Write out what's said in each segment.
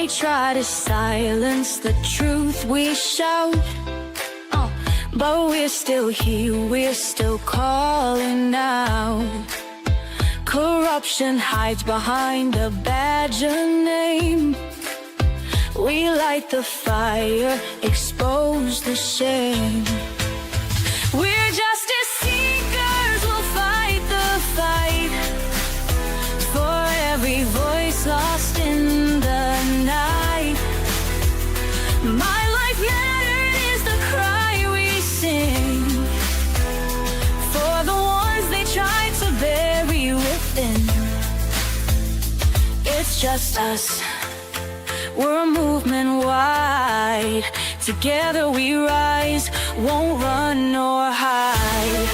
might try to silence the truth we shout, but we're still here, we're still calling out. Corruption hides behind a badge of name. We light the fire, expose the shame. We're justice seekers, we'll fight the fight for every voice lost in the night. My life mattered is the cry we sing for the ones they tried to bury within. It's just us, we're a movement wide. Together we rise, won't run nor hide.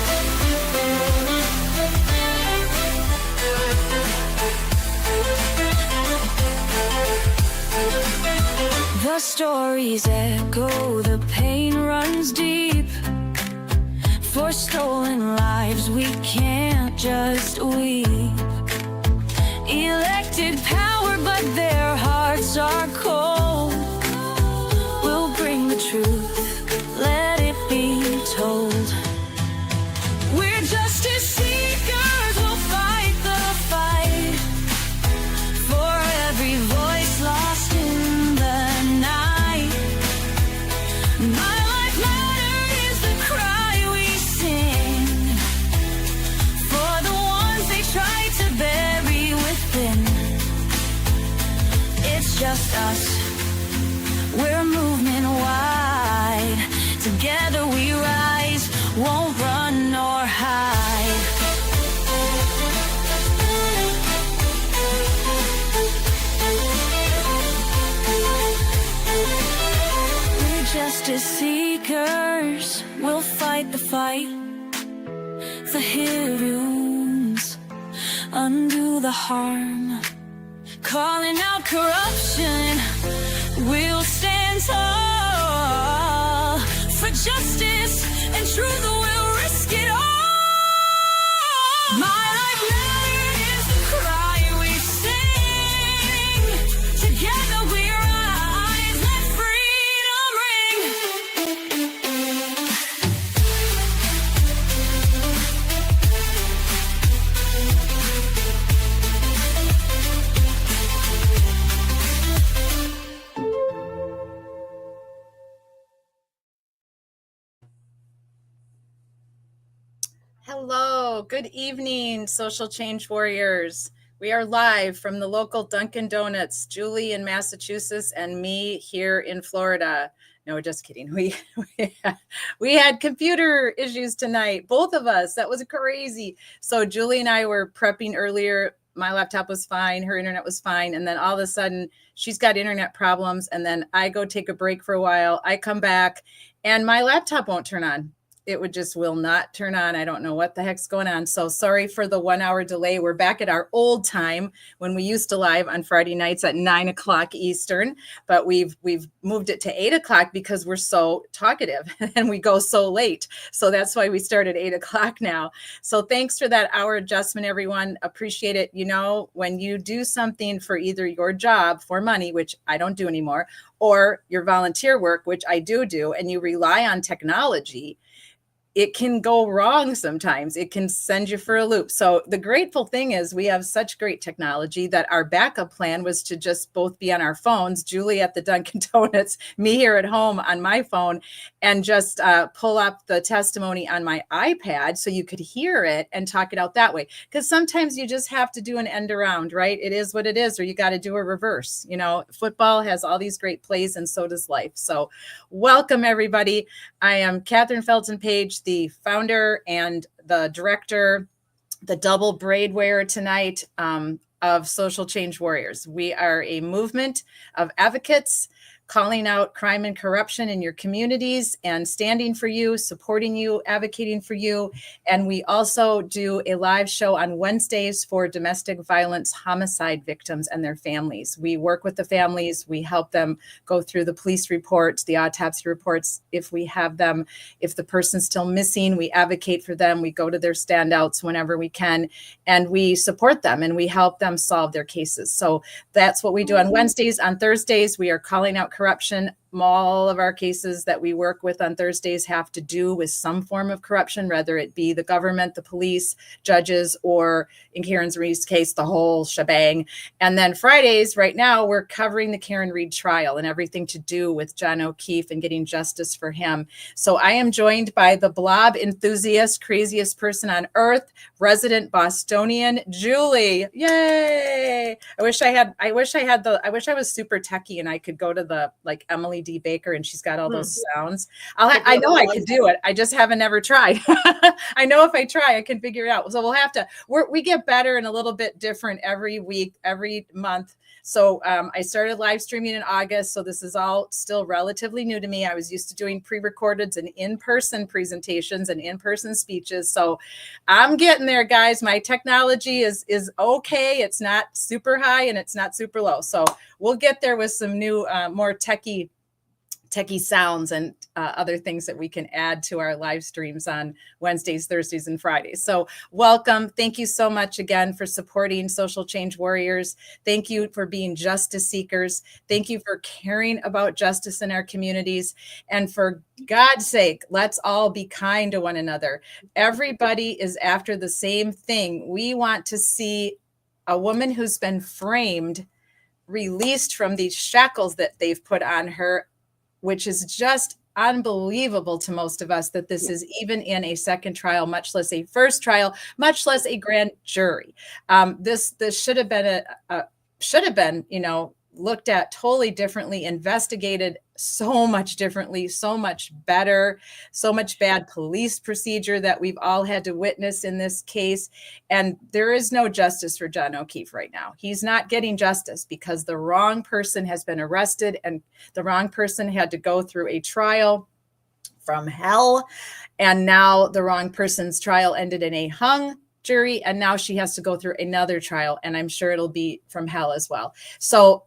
The stories echo, the pain runs deep. For stolen lives we can't just weep. Elected power, but their hearts are cold. We'll bring the truth, let it be told. We're justice seekers, we'll fight the fight for every voice lost in the night. My life mattered is the cry we sing for the ones they try to bury within. It's just us, we're a movement wide. Together we rise, won't run nor hide. We're justice seekers, we'll fight the fight. The heroes undo the harm, calling out corruption, we'll stand tall for justice and truth, we'll risk it all. My life mattered is the cry we sing. Together we rise, let freedom ring. Hello, good evening, social change warriors. We are live from the local Dunkin' Donuts, Julie in Massachusetts and me here in Florida. No, just kidding. We had computer issues tonight, both of us. That was crazy. So Julie and I were prepping earlier. My laptop was fine, her internet was fine, and then all of a sudden she's got internet problems, and then I go take a break for a while. I come back and my laptop won't turn on. It will not turn on. I don't know what the heck's going on. So sorry for the 1 hour delay. We're back at our old time when we used to live on Friday nights at 9 o'clock Eastern, but we've moved it to 8 o'clock because we're so talkative and we go so late. So that's why we start at 8 o'clock now. So thanks for that hour adjustment, everyone. Appreciate it. You know, when you do something for either your job for money, which I don't do anymore, or your volunteer work, which I do, and you rely on technology, it can go wrong sometimes. It can send you for a loop. So the grateful thing is we have such great technology that our backup plan was to just both be on our phones, Julie at the Dunkin' Donuts, me here at home on my phone, and just pull up the testimony on my iPad so you could hear it and talk it out that way. Because sometimes you just have to do an end around, right? It is what it is, or you got to do a reverse. You know, football has all these great plays and so does life. So welcome, everybody. I am Catherine Felton Page, the founder and the director, the double braid wearer tonight of Social Change Warriors. We are a movement of advocates calling out crime and corruption in your communities and standing for you, supporting you, advocating for you. And we also do a live show on Wednesdays for domestic violence homicide victims and their families. We work with the families. We help them go through the police reports, the autopsy reports, if we have them. If the person's still missing, we advocate for them. We go to their standouts whenever we can, and we support them and we help them solve their cases. So that's what we do on Wednesdays. On Thursdays, we are calling out corruption. All of our cases that we work with on Thursdays have to do with some form of corruption, whether it be the government, the police, judges, or in Karen Reed's case, the whole shebang. And then Fridays, right now, we're covering the Karen Reed trial and everything to do with John O'Keefe and getting justice for him. So I am joined by the blob enthusiast, craziest person on earth, resident Bostonian, Julie. Yay! I wish I was super techie and I could go to the like Emily D. Baker and she's got all those sounds. I know I could do it. I just haven't ever tried. I know if I try, I can figure it out. So we'll have to, we get better and a little bit different every week, every month. So I started live streaming in August. So this is all still relatively new to me. I was used to doing pre-recorded and in-person presentations and in-person speeches. So I'm getting there, guys. My technology is okay. It's not super high and it's not super low. So we'll get there with some new, more techie sounds and other things that we can add to our live streams on Wednesdays, Thursdays, and Fridays. So welcome. Thank you so much again for supporting Social Change Warriors. Thank you for being justice seekers. Thank you for caring about justice in our communities. And for God's sake, let's all be kind to one another. Everybody is after the same thing. We want to see a woman who's been framed released from these shackles that they've put on her, which is just unbelievable to most of us that this is even in a second trial, much less a first trial, much less a grand jury. This should have been, looked at totally differently, investigated so much differently, so much better, so much bad police procedure that we've all had to witness in this case. And there is no justice for John O'Keefe right now. He's not getting justice because the wrong person has been arrested and the wrong person had to go through a trial from hell. And now the wrong person's trial ended in a hung jury. And now she has to go through another trial. And I'm sure it'll be from hell as well. So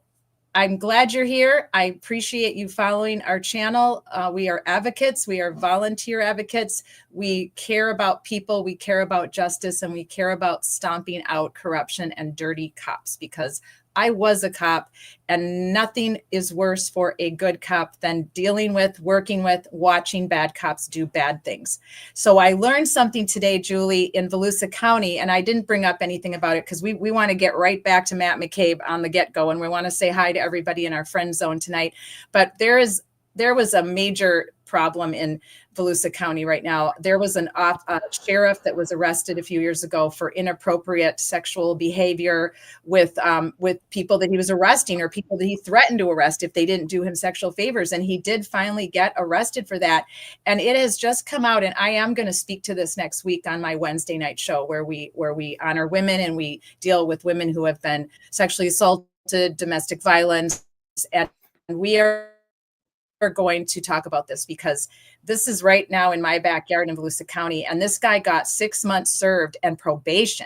I'm glad you're here. I appreciate you following our channel. We are advocates. We are volunteer advocates. We care about people. We care about justice, and we care about stomping out corruption and dirty cops, because I was a cop, and nothing is worse for a good cop than dealing with, working with, watching bad cops do bad things. So I learned something today, Julie, in Volusia County, and I didn't bring up anything about it because we want to get right back to Matt McCabe on the get-go, and we want to say hi to everybody in our friend zone tonight. But there was a major problem in Volusia County right now. There was a sheriff that was arrested a few years ago for inappropriate sexual behavior with people that he was arresting, or people that he threatened to arrest if they didn't do him sexual favors. And he did finally get arrested for that. And it has just come out, and I am going to speak to this next week on my Wednesday night show where we honor women and we deal with women who have been sexually assaulted, domestic violence, and we are going to talk about this because this is right now in my backyard in Volusia County. And this guy got 6 months served and probation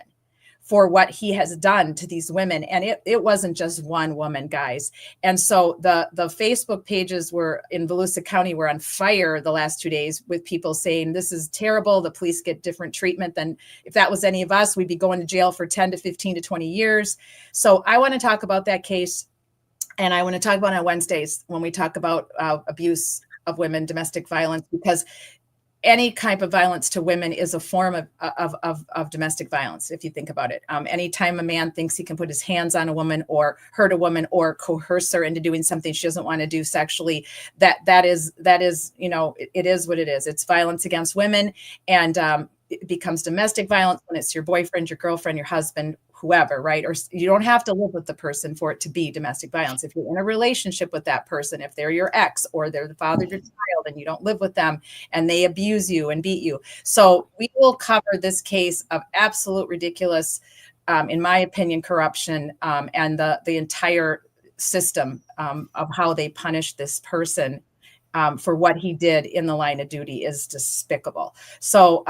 for what he has done to these women. And it wasn't just one woman, guys. And so the Facebook pages were in Volusia County were on fire the last 2 days with people saying, this is terrible. The police get different treatment than if that was any of us, we'd be going to jail for 10 to 15 to 20 years. So I want to talk about that case. And I want to talk about it on Wednesdays when we talk about abuse of women, domestic violence, because any type of violence to women is a form of domestic violence, if you think about it. Anytime a man thinks he can put his hands on a woman or hurt a woman or coerce her into doing something she doesn't want to do sexually, that is, it is what it is. It's violence against women, and it becomes domestic violence when it's your boyfriend, your girlfriend, your husband, whoever, right? Or you don't have to live with the person for it to be domestic violence. If you're in a relationship with that person, if they're your ex or they're the father of your child and you don't live with them and they abuse you and beat you. So we will cover this case of absolute ridiculous, in my opinion, corruption, and the entire system of how they punish this person for what he did in the line of duty is despicable. So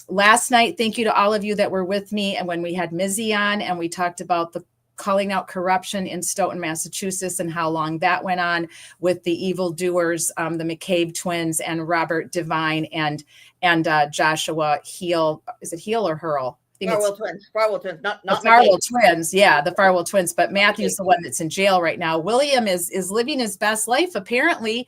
last night, thank you to all of you that were with me. And when we had Mizzy on and we talked about the calling out corruption in Stoughton, Massachusetts, and how long that went on with the evildoers, the McCabe twins and Robert Devine and Joshua Heel. Is it Heel or Hurl? Farwell twins, not the Farwell twins. Yeah, the Farwell twins. But Matthew's the one that's in jail right now. William is living his best life, apparently,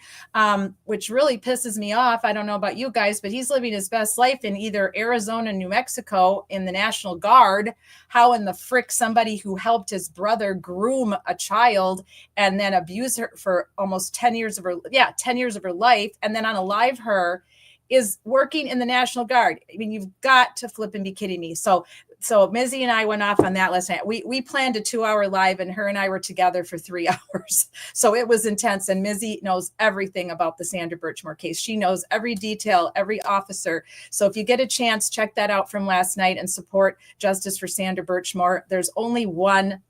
which really pisses me off. I don't know about you guys, but he's living his best life in either Arizona, New Mexico, in the National Guard. How in the frick somebody who helped his brother groom a child and then abuse her for almost 10 years of her life, and then unalive her, is working in the National Guard. I mean, you've got to flip and be kidding me. So Mizzy and I went off on that last night. We planned a 2-hour live, and her and I were together for 3 hours. So it was intense. And Mizzy knows everything about the Sandra Birchmore case. She knows every detail, every officer. So if you get a chance, check that out from last night and support justice for Sandra Birchmore. There's only one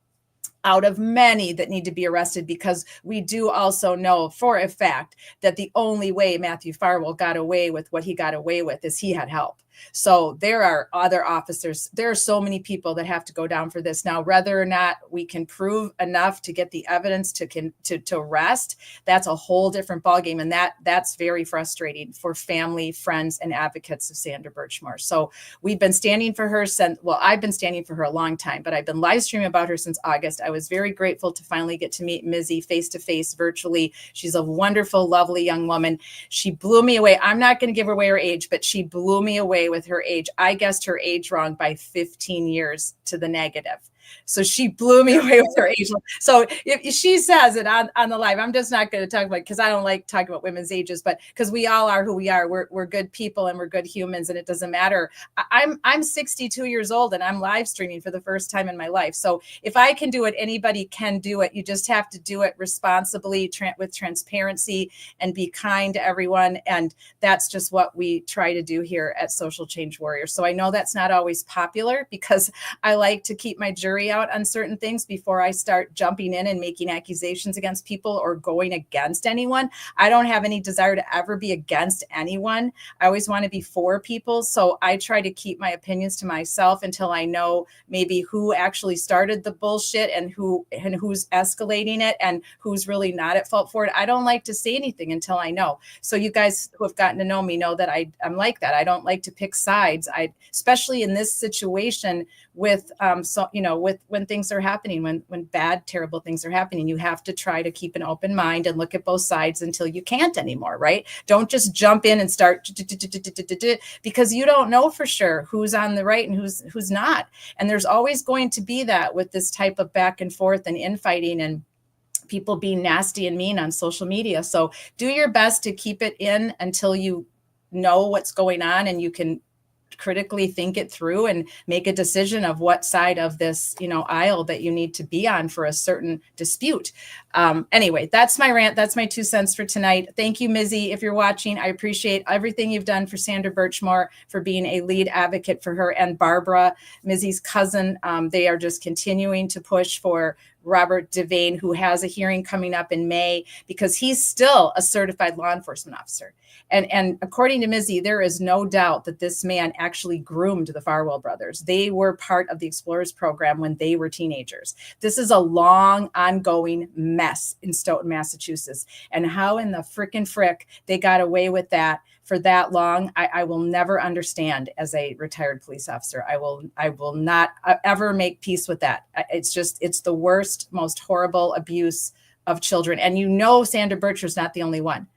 out of many that need to be arrested, because we do also know for a fact that the only way Matthew Farwell got away with what he got away with is he had help. So there are other officers. There are so many people that have to go down for this. Now, whether or not we can prove enough to get the evidence to arrest, that's a whole different ballgame. And that's very frustrating for family, friends, and advocates of Sandra Birchmore. So we've been standing for her I've been standing for her a long time, but I've been live streaming about her since August. I was very grateful to finally get to meet Mizzy face-to-face virtually. She's a wonderful, lovely young woman. She blew me away. I'm not going to give away her age, but she blew me away with her age. I guessed her age wrong by 15 years to the negative. So she blew me away with her age. So if she says it on the live, I'm just not going to talk about it because I don't like talking about women's ages, but because we all are who we are. We're good people and we're good humans, and it doesn't matter. I'm 62 years old and I'm live streaming for the first time in my life. So if I can do it, anybody can do it. You just have to do it responsibly, with transparency, and be kind to everyone. And that's just what we try to do here at Social Change Warriors. So I know that's not always popular because I like to keep my jury out on certain things before I start jumping in and making accusations against people or going against anyone. I don't have any desire to ever be against anyone. I always want to be for people. So I try to keep my opinions to myself until I know maybe who actually started the bullshit and who's escalating it and who's really not at fault for it. I don't like to say anything until I know. So you guys who have gotten to know me know that I'm like that. I don't like to pick sides. Especially in this situation with when things are happening, when bad, terrible things are happening, you have to try to keep an open mind and look at both sides until you can't anymore, right? Don't just jump in and start because you don't know for sure who's on the right and who's not. And there's always going to be that with this type of back and forth and infighting and people being nasty and mean on social media. So do your best to keep it in until you know what's going on and you can critically think it through and make a decision of what side of this, aisle that you need to be on for a certain dispute. Anyway, that's my rant. That's my 2 cents for tonight. Thank you, Mizzy. If you're watching, I appreciate everything you've done for Sandra Birchmore, for being a lead advocate for her, and Barbara, Mizzy's cousin. They are just continuing to push for Robert Devane, who has a hearing coming up in May, because he's still a certified law enforcement officer. And according to Mizzy, there is no doubt that this man actually groomed the Farwell brothers. They were part of the Explorers program when they were teenagers. This is a long, ongoing mess in Stoughton, Massachusetts. And how in the frickin' frick they got away with that for that long, I will never understand as a retired police officer. I will not ever make peace with that. It's the worst, most horrible abuse of children. And Sandra Birchmer's not the only one.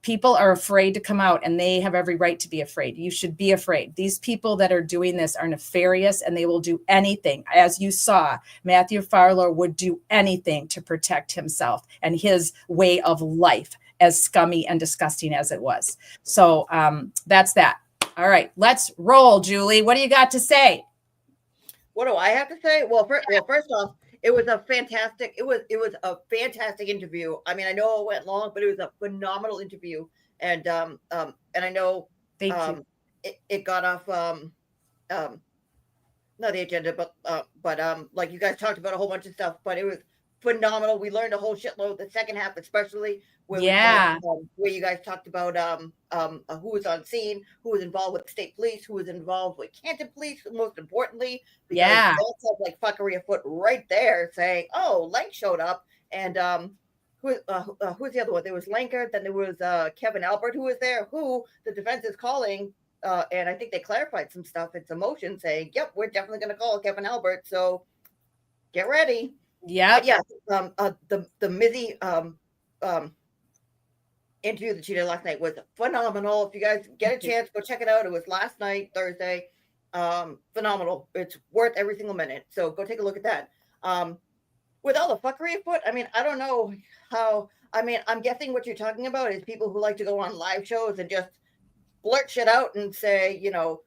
People are afraid to come out, and they have every right to be afraid. You should be afraid. These people that are doing this are nefarious, and they will do anything. As you saw, Matthew Farwell would do anything to protect himself and his way of life, as scummy and disgusting as it was. So that's that. All right, let's roll, Julie. What do you got to say? What do I have to say? Well, first off, it was a fantastic interview. I mean, I know it went long, but it was a phenomenal interview. And I know it got off not the agenda, but like you guys talked about a whole bunch of stuff, but it was phenomenal. We learned a whole shitload. The second half, especially, where where you guys talked about who was on scene, who was involved with the state police, who was involved with Canton police, most importantly, because that's like fuckery afoot right there, saying, "Oh, Lank showed up," and who's the other one? There was Lanker, then there was Kevin Albert, who was there, who the defense is calling. And I think they clarified some stuff in some motion, saying, "Yep, we're definitely going to call Kevin Albert." So get ready. Yeah. Yeah. The Mizzy interview that she did last night was phenomenal. If you guys get a chance, go check it out. It was last night, Thursday. Phenomenal. It's worth every single minute. So go take a look at that. With all the fuckery afoot, I mean, I don't know how. I mean, I'm guessing what you're talking about is people who like to go on live shows and just blurt shit out and say, you know,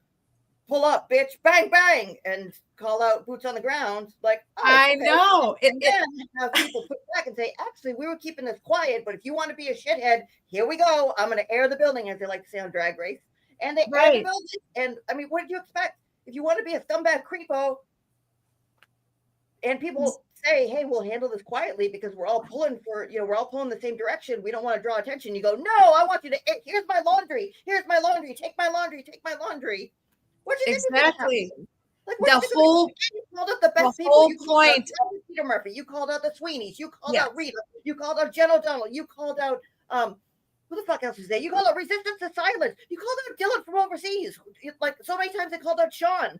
pull up, bitch, bang, bang, and call out boots on the ground. Like, oh, I know. And then have people put back and say, actually, we were keeping this quiet, but if you want to be a shithead, here we go. I'm going to air the building, as they like to say on Drag Race. And they air the building. And I mean, what did you expect? If you want to be a scumbag creepo, and people say, hey, we'll handle this quietly because we're all pulling we're all pulling the same direction. We don't want to draw attention. You go, no, I want you to, here's my laundry. Here's my laundry. Take my laundry. Take my laundry. What do you think? Exactly. Like, the whole, you called out the best the people. whole You point. Peter Murphy. You called out the Sweeneys. You called out Rita. You called out Jen O'Donnell. You called out, who the fuck else is there? You called out Resistance to Silence. You called out Dylan from overseas. Like, so many times they called out Sean.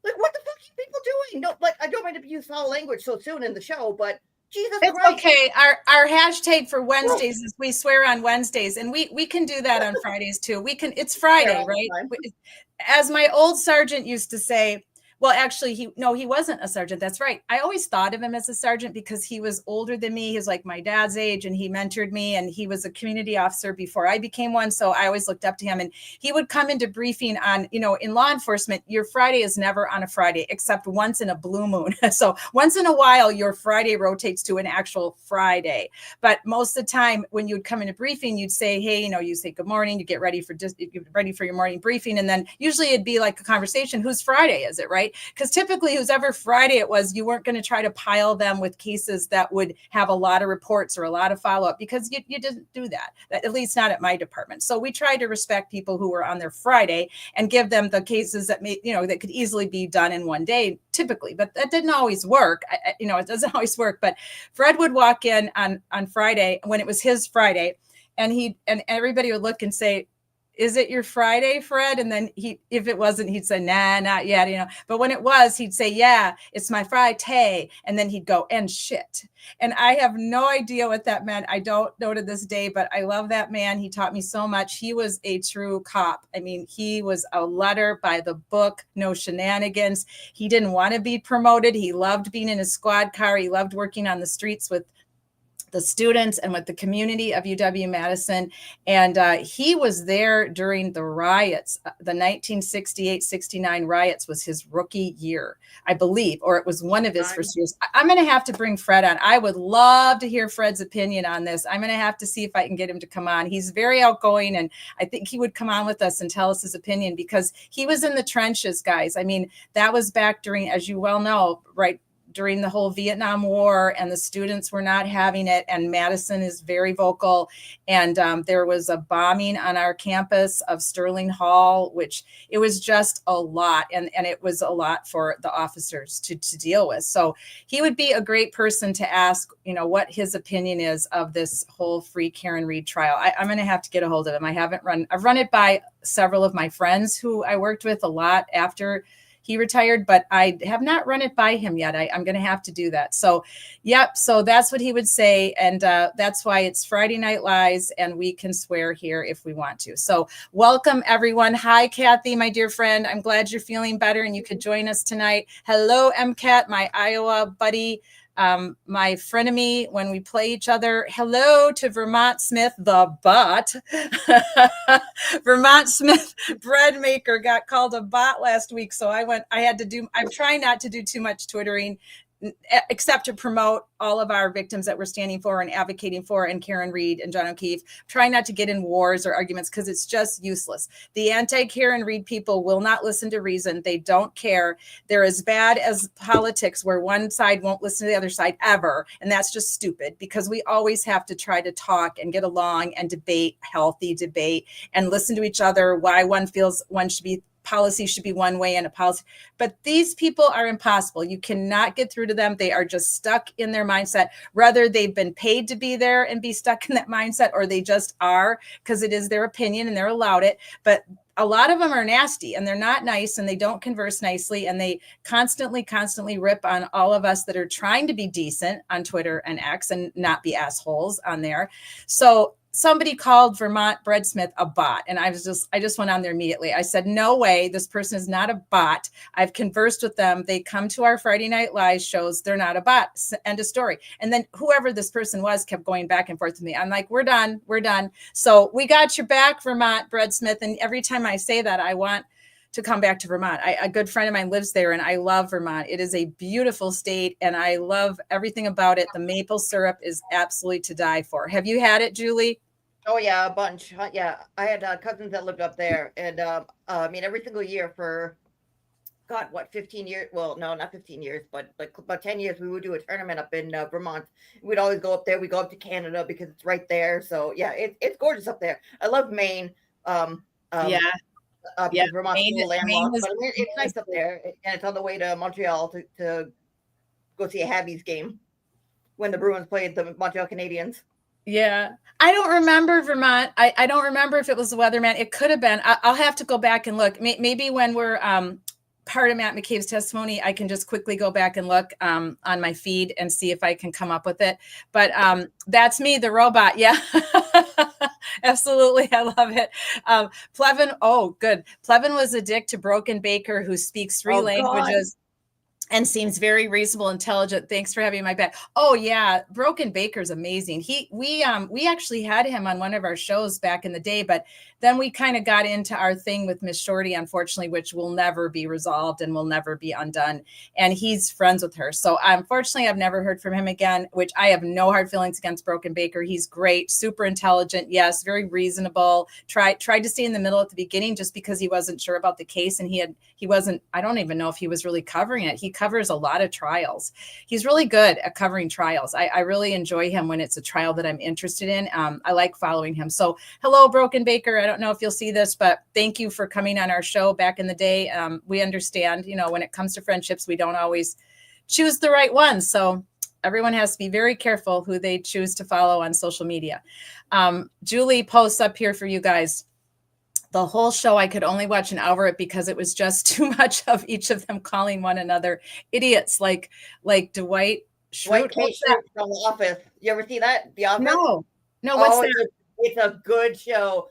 Like, what the fuck are you people doing? No, like, I don't mean to use foul language so soon in the show, but Jesus Christ. It's okay. Our hashtag for Wednesdays is we swear on Wednesdays, and we can do that on Fridays too. We can. It's Friday, right? As my old sergeant used to say. Well, actually, he wasn't a sergeant. That's right. I always thought of him as a sergeant because he was older than me. He was like my dad's age, and he mentored me, and he was a community officer before I became one. So I always looked up to him, and he would come into briefing on, in law enforcement, your Friday is never on a Friday except once in a blue moon. So once in a while, your Friday rotates to an actual Friday. But most of the time when you would come into briefing, you'd say, hey, you say good morning, you get ready for your morning briefing. And then usually it'd be like a conversation, whose Friday is it, right? Because typically whoever Friday it was, you weren't going to try to pile them with cases that would have a lot of reports or a lot of follow-up, because you didn't do that, at least not at my department. So we tried to respect people who were on their Friday and give them the cases that that could easily be done in one day, typically, but that didn't always work. It doesn't always work. But Fred would walk in on Friday when it was his Friday, and everybody would look and say, is it your Friday, Fred? And then if it wasn't, he'd say, nah, not yet, But when it was, he'd say, yeah, it's my Friday. And then he'd go, and shit. And I have no idea what that meant. I don't know to this day, but I love that man. He taught me so much. He was a true cop. I mean, he was a letter by the book, no shenanigans. He didn't want to be promoted. He loved being in his squad car. He loved working on the streets with the students and with the community of UW-Madison. And he was there during the riots. The 1968-69 riots was his rookie year, I believe, or it was one of his first years. I'm going to have to bring Fred on. I would love to hear Fred's opinion on this. I'm going to have to see if I can get him to come on. He's very outgoing, and I think he would come on with us and tell us his opinion, because he was in the trenches, guys. I mean, that was back during, as you well know, right, during the whole Vietnam War, and the students were not having it. And Madison is very vocal. And there was a bombing on our campus of Sterling Hall, which it was just a lot. And it was a lot for the officers to deal with. So he would be a great person to ask, what his opinion is of this whole Free Karen Read trial. I'm going to have to get a hold of him. I've run it by several of my friends who I worked with a lot after he retired, but I have not run it by him yet. I'm going to have to do that. So, yep. So that's what he would say. And that's why it's Friday Night Lies, and we can swear here if we want to. So welcome, everyone. Hi, Kathy, my dear friend. I'm glad you're feeling better and you could join us tonight. Hello, MCAT, my Iowa buddy. My frenemy when we play each other. Hello to Vermont Smith, the bot. Vermont Smith, bread maker, got called a bot last week. So I'm trying not to do too much Twittering. except to promote all of our victims that we're standing for and advocating for, and Karen Reed and John O'Keefe. Try not to get in wars or arguments because it's just useless. The anti-Karen Reed people will not listen to reason. They don't care. They're as bad as politics where one side won't listen to the other side ever. And that's just stupid because we always have to try to talk and get along and debate, healthy debate, and listen to each other, why one feels one should be policy should be one way and a policy. But these people are impossible. You cannot get through to them. They are just stuck in their mindset. Whether they've been paid to be there and be stuck in that mindset, or they just are because it is their opinion and they're allowed it. But a lot of them are nasty and they're not nice and they don't converse nicely. And they constantly rip on all of us that are trying to be decent on Twitter and X and not be assholes on there. So somebody called Vermont Breadsmith a bot. And I just went on there immediately. I said, no way, this person is not a bot. I've conversed with them. They come to our Friday Night Live shows. They're not a bot. End of story. And then whoever this person was kept going back and forth with me. I'm like, we're done. So we got your back, Vermont Breadsmith. And every time I say that, I want to come back to Vermont. A good friend of mine lives there and I love Vermont. It is a beautiful state and I love everything about it. The maple syrup is absolutely to die for. Have you had it, Julie? Oh yeah, a bunch. Yeah, I had cousins that lived up there, and I mean every single year for, God, what, 15 years? Well, no, not 15 years, but like about 10 years, we would do a tournament up in Vermont. We'd always go up there. We go up to Canada because it's right there. So yeah, it's gorgeous up there. I love Maine. Yeah. Because Vermont's a little landlocked, Maine but I mean, it's nice up there, and it's on the way to Montreal to go see a Habs game when the Bruins played the Montreal Canadiens. Yeah. I don't remember Vermont. I don't remember if it was the weatherman. It could have been. I'll have to go back and look. Maybe when we're part of Matt McCabe's testimony, I can just quickly go back and look on my feed and see if I can come up with it. But that's me, the robot. Yeah. Absolutely. I love it. Plevin. Oh, good. Plevin was a dick to Broken Baker, who speaks three languages. God. And seems very reasonable, intelligent. Thanks for having my back. Oh yeah, Broken Baker's amazing. We actually had him on one of our shows back in the day, but then we kind of got into our thing with Miss Shorty, unfortunately, which will never be resolved and will never be undone. And he's friends with her. So unfortunately, I've never heard from him again, which I have no hard feelings against Broken Baker. He's great, super intelligent. Yes, very reasonable. Tried to stay in the middle at the beginning just because he wasn't sure about the case. And he wasn't, I don't even know if he was really covering it. He covers a lot of trials. He's really good at covering trials. I really enjoy him when it's a trial that I'm interested in. I like following him. So hello, Broken Baker. I don't know if you'll see this, but thank you for coming on our show back in the day. We understand, when it comes to friendships, we don't always choose the right ones. So everyone has to be very careful who they choose to follow on social media. Julie posts up here for you guys. The whole show, I could only watch an hour of it because it was just too much of each of them calling one another idiots, like Dwight Schrute. From The Office. You ever see that? The Office? No. What's that? It's a good show.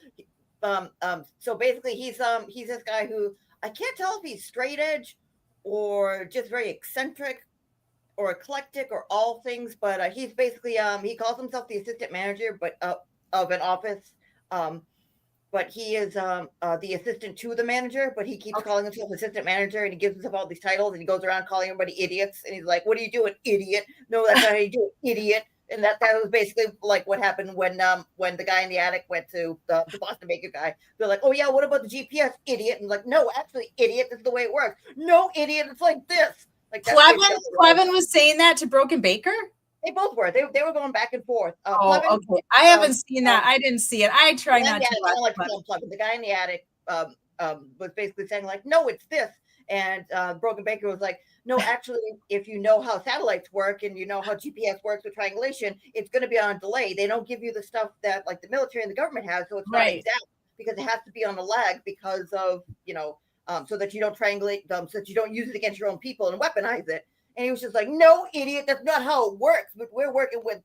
So basically, he's this guy who I can't tell if he's straight edge or just very eccentric or eclectic or all things, but he's basically he calls himself the assistant manager, but of an office. But he is the assistant to the manager, but he keeps calling himself assistant manager, and he gives himself all these titles, and he goes around calling everybody idiots, and he's like, "What are you doing, idiot? No, that's not how you do it, idiot." And that was basically like what happened when the guy in the attic went to the Boston Baker guy. They're like, "Oh yeah, what about the GPS, idiot?" And like, "No, actually, idiot, this is the way it works. No, idiot, it's like this." Like Clevin was saying that to Broken Baker. They both were. They were going back and forth. Plevin, okay. I haven't seen that. I didn't see it. I try not to watch Plevin. The guy in the attic was basically saying like, "No, it's this." And Broken Baker was like, "No, actually, if you know how satellites work and you know how GPS works with triangulation, it's going to be on a delay. They don't give you the stuff that like the military and the government has, so it's not exact because it has to be on a lag because of so that you don't triangulate them, so that you don't use it against your own people and weaponize it." And he was just like, "No, idiot, that's not how it works. But we're working with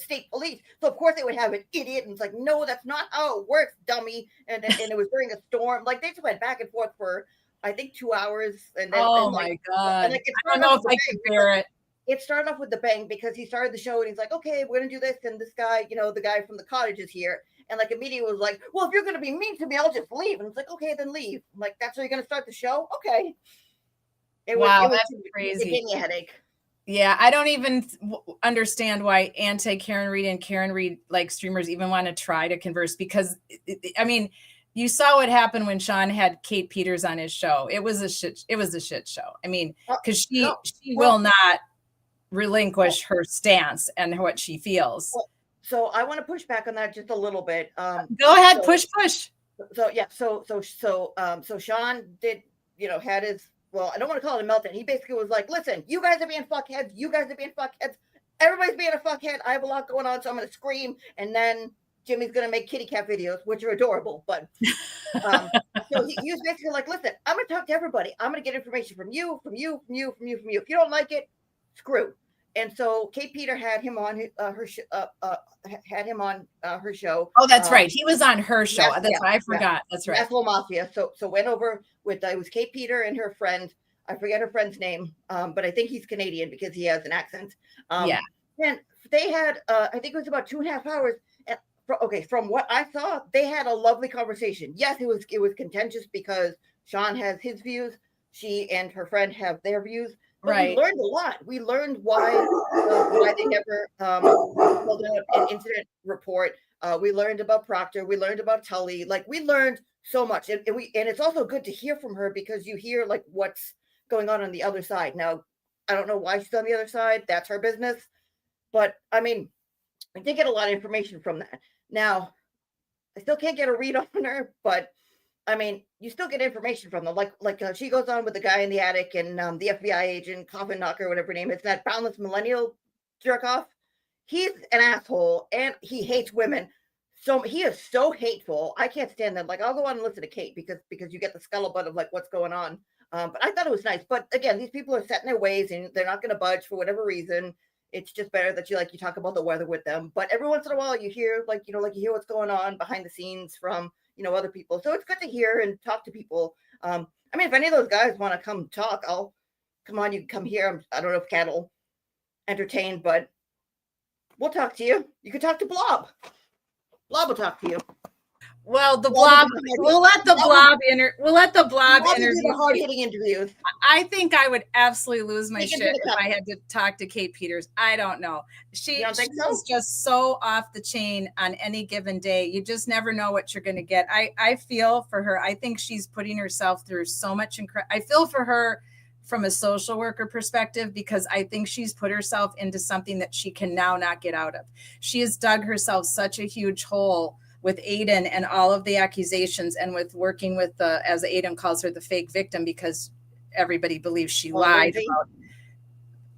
state police, so of course they would have an idiot." And it's like, "No, that's not how it works, dummy." And it was during a storm. Like they just went back and forth for I think 2 hours. And then my God, and like, I don't know if I can bear it. It started off with the bang because he started the show and he's like, "Okay, we're gonna do this." And this guy, the guy from the cottage is here. And like immediately was like, "Well, if you're gonna be mean to me, I'll just leave." And it's like, "Okay, then leave." I'm like, "That's how you're gonna start the show?" Okay. Wow, it was that's it crazy. gave me a headache. Yeah, I don't even understand why anti-Karen Reed and Karen Reed like streamers even want to try to converse because I mean, you saw what happened when Sean had Kate Peters on his show. It was a shit show. I mean, because No, she well, will not relinquish her stance and what she feels. so I want to push back on that just a little bit. Go ahead, push. So yeah, so Sean did, had his, well, I don't want to call it a meltdown. He basically was like, listen, you guys are being fuckheads. You guys are being fuckheads. Everybody's being a fuckhead. I have a lot going on, so I'm going to scream. And then Jimmy's going to make kitty cat videos, which are adorable. But so he was basically like, listen, I'm going to talk to everybody. I'm going to get information from you. If you don't like it, screw. And so Kate Peter had him on her show. Oh, that's right. He was on her show. That's why I forgot. Yeah. That's right. National Mafia. So went over with it was Kate Peter and her friend. I forget her friend's name, but I think he's Canadian because he has an accent. Yeah. And they had, I think it was about 2.5 hours. And from what I saw, they had a lovely conversation. Yes, it was contentious because Sean has his views. She and her friend have their views. But right. We learned a lot. We learned why they never filled out an incident report. We learned about Proctor. We learned about Tully. Like, we learned so much, and it's also good to hear from her because you hear like what's going on the other side. Now, I don't know why she's on the other side. That's her business. But I mean, I did get a lot of information from that. Now, I still can't get a read on her, but I mean, you still get information from them. Like she goes on with the guy in the attic and the FBI agent, Coffin Knocker, whatever her name is, that boundless millennial jerk off. He's an asshole and he hates women. So he is so hateful. I can't stand that. Like, I'll go on and listen to Kate because you get the scuttlebutt of like what's going on. But I thought it was nice. But again, these people are set in their ways and they're not going to budge for whatever reason. It's just better that you talk about the weather with them. But every once in a while you hear you hear what's going on behind the scenes from other people. So it's good to hear and talk to people. I mean, if any of those guys want to come talk, I'll come on. You can come here. I don't know if Cat will entertain, but we'll talk to you. You can talk to Blob. Blob will talk to you. Well, we'll let the Blob interview. Hard-hitting interviews. I think I would absolutely lose my shit if I had to talk to Kate Peters. I don't know. She's just so off the chain on any given day. You just never know what you're going to get. I feel for her. I think she's putting herself through so much. I feel for her from a social worker perspective because I think she's put herself into something that she can now not get out of. She has dug herself such a huge hole with Aiden and all of the accusations and with working with as Aiden calls her, the fake victim, because everybody believes she lied about.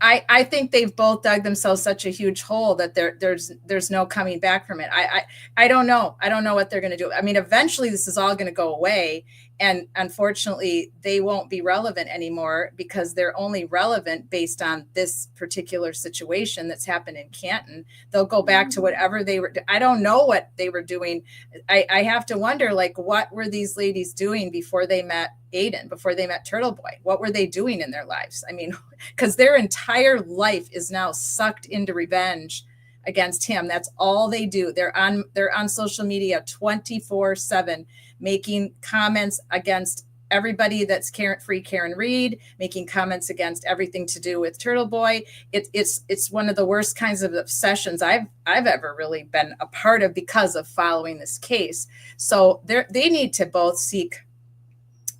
I think they've both dug themselves such a huge hole that there's no coming back from it. I don't know. I don't know what they're going to do. I mean, eventually this is all going to go away. And unfortunately, they won't be relevant anymore because they're only relevant based on this particular situation that's happened in Canton. They'll go back to whatever they were. I don't know what they were doing. I have to wonder, like, what were these ladies doing before they met Aiden, before they met Turtle Boy? What were they doing in their lives? I mean, because their entire life is now sucked into revenge against him. That's all they do. They're on social media 24/7, making comments against everybody that's free Karen Reed, making comments against everything to do with Turtle Boy. It's one of the worst kinds of obsessions I've ever really been a part of because of following this case. So they need to both seek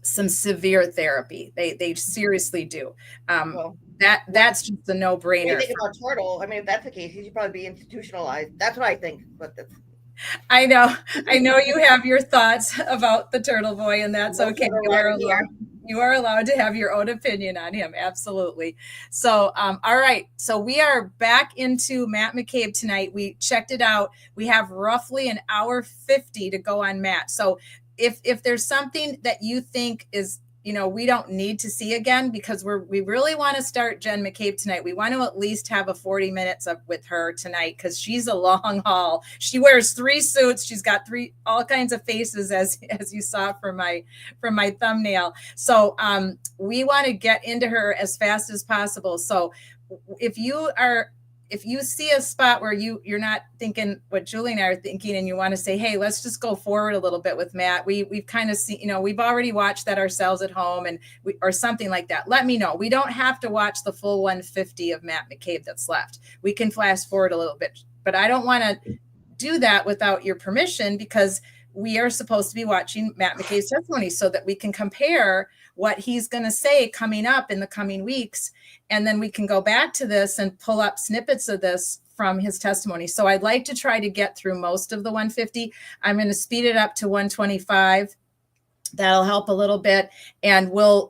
some severe therapy. They seriously do. That's just a no-brainer. When you think about Turtle, I mean, if that's the case, he should probably be institutionalized. That's what I think. But I know you have your thoughts about the Turtle Boy, and that's okay. You are allowed to have your own opinion on him. Absolutely. So, all right. So we are back into Matt McCabe tonight. We checked it out. We have roughly an hour 50 to go on Matt. So if there's something that you think is, we don't need to see again, because we really want to start Jen McCabe tonight. We want to at least have a 40 minutes with her tonight because she's a long haul. She wears 3 suits. She's got all kinds of faces, as you saw from my thumbnail. So we want to get into her as fast as possible. So if you are if you see a spot where you're not thinking what Julie and I are thinking, and you want to say, hey, let's just go forward a little bit with Matt. We've kind of seen, we've already watched that ourselves at home, and or something like that. Let me know. We don't have to watch the full 150 of Matt McCabe that's left. We can fast forward a little bit, but I don't want to do that without your permission, because we are supposed to be watching Matt McCabe's testimony so that we can compare what he's going to say coming up in the coming weeks. And then we can go back to this and pull up snippets of this from his testimony. So I'd like to try to get through most of the 150. I'm going to speed it up to 125. That'll help a little bit. And we'll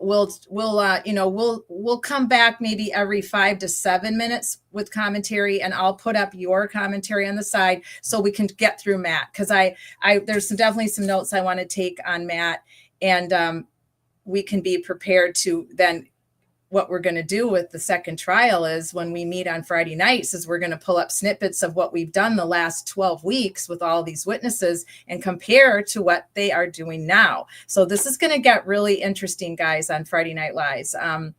come back maybe every 5 to 7 minutes with commentary, and I'll put up your commentary on the side so we can get through Matt. Cause there's definitely some notes I want to take on Matt, and we can be prepared to then. What we're going to do with the second trial is, when we meet on Friday nights, is we're going to pull up snippets of what we've done the last 12 weeks with all these witnesses and compare to what they are doing now. So this is going to get really interesting, guys, on Friday Night Lives. I'm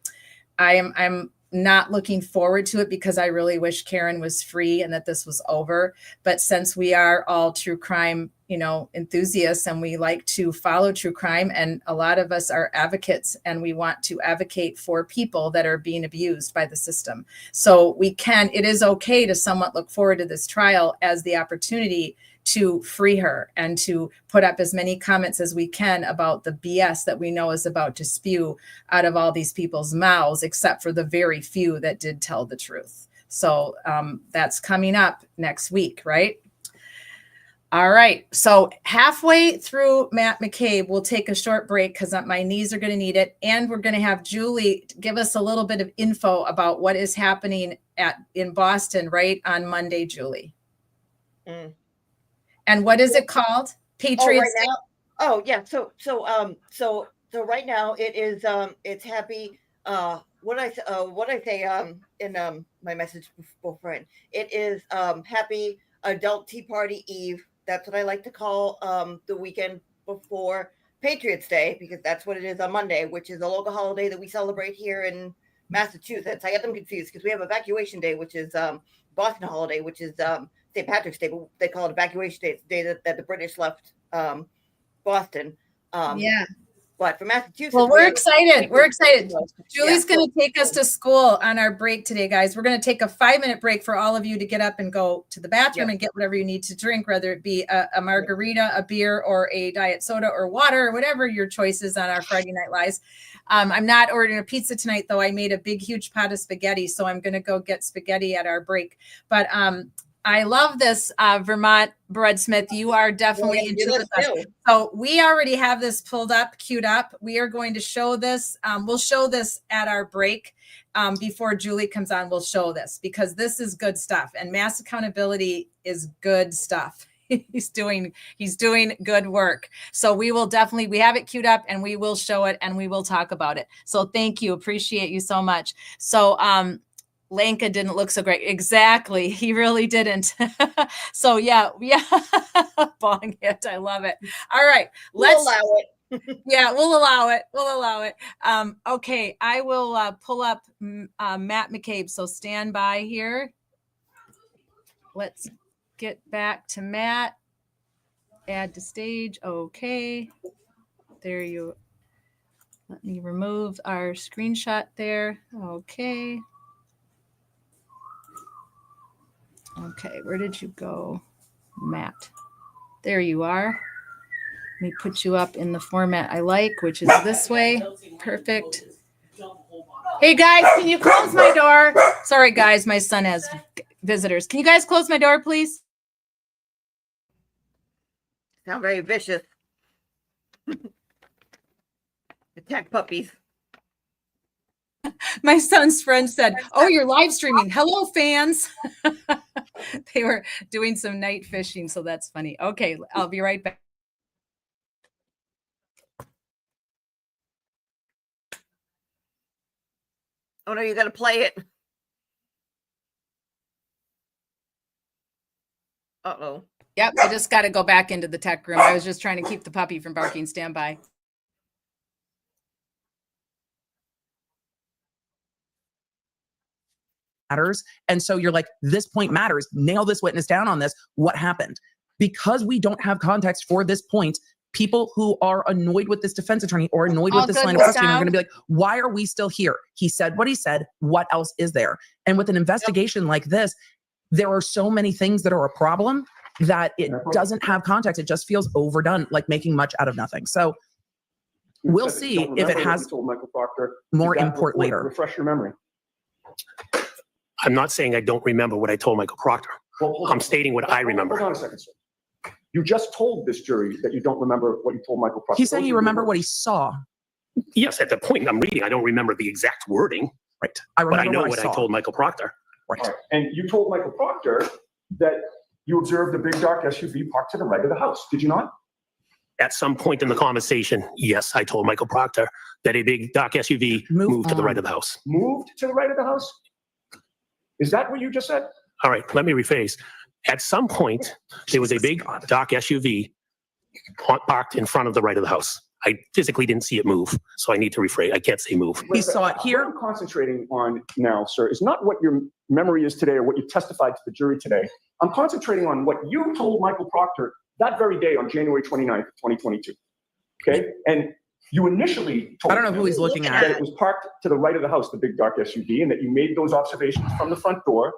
not looking forward to it, because I really wish Karen was free and that this was over. But since we are all true crime, enthusiasts, and we like to follow true crime, and a lot of us are advocates, and we want to advocate for people that are being abused by the system. So it is okay to somewhat look forward to this trial as the opportunity to free her and to put up as many comments as we can about the BS that we know is about to spew out of all these people's mouths, except for the very few that did tell the truth. So that's coming up next week, right? All right. So halfway through Matt McCabe, we'll take a short break because my knees are going to need it. And we're going to have Julie give us a little bit of info about what is happening in Boston right on Monday, Julie. Mm. And what is it called? Patriots. Right now? Oh, yeah. So right now it is it's happy. What I say in my message beforehand. It is happy Adult Tea Party Eve. That's what I like to call the weekend before Patriots Day, because that's what it is on Monday, which is a local holiday that we celebrate here in Massachusetts. I get them confused because we have Evacuation Day, which is Boston holiday, which is St. Patrick's Day, but they call it Evacuation Day. It's the day that the British left Boston. Yeah. But for Massachusetts, well, we're excited. We're excited. Julie's going to take us to school on our break today, guys. We're going to take a 5-minute break for all of you to get up and go to the bathroom and get whatever you need to drink, whether it be a margarita, a beer, or a diet soda or water, or whatever your choice is on our Friday Night Lives. I'm not ordering a pizza tonight, though. I made a big, huge pot of spaghetti, so I'm going to go get spaghetti at our break. But I love this, Vermont Breadsmith. You are definitely into it with us. So we already have this queued up. We are going to show this. We'll show this at our break before Julie comes on. We'll show this because this is good stuff. And mass accountability is good stuff. He's doing good work. So we have it queued up and we will show it and we will talk about it. So thank you. Appreciate you so much. So, Lanka didn't look so great. Exactly. He really didn't. So yeah. Bong hit. I love it. All right. We'll allow it. Yeah, we'll allow it. Okay. I will pull up Matt McCabe. So stand by here. Let's get back to Matt. Add to stage. Okay. There you. Let me remove our screenshot there. Okay. Okay, where did you go, Matt? There you are. Let me put you up in the format I like, which is this way. Perfect. Hey, guys, can you close my door? Sorry, guys, my son has visitors. Can you guys close my door, please? Sound very vicious. Attack puppies. My son's friend said, "Oh, you're live streaming. Hello, fans." They were doing some night fishing, so that's funny. Okay, I'll be right back. Oh no, you got to play it. Uh-oh. Yep, I just got to go back into the tech room. I was just trying to keep the puppy from barking. Stand by. matters. And so you're like, this point matters. Nail this witness down on this. What happened? Because we don't have context for this point, people who are annoyed with this defense attorney or annoyed with this line of questioning are going to be like, why are we still here? He said what he said. What else is there? And with an investigation like this, there are so many things that are a problem that it doesn't have context. It just feels overdone, like making much out of nothing. So we'll see if it has more import later. Refresh your memory. I'm not saying I don't remember what I told Michael Proctor. I'm stating what I remember. Hold on a second, sir. You just told this jury that you don't remember what you told Michael Proctor. He's saying you remember what he saw. Yes, at the point I'm reading, I don't remember the exact wording. Right. But I know what I told Michael Proctor. Right. Right. And you told Michael Proctor that you observed a big dark SUV parked to the right of the house. Did you not? At some point in the conversation, yes, I told Michael Proctor that a big dark SUV moved to the right of the house. Moved to the right of the house? Is that what you just said? All right, let me rephrase. At some point, there was a big dark SUV parked in front of the right of the house. I physically didn't see it move, so I need to rephrase. I can't say move. He saw it here. What I'm concentrating on now, sir, is not what your memory is today or what you testified to the jury today. I'm concentrating on what you told Michael Proctor that very day on January 29th, 2022. Okay? And you initially told I don't know who he's looking at. that it was parked to the right of the house, the big dark SUV, and that you made those observations from the front door.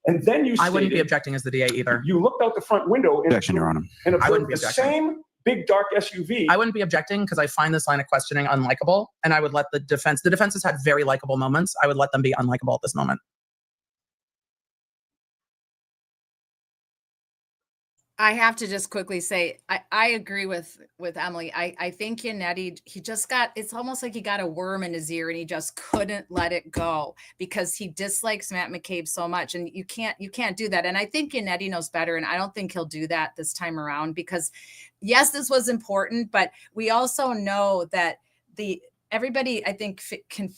And then you stated, I wouldn't be objecting as the DA either. you looked out the front window and Objection, Your Honor. and I wouldn't observed be the objecting. same big dark SUV. I wouldn't be objecting because I find this line of questioning unlikable, and I would let the defense has had very likable moments. I would let them be unlikable at this moment. I have to just quickly say, I agree with Emily. I think Yannetti, he just got, it's almost like he got a worm in his ear and he just couldn't let it go because he dislikes Matt McCabe so much. And you can't do that. And I think Yannetti knows better. And I don't think he'll do that this time around because yes, this was important, but we also know that everybody, I think,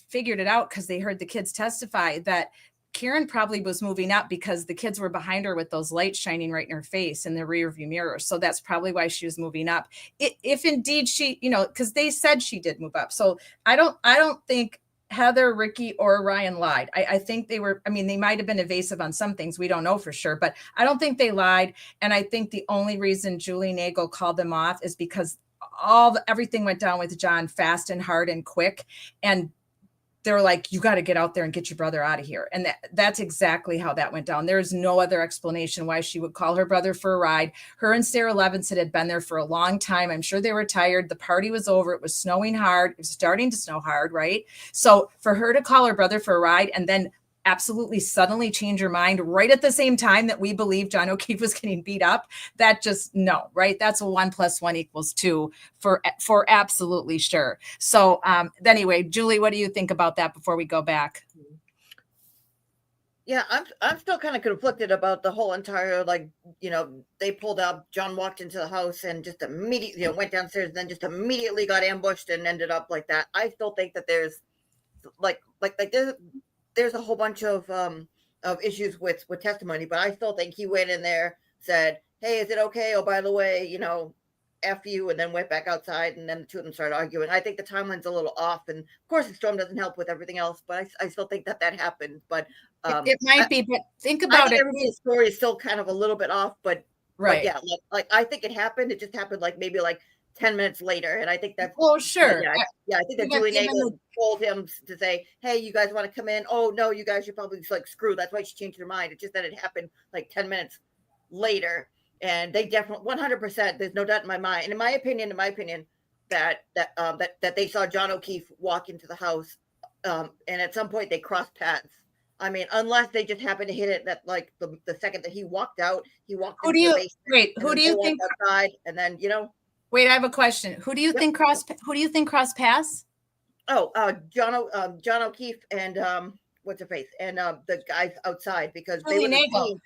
figured it out because they heard the kids testify that Karen probably was moving up because the kids were behind her with those lights shining right in her face in the rear view mirror. So that's probably why she was moving up. If indeed she, because they said she did move up. So I don't think Heather, Ricky, or Ryan lied. I think they were, they might have been evasive on some things. We don't know for sure, but I don't think they lied. And I think the only reason Julie Nagel called them off is because everything went down with John fast and hard and quick. And they were like, you got to get out there and get your brother out of here. And that's exactly how that went down. There is no other explanation why she would call her brother for a ride. Her and Sarah Levinson had been there for a long time. I'm sure they were tired. The party was over. It was snowing hard. It was starting to snow hard, right? So for her to call her brother for a ride and then absolutely suddenly change her mind right at the same time that we believe John O'Keefe was getting beat up, that just no, right? That's a 1 + 1 = 2 for absolutely sure. So anyway, Julie, what do you think about that before we go back? Yeah, I'm still kind of conflicted about the whole entire, they pulled out, John walked into the house and just immediately went downstairs and then just immediately got ambushed and ended up like that. I still think that there's there's a whole bunch of issues with testimony, but I still think he went in there, said, hey, is it okay? Oh, by the way, F you, and then went back outside, and then the two of them started arguing. I think the timeline's a little off, and of course the storm doesn't help with everything else, but I still think that happened. But it might be, but think about it. Everybody's story is still kind of a little bit off, but right. But yeah, I think it happened. It just happened maybe 10 minutes later. And I think that's, well, sure. Yeah, I think that Julie Nagel told him to say, hey, you guys want to come in? Oh, no, you guys should probably just screw. That's why she changed her mind. It's just that it happened 10 minutes later. And they definitely 100%, there's no doubt in my mind. And in my opinion, that they saw John O'Keefe walk into the house. And at some point they crossed paths. Unless they just happened to hit it that the second that he walked out, he walked into the basement. Who do you think outside? And then, Wait, I have a question. Who do you think cross paths? Oh, John O'Keefe and what's her face and the guys outside because Julie they were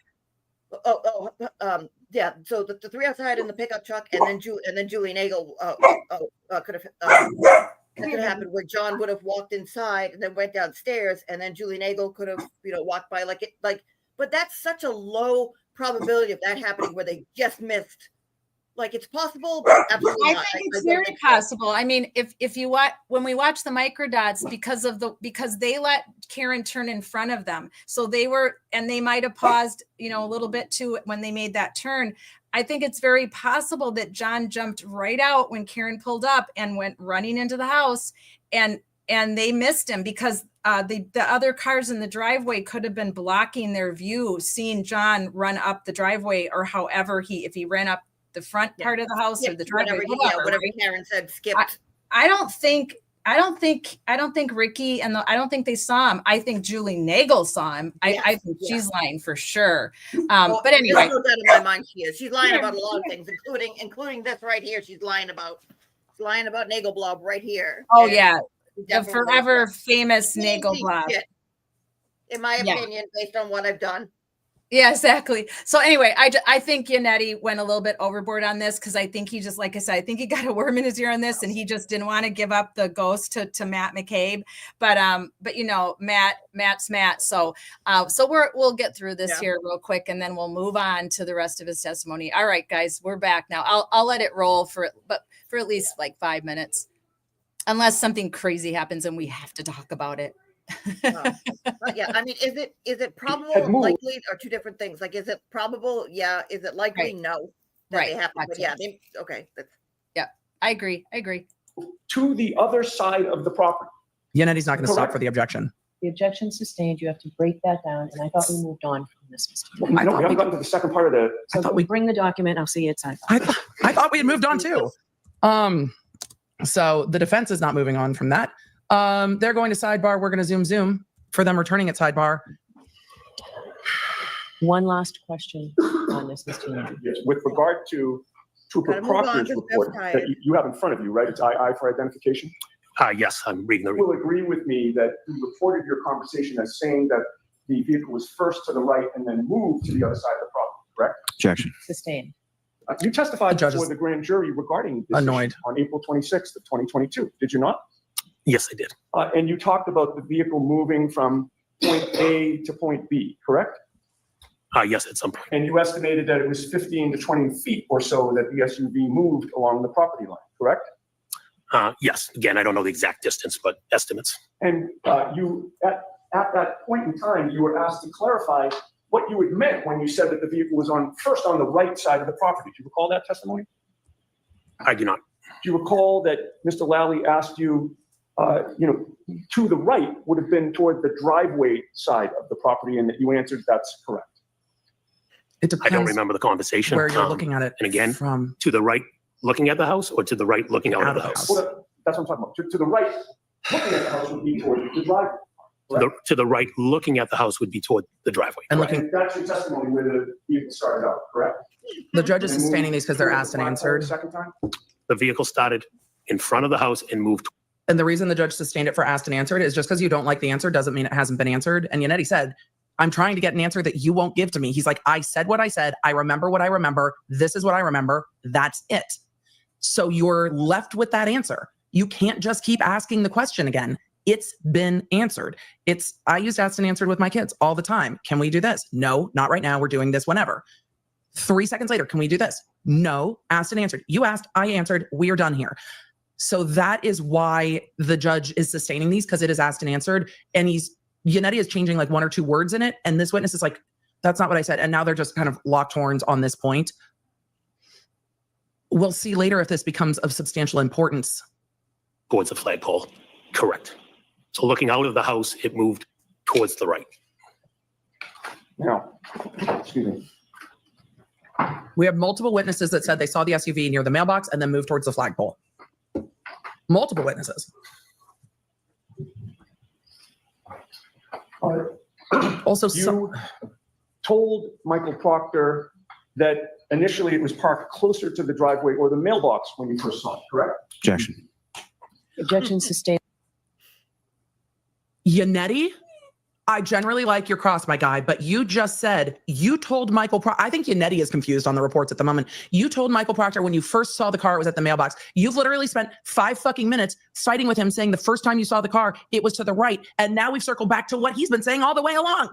the team. Yeah. So the three outside in the pickup truck, and then Julie Nagel could have happened where John would have walked inside and then went downstairs, and then Julie Nagel could have walked by but that's such a low probability of that happening where they just missed Like it's possible, but absolutely I not. think it's don't very think so. possible. I mean, if you watch when we watch the microdots, because they let Karen turn in front of them, so they might have paused, a little bit too when they made that turn. I think it's very possible that John jumped right out when Karen pulled up and went running into the house, and they missed him because the other cars in the driveway could have been blocking their view, seeing John run up the driveway, or however if he ran up the front part of the house or the driveway, whatever Karen said, skipped. I don't think Ricky I don't think they saw him. I think Julie Nagel saw him. I think she's lying for sure. But anyway, there's no doubt in my mind she is. She's lying about a lot of things, including this right here. She's lying about Nagelblob right here. Oh And yeah, the definitely forever does. famous Easy Nagelblob. shit, in my opinion, based on what I've done. Yeah, exactly. So anyway, I think Yannetti went a little bit overboard on this because I think he just, like I said, I think he got a worm in his ear on this, and he just didn't want to give up the ghost to Matt McCabe. But Matt's Matt. So we'll get through this here real quick, and then we'll move on to the rest of his testimony. All right, guys, we're back now. I'll let it roll for at least like 5 minutes, unless something crazy happens and we have to talk about it. Yeah, I mean, is it probable, likely, are two different things. Like, is it probable? Yeah. Is it likely? Right. No. That Right. they happen. But Gotcha. yeah, okay. Yeah, I agree. To the other side of the property. Yannetti's not going to stop for the objection. The objection sustained. You have to break that down. And I thought we moved on from this, Mr. Chairman. No, we haven't gotten to the second part of the. So thought we we- bring the document. I'll see you at side. I thought we had moved on too. So the defense is not moving on from that. They're going to sidebar. We're going to zoom for them returning at sidebar. One last question on this, Mr. Chairman. Yes, with regard to Trooper Gotta move on, Proctor's 'cause report Beth's that you have in front of you, right? It's I for identification. Yes, I'm reading the You will agree with me that you reported your conversation as saying that the vehicle was first to the right and then moved to the other side of the property, correct? Objection. Sustained. You testified The judge before is the grand jury regarding this annoyed. issue on April 26th of 2022, did you not? Yes, I did. And you talked about the vehicle moving from point A to point B, correct? Yes, at some point. And you estimated that it was 15 to 20 feet or so that the SUV moved along the property line, correct? Yes, again, I don't know the exact distance, but estimates. And you, at that point in time, you were asked to clarify what you had meant when you said that the vehicle was first on the right side of the property. Do you recall that testimony? I do not. Do you recall that Mr. Lally asked you, to the right would have been toward the driveway side of the property, and that you answered that's correct? It I depends don't remember the conversation. where you're looking at it. and again, from To the right, looking at the house, or to the right, looking out of the house? Well, that's what I'm talking about. To the right, looking at the house would be toward the driveway. To the right, looking at the house would be toward the driveway. and Right, looking. and that's your testimony where the vehicle started out, correct? The judge is And moved sustaining these because they're toward asked the and flag pole answered. the second time? The vehicle started in front of the house and moved. And the reason the judge sustained it for asked and answered is just because you don't like the answer doesn't mean it hasn't been answered. And Yannetti said, I'm trying to get an answer that you won't give to me. He's like, I said what I said. I remember what I remember. This is what I remember. That's it. So you're left with that answer. You can't just keep asking the question again. It's been answered. I used asked and answered with my kids all the time. Can we do this? No, not right now. We're doing this whenever. 3 seconds later, can we do this? No, asked and answered. You asked, I answered. We are done here. So that is why the judge is sustaining these, because it is asked and answered. And Yannetti is changing like one or two words in it. And this witness is like, that's not what I said. And now they're just kind of locked horns on this point. We'll see later if this becomes of substantial importance. Towards the flagpole. Correct. So looking out of the house, it moved towards the right. Now, excuse me. We have multiple witnesses that said they saw the SUV near the mailbox and then moved towards the flagpole. Multiple witnesses. Also, You told Michael Proctor that initially it was parked closer to the driveway or the mailbox when you first saw it, correct? Objection. Objection sustained. Yannetti, I generally like your cross, my guy, but you just said you told Michael Proctor. I think Yannetti is confused on the reports at the moment. You told Michael Proctor when you first saw the car, it was at the mailbox. You've literally spent 5 fucking minutes fighting with him, saying the first time you saw the car, it was to the right. And now we've circled back to what he's been saying all the way along.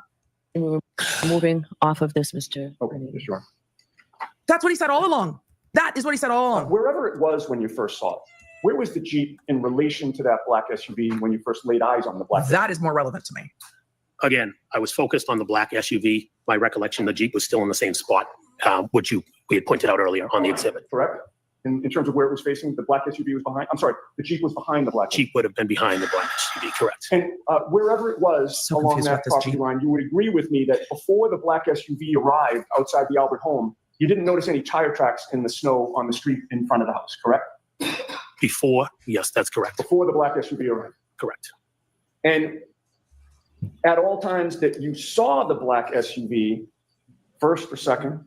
We're moving off of this, Mr. Okay, sure. That's what he said all along. That is what he said all along. Wherever it was when you first saw it, where was the Jeep in relation to that black SUV when you first laid eyes on the black That is more relevant to me. Again, I was focused on the black SUV. My recollection, the Jeep was still in the same spot, which we had pointed out earlier on the exhibit. Correct? In terms of where it was facing, the black SUV was behind. I'm sorry, the Jeep was behind the black Jeep would have been behind the black SUV, correct. And wherever it was So along confused that about this property Jeep. line, you would agree with me that before the black SUV arrived outside the Albert home, you didn't notice any tire tracks in the snow on the street in front of the house, correct? Before, yes, that's correct. Before the black SUV arrived. Correct. And at all times that you saw the black SUV, first or second,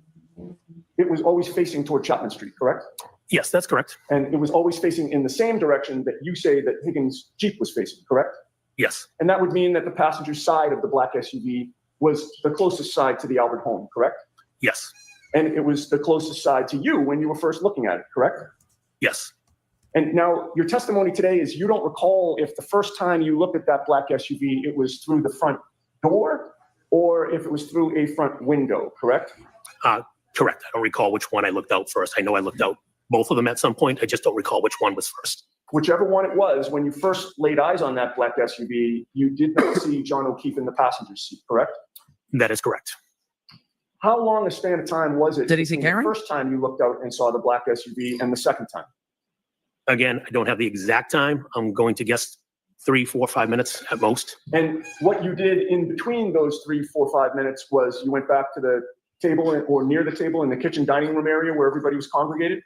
it was always facing toward Chapman Street, correct? Yes, that's correct. And it was always facing in the same direction that you say that Higgins' Jeep was facing, correct? Yes, And that would mean that the passenger side of the black SUV was the closest side to the Albert home, correct? yes, And it was the closest side to you when you were first looking at it, correct? yes. And now your testimony today is you don't recall if the first time you looked at that black SUV, it was through the front door or if it was through a front window, correct? Correct. I don't recall which one I looked out first. I know I looked out both of them at some point. I just don't recall which one was first. Whichever one it was, when you first laid eyes on that black SUV, you did not see John O'Keefe in the passenger seat, correct? That is correct. How long a span of time was it? Did he see between Karen? the first time you looked out and saw the black SUV and the second time? Again, I don't have the exact time. I'm going to guess 3, 4, 5 minutes at most. And what you did in between those 3, 4, 5 minutes was you went back to the table or near the table in the kitchen dining room area where everybody was congregated,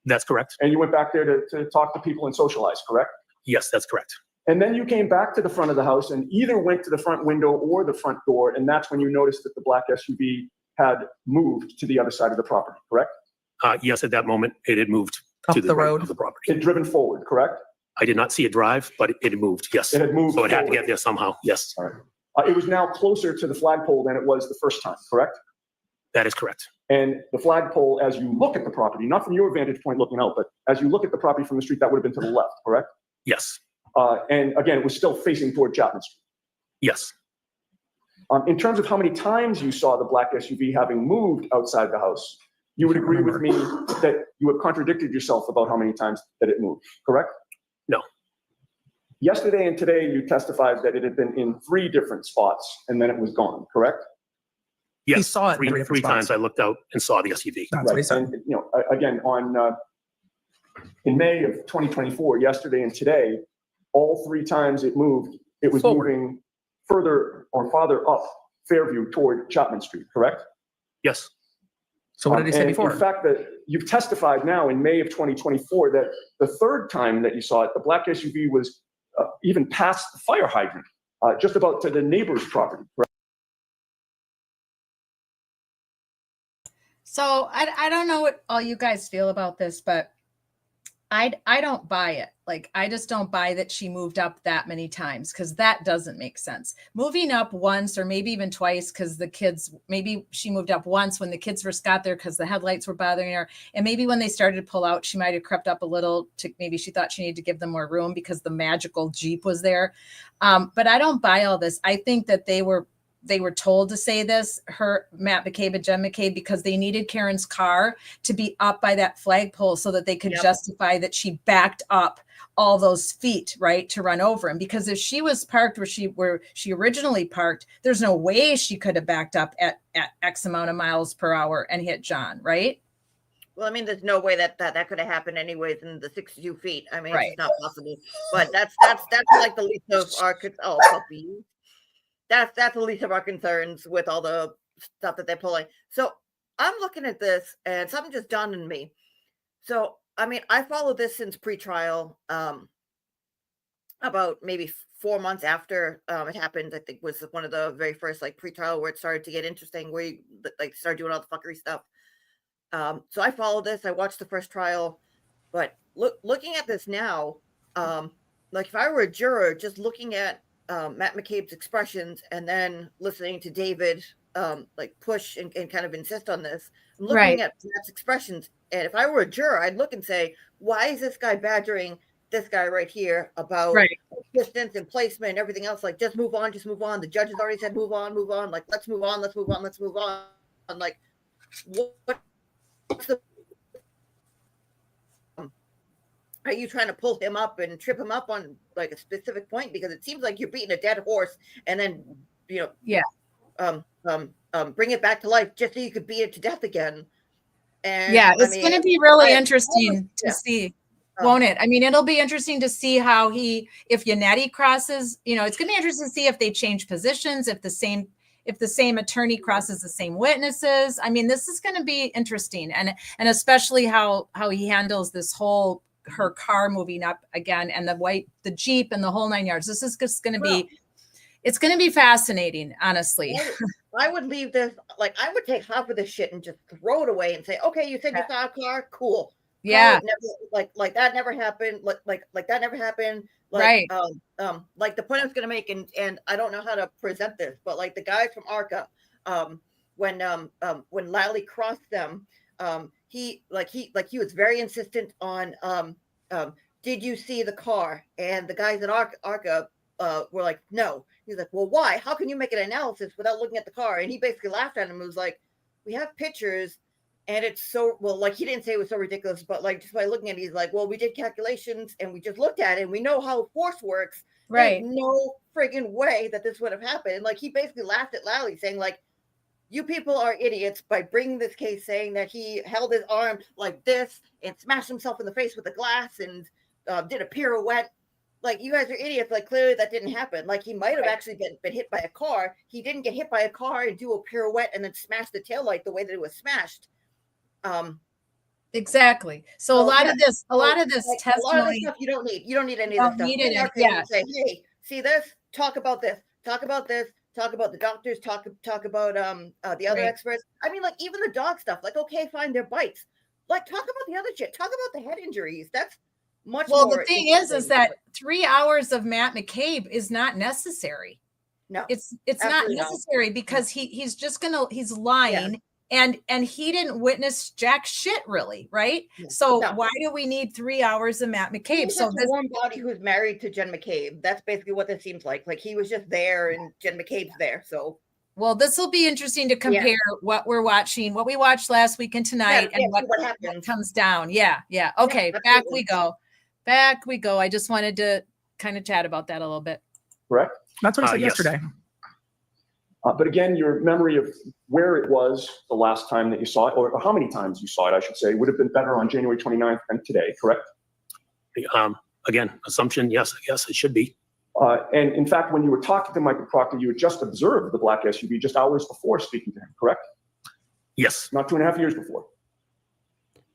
That's correct. and you went back there to talk to people and socialize, correct? Yes, that's correct. And then you came back to the front of the house and either went to the front window or the front door, and that's when you noticed that the black SUV had moved to the other side of the property, correct? Yes, at that moment, it had moved Up to the right road. of the property. It had driven forward, correct? I did not see it drive, but it had moved. Yes. It had moved So it had to forward. get there somehow. Yes, It was now closer to the flagpole than it was the first time, correct? that is correct. And the flagpole, as you look at the property, not from your vantage point looking out, but as you look at the property from the street, that would have been to the left, correct? Yes, And again, it was still facing toward Chapman Street. yes. In terms of how many times you saw the black SUV having moved outside the house, you would agree with me that you have contradicted yourself about how many times that it moved, correct? No. Yesterday and today, you testified that it had been in 3 different spots and then it was gone, correct? Yes. He saw it in 3 different Three times spots. I looked out and saw the SUV. That's what he said. And, again, in May of 2024, yesterday and today, all 3 times it moved, it was Forward. moving further or farther up Fairview toward Chapman Street, correct? Yes, So what did he say And before? In fact, that you've testified now in May of 2024 that the 3rd time that you saw it, the black SUV was even past the fire hydrant, just about to the neighbor's property, correct? So I don't know what all you guys feel about this, but I don't buy it. Like, I just don't buy that she moved up that many times, because that doesn't make sense. Moving up once or maybe even twice, because the kids, maybe she moved up once when the kids first got there because the headlights were bothering her. And maybe when they started to pull out, she might have crept up a little to, maybe she thought she needed to give them more room because the magical Jeep was there. But I don't buy all this. I think that they were told to say this, Matt McCabe and Jen McCabe, because they needed Karen's car to be up by that flagpole so that they could justify that she backed up all those feet, right, to run over him. Because if she was parked where she originally parked, there's no way she could have backed up at X amount of miles per hour and hit John, right? Well, I mean, there's no way that could have happened anyways in the 62 feet. I mean, Right. it's not possible. But that's like the least of our puppy. That's the least of our concerns with all the stuff that they're pulling. So I'm looking at this and something just dawned on me. So, I mean, I followed this since pre-trial, about maybe 4 months after it happened. I think was one of the very first like pre-trial where it started to get interesting, where you like started doing all the fuckery stuff. So I followed this. I watched the first trial, but looking at this now, like if I were a juror, just looking at Matt McCabe's expressions and then listening to David like push and kind of insist on this, I'm looking at Matt's expressions, and if I were a juror, I'd look and say, why is this guy badgering this guy right here about distance and placement and everything else? Like, just move on. The judge has already said move on. Like, let's move on. Like, what's the are you trying to pull him up and trip him up on like a specific point? Because it seems like you're beating a dead horse and then, bring it back to life just so you could beat it to death again. And it's going to be really interesting to see, won't it? I mean, it'll be interesting to see how if Yannetti crosses, it's going to be interesting to see if they change positions, if the same attorney crosses the same witnesses. I mean, this is going to be interesting, and especially how he handles this whole her car moving up again and the Jeep and the whole 9 yards. This is just going to be, it's going to be fascinating, honestly. I would leave this, like, I would take half of this shit and just throw it away and say, okay, you said you saw a car, cool. Yeah. Like that never happened. Like that never happened. Right. Like the point I was gonna make, and I don't know how to present this, but like the guys from ARCA, when Lally crossed them, he was very insistent on did you see the car? And the guys at ARCA were like, no. He's like, well, why? How can you make an analysis without looking at the car? And he basically laughed at him and was like, we have pictures. And it's so, well, like, he didn't say it was so ridiculous, but like, just by looking at it, he's like, well, we did calculations and we just looked at it and we know how force works. Right. There's no friggin' way that this would have happened. Like, he basically laughed at Lally, saying, like, you people are idiots by bringing this case, saying that he held his arm like this and smashed himself in the face with a glass and did a pirouette. Like, you guys are idiots. Like, clearly that didn't happen. Like, he might have actually been hit by a car. He didn't get hit by a car and do a pirouette and then smash the taillight the way that it was smashed. Exactly. So a lot of this like, testimony, a lot of this stuff you don't need any of this stuff. Yeah. Say, hey, see this? Talk about this. Talk about this. Talk about the doctors. Talk about the other experts. I mean, like, even the dog stuff. Like, okay, fine, they're bites. Like, talk about the other shit. Talk about the head injuries. That's much more. Well, the thing is that 3 hours of Matt McCabe is not necessary. No, it's not necessary because he's lying. Yeah. And he didn't witness jack shit, really, right? Yeah. So why do we need 3 hours of Matt McCabe? So this warm body who's married to Jen McCabe. That's basically what this seems like. Like, he was just there, and Jen McCabe's there. So, well, this will be interesting to compare what we're watching, what we watched last week and tonight, and what comes down. Yeah. Okay, back we go. I just wanted to kind of chat about that a little bit. Correct. That's what I said yesterday. But again, your memory of where it was the last time that you saw it, or how many times you saw it, I should say, would have been better on January 29th than today, correct? Again, assumption, yes, I guess it should be. And in fact, when you were talking to Michael Proctor, you had just observed the black SUV just hours before speaking to him, correct? Yes. Not 2.5 years before.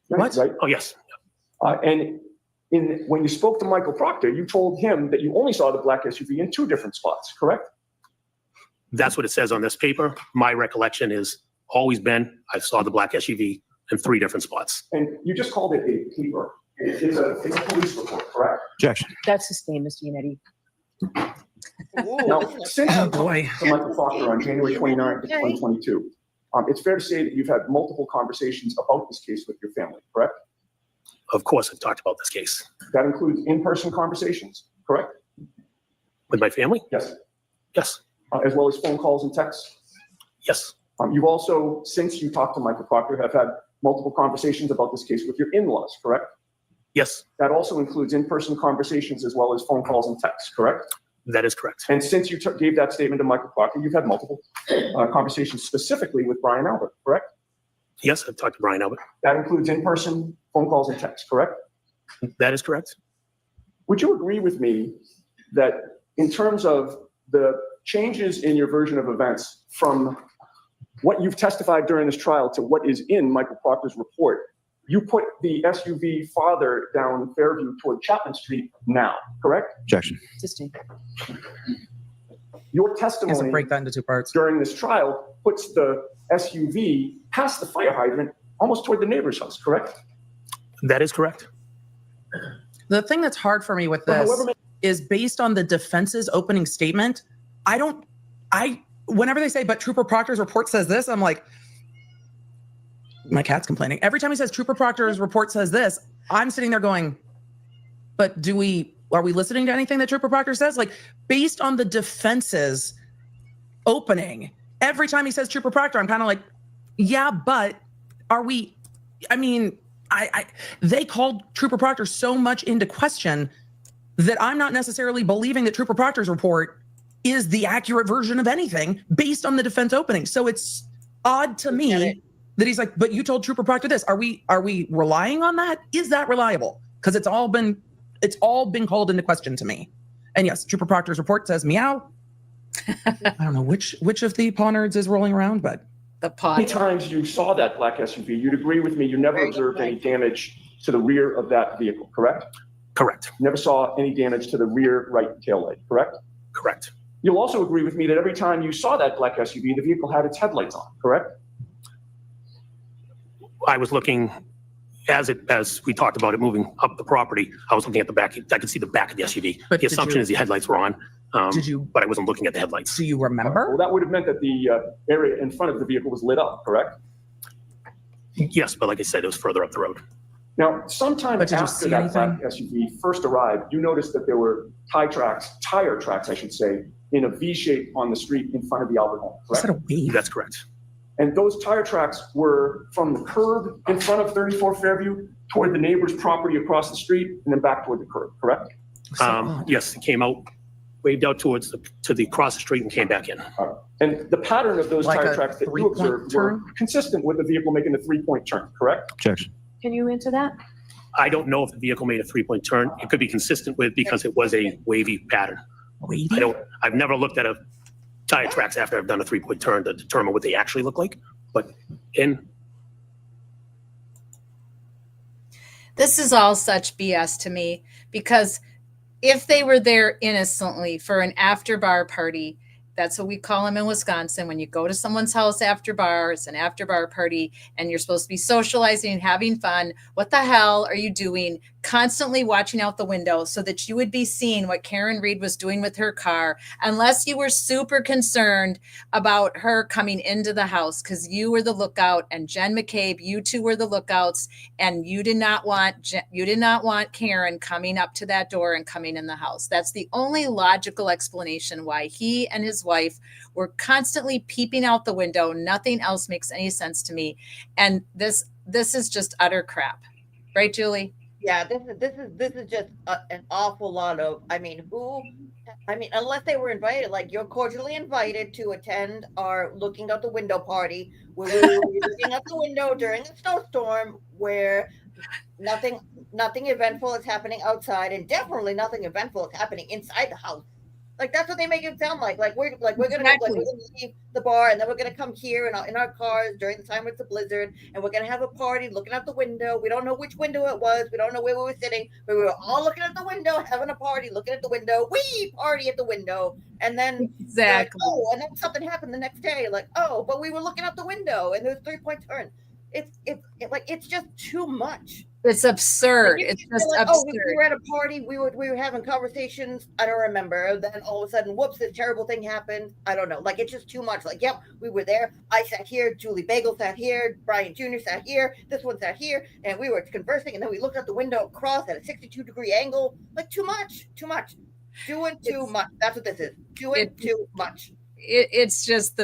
What? Right? Oh, yes. And when you spoke to Michael Proctor, you told him that you only saw the black SUV in 2 different spots, correct? That's what it says on this paper. My recollection is always been, I saw the black SUV in 3 different spots. And you just called it a paper. It's a police report, correct? Objection. That's sustained, Mr. Yannetti. Now, since you talked to Michael Proctor on January 29th, 2022, it's fair to say that you've had multiple conversations about this case with your family, correct? Of course, I've talked about this case. That includes in-person conversations, correct? With my family? Yes. Yes. As well as phone calls and texts? Yes. You've also, since you talked to Michael Proctor, have had multiple conversations about this case with your in-laws, correct? Yes. That also includes in-person conversations as well as phone calls and texts, correct? That is correct. And since you gave that statement to Michael Proctor, you've had multiple conversations specifically with Brian Albert, correct? Yes, I've talked to Brian Albert. That includes in-person phone calls and texts, correct? That is correct. Would you agree with me that in terms of the changes in your version of events from what you've testified during this trial to what is in Michael Proctor's report, you put the SUV farther down Fairview toward Chapman Street now, correct? Objection. Sustained. Your Yes, testimony break that into 2 parts. during this trial puts the SUV past the fire hydrant almost toward the neighbor's house, correct? That is correct. The thing that's hard for me with this is based on the defense's opening statement. Whenever they say, but Trooper Proctor's report says this, I'm like, my cat's complaining. Every time he says Trooper Proctor's report says this, I'm sitting there going, but are we listening to anything that Trooper Proctor says? Like, based on the defense's opening, every time he says Trooper Proctor, I'm kind of like, yeah, but are we, I mean, they called Trooper Proctor so much into question that I'm not necessarily believing that Trooper Proctor's report is the accurate version of anything based on the defense opening. So it's odd to me that he's like, but you told Trooper Proctor this. Are we relying on that? Is that reliable? Because it's all been called into question to me. And yes, Trooper Proctor's report says meow. I don't know which of the paw nerds is rolling around, but The paw. How many times you saw that black SUV? You'd agree with me, you never observed any damage to the rear of that vehicle, correct? Correct. Never saw any damage to the rear right tail light, correct? Correct. You'll also agree with me that every time you saw that black SUV, the vehicle had its headlights on, correct? I was looking as we talked about it moving up the property. I was looking at the back. I could see the back of the SUV. But the assumption is the headlights were on. But I wasn't looking at the headlights. do you remember? Well, that would have meant that the area in front of the vehicle was lit up, correct? Yes, but like I said, it was further up the road. Now, sometime But did you after see that black anything? SUV first arrived, you noticed that there were tire tracks, I should say, in a V shape on the street in front of the Albert home, Is correct? that a wave? That's correct. And those tire tracks were from the curb in front of 34 Fairview toward the neighbor's property across the street and then back toward the curb, correct? Yes, it came out, waved out towards the across the street and came back in. And the pattern of those Like tire a tracks that you three-point observed were turn? consistent with the vehicle making the 3-point turn, correct? Objection. Can you answer that? I don't know if the vehicle made a 3-point turn. It could be consistent with because it was a wavy pattern. Wavy? I've never looked at a tire tracks after I've done a 3-point turn to determine what they actually look like. But This is all such BS to me, because if they were there innocently for an after bar party, that's what we call them in Wisconsin. When you go to someone's house after bar, it's an after bar party and you're supposed to be socializing and having fun. What the hell are you doing? Constantly watching out the window so that you would be seeing what Karen Reed was doing with her car, unless you were super concerned about her coming into the house, because you were the lookout, and Jen McCabe, you two were the lookouts, and you did not want Karen coming up to that door and coming in the house. That's the only logical explanation why he and his wife were constantly peeping out the window. Nothing else makes any sense to me. And this is just utter crap. Right, Julie? Yeah, this is just an awful lot of. Unless they were invited, like you're cordially invited to attend our looking out the window party, where we were looking out the window during a snowstorm, where nothing eventful is happening outside, and definitely nothing eventful is happening inside the house. Like that's what they make it sound like. We're gonna leave the bar and then we're gonna come here in our cars during the time it's a blizzard and we're gonna have a party looking out the window. We don't know which window it was. We don't know where we were sitting, but we were all looking at the window, having a party, looking at the window. We party at the window, and then Exactly. and then something happened the next day. But we were looking out the window and there was 3-point turn. It's just too much. It's absurd. It's just absurd. We were at a party. We were having conversations. I don't remember. Then all of a sudden, whoops! This terrible thing happened. I don't know. It's just too much. Yep, we were there. I sat here. Julie Bagel sat here. Brian Jr. sat here. This one sat here, and we were conversing. And then we looked out the window across at a 62-degree angle. Too much. Doing too much. That's what this is. Doing too much. It's just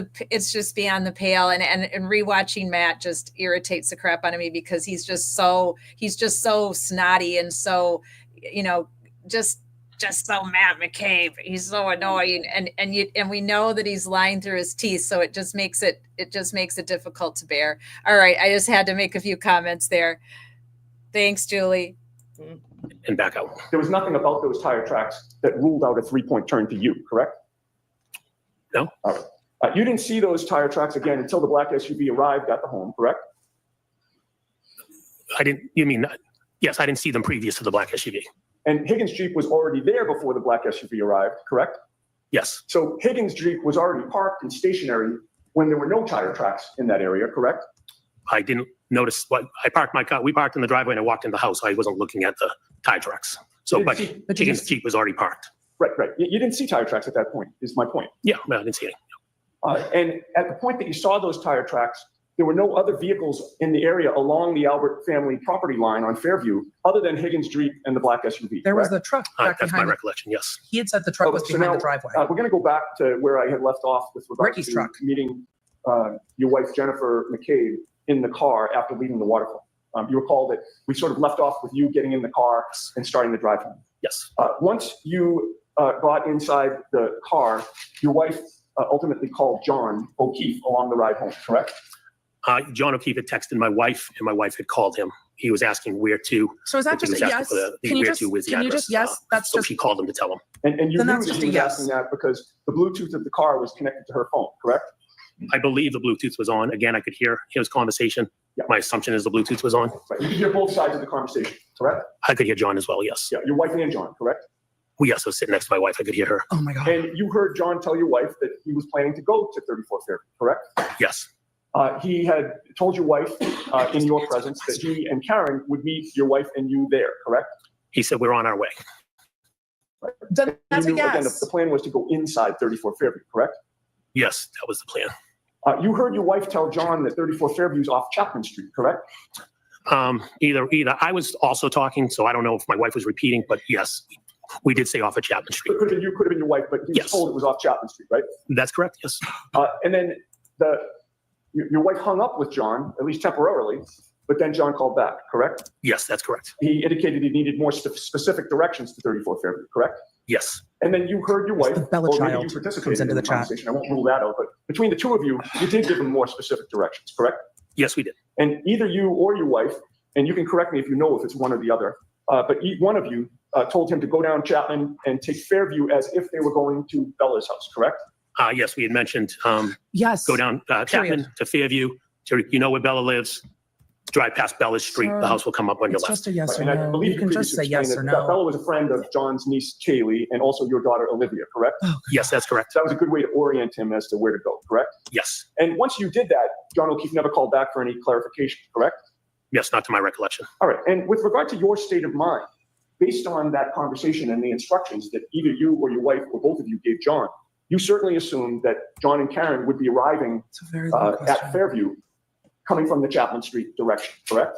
beyond the pale, and rewatching Matt just irritates the crap out of me, because he's just so snotty and so just so Matt McCabe. He's so annoying, and we know that he's lying through his teeth, so it just makes it difficult to bear. All right, I just had to make a few comments there. Thanks, Julie. And back out. There was nothing about those tire tracks that ruled out a 3-point turn to you, correct? No. All right. You didn't see those tire tracks again until the black SUV arrived at the home, correct? I didn't. You mean? Yes, I didn't see them previous to the black SUV. And Higgins' Jeep was already there before the black SUV arrived, correct? Yes. So Higgins' Jeep was already parked and stationary when there were no tire tracks in that area, correct? I didn't notice what I parked my car. We parked in the driveway and I walked in the house. I wasn't looking at the tire tracks. So, but Higgins' Jeep was already parked. Right. You didn't see tire tracks at that point, is my point. Yeah, well, I didn't see any. And at the point that you saw those tire tracks, there were no other vehicles in the area along the Albert family property line on Fairview other than Higgins' Jeep and the black SUV. There was correct? the truck back That's my behind. recollection. Yes. He had said the truck was So behind now, the driveway. we're going to go back to where I had left off with regards Ricky's to truck. meeting your wife, Jennifer McCabe, in the car after leaving the waterfront. You recall that we sort of left off with you getting in the car and starting the drive home. Yes. Once you got inside the car, your wife ultimately called John O'Keefe along the ride home, correct? John O'Keefe had texted my wife, and my wife had called him. He was asking where to. So is that He just was a asking yes? for the Can you where just, to was the can you address. just, yes, that's So just, she called him to tell him. And you Then knew that's that just he a was yes. asking that because the Bluetooth of the car was connected to her phone, correct? I believe the Bluetooth was on. Again, I could hear his conversation. Yeah. My assumption is the Bluetooth was on. Right. You could hear both sides of the conversation, correct? I could hear John as well, yes. Yeah, your wife and John, correct? Well, yes, I was sitting next to my wife. I could hear her. oh my God. And you heard John tell your wife that he was planning to go to 34 Fairview, correct? Yes. He had told your wife in your presence that he and Karen would meet your wife and you there, correct? He said, we're on our way. Right. Then You that's a knew, again, yes. the plan was to go inside 34 Fairview, correct? Yes, that was the plan. You heard your wife tell John that 34 Fairview is off Chapman Street, correct? Either I was also talking, so I don't know if my wife was repeating, but yes, we did say off of Chapman Street. It could have been you, could have been your wife, but he was Yes. told it was off Chapman Street, right? That's correct, yes. And then your wife hung up with John, at least temporarily, but then John called back, correct? Yes, that's correct. He indicated he needed more specific directions to 34 Fairview, correct? Yes. And then you heard your wife, The Bella or maybe child you participated comes into in the the chat. conversation. I won't rule that out, but between the two of you, you did give him more specific directions, correct? Yes, we did. And either you or your wife, and you can correct me if you know if it's one or the other, but one of you told him to go down Chapman and take Fairview as if they were going to Bella's house, correct? Yes, we had mentioned Yes. go down Chapman to Fairview. You know where Bella lives. Drive past Bella's street. Sir, The house will come up on your It's left. just a yes or And I no. believe You can just say previously yes or explained that no. Bella was a friend of John's niece, Kaylee, and also your daughter, Olivia, correct? Oh, Yes, that's correct. So that was a good way to orient him as to where to go, correct? Yes. And once you did that, John O'Keefe never called back for any clarification, correct? Yes, not to my recollection. All right. And with regard to your state of mind, based on that conversation and the instructions that either you or your wife or both of you gave John, you certainly assumed that John and Karen would be arriving It's a very long at question. Fairview coming from the Chapman Street direction, correct?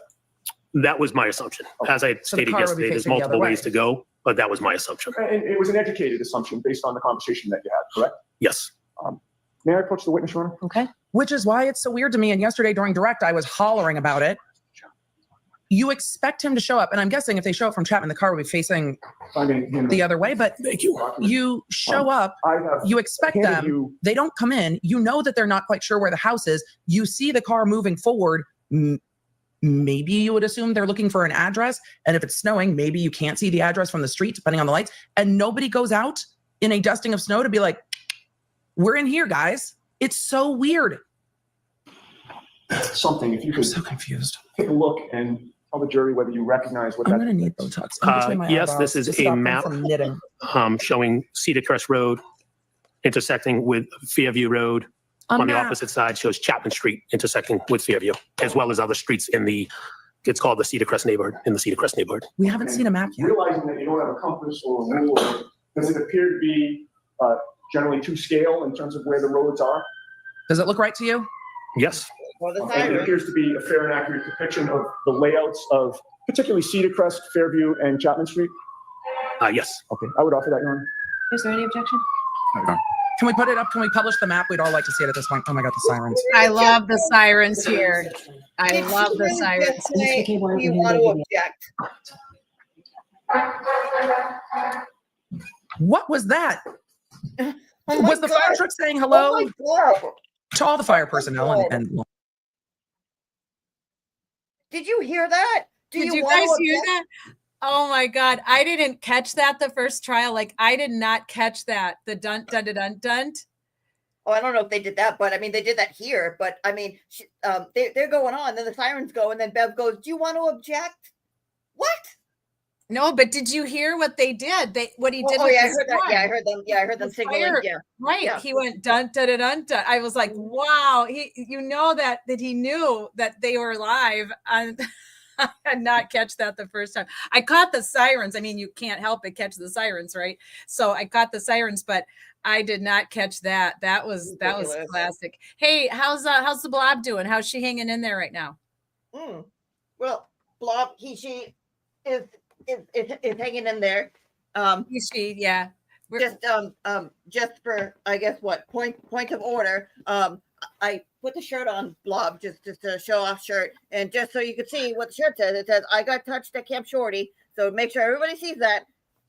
That was my assumption. As I had So the stated car would be yesterday, there's facing the multiple other ways way. to go, but that was my assumption. And it was an educated assumption based on the conversation that you had, correct? Yes. May I approach the witness, Your Honor? Okay. Which is why it's so weird to me. And yesterday during direct, I was hollering about it. You expect him to show up. And I'm guessing if they show up from Chapman, the car will be facing Finding him. the other way. But Thank you. you show up, I have you expect handed them. you. They don't come in. You know that they're not quite sure where the house is. You see the car moving forward. Maybe you would assume they're looking for an address. And if it's snowing, maybe you can't see the address from the street, depending on the lights. And nobody goes out in a dusting of snow to be like, we're in here, guys. It's so weird. Something, if you I'm could so confused. take a look and tell the jury whether you recognize what I'm that going to need Botox in between my yes, eyebrows this is to a stop them map. from knitting. Showing Cedar Crest Road intersecting with Fairview Road. A On the map. opposite side shows Chapman Street intersecting with Fairview, as well as other streets in it's called the Cedar Crest neighborhood, in the Cedar Crest neighborhood. We haven't seen a map yet. Realizing that you don't have a compass or a ruler, does it appear to be generally to scale in terms of where the roads are? Does it look right to you? Yes. Well, the And it siren. appears to be a fair and accurate depiction of the layouts of particularly Cedar Crest, Fairview, and Chapman Street? Yes. Okay, I would offer that, Your Honor. Is there any objection? Can we put it up? Can we publish the map? We'd all like to see it at this point. Oh my God, the sirens. I love the sirens here. I Did love you the really sirens. just say, Mr. McCabe, why do you don't you want hand to over object? What was that? Oh my Was the fire God. truck saying Oh hello my God. to all the fire personnel? And Did you hear that? Do Did you want guys to hear object? that? Oh my God. I didn't catch that the first trial. Like I did not catch that. The dun dun dun dun dun. Oh, I don't know if they did that, but I mean, they did that here. But I mean, they're going on. Then the sirens go, and then Bev goes, "Do you want to object?" What? No, but did you hear what they did? What he did? Oh with yeah, I his heard that. Yeah, I gun. heard them. Yeah, I heard them The signaling. fire- Yeah. Right. Yeah. He went dun dun dun dun dun. I was like, wow. You know that he knew that they were live. And I did not catch that the first time. I caught the sirens. I mean, you can't help but catch the sirens, right? So I caught the sirens, but I did not catch that. That was Ridiculous. classic. Hey, how's the blob doing? How's she hanging in there right now? Well, Blob, she is hanging in there. Is she? Yeah. Just for I guess what point of order. I put the shirt on, Blob, just to show off shirt, and just so you can see what the shirt says. It says, "I got touched at Camp Shorty." So make sure everybody sees that.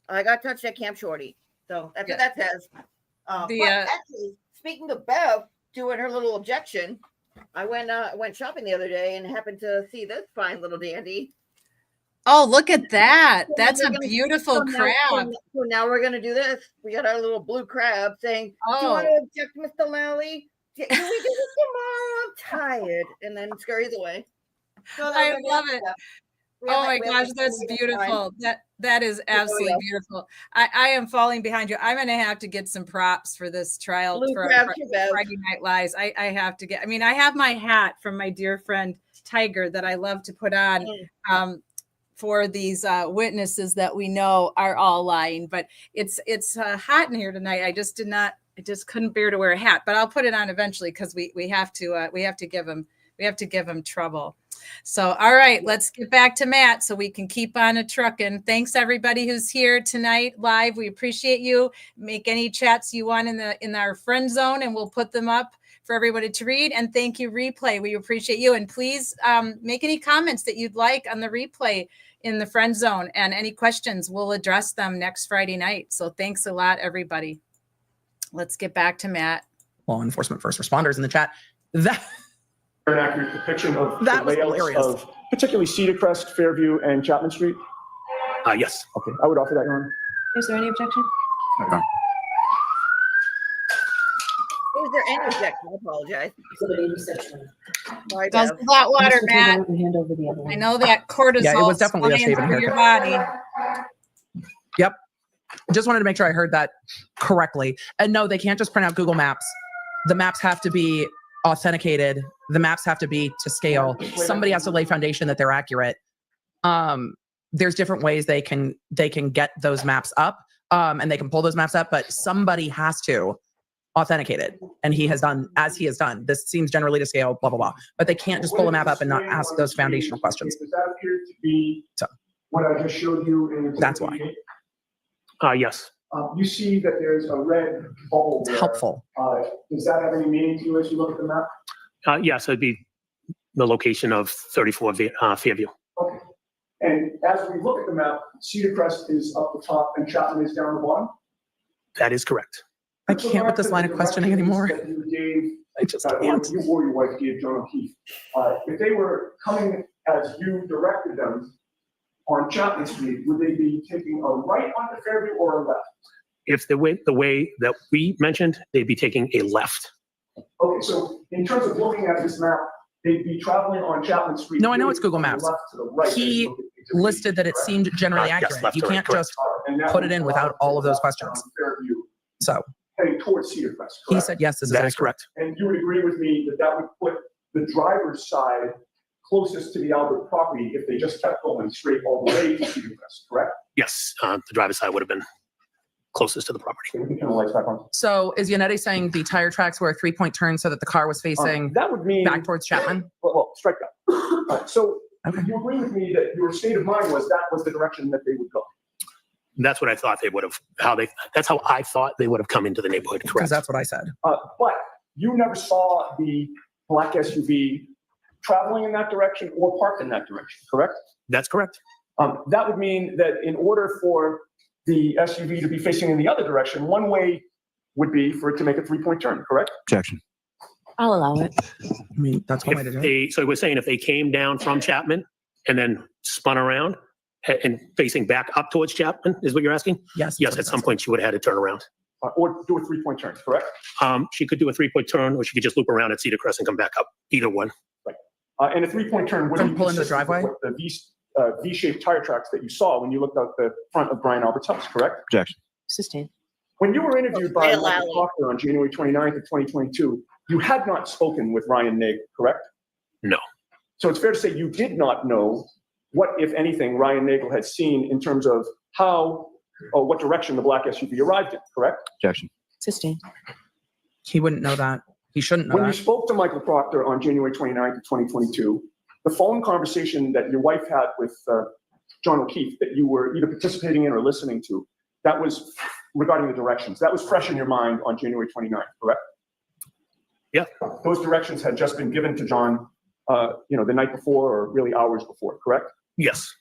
I got touched at Camp Shorty. So that's what that says. But actually, speaking of Bev doing her little objection, I went shopping the other day and happened to see this fine little dandy. Oh, look at that. So That's we're a gonna- beautiful so now- crab. So now we're going to do this. We got our little blue crab saying, "Do you Oh. want to object, Mr. Lally? Can we do this tomorrow? I'm tired." And then scurries away. So I love it. Oh my we have gosh, this that's really good beautiful. That is absolutely beautiful. I am falling behind you. I'm going to have to get some props for this trial Blue for crab to Bev. Friday Night Lies. I have to get. I mean, I have my hat from my dear friend Tiger that I love to put on for these witnesses that we know are all lying. But it's hot in here tonight. I just couldn't bear to wear a hat. But I'll put it on eventually because we have to give him trouble. So, all right, let's get back to Matt so we can keep on a trucking. Thanks everybody who's here tonight live. We appreciate you. Make any chats you want in our friend zone and we'll put them up for everybody to read. And thank you, replay. We appreciate you. And please make any comments that you'd like on the replay in the friend zone, and any questions, we'll address them next Friday night. So thanks a lot, everybody. Let's get back to Matt. Law enforcement first responders in the chat. That An accurate depiction of That the was layouts hilarious. of particularly Cedar Crest, Fairview, and Chapman Street? Yes. Okay, I would offer that, Your Honor. Is there any objection? Is there any objection? I apologize. Sorry, How's Bev. the hot water, Let's take Matt? over and hand over the other I one. know that cortisol Yeah, it was definitely a flying shaven through your haircut. body. Yep. Just wanted to make sure I heard that correctly. And no, they can't just print out Google Maps. The maps have to be authenticated. The maps have to be to scale. Somebody has to lay foundation that they're accurate. There's different ways they can get those maps up, and they can pull those maps up, but somebody has to authenticate it. And he has done, as he has done. This seems generally to scale, blah, blah, blah. But they can't just pull a map up and not ask those foundational questions. Does that appear to be So. what I just showed you in That's why. Yes. You see that there's a red bubble It's there. helpful. Does that have any meaning to you as you look at the map? Yes, it'd be the location of 34 Fairview. Okay. And as we look at the map, Cedar Crest is up the top and Chapman is down the bottom? That is correct. I can't with this line of questioning anymore. That you gave, I just or can't. you or your wife gave John O'Keefe. If they were coming as you directed them on Chapman Street, would they be taking a right onto Fairview or a left? If they went the way that we mentioned, they'd be taking a left. Okay, so in terms of looking at this map, they'd be traveling on Chapman Street. No, I know really it's Google from the Maps. left to the right as you He look at exhibit listed that it correct? seemed generally Yes, accurate. left You to right, can't correct. just And that put would it in allow without all of those them to questions. Fairview, So heading towards Cedar Crest, he correct? said, yes, this is That is accurate. correct. And you would agree with me that that would put the driver's side closest to the Albert property if they just kept going straight all the way to Cedar Crest, correct? Yes, the driver's side would have been closest to the property. Okay, we can turn the lights back on. So is Yannetti saying the tire tracks were a 3-point turn so that the car was facing That would mean. back towards Chapman? Well, strike that. So Okay. you agree with me that your state of mind was that was the direction that they would go? That's what I thought they would have, that's how I thought they would have come into the neighborhood, Because correct? that's what I said. But you never saw the black SUV traveling in that direction or parked in that direction, correct? That's correct. That would mean that in order for the SUV to be facing in the other direction, one way would be for it to make a 3-point turn, correct? Objection. I'll allow it. I mean, that's one way to do it. So we're saying if they came down from Chapman and then spun around and facing back up towards Chapman, is what you're asking? Yes. Yes, at some point she would have had to turn around. Or do a 3-point turn, correct? She could do a 3-point turn, or she could just loop around at Cedar Crest and come back up. Either one. And a 3-point turn would From be pull into the consistent with driveway? the V-shaped tire tracks that you saw when you looked out the front of Brian Albert's house, correct? Objection. Sustain. When you were interviewed by Real Michael alley. Proctor on January 29th of 2022, you had not spoken with Ryan Nagel, correct? No. So it's fair to say you did not know what, if anything, Ryan Nagel had seen in terms of how or what direction the black SUV arrived in, correct? Objection. Sustain. He wouldn't know that. He shouldn't know When you that. spoke to Michael Proctor on January 29th of 2022, the phone conversation that your wife had with John O'Keefe that you were either participating in or listening to, that was regarding the directions. That was fresh in your mind on January 29th, correct? Yeah. Those directions had just been given to John, the night before or really hours before, correct? Yes.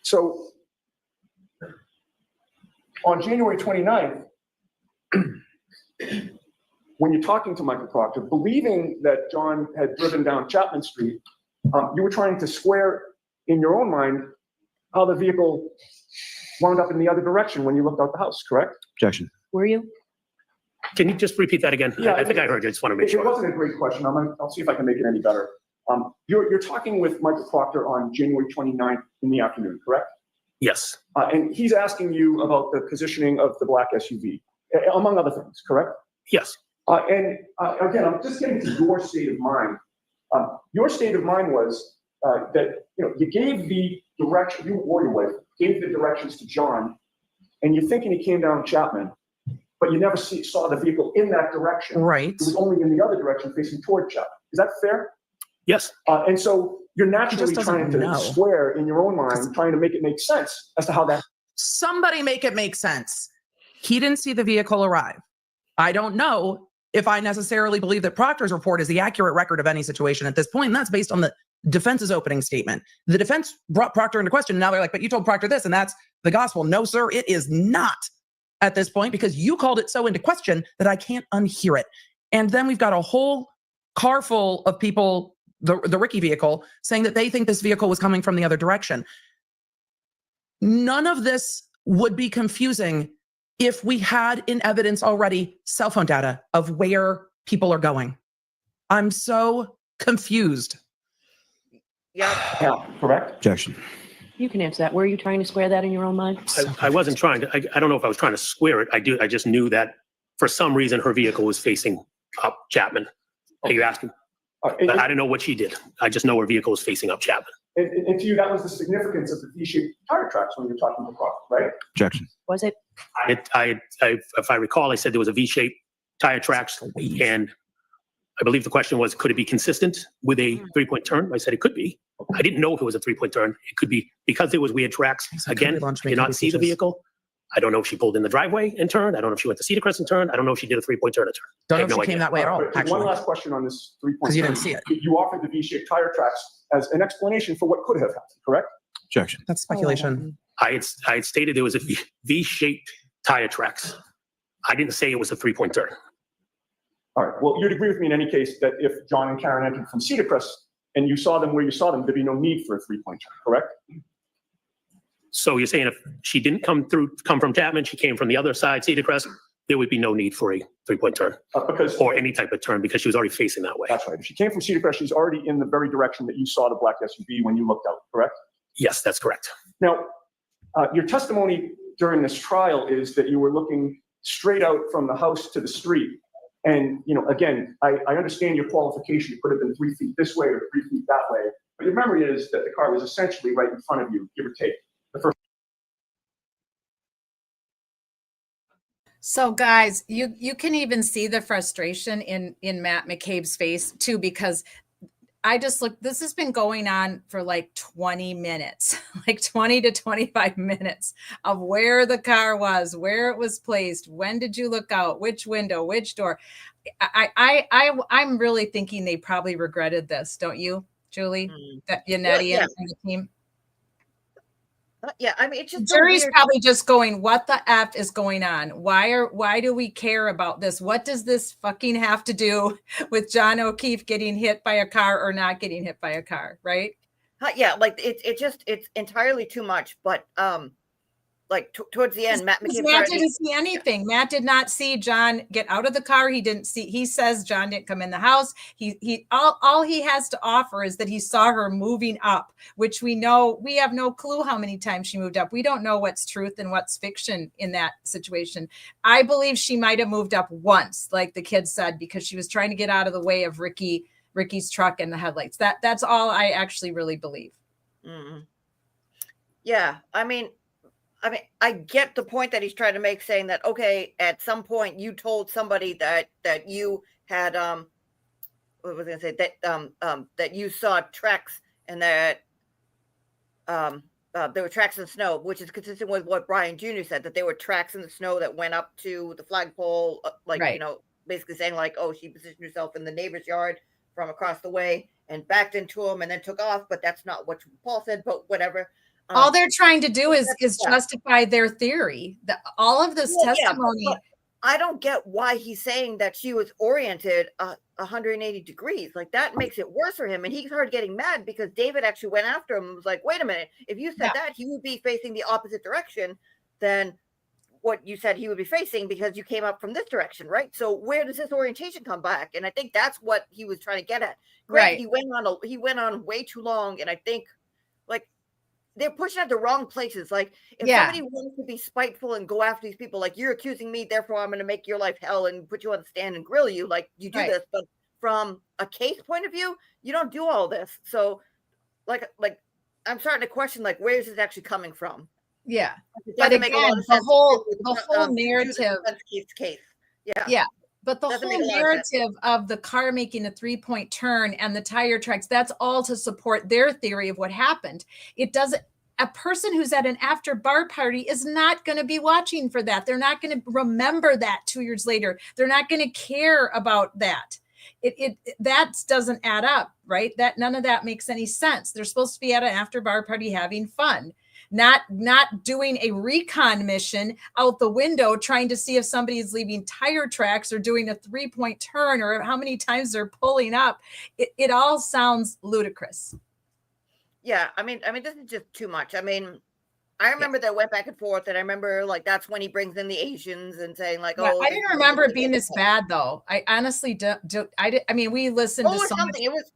So on January 29th, when you're talking to Michael Proctor, believing that John had driven down Chapman Street, you were trying to square in your own mind how the vehicle wound up in the other direction when you looked out the house, correct? Objection. Were you? Can you just repeat that again? Yeah, I think I heard you. I just want to make It sure. wasn't a great question. I'll see if I can make it any better. You're talking with Michael Proctor on January 29th in the afternoon, correct? Yes. And he's asking you about the positioning of the black SUV, among other things, correct? Yes. Again, I'm just getting to your state of mind. Your state of mind was that you gave the direction, you or your wife gave the directions to John, and you're thinking he came down Chapman, but you never saw the vehicle in that direction. Right. It was only in the other direction, facing toward Chapman. Is that fair? Yes. And so you're He naturally just doesn't trying to know. square in your own mind, trying to make it make sense as to how that. Somebody make it make sense. He didn't see the vehicle arrive. I don't know if I necessarily believe that Proctor's report is the accurate record of any situation at this point. And that's based on the defense's opening statement. The defense brought Proctor into question. Now they're like, but you told Proctor this, and that's the gospel. No, sir, it is not at this point, because you called it so into question that I can't unhear it. And then we've got a whole car full of people, the Ricky vehicle, saying that they think this vehicle was coming from the other direction. None of this would be confusing if we had in evidence already cell phone data of where people are going. I'm so confused. Yeah. Correct? Objection. You can answer that. Were you trying to square that in your own mind? I wasn't trying to. I don't know if I was trying to square it. I just knew that for some reason her vehicle was facing up Chapman. Are you asking? But I don't know what she did. I just know her vehicle was facing up Chapman. And to you, that was the significance of the V-shaped tire tracks when you're talking to Proctor, right? Objection. Was it? If I recall, I said there was a V-shaped tire tracks, and I believe the question was, could it be consistent with a three-point turn? I said it could be. I didn't know if it was a three-point turn. It could be because there was weird tracks. Again, I did not see the vehicle. I don't know if she pulled in the driveway and turned. I don't know if she went to Cedar Crest and turned. I don't know if she did a three-point turn and turn. Don't know I have if no she came idea. that way at all, But actually. one last question on this three-point Because you turn. didn't see it. You offered the V-shaped tire tracks as an explanation for what could have happened, correct? Objection. That's speculation. I had stated there was a V-shaped tire tracks. I didn't say it was a three-point turn. All right. Well, you'd agree with me in any case that if John and Karen entered from Cedar Crest and you saw them where you saw them, there'd be no need for a three-point turn, correct? So you're saying if she didn't come from Chapman, she came from the other side, Cedar Crest, there would be no need for a three-point turn Because or any type of turn because she was already facing that way. that's right. If she came from Cedar Crest, she's already in the very direction that you saw the black SUV when you looked out, correct? Yes, that's correct. Now, your testimony during this trial is that you were looking straight out from the house to the street. And, again, I understand your qualification. It could have been 3 feet this way or 3 feet that way. But your memory is that the car was essentially right in front of you, give or take. So guys, you can even see the frustration in Matt McCabe's face too, because I just look, this has been going on for like 20 minutes, like 20 to 25 minutes of where the car was, where it was placed. When did you look out? Which window, which door? I'm really thinking they probably regretted this. Don't you, Julie? That Yannetti and the team. Yeah, I mean, it's just The jury's so weird. probably just going, what the F is going on? Why do we care about this? What does this fucking have to do with John O'Keefe getting hit by a car or not getting hit by a car, right? Yeah, like it's entirely too much. But towards the end, Matt McCabe Matt didn't see anything. Matt did not see John get out of the car. He says John didn't come in the house. All he has to offer is that he saw her moving up, which we have no clue how many times she moved up. We don't know what's truth and what's fiction in that situation. I believe she might have moved up once, like the kid said, because she was trying to get out of the way of Ricky's truck and the headlights. That's all I actually really believe. Mm-hmm. Yeah, I mean, I get the point that he's trying to make, saying that, okay, at some point you told somebody that you had what was I going to say, that you saw tracks and that there were tracks in the snow, which is consistent with what Brian Jr. said, that there were tracks in the snow that went up to the flagpole, Right. basically saying like, oh, she positioned herself in the neighbor's yard from across the way and backed into him and then took off. But that's not what Paul said, but whatever. All they're trying to do is yeah. justify their theory. All of this testimony. But I don't get why he's saying that she was oriented 180 degrees. Like, that makes it worse for him. And he started getting mad because David actually went after him and was like, wait a minute, if you said that, he would be facing the opposite direction than what you said he would be facing because you came up from this direction, right? So where does this orientation come back? And I think that's what he was trying to get at. Right. He went on way too long, and I think like they're pushing at the wrong places. Like, if somebody wants to be spiteful and go after these people, like, you're accusing me, therefore I'm going to make your life hell and put you on the stand and grill you, like, you do this. But from a case point of view, you don't do all this. So like I'm starting to question, like, where is this actually coming from? Yeah. It But doesn't again, make a lot of the sense whole narrative. Case. Yeah. Yeah. But the Doesn't whole make a lot of sense. narrative of the car making a 3-point turn and the tire tracks, that's all to support their theory of what happened. It doesn't. A person who's at an after bar party is not going to be watching for that. They're not going to remember that 2 years later. They're not going to care about that. That doesn't add up, right? That none of that makes any sense. They're supposed to be at an after bar party having fun, not doing a recon mission out the window trying to see if somebody is leaving tire tracks or doing a 3-point turn or how many times they're pulling up. It all sounds ludicrous. Yeah, I mean, this is just too much. I mean, I remember that went back and forth, and I remember like that's when he brings in the Asians and saying like, Yeah, "Oh, I didn't remember it being this bad though. I honestly don't. I mean, we listened to so much. It was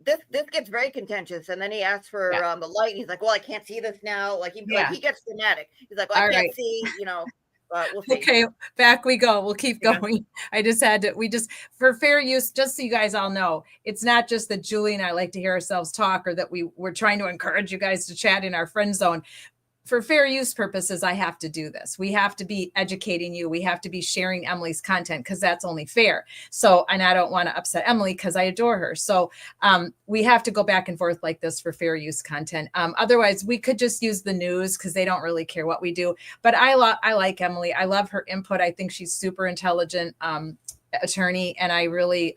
this gets very contentious, and then he asks for the light, and he's like, "Well, I can't see this now." Like he gets dramatic. He's like, well, "I can't see," We'll see. Okay, back we go. We'll keep going. I just had to, for fair use, just so you guys all know, it's not just that Julie and I like to hear ourselves talk or that we're trying to encourage you guys to chat in our friend zone. For fair use purposes, I have to do this. We have to be educating you. We have to be sharing Emily's content because that's only fair. So, and I don't want to upset Emily because I adore her. So we have to go back and forth like this for fair use content. Otherwise, we could just use the news because they don't really care what we do. But I like Emily. I love her input. I think she's super intelligent attorney, and I really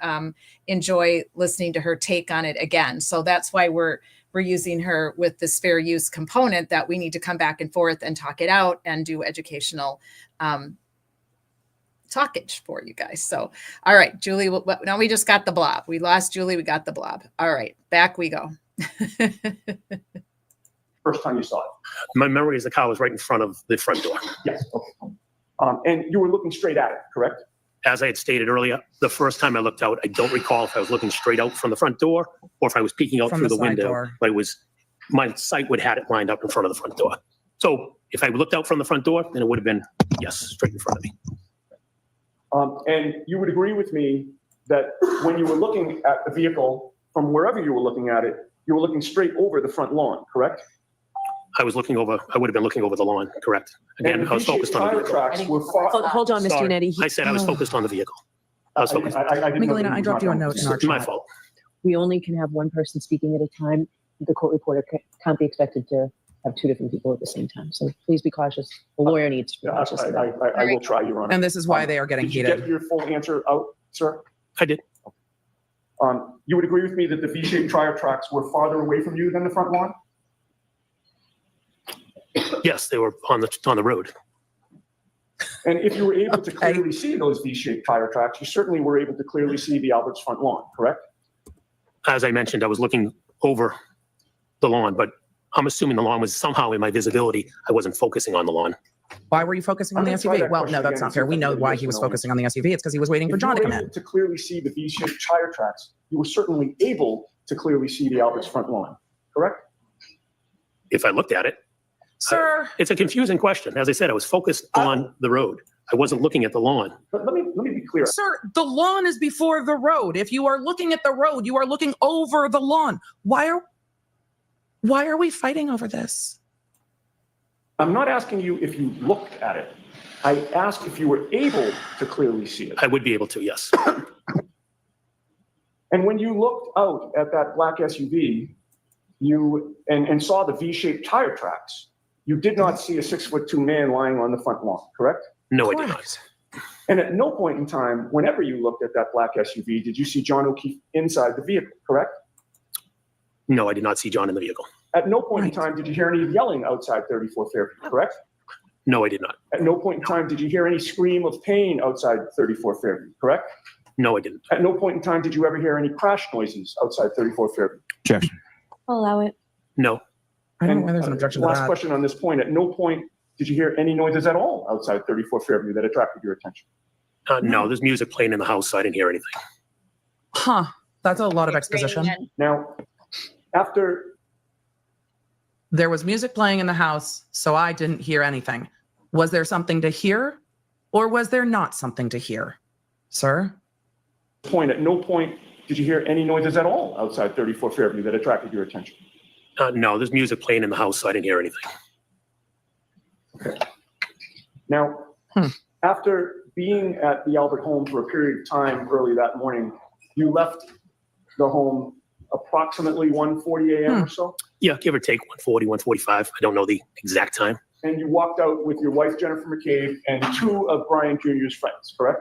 enjoy listening to her take on it again. So that's why we're using her with this fair use component that we need to come back and forth and talk it out and do educational talkage for you guys. So, all right, Julie, now we just got the blob. We lost Julie. We got the blob. All right, back we go. First time you saw it? My memory is the car was right in front of the front door. Yes. Okay. And you were looking straight at it, correct? As I had stated earlier, the first time I looked out, I don't recall if I was looking straight out from the front door or if I was peeking out From through the the side window. door. But my sight would have it lined up in front of the front door. So if I looked out from the front door, then it would have been, yes, straight in front of me. And you would agree with me that when you were looking at the vehicle from wherever you were looking at it, you were looking straight over the front lawn, correct? I would have been looking over the lawn, correct? Again, And I was focused on the tire vehicle. tracks were Hold on, Mr. Sorry. Netti. I said I was focused on the vehicle. I was focused. I didn't know that Miguelina, he I was dropped not you a on. note in our It's my chat. fault. We only can have one person speaking at a time. The court reporter can't be expected to have 2 different people at the same time. So please be cautious. A lawyer needs to be Yeah, cautious of that. I will try, Your Honor. And this is why they are getting Did you get heated. your full answer out, sir? I did. You would agree with me that the V-shaped tire tracks were farther away from you than the front lawn? Yes, they were on the road. And if you were able to Okay. clearly see those V-shaped tire tracks, you certainly were able to clearly see the Albert's front lawn, correct? As I mentioned, I was looking over the lawn, but I'm assuming the lawn was somehow in my visibility. I wasn't focusing on the lawn. Why were you focusing on I'm the gonna try SUV? that Well, question no, that's again not and see fair. if We I can know get a why yes he or was no focusing on the SUV. It's because he was waiting for If John you to were come able in. to clearly see the V-shaped tire tracks, you were certainly able to clearly see the Albert's front lawn, correct? If I looked at it, Sir, it's a confusing question. As I said, I was focused on the road. I wasn't looking at the lawn. But let me be clear. sir, the lawn is before the road. If you are looking at the road, you are looking over the lawn. Why are we fighting over this? I'm not asking you if you looked at it. I asked if you were able to clearly see it. I would be able to, yes. And when you looked out at that black SUV, you and saw the V-shaped tire tracks, you did not see a 6'2" man lying on the front lawn, correct? No, I did not. And at no point in time, whenever you looked at that black SUV, did you see John O'Keefe inside the vehicle, correct? No, I did not see John in the vehicle. At no point in time did you hear any yelling outside 34 Fairview, correct? No, I did not. At no point in time did you hear any scream of pain outside 34 Fairview, correct? No, I didn't. At no point in time did you ever hear any crash noises outside 34 Fairview. Objection. I'll allow it. No. I don't know why there's an objection to Last that. question on this point. At no point did you hear any noises at all outside 34 Fairview that attracted your attention. No, there's music playing in the house, so I didn't hear anything. Huh. That's a lot of exposition. Now, after There was music playing in the house, so I didn't hear anything. Was there something to hear, or was there not something to hear? Sir? point, at no point did you hear any noises at all outside 34 Fairview that attracted your attention. No, there's music playing in the house, so I didn't hear anything. Okay. Now, after being at the Albert home for a period of time early that morning, you left the home approximately 1:40 a.m. or so, Yeah, give or take 1:40, 1:45. I don't know the exact time. and you walked out with your wife, Jennifer McCabe, and two of Brian Jr.'s friends, correct?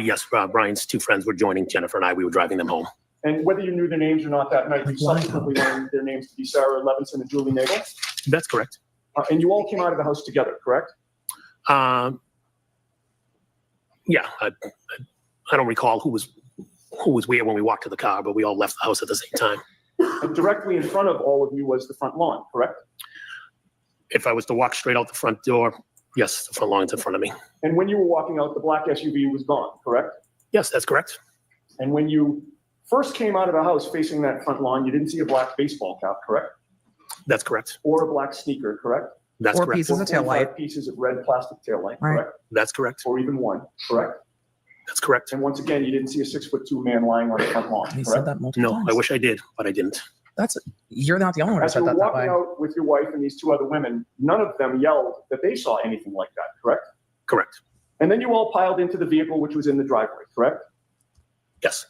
Yes, Brian's two friends were joining Jennifer and I. We were driving them home. And whether you knew their names or not that night, you subsequently learned their names to be Sarah Levinson and Julie Nagel. That's correct. And you all came out of the house together, correct? Yeah, I don't recall who was where when we walked to the car, but we all left the house at the same time. And directly in front of all of you was the front lawn, correct? If I was to walk straight out the front door, yes, the front lawn's in front of me. And when you were walking out, the black SUV was gone, correct? Yes, that's correct. And when you first came out of the house facing that front lawn, you didn't see a black baseball cap, correct? That's correct. Or a black sneaker, correct? That's Or correct. pieces of tail 45 light. pieces of red plastic tail light, Right. correct? That's correct. Or even one, correct? That's correct. And once again, you didn't see a 6'2" man lying on the front lawn, He said correct? that multiple No, times. I wish I did, but I didn't. You're not the only one who As you said were that that walking way. out with your wife and these two other women, none of them yelled that they saw anything like that, correct? Correct. And then you all piled into the vehicle, which was in the driveway, correct? Yes.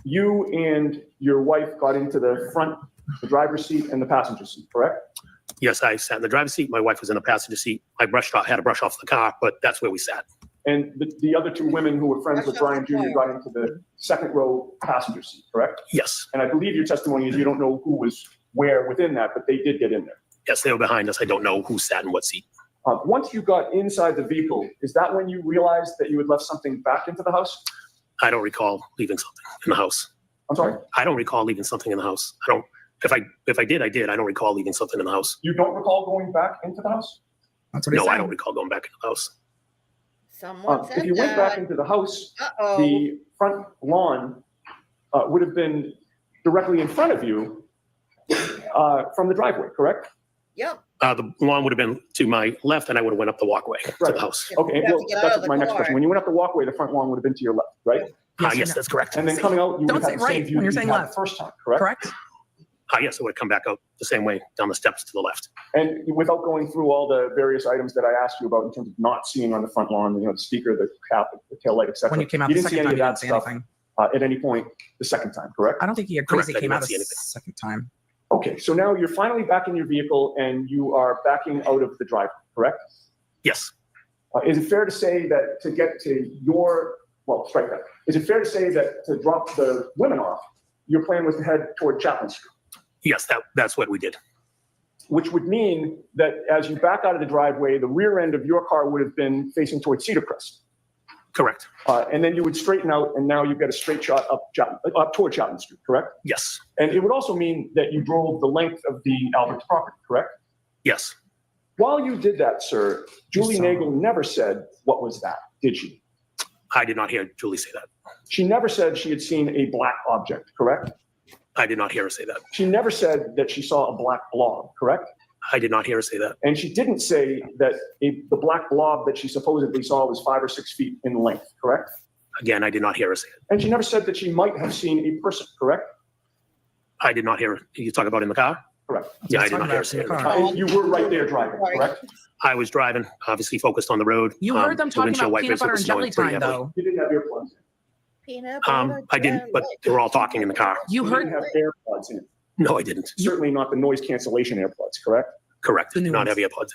You and your wife got into the front, the driver's seat and the passenger seat, correct? Yes, I sat in the driver's seat. My wife was in the passenger seat. I had to brush off the car, but that's where we sat. And the other two women who were friends with Brian Jr. got into the second row passenger seat, correct? Yes. And I believe your testimony is you don't know who was where within that, but they did get in there. Yes, they were behind us. I don't know who sat in what seat. Once you got inside the vehicle, is that when you realized that you had left something back into the house? I don't recall leaving something in the house. I'm sorry? I don't recall leaving something in the house. If I did, I did. I don't recall leaving something in the house. You don't recall going back into the house? That's what he No, said. I don't recall going back into the house. Someone said If you went back that. into the house, Uh-oh. the front lawn would have been directly in front of you from the driveway, correct? Yep. The lawn would have been to my left, and I would have went up the walkway to Right. the house. Okay, You have well, to get out of that's the my next car. question. When you went up the walkway, the front lawn would have been to your left, right? Yes, that's correct. And then coming out, you Don't would say have the same right view when you're that saying you had left. the first time, correct? Correct? Yes, I would have come back out the same way down the steps to the left. And without going through all the various items that I asked you about in terms of not seeing on the front lawn, the speaker, the cap, the tail light, etc. When you came out you the didn't see second any time, of you that didn't see stuff anything. at any point the second time, correct? I don't think he agrees Correct, he I came did out not a see anything. second time. Okay, so now you're finally back in your vehicle and you are backing out of the driveway, correct? Yes. Is it fair to say that to get to your, well, strike that. Is it fair to say that to drop the women off, your plan was to head toward Chapman Street? Yes, that's what we did. Which would mean that as you back out of the driveway, the rear end of your car would have been facing toward Cedar Crest. Correct. And then you would straighten out and now you've got a straight shot up toward Chapman Street, correct? Yes. And it would also mean that you drove the length of the Albert's property, correct? Yes. While you did that, sir, Julie saw. Nagel never said, what was that, did she? I did not hear Julie say that. She never said she had seen a black object, correct? I did not hear her say that. She never said that she saw a black blob, correct? I did not hear her say that. And she didn't say that the black blob that she supposedly saw was 5 or 6 feet in length, correct? Again, I did not hear her say it. And she never said that she might have seen a person, correct? I did not hear her. You talk about in the car? Correct. Yeah, I Let's did talk not hear her about say it. in the car. You were right there driving, Sorry. correct? I was driving, obviously focused on the road. You heard them The talking windshield about peanut wipers, it butter was and jelly snowing pretty time, heavily. though. You didn't have earplugs in. Peanut I butter didn't, but jelly. they were all talking in the car. You You heard didn't have AirPods in. No, I didn't. Certainly not the noise cancellation AirPods, correct? Correct. The new Not ones. have AirPods.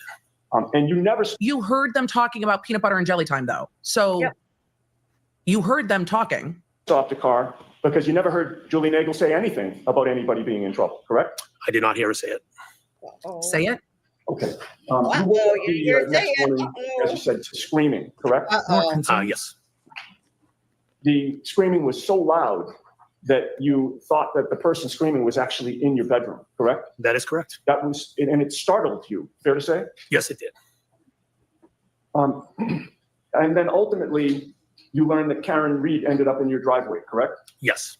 And you never You heard them talking about peanut butter and jelly time, though. So Yep. you heard them talking. stopped the car because you never heard Julie Nagel say anything about anybody being in trouble, correct? I did not hear her say it. Oh. Say it. Okay. Wow, You woke up you hear it next say it. morning, as you said, screaming, correct? Uh-oh. Yes. The screaming was so loud that you thought that the person screaming was actually in your bedroom, correct? That is correct. That was, and it startled you, fair to say? Yes, it did. And then ultimately, you learned that Karen Reed ended up in your driveway, correct? Yes.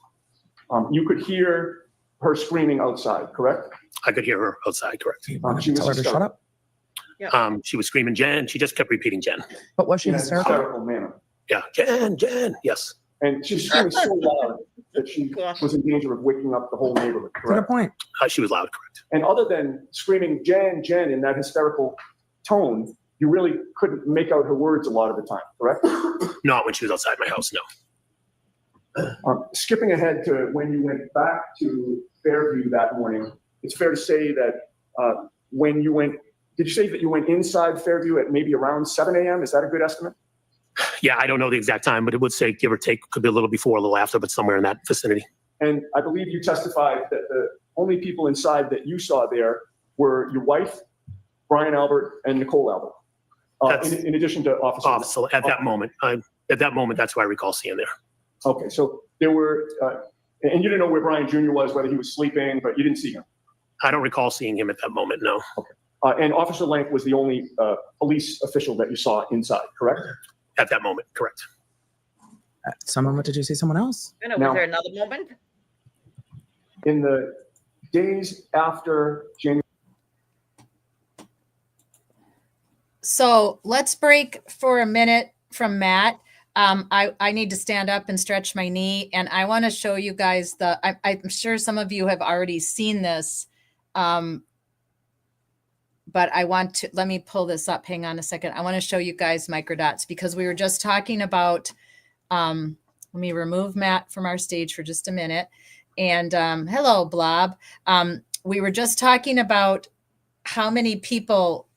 You could hear her screaming outside, correct? I could hear her outside. Correct. She was Tell her to shut hysterical. up. She was screaming Jen. She just kept repeating Jen. But was she In a hysterical? hysterical manner. Yeah. Jen. Yes. And she was screaming so loud that she Gosh. was in danger of waking up the whole neighborhood, Good correct? point. She was loud. Correct. And other than screaming Jen in that hysterical tone, you really couldn't make out her words a lot of the time, correct? Not when she was outside my house. No. Skipping ahead to when you went back to Fairview that morning, it's fair to say that when you went, did you say that you went inside Fairview at maybe around 7 a.m.? Is that a good estimate? Yeah, I don't know the exact time, but it would say give or take, could be a little before, a little after, but somewhere in that vicinity. And I believe you testified that the only people inside that you saw there were your wife, Brian Albert, and Nicole Albert. In addition to officers. So at that moment, that's who I recall seeing there. Okay, so there were, and you didn't know where Brian Jr. was, whether he was sleeping, but you didn't see him. I don't recall seeing him at that moment. No. And Officer Lank was the only police official that you saw inside, correct? At that moment. Correct. At some moment, did you see someone else? Was Now- there another moment? In the days after January. So let's break for a minute from Matt. I need to stand up and stretch my knee, and I want to show you guys I'm sure some of you have already seen this, but I want to, let me pull this up. Hang on a second. I want to show you guys microdots because we were just talking about, let me remove Matt from our stage for just a minute. And hello, Blob. We were just talking about how many people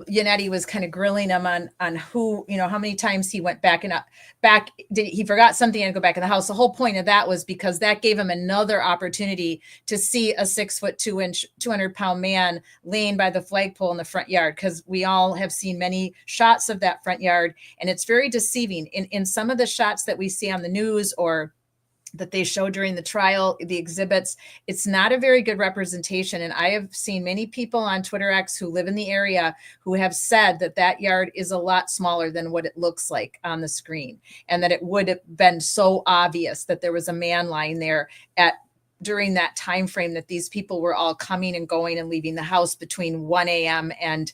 Yannetti was kind of grilling him on who, how many times he went back and back. He forgot something and go back in the house. The whole point of that was because that gave him another opportunity to see a 6'2", 200-pound man laying by the flagpole in the front yard. Because we all have seen many shots of that front yard, and it's very deceiving. In some of the shots that we see on the news or that they show during the trial, the exhibits, it's not a very good representation. And I have seen many people on Twitter X who live in the area who have said that that yard is a lot smaller than what it looks like on the screen. And that it would have been so obvious that there was a man lying there during that time frame that these people were all coming and going and leaving the house between 1 a.m. and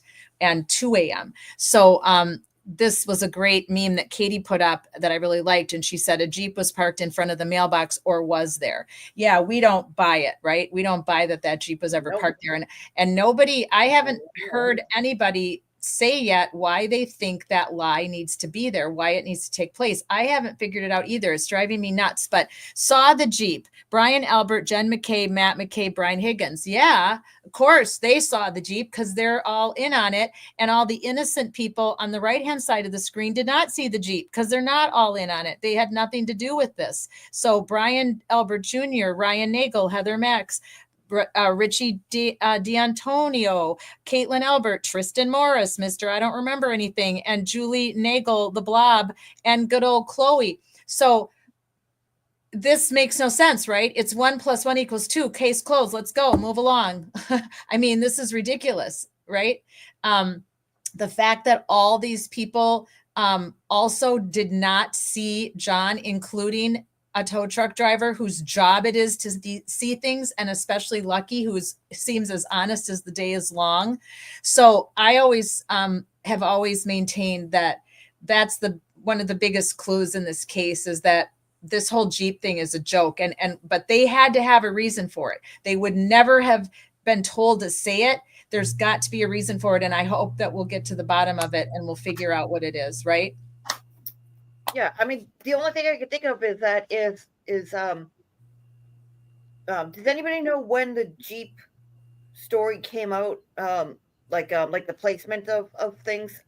2 a.m. So, this was a great meme that Katie put up that I really liked. And she said a Jeep was parked in front of the mailbox, or was there? Yeah, we don't buy it, right? We don't buy that Jeep was ever parked there. And I haven't heard anybody say yet why they think that lie needs to be there, why it needs to take place. I haven't figured it out either. It's driving me nuts, but saw the Jeep, Brian Albert, Jen McCabe, Matt McCabe, Brian Higgins. Yeah, of course they saw the Jeep because they're all in on it. And all the innocent people on the right-hand side of the screen did not see the Jeep because they're not all in on it. They had nothing to do with this. So Brian Albert Jr., Ryan Nagel, Heather Max, Richie D'Antonio, Caitlin Albert, Tristan Morris, Mr. I don't remember anything, and Julie Nagel, the Blob, and good old Chloe. So this makes no sense, right? It's 1 + 1 = 2. Case closed. Let's go. Move along. I mean, this is ridiculous, right? The fact that all these people also did not see John, including a tow truck driver whose job it is to see things, and especially Lucky, who seems as honest as the day is long. So I always have always maintained that that's one of the biggest clues in this case, is that this whole Jeep thing is a joke, but they had to have a reason for it. They would never have been told to say it. There's got to be a reason for it, and I hope that we'll get to the bottom of it and we'll figure out what it is, right? Yeah, I mean, the only thing I can think of is that Does anybody know when the Jeep story came out? Like the placement of things.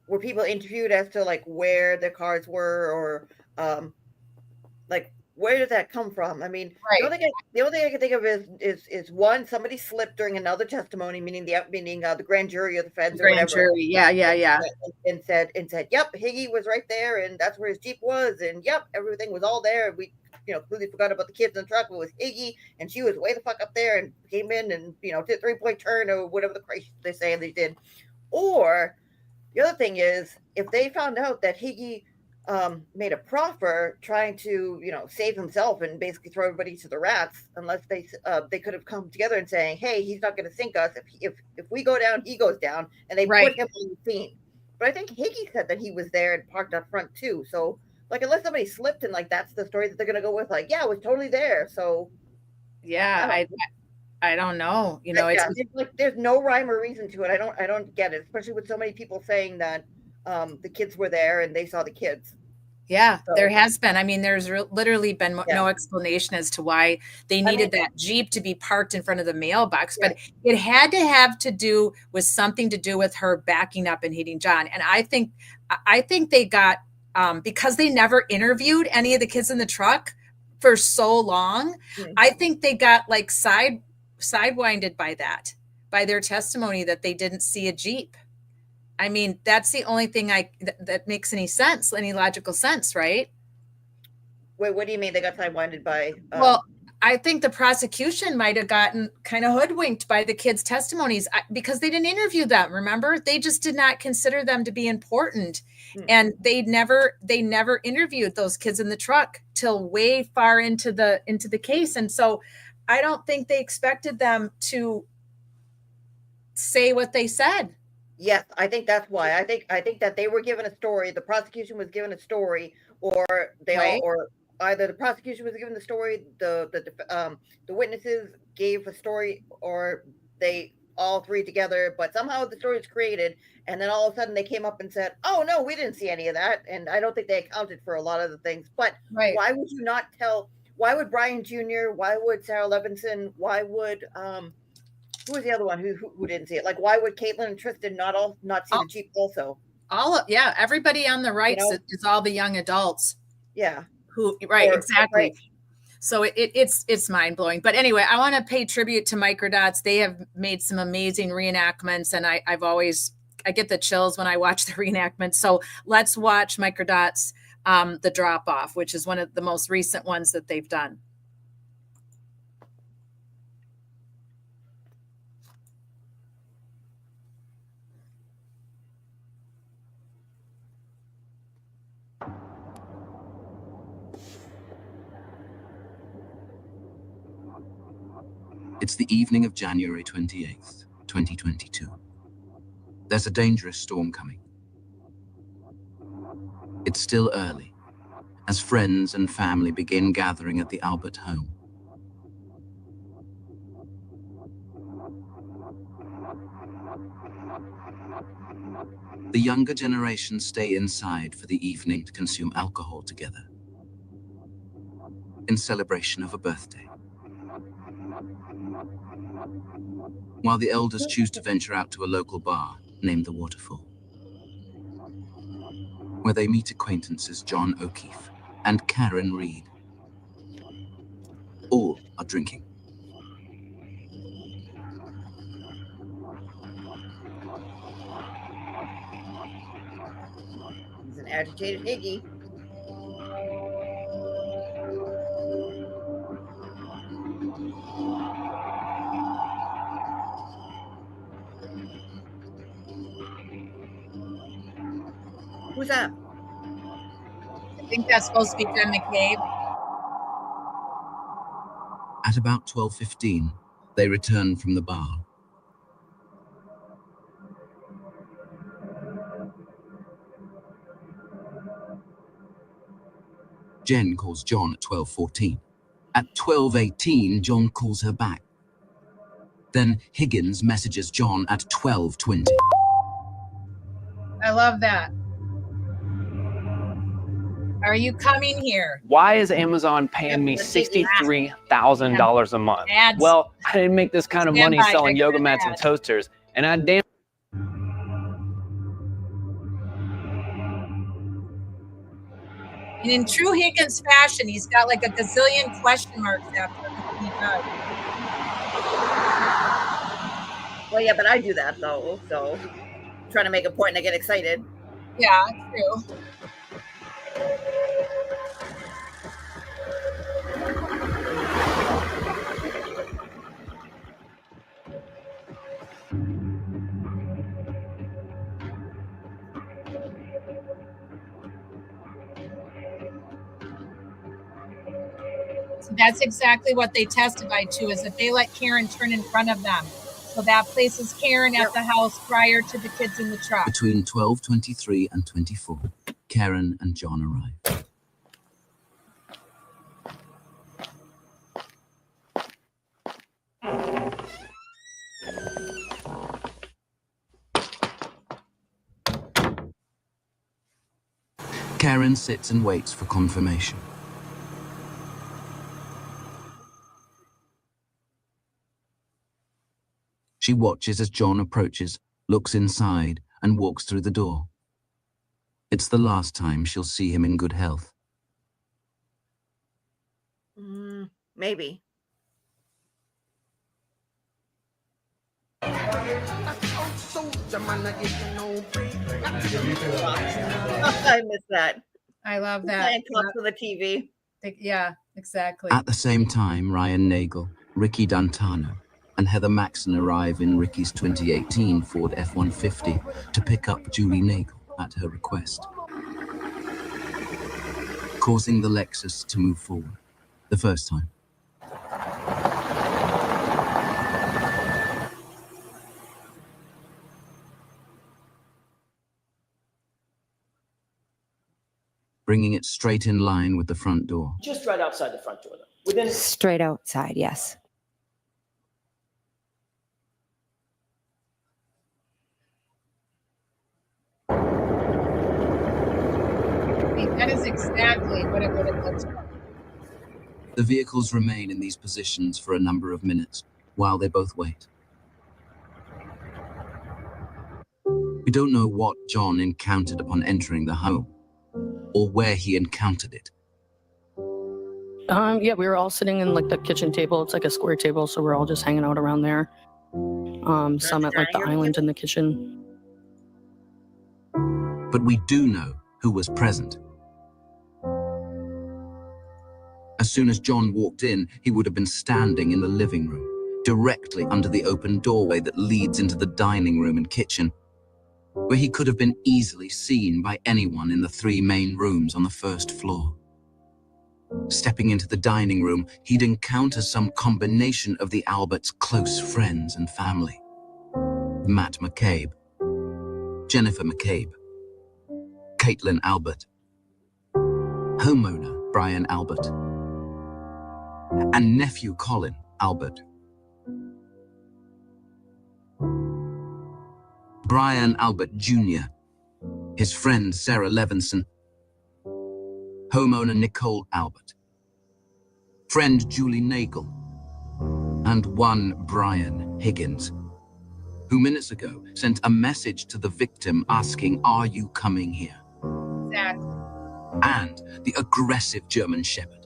Were people interviewed as to like where the cars were, or like where did that come from? I mean, Right. the only thing I can think of is one, somebody slipped during another testimony, meaning the grand jury or the feds or Grand whatever. jury. Yeah. And said, yep, Higgy was right there, and that's where his Jeep was, and yep, everything was all there. We, completely forgot about the kids in the truck. It was Higgy, and she was way the fuck up there, and came in and did a 3-point turn or whatever the Christ they say they did. Or the other thing is, if they found out that Higgy made a proffer trying to, save himself and basically throw everybody to the rats, unless they could have come together and saying, hey, he's not going to sink us. If we go down, he goes down, and they Right. put him on the scene. But I think Higgy said that he was there and parked up front too. So, like, unless somebody slipped and like that's the story that they're going to go with, like, yeah, it was totally there. So, Yeah. I don't know. there's no rhyme or reason to it. I don't get it, especially with so many people saying that the kids were there and they saw the kids. Yeah, So- there has been. I mean, there's literally been no explanation as to why they needed that Jeep to be parked in front of the mailbox, but it had to have to do with something to do with her backing up and hitting John. And I think they got, because they never interviewed any of the kids in the truck for so long, I think they got like sidewinded by their testimony that they didn't see a Jeep. I mean, that's the only thing that makes any sense, any logical sense, right? Wait, what do you mean they got sidewinded by? Well, I think the prosecution might have gotten kind of hoodwinked by the kids' testimonies because they didn't interview them. Remember, they just did not consider them to be important, and they never interviewed those kids in the truck till way far into the case. And so, I don't think they expected them to say what they said. Yes, I think that's why. I think that they were given a story. The prosecution was given a story, or or either the prosecution was given the story, the witnesses gave a story, or they all three together. But somehow the story was created, and then all of a sudden they came up and said, "Oh no, we didn't see any of that." And I don't think they accounted for a lot of the things. But why would you not tell? Why would Brian Jr.? Why would Sarah Levinson? Why would who was the other one who didn't see it? Like, why would Caitlin and Tristan not see the Jeep also? Everybody on the right is all the young adults. Yeah. Exactly. Right. So it's mind blowing. But anyway, I want to pay tribute to Microdots. They have made some amazing reenactments, and I get the chills when I watch the reenactments. So let's watch Microdots, The Drop Off, which is one of the most recent ones that they've done. It's the evening of January 28th, 2022. There's a dangerous storm coming. It's still early, as friends and family begin gathering at the Albert home. The younger generation stay inside for the evening to consume alcohol together, in celebration of a birthday. While the elders choose to venture out to a local bar named the Waterfall, where they meet acquaintances John O'Keefe and Karen Reed. All are drinking. He's an agitated Higgy. Who's that? I think that's supposed to be Jen McCabe. At about 12:15, they return from the bar. Jen calls John at 12:14. At 12:18, John calls her back. Then Higgins messages John at 12:20. I love that. Are you coming here? Why is Amazon paying me $63,000 a month? Ads. Well, I didn't make this kind of Stand money by, selling I yoga got mats and ads. toasters, and I damn. And in true Higgins fashion, he's got like a gazillion question marks after everything he does. Well, yeah, but I do that though. So trying to make a point and I get excited. Yeah, true. So that's exactly what they testified to, is that they let Karen turn in front of them. So that places Karen at the house prior to the kids in the truck. Between 12:23 and 24, Karen and John arrive. Karen sits and waits for confirmation. She watches as John approaches, looks inside, and walks through the door. It's the last time she'll see him in good health. Maybe. I miss that. I love that. Playing cups on the TV. Yeah, exactly. At the same time, Ryan Nagel, Ricky D'Antano, and Heather Maxson arrive in Ricky's 2018 Ford F-150 to pick up Julie Nagel at her request, causing the Lexus to move forward the first time. Bringing it straight in line with the front door. Just right outside the front door, though. Within Straight outside, yes. That is exactly what it would have looked like. The vehicles remain in these positions for a number of minutes while they both wait. We don't know what John encountered upon entering the home, or where he encountered it. Yeah, we were all sitting in like the kitchen table. It's like a square table, so we're all just hanging out around there. Some at like the island in the kitchen. But we do know who was present. As soon as John walked in, he would have been standing in the living room, directly under the open doorway that leads into the dining room and kitchen, where he could have been easily seen by anyone in the three main rooms on the first floor. Stepping into the dining room, he'd encounter some combination of the Alberts' close friends and family. Matt McCabe, Jennifer McCabe, Caitlin Albert, homeowner Brian Albert, and nephew Colin Albert. Brian Albert Jr., his friend Sarah Levinson, homeowner Nicole Albert, friend Julie Nagel, and one Brian Higgins, who minutes ago sent a message to the victim asking, "Are you coming here?" Exactly. And the aggressive German Shepherd.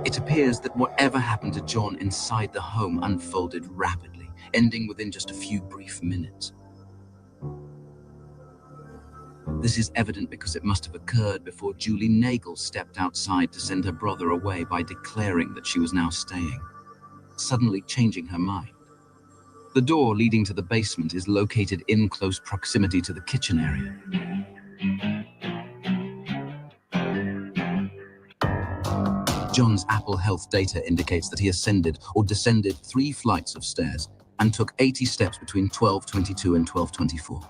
It appears that whatever happened to John inside the home unfolded rapidly, ending within just a few brief minutes. This is evident because it must have occurred before Julie Nagel stepped outside to send her brother away by declaring that she was now staying, suddenly changing her mind. The door leading to the basement is located in close proximity to the kitchen area. John's Apple Health data indicates that he ascended or descended 3 flights of stairs and took 80 steps between 12:22 and 12:24.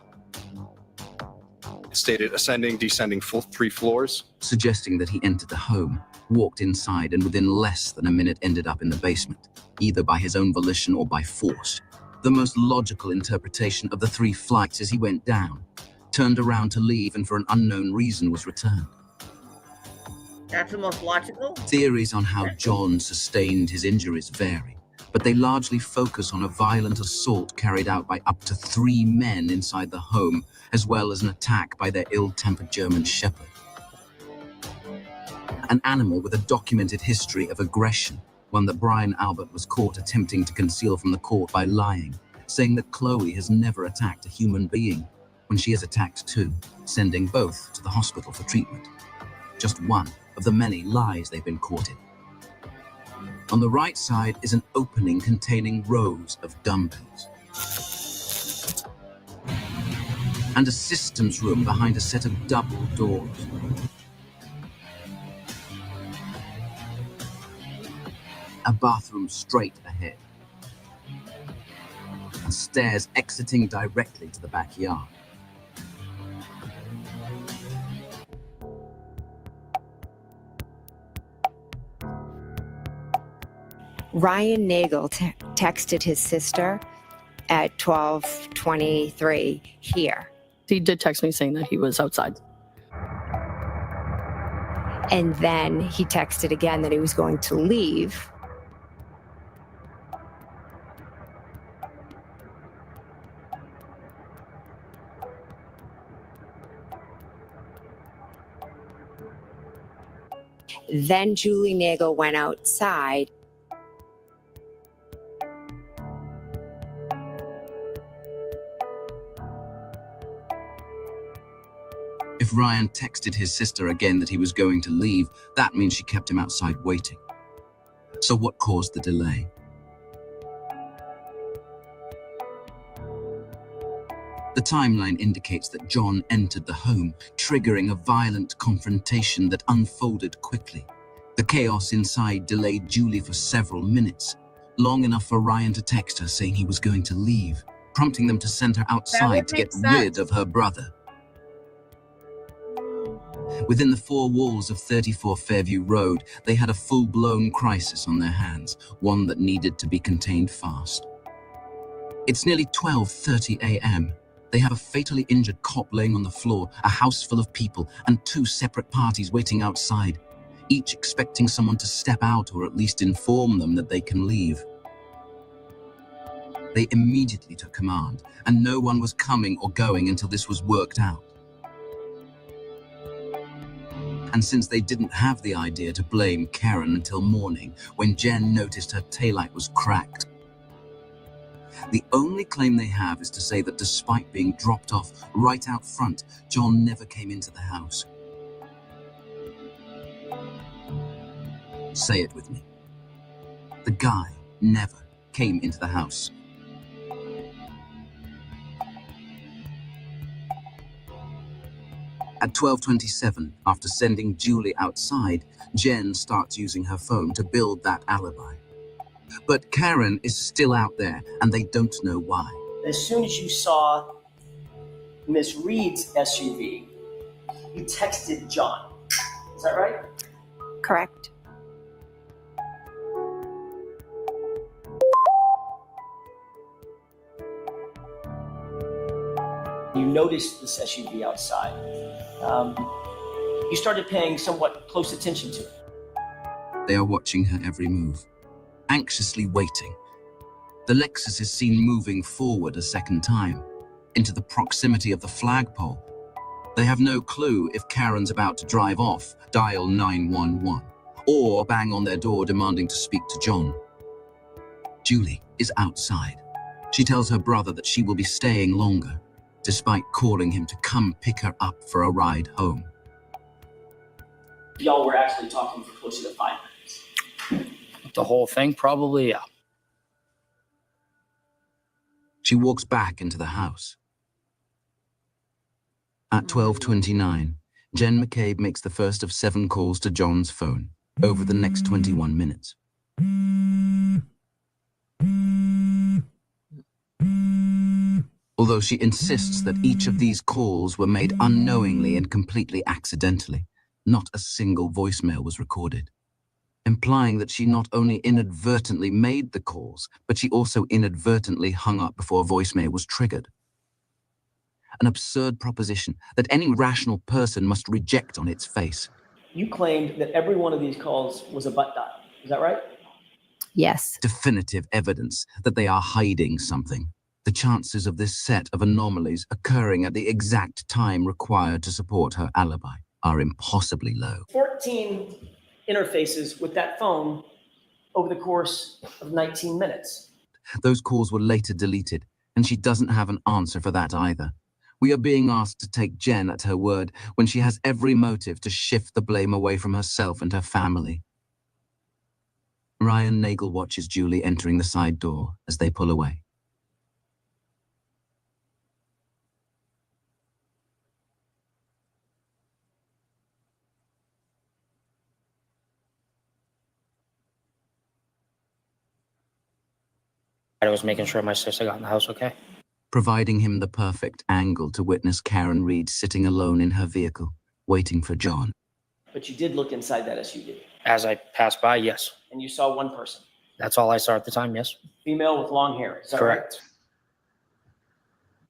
Stated ascending, descending 3 floors. Suggesting that he entered the home, walked inside, and within less than a minute ended up in the basement, either by his own volition or by force. The most logical interpretation of the 3 flights is he went down, turned around to leave and for an unknown reason was returned. That's the most logical. Theories on how John sustained his injuries vary, but they largely focus on a violent assault carried out by up to 3 men inside the home, as well as an attack by their ill-tempered German shepherd. An animal with a documented history of aggression, one that Brian Albert was caught attempting to conceal from the court by lying, saying that Chloe has never attacked a human being, when she has attacked 2, sending both to the hospital for treatment. Just one of the many lies they've been caught in. On the right side is an opening containing rows of dumbbells. And a systems room behind a set of double doors. A bathroom straight ahead. And stairs exiting directly to the backyard. Ryan Nagel texted his sister at 12:23 here. He did text me saying that he was outside. And then he texted again that he was going to leave. Then Julie Nagel went outside. If Ryan texted his sister again that he was going to leave, that means she kept him outside waiting. So what caused the delay? The timeline indicates that John entered the home, triggering a violent confrontation that unfolded quickly. The chaos inside delayed Julie for several minutes, long enough for Ryan to text her saying he was going to leave, prompting them to send her outside to get rid of her brother. Within the 4 walls of 34 Fairview Road, they had a full-blown crisis on their hands, one that needed to be contained fast. It's nearly 12:30 a.m. They have a fatally injured cop laying on the floor, a house full of people, and 2 separate parties waiting outside, each expecting someone to step out or at least inform them that they can leave. They immediately took command, and no one was coming or going until this was worked out. And since they didn't have the idea to blame Karen until morning, when Jen noticed her taillight was cracked, the only claim they have is to say that despite being dropped off right out front, John never came into the house. Say it with me. The guy never came into the house. At 12:27, after sending Julie outside, Jen starts using her phone to build that alibi. But Karen is still out there, and they don't know why. As soon as you saw Miss Reed's SUV, you texted John. Is that right? Correct. You noticed this SUV outside. You started paying somewhat close attention to it. They are watching her every move, anxiously waiting. The Lexus is seen moving forward a second time, into the proximity of the flagpole. They have no clue if Karen's about to drive off, dial 911, or bang on their door demanding to speak to John. Julie is outside. She tells her brother that she will be staying longer, despite calling him to come pick her up for a ride home. Y'all were actually talking for closer to 5 minutes. The whole thing, probably, yeah. She walks back into the house. At 12:29, Jen McCabe makes the first of 7 calls to John's phone over the next 21 minutes. Although she insists that each of these calls were made unknowingly and completely accidentally, not a single voicemail was recorded, implying that she not only inadvertently made the calls, but she also inadvertently hung up before voicemail was triggered. an absurd proposition that any rational person must reject on its face. You claimed that every one of these calls was a butt dial. Is that right? Yes. Definitive evidence that they are hiding something. The chances of this set of anomalies occurring at the exact time required to support her alibi are impossibly low. 14 interfaces with that phone over the course of 19 minutes. Those calls were later deleted, and she doesn't have an answer for that either. We are being asked to take Jen at her word when she has every motive to shift the blame away from herself and her family. Ryan Nagel watches Julie entering the side door as they pull away. I was making sure my sister got in the house okay. Providing him the perfect angle to witness Karen Reed sitting alone in her vehicle, waiting for John. But you did look inside that SUV. As I passed by, yes. And you saw one person. That's all I saw at the time, yes. Female with long hair. Is that Correct.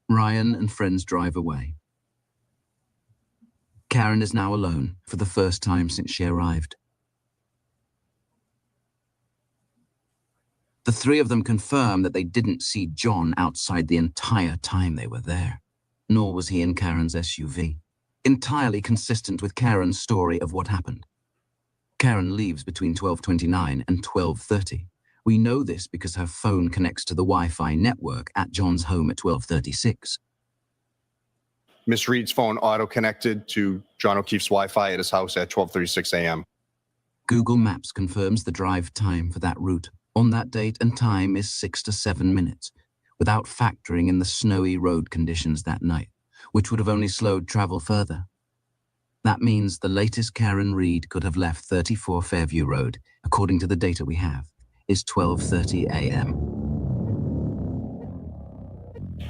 Right? Ryan and friends drive away. Karen is now alone for the first time since she arrived. The three of them confirm that they didn't see John outside the entire time they were there, nor was he in Karen's SUV. Entirely consistent with Karen's story of what happened. Karen leaves between 12:29 and 12:30. We know this because her phone connects to the Wi-Fi network at John's home at 12:36. Miss Reed's phone auto-connected to John O'Keefe's Wi-Fi at his house at 12:36 a.m. Google Maps confirms the drive time for that route. On that date and time is 6 to 7 minutes, without factoring in the snowy road conditions that night, which would have only slowed travel further. That means the latest Karen Reed could have left 34 Fairview Road, according to the data we have, is 12:30 a.m.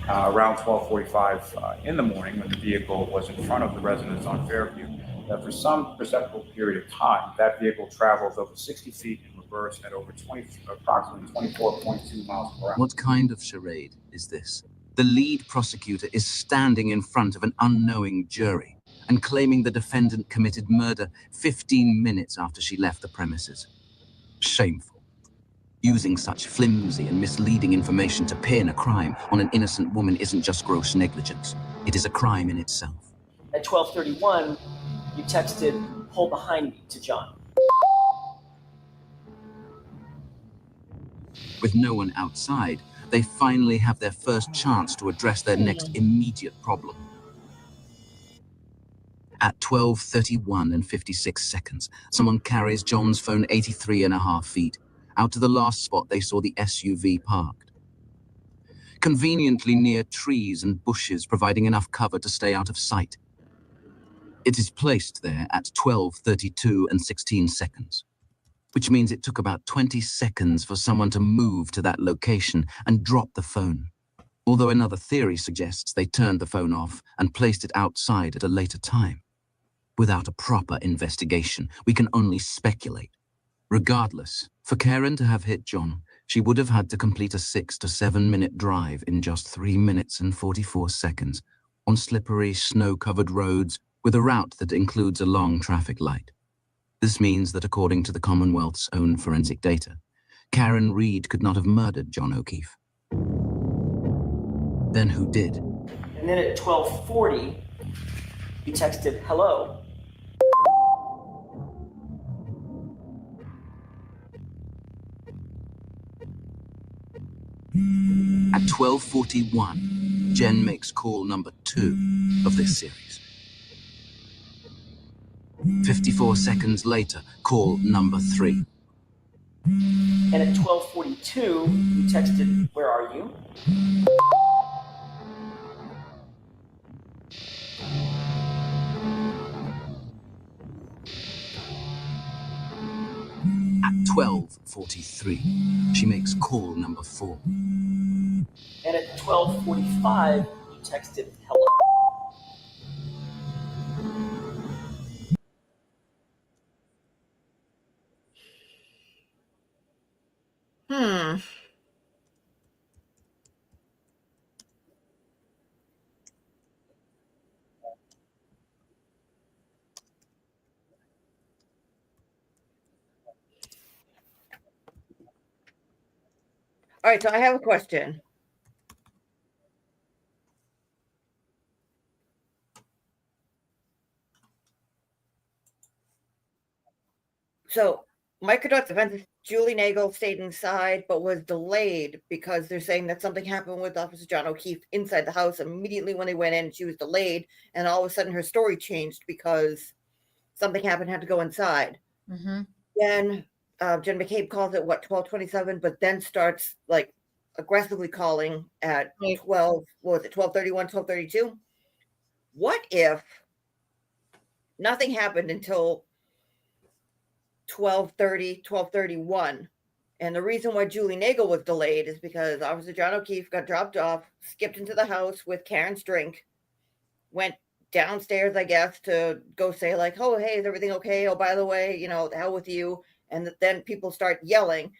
Around 12:45 in the morning, when the vehicle was in front of the residence on Fairview, that for some perceptible period of time, that vehicle travels over 60 feet in reverse at over approximately 24.2 miles per hour. What kind of charade is this? The lead prosecutor is standing in front of an unknowing jury and claiming the defendant committed murder 15 minutes after she left the premises. Shameful. Using such flimsy and misleading information to pin a crime on an innocent woman isn't just gross negligence. It is a crime in itself. At 12:31, you texted, "Pull behind me," to John. With no one outside, they finally have their first chance to address their next immediate problem. At 12:31 and 56 seconds, someone carries John's phone 83.5 feet out to the last spot they saw the SUV parked. Conveniently near trees and bushes, providing enough cover to stay out of sight. It is placed there at 12:32 and 16 seconds, which means it took about 20 seconds for someone to move to that location and drop the phone. Although another theory suggests they turned the phone off and placed it outside at a later time. Without a proper investigation, we can only speculate. Regardless, for Karen to have hit John, she would have had to complete a 6 to 7 minute drive in just 3 minutes and 44 seconds on slippery, snow-covered roads with a route that includes a long traffic light. This means that according to the Commonwealth's own forensic data, Karen Reed could not have murdered John O'Keefe. Then who did? And then at 12:40, you texted, "Hello." At 12:41, Jen makes call number 2 of this series. 54 seconds later, call number 3. And at 12:42, you texted, "Where are you?" At 12:43, she makes call number 4. And at 12:45, you texted, "Hello." All right, so I have a question. So Microdot's defense is Julie Nagel stayed inside, but was delayed because they're saying that something happened with Officer John O'Keefe inside the house. Immediately when they went in, she was delayed, and all of a sudden her story changed because something happened, had to go inside. Mm-hmm. Then Jen McCabe calls it 12:27, but then starts like aggressively calling at 12. What was it? 12:31, 12:32. What if nothing happened until 12:30, 12:31? And the reason why Julie Nagel was delayed is because Officer John O'Keefe got dropped off, skipped into the house with Karen's drink, went downstairs, I guess, to go say like, oh, hey, is everything okay? Oh, by the way, you know, the hell with you. And then people start yelling,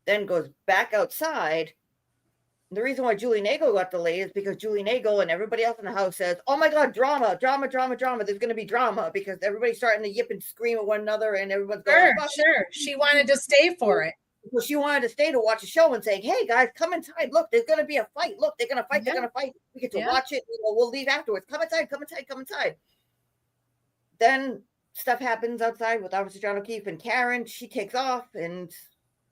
then goes back outside. The reason why Julie Nagel got delayed is because Julie Nagel and everybody else in the house says, oh my God, drama. There's going to be drama because everybody's starting to yip and scream at one another and everyone's going, Sure. She wanted to stay for it. Well, she wanted to stay to watch a show and saying, hey guys, come inside. Look, there's going to be a fight. Look, they're going to fight. They're going to fight. We get to watch it. We'll leave afterwards. Come inside. Then stuff happens outside with Officer John O'Keefe and Karen. She takes off and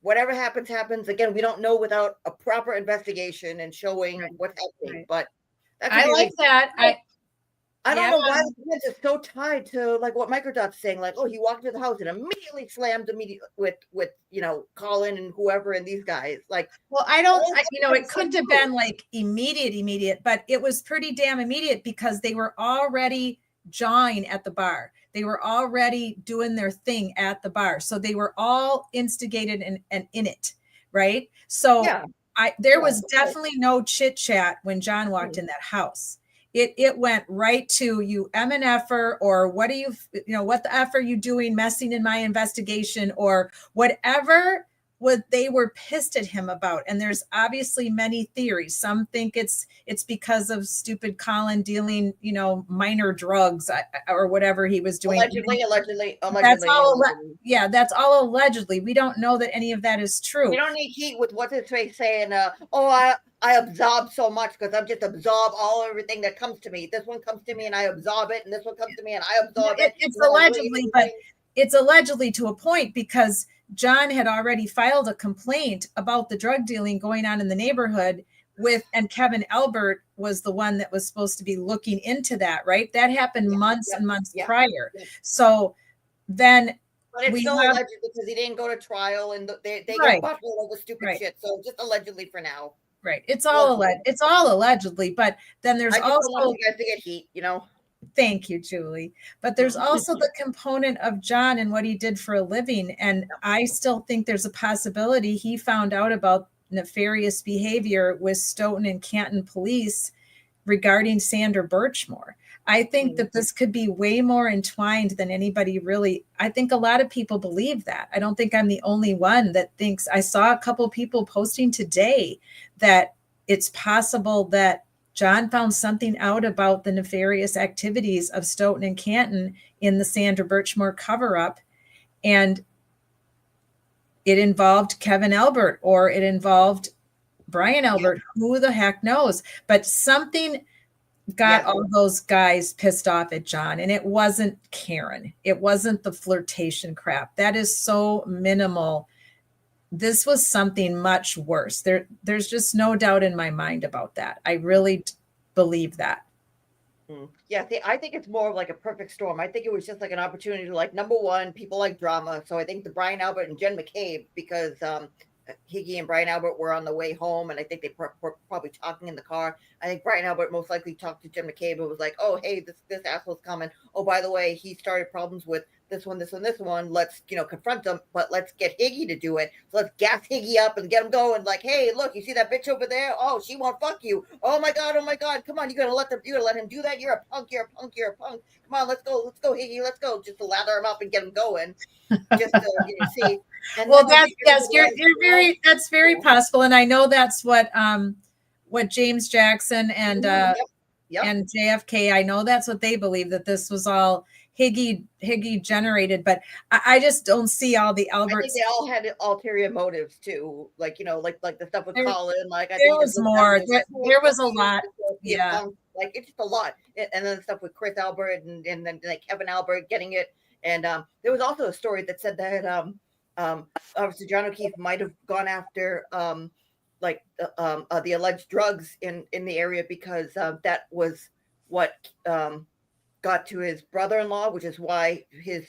whatever happens. Again, we don't know without a proper investigation and showing what's happening. But I like that. I don't know why the defense is so tied to like what Microdot's saying, like, oh, he walked into the house and immediately slammed with you know, Colin and whoever and these guys. Like, well, it couldn't have been like immediate, but it was pretty damn immediate because they were already jawing at the bar. They were already doing their thing at the bar. So they were all instigated and in it, right? So there was definitely no chit chat when John walked in that house. It went right to you MNFer, or what what the F are you doing messing in my investigation, or whatever what they were pissed at him about. And there's obviously many theories. Some think it's because of stupid Colin dealing, minor drugs or whatever he was doing. Allegedly. That's all. That's all allegedly. We don't know that any of that is true. We don't need heat with what's his face saying, I absorb so much because I'm just absorb everything that comes to me. This one comes to me and I absorb it, and this one comes to me and I absorb it. It's allegedly, but it's allegedly to a point because John had already filed a complaint about the drug dealing going on in the neighborhood and Kevin Albert was the one that was supposed to be looking into that, right? That happened months and months prior. So then but it's still alleged because he didn't go to trial and they got busted over stupid shit. So just allegedly for now. Right. It's all allegedly, but then there's also you guys to get heat, Thank you, Julie. But there's also the component of John and what he did for a living. And I still think there's a possibility he found out about nefarious behavior with Stoughton and Canton police regarding Sandra Birchmore. I think that this could be way more entwined than anybody really. I think a lot of people believe that. I don't think I'm the only one that thinks. I saw a couple people posting today that it's possible that John found something out about the nefarious activities of Stoughton and Canton in the Sandra Birchmore cover-up, and it involved Kevin Albert or it involved Brian Albert. Who the heck knows? But something got all those guys pissed off at John, and it wasn't Karen. It wasn't the flirtation crap. That is so minimal. This was something much worse. There's just no doubt in my mind about that. I really believe that. Yeah, I think it's more of like a perfect storm. I think it was just like an opportunity to, like, number one, people like drama. So I think the Brian Albert and Jen McCabe, because Higgy and Brian Albert were on the way home, and I think they were probably talking in the car. I think Brian Albert most likely talked to Jen McCabe and was like, oh, hey, this asshole's coming. Oh, by the way, he started problems with this one. Let's, confront them, but let's get Higgy to do it. So let's gas Higgy up and get him going. Like, hey, look, you see that bitch over there? Oh, she won't fuck you. Oh my God. Come on. You're going to let him do that. You're a punk. Come on, let's go, Higgy. Let's go. Just to lather him up and get him going. Just to see. And well, that's very possible. And I know that's what James Jackson and and JFK, I know that's what they believe, that this was all Higgy generated, but I just don't see all the I Albert. think they all had ulterior motives too, like like the stuff with Colin. Like I there think was more. There was a lot. Yeah. Like it's just a lot, and then the stuff with Chris Albert and then like Kevin Albert getting it, and there was also a story that said that obviously John O'Keefe might have gone after like the alleged drugs in the area because that was what got to his brother-in-law, which is why his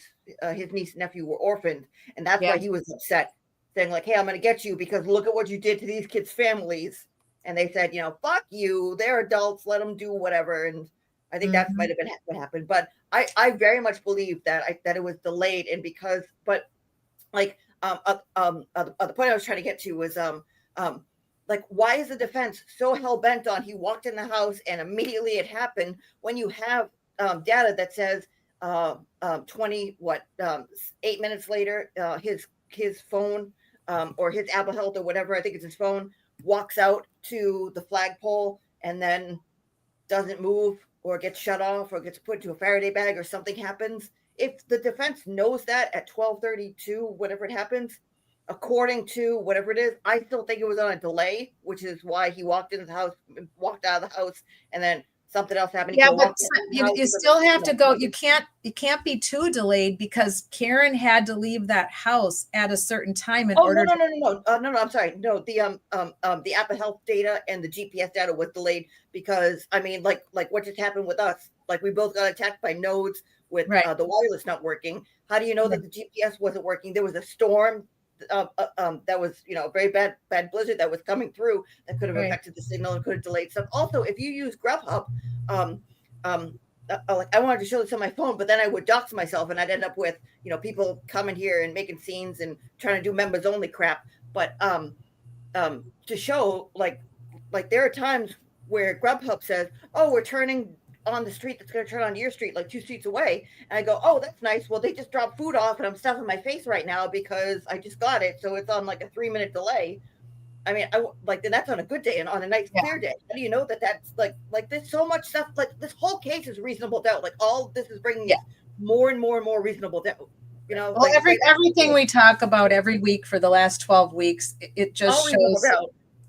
niece and nephew were orphaned, and that's why he was upset, saying like, "Hey, I'm going to get you because look at what you did to these kids' families." And they said, fuck you. They're adults. Let them do whatever. And I think that might have been what happened. But I very much believe that it was delayed, and because, but like the point I was trying to get to was like, why is the defense so hell bent on he walked in the house and immediately it happened when you have data that says 8 minutes later his phone or his Apple Health or whatever, I think it's his phone, walks out to the flagpole and then doesn't move or gets shut off or gets put into a Faraday bag or something happens. If the defense knows that at 12:32, whatever it happens, according to whatever it is, I still think it was on a delay, which is why he walked into the house, walked out of the house, and then something else happened. Yeah, but you still have to go. You can't be too delayed because Karen had to leave that house at a certain time in order. No. I'm sorry. No, the Apple Health data and the GPS data was delayed because I mean, like what just happened with us. Like we both got attacked by nodes with the wireless not working. How do you know that the GPS wasn't working? There was a storm that was very bad blizzard that was coming through that could have affected the signal and could have delayed stuff. Also, if you use Grubhub, like I wanted to show this on my phone, but then I would dox myself and I'd end up with people coming here and making scenes and trying to do members only crap. But to show like there are times where Grubhub says, "Oh, we're turning on the street that's going to turn on your street like 2 streets away," and I go, "Oh, that's nice. Well, they just dropped food off and I'm stuffing my face right now because I just got it, so it's on like a 3-minute delay." I mean, then that's on a good day and on a nice clear day. How do you know that that's like there's so much stuff, like this whole case is reasonable doubt. Like all this is bringing more and more and more reasonable doubt. Well, everything we talk about every week for the last 12 weeks, it just shows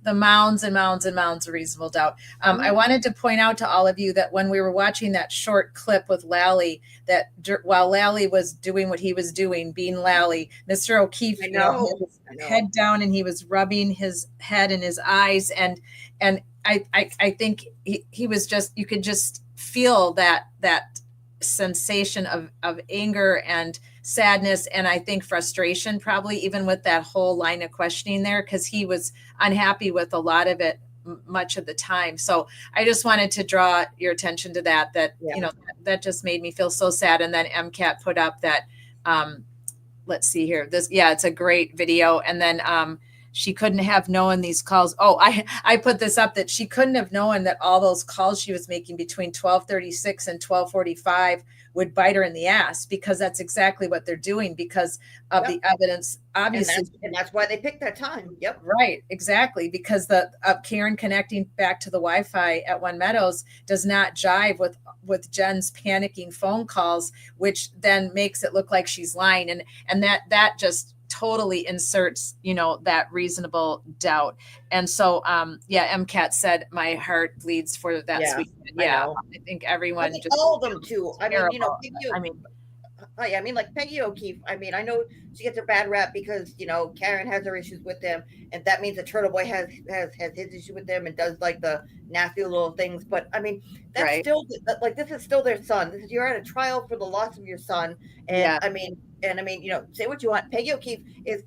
the mounds and mounds and mounds of reasonable doubt. I wanted to point out to all of you that when we were watching that short clip with Lally, that while Lally was doing what he was doing, being Lally, Mr. O'Keefe had his head down and he was rubbing his head and his eyes. And I think he was just, you could just feel that sensation of anger and sadness, and I think frustration, probably even with that whole line of questioning there, because he was unhappy with a lot of it much of the time. So I just wanted to draw your attention to that that just made me feel so sad. And then MCAT put up that let's see here, it's a great video. And then she couldn't have known these calls. Oh, I put this up that she couldn't have known that all those calls she was making between 12:36 and 12:45 would bite her in the ass, because that's exactly what they're doing because of the evidence. Obviously, and that's why they picked that time. Yep. Right. Exactly. Because the Karen connecting back to the Wi-Fi at One Meadows does not jive with Jen's panicking phone calls, which then makes it look like she's lying. And that just totally inserts, that reasonable doubt. And so, MCAT said my heart bleeds for that sweet. Yeah. I think everyone just all of them too. I mean, like Peggy O'Keefe. I mean, I know she gets a bad rap because Karen has her issues with them, and that means that Turtle Boy has his issue with them and does like the nasty little things. But I mean, that's still like this is still their son. You're at a trial for the loss of your son, and I mean, say what you want. Peggy O'Keefe is.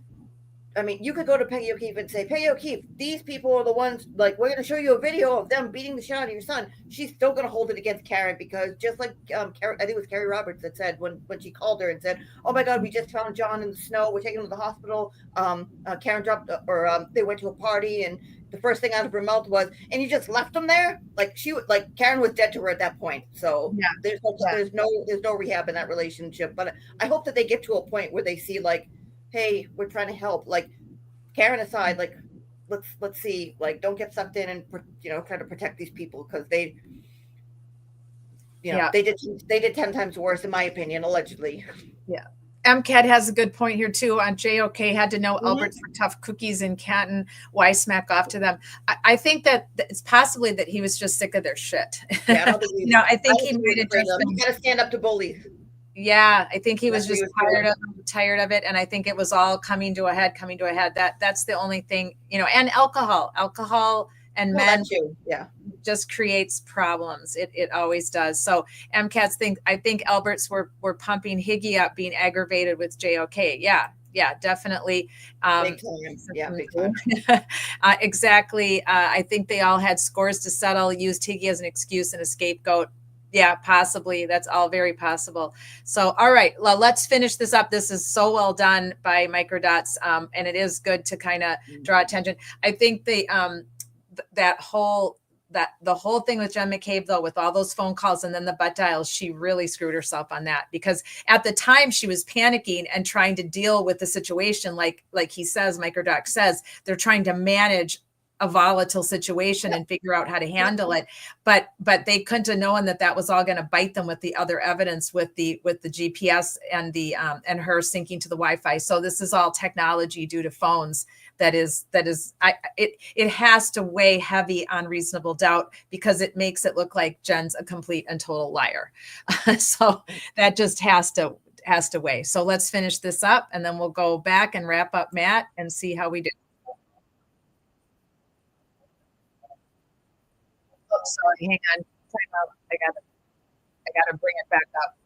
I mean, you could go to Peggy O'Keefe and say, Peggy O'Keefe, these people are the ones, like, we're going to show you a video of them beating the shit out of your son. She's still going to hold it against Karen because just like I think it was Carrie Roberts that said when she called her and said, oh my God, we just found John in the snow. We're taking him to the hospital. Karen dropped, they went to a party and the first thing out of her mouth was, and you just left them there? Like Karen was dead to her at that point. So there's no rehab in that relationship. But I hope that they get to a point where they see like, hey, we're trying to help. Like Karen aside, like let's see, like don't get sucked in and try to protect these people because they. you know, Yeah. they did 10 times worse, in my opinion, allegedly. Yeah. MCAT has a good point here too on JOK had to know Alberts for tough cookies in Canton. Why smack off to them? I think that it's possibly that he was just sick of their shit. Yeah, I don't think You know, I think he might have just you got to stand up to bullies. Yeah, I think he was That's just what he was tired of it, and I think it was all coming to a head. That's the only thing, you know. And alcohol and Well, men that too. Yeah, just creates problems. It always does. So MCATs I think Alberts were pumping Higgy up, being aggravated with JOK. Yeah, definitely. big time. Yeah, big time. Exactly. I think they all had scores to settle, used Higgy as an excuse and a scapegoat. Yeah, possibly. That's all very possible. So, all right, well, let's finish this up. This is so well done by Microdots, and it is good to kind of draw attention. I think the whole thing with Jen McCabe, though, with all those phone calls and then the butt dials, she really screwed herself on that, because at the time she was panicking and trying to deal with the situation. Like he says, Microdoc says, they're trying to manage a volatile situation and figure out how to handle it. But they couldn't have known that was all going to bite them with the other evidence, with the GPS and the and her syncing to the Wi-Fi. So this is all technology due to phones. It has to weigh heavy on reasonable doubt, because it makes it look like Jen's a complete and total liar. So that just has to weigh. So let's finish this up, and then we'll go back and wrap up Matt and see how we do. Oh, sorry, hang on. Time out. I gotta bring it back up.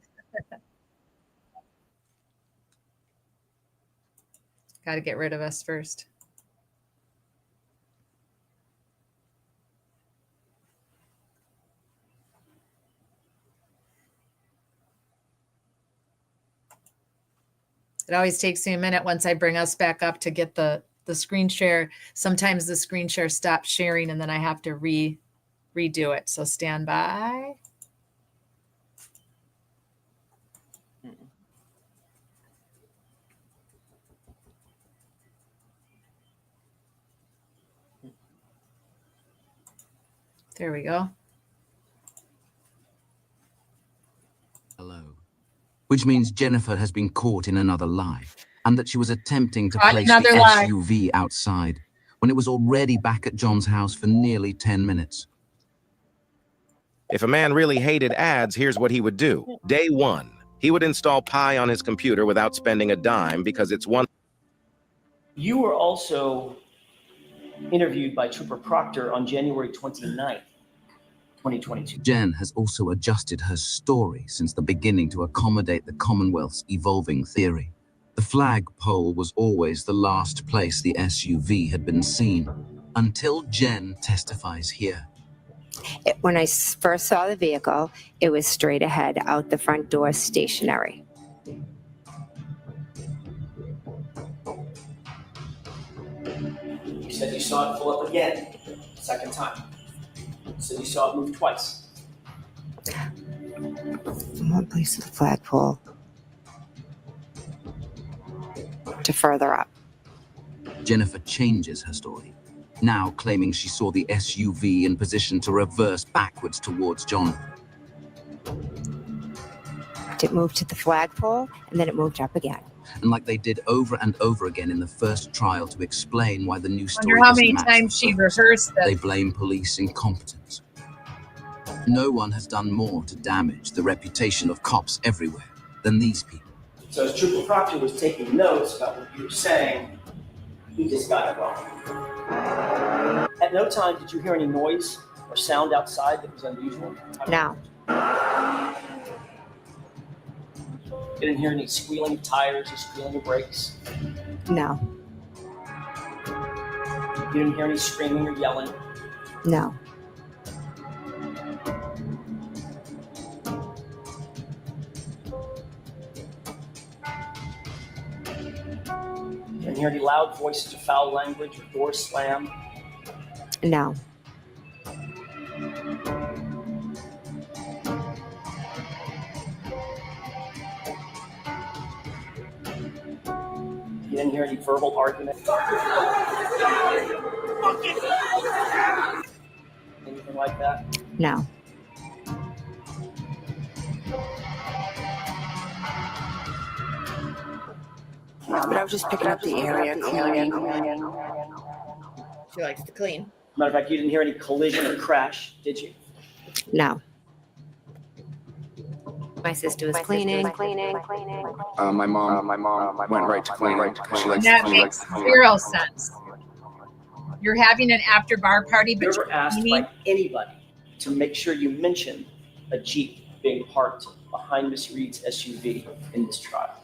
Gotta get rid of us first. It always takes me a minute once I bring us back up to get the screen share. Sometimes the screen share stops sharing, and then I have to redo it. So stand by. There we go. Hello. Which means Jennifer has been caught in another lie, and that she was attempting to Caught place another the lie. SUV outside when it was already back at John's house for nearly 10 minutes. If a man really hated ads, here's what he would do. Day one, he would install Pi on his computer without spending a dime, because it's one. You were also interviewed by Trooper Proctor on January 29th, 2022. Jen has also adjusted her story since the beginning to accommodate the Commonwealth's evolving theory. The flagpole was always the last place the SUV had been seen, until Jen testifies here. When I first saw the vehicle, it was straight ahead, out the front door, stationary. You said you saw it pull up again, second time. You said you saw it move twice. From one place to the flagpole to further up. Jennifer changes her story, now claiming she saw the SUV in position to reverse backwards towards John. It moved to the flagpole, and then it moved up again. And like they did over and over again in the first trial to explain why the new story Wonder how doesn't many match times she rehearsed they this. blame police incompetence. No one has done more to damage the reputation of cops everywhere than these people. So as Trooper Proctor was taking notes about what you were saying, he just got it wrong. At no time did you hear any noise or sound outside that was unusual? No. You didn't hear any squealing of tires or squealing of brakes? No. You didn't hear any screaming or yelling? No. You didn't hear any loud voices or foul language or doors slam? No. You didn't hear any verbal argument? Anything like that? No. but I was just picking up the area, cleaning. She likes to clean. Matter of fact, you didn't hear any collision or crash, did you? No. My sister was cleaning. My mom went right to cleaning. She likes That to makes clean. zero sense. You're having an after bar party, but You ever you're asked cleaning? by anybody to make sure you mention a Jeep being parked behind Miss Reed's SUV in this trial?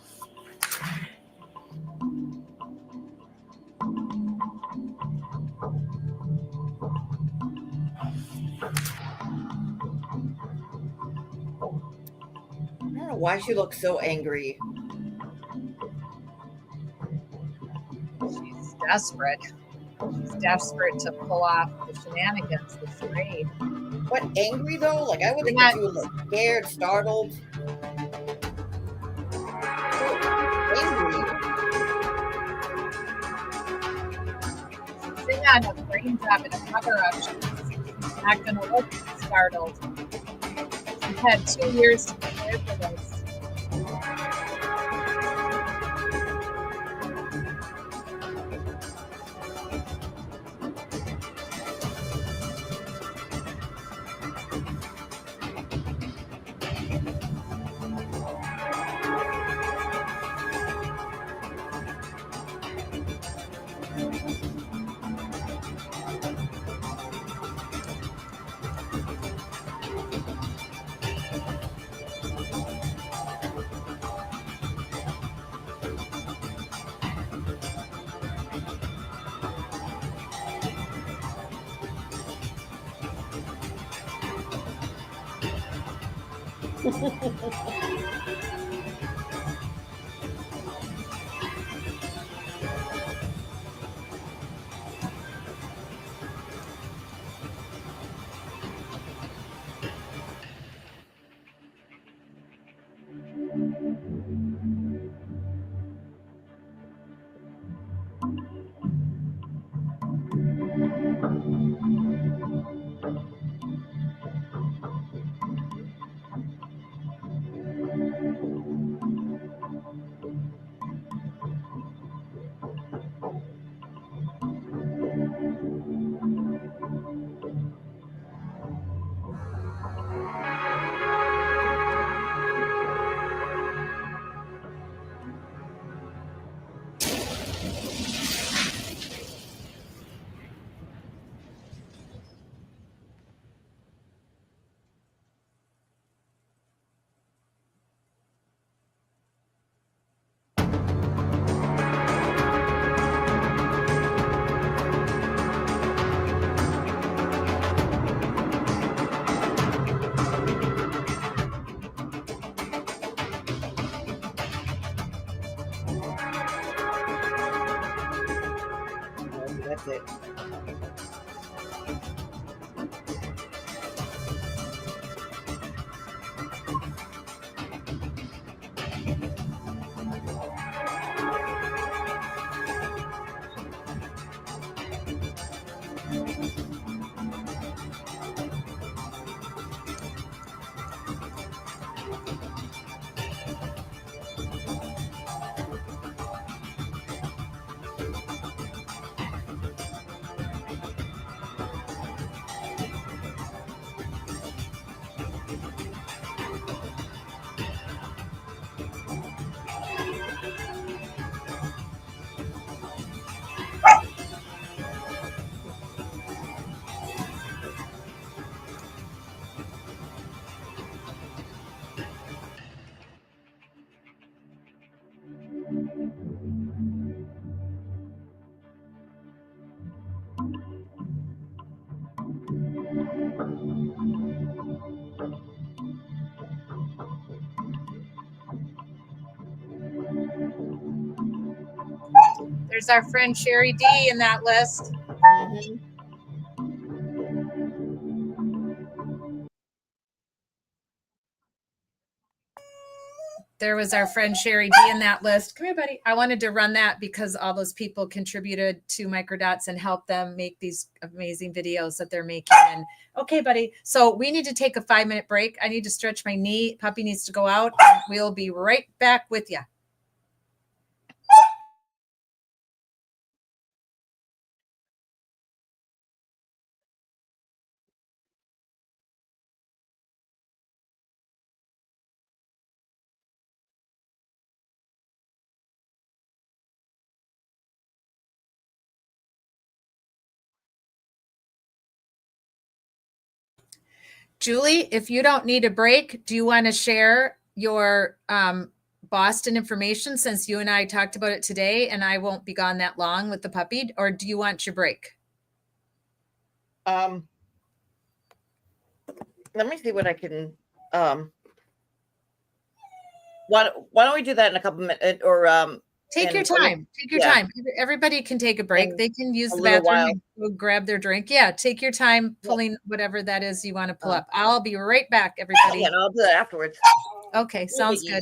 I don't know why she looks so angry. She's desperate. She's desperate to pull off the shenanigans, the charade. What, angry though? Like, I would think that she would look scared, startled. Angry. She's on a brain job and a cover-up. She's not going to look startled. She's had 2 years to prepare for this. That's it. There's our friend Sherry D in that list. There was our friend Sherry D in that list. Come here, buddy. I wanted to run that because all those people contributed to Microdots and helped them make these amazing videos that they're making. And okay, buddy. So we need to take a 5-minute break. I need to stretch my knee. Puppy needs to go out. And we'll be right back with you. Julie, if you don't need a break, do you want to share your Boston information since you and I talked about it today and I won't be gone that long with the puppy, or do you want your break? Let me see what I can, why don't we do that in a couple minutes or, Take your time. Take your time. Everybody can take a break. They can use the bathroom and go grab their drink. Yeah, take your time pulling whatever that is you want to pull up. I'll be right back, everybody. Yeah, and I'll do that afterwards. Okay, sounds good.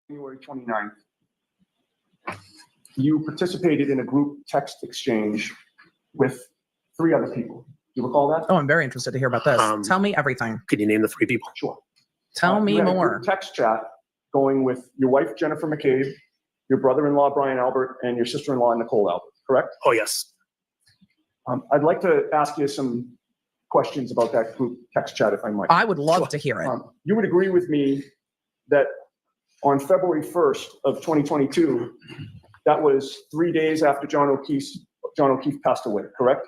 January 29th, you participated in a group text exchange with 3 other people. Do you recall that? Oh, I'm very interested to hear about this. Tell me everything. Could you name the 3 people? Sure. Tell me you had a more. group text chat going with your wife, Jennifer McCabe, your brother-in-law, Brian Albert, and your sister-in-law, Nicole Albert, correct? Oh, yes. I'd like to ask you some questions about that group text chat, if I might. I would love to hear it. You would agree with me that on February 1st of 2022, that was 3 days after John O'Keefe passed away, correct?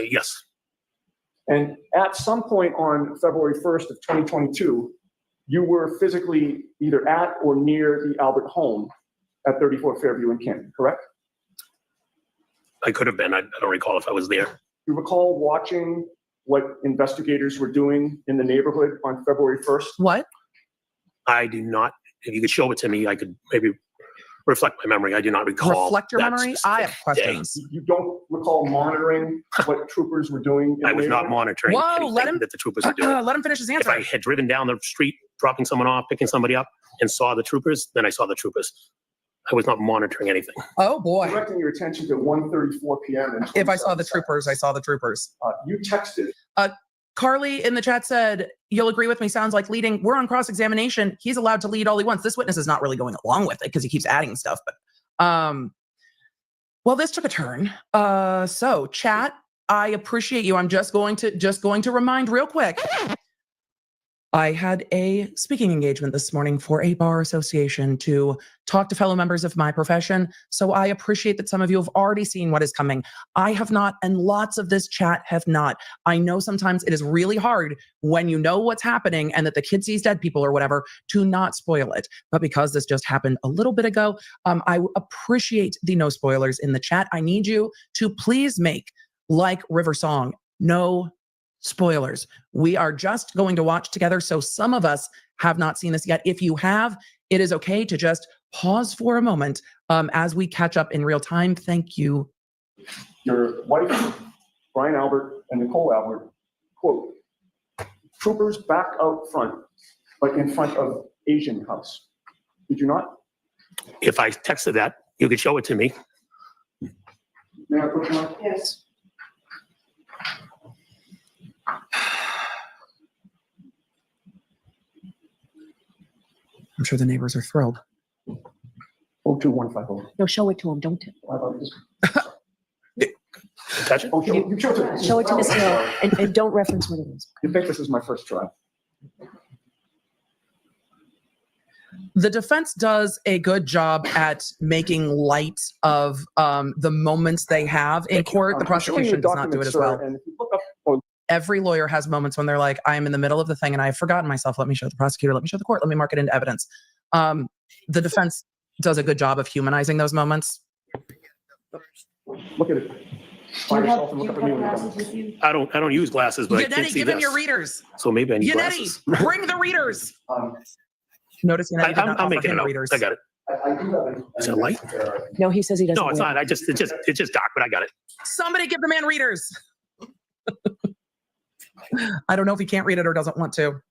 Yes. And at some point on February 1st of 2022, you were physically either at or near the Albert home at 34 Fairview in Canton, correct? I could have been. I don't recall if I was there. You recall watching what investigators were doing in the neighborhood on February 1st? What? I do not. If you could show it to me, I could maybe reflect my memory. I do not recall. Reflect your that memory? specific I have questions. You don't recall monitoring what troopers were doing? I was not monitoring Whoa, anything let him- that the troopers were doing. Let him finish his If answer. I had driven down the street, dropping someone off, picking somebody up, and saw the troopers, then I saw the troopers. I was not monitoring anything. Oh, boy. Directing your attention to 1:34 p.m. and If I saw the troopers, I saw the troopers. You texted. Carly in the chat said, you'll agree with me, sounds like leading. We're on cross-examination. He's allowed to lead all he wants. This witness is not really going along with it because he keeps adding stuff. But well, this took a turn. So chat, I appreciate you. I'm just going to remind real quick. I had a speaking engagement this morning for a bar association to talk to fellow members of my profession. So I appreciate that some of you have already seen what is coming. I have not, and lots of this chat have not. I know sometimes it is really hard when you know what's happening and that the kid sees dead people or whatever to not spoil it. But because this just happened a little bit ago, I appreciate the no spoilers in the chat. I need you to please make, like River Song, no spoilers. We are just going to watch together. So some of us have not seen this yet. If you have, it is okay to just pause for a moment as we catch up in real time. Thank you. Your wife, Brian Albert, and Nicole Albert, quote, troopers back out front, but in front of Asian house. Did you not? If I texted that, you could show it to me. May I put you on? Yes. I'm sure the neighbors are thrilled. 02150. No, show it to him. Don't. Touch it? Oh, you showed it. Show it to Mr. Hill and don't reference what it is. You think this is my first try? The defense does a good job at making light of the moments they have in court. The prosecution does not do it as well. And if you look up, Every lawyer has moments when they're like, I am in the middle of the thing and I've forgotten myself. Let me show the prosecutor. Let me show the court. Let me mark it into evidence. The defense does a good job of humanizing those moments. Look at it. Find yourself and look up at me when you're done. I don't use glasses, but I can't Yannetti, see give him this. your readers. So maybe I need Yannetti, glasses. bring the readers. Notice Yannetti did not I'm offer making him it out. readers. I got it. Is it a light? No, he says he doesn't. No, it's not. It's just dark, but I got it. Somebody give the man readers. I don't know if he can't read it or doesn't want to.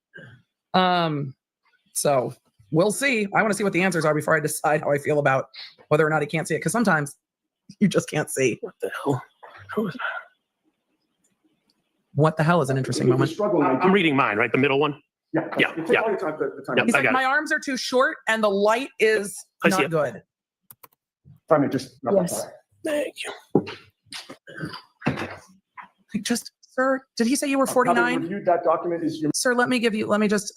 So we'll see. I want to see what the answers are before I decide how I feel about whether or not he can't see it. Because sometimes you just can't see. What the hell? What the hell is an interesting moment? I'm reading mine, right? The middle one? Yeah. Yeah. You take all your time, the time. Yeah, He's I like, got it. my arms are too short and the light is I see not it. good. If I may just. Yes. Thank you. Like, just, sir, did he say you were Having 49? reviewed that document is your. Sir, let me just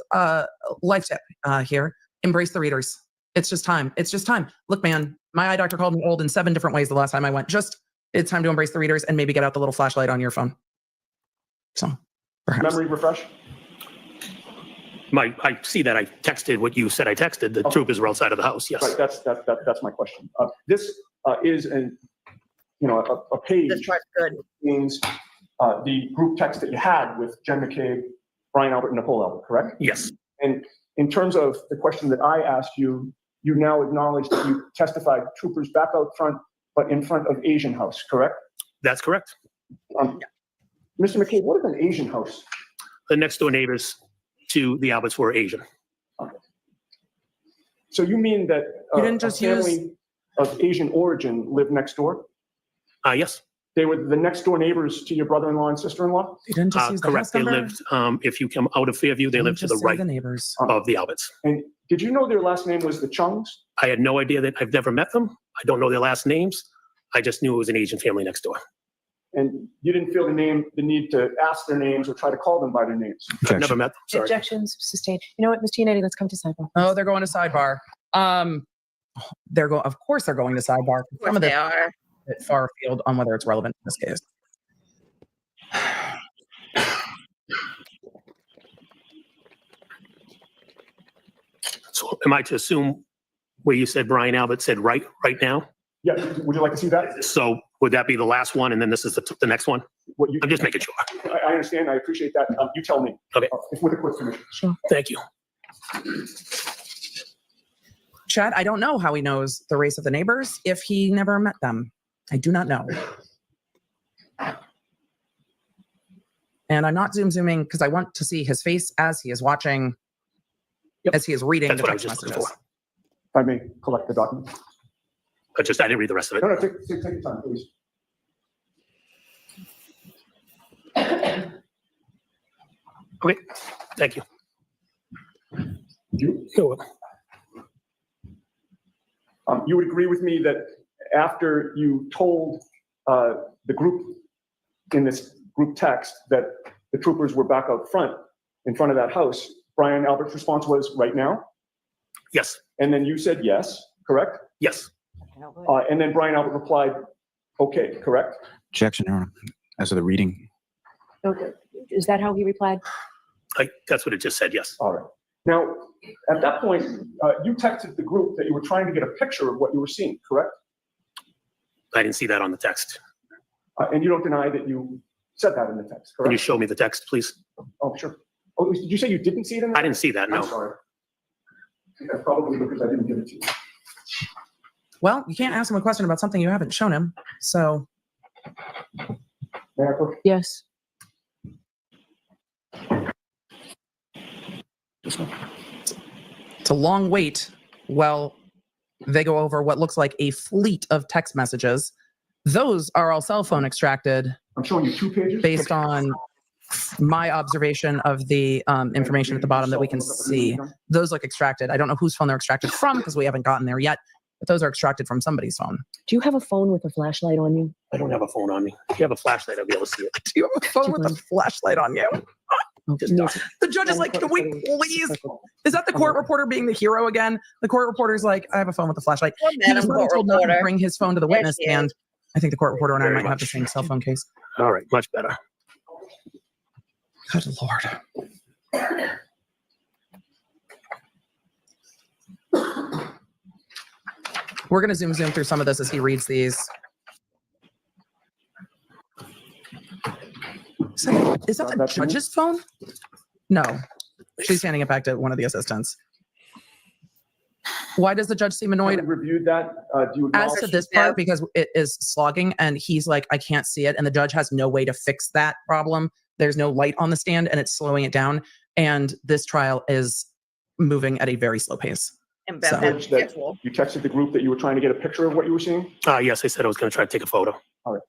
life tip here. Embrace the readers. It's just time. It's just time. Look, man, my eye doctor called me old in 7 different ways the last time I went. It's time to embrace the readers and maybe get out the little flashlight on your phone. So perhaps. Memory refresh. I see that I texted what you said I texted. The troopers were outside of the house. Yes. Right, that's my question. This is a page. This try's good. Means the group text that you had with Jen McCabe, Brian Albert, and Nicole Albert, correct? Yes. And in terms of the question that I asked you, you now acknowledge that you testified troopers back out front, but in front of Asian house, correct? That's correct. Mr. McCabe, what is an Asian house? The next door neighbors to the Alberts were Asian. So you mean that You didn't just a family of Asian origin lived next door? Yes. They were the next door neighbors to your brother-in-law and sister-in-law? You didn't just use the Correct. house They number? lived, if you come out of Fairview, they lived to the Just say right the neighbors. of the Alberts. And did you know their last name was the Chungs? I had no idea that. I've never met them. I don't know their last names. I just knew it was an Asian family next door. And you didn't feel the need to ask their names or try to call them by their names? I've never met them. Sorry. Objections sustained. You know what, Ms. Giannetti, let's come to sidebar. Oh, they're going to sidebar. Of course they're going to sidebar. Some of they them are. bit far afield on whether it's relevant in this case. So am I to assume where you said Brian Albert said right now? Yeah, would you like to see that? So would that be the last one and then this is the next one? I'm just making sure. I understand. I appreciate that. You tell me. Okay. With a quick permission. Sure. Thank you. Chad, I don't know how he knows the race of the neighbors if he never met them. I do not know. And I'm not zooming because I want to see his face as he is watching, as he is reading That's the what I was text just messages. looking If I may collect the document. I didn't read the rest of it. No, take your time, please. Okay. Thank you. You? You're welcome. You would agree with me that after you told the group in this group text that the troopers were back out front, in front of that house, Brian Albert's response was right now? Yes. And then you said yes, correct? Yes. And then Brian Albert replied, okay, correct? Objection, Your Honor. As of the reading. Okay. Is that how he replied? That's what it just said, yes. All right. Now, at that point, you texted the group that you were trying to get a picture of what you were seeing, correct? I didn't see that on the text. And you don't deny that you said that in the text, Can you correct? show me the text, please? Oh, sure. Oh, did you say you didn't see it in the I didn't see that, I'm no. sorry. That's probably because I didn't give it to you. Well, you can't ask him a question about something you haven't shown him. So, May I approach? Yes. it's a long wait while they go over what looks like a fleet of text messages. Those are all cell phone extracted. I'm showing you 2 pages. Based on my observation of the information at the bottom that we can see. Those look extracted. I don't know whose phone they're extracted from because we haven't gotten there yet, but those are extracted from somebody's phone. Do you have a phone with a flashlight on you? I don't have a phone on me. If you have a flashlight, I'll be able to see it. Do you have a phone with a flashlight on you? Just The judge is like, can we please? Is that the court reporter being the hero again? The court reporter's like, I have a phone with a flashlight. He was literally told not to bring his phone to the witness stand. I think the court reporter and I Very might have much. the same cell phone case. All right, much better. Good Lord. We're going to zoom through some of this as he reads these. Is that the judge's phone? No. She's handing it back to one of the assistants. Why does the judge seem annoyed? Having reviewed that, do you As acknowledge? to this part, because it is slogging and he's like, I can't see it. And the judge has no way to fix that problem. There's no light on the stand and it's slowing it down. And this trial is moving at a very slow pace. Acknowledge that you texted the group that you were trying to get a picture of what you were seeing? Yes, I said I was going to try to take a photo. All right.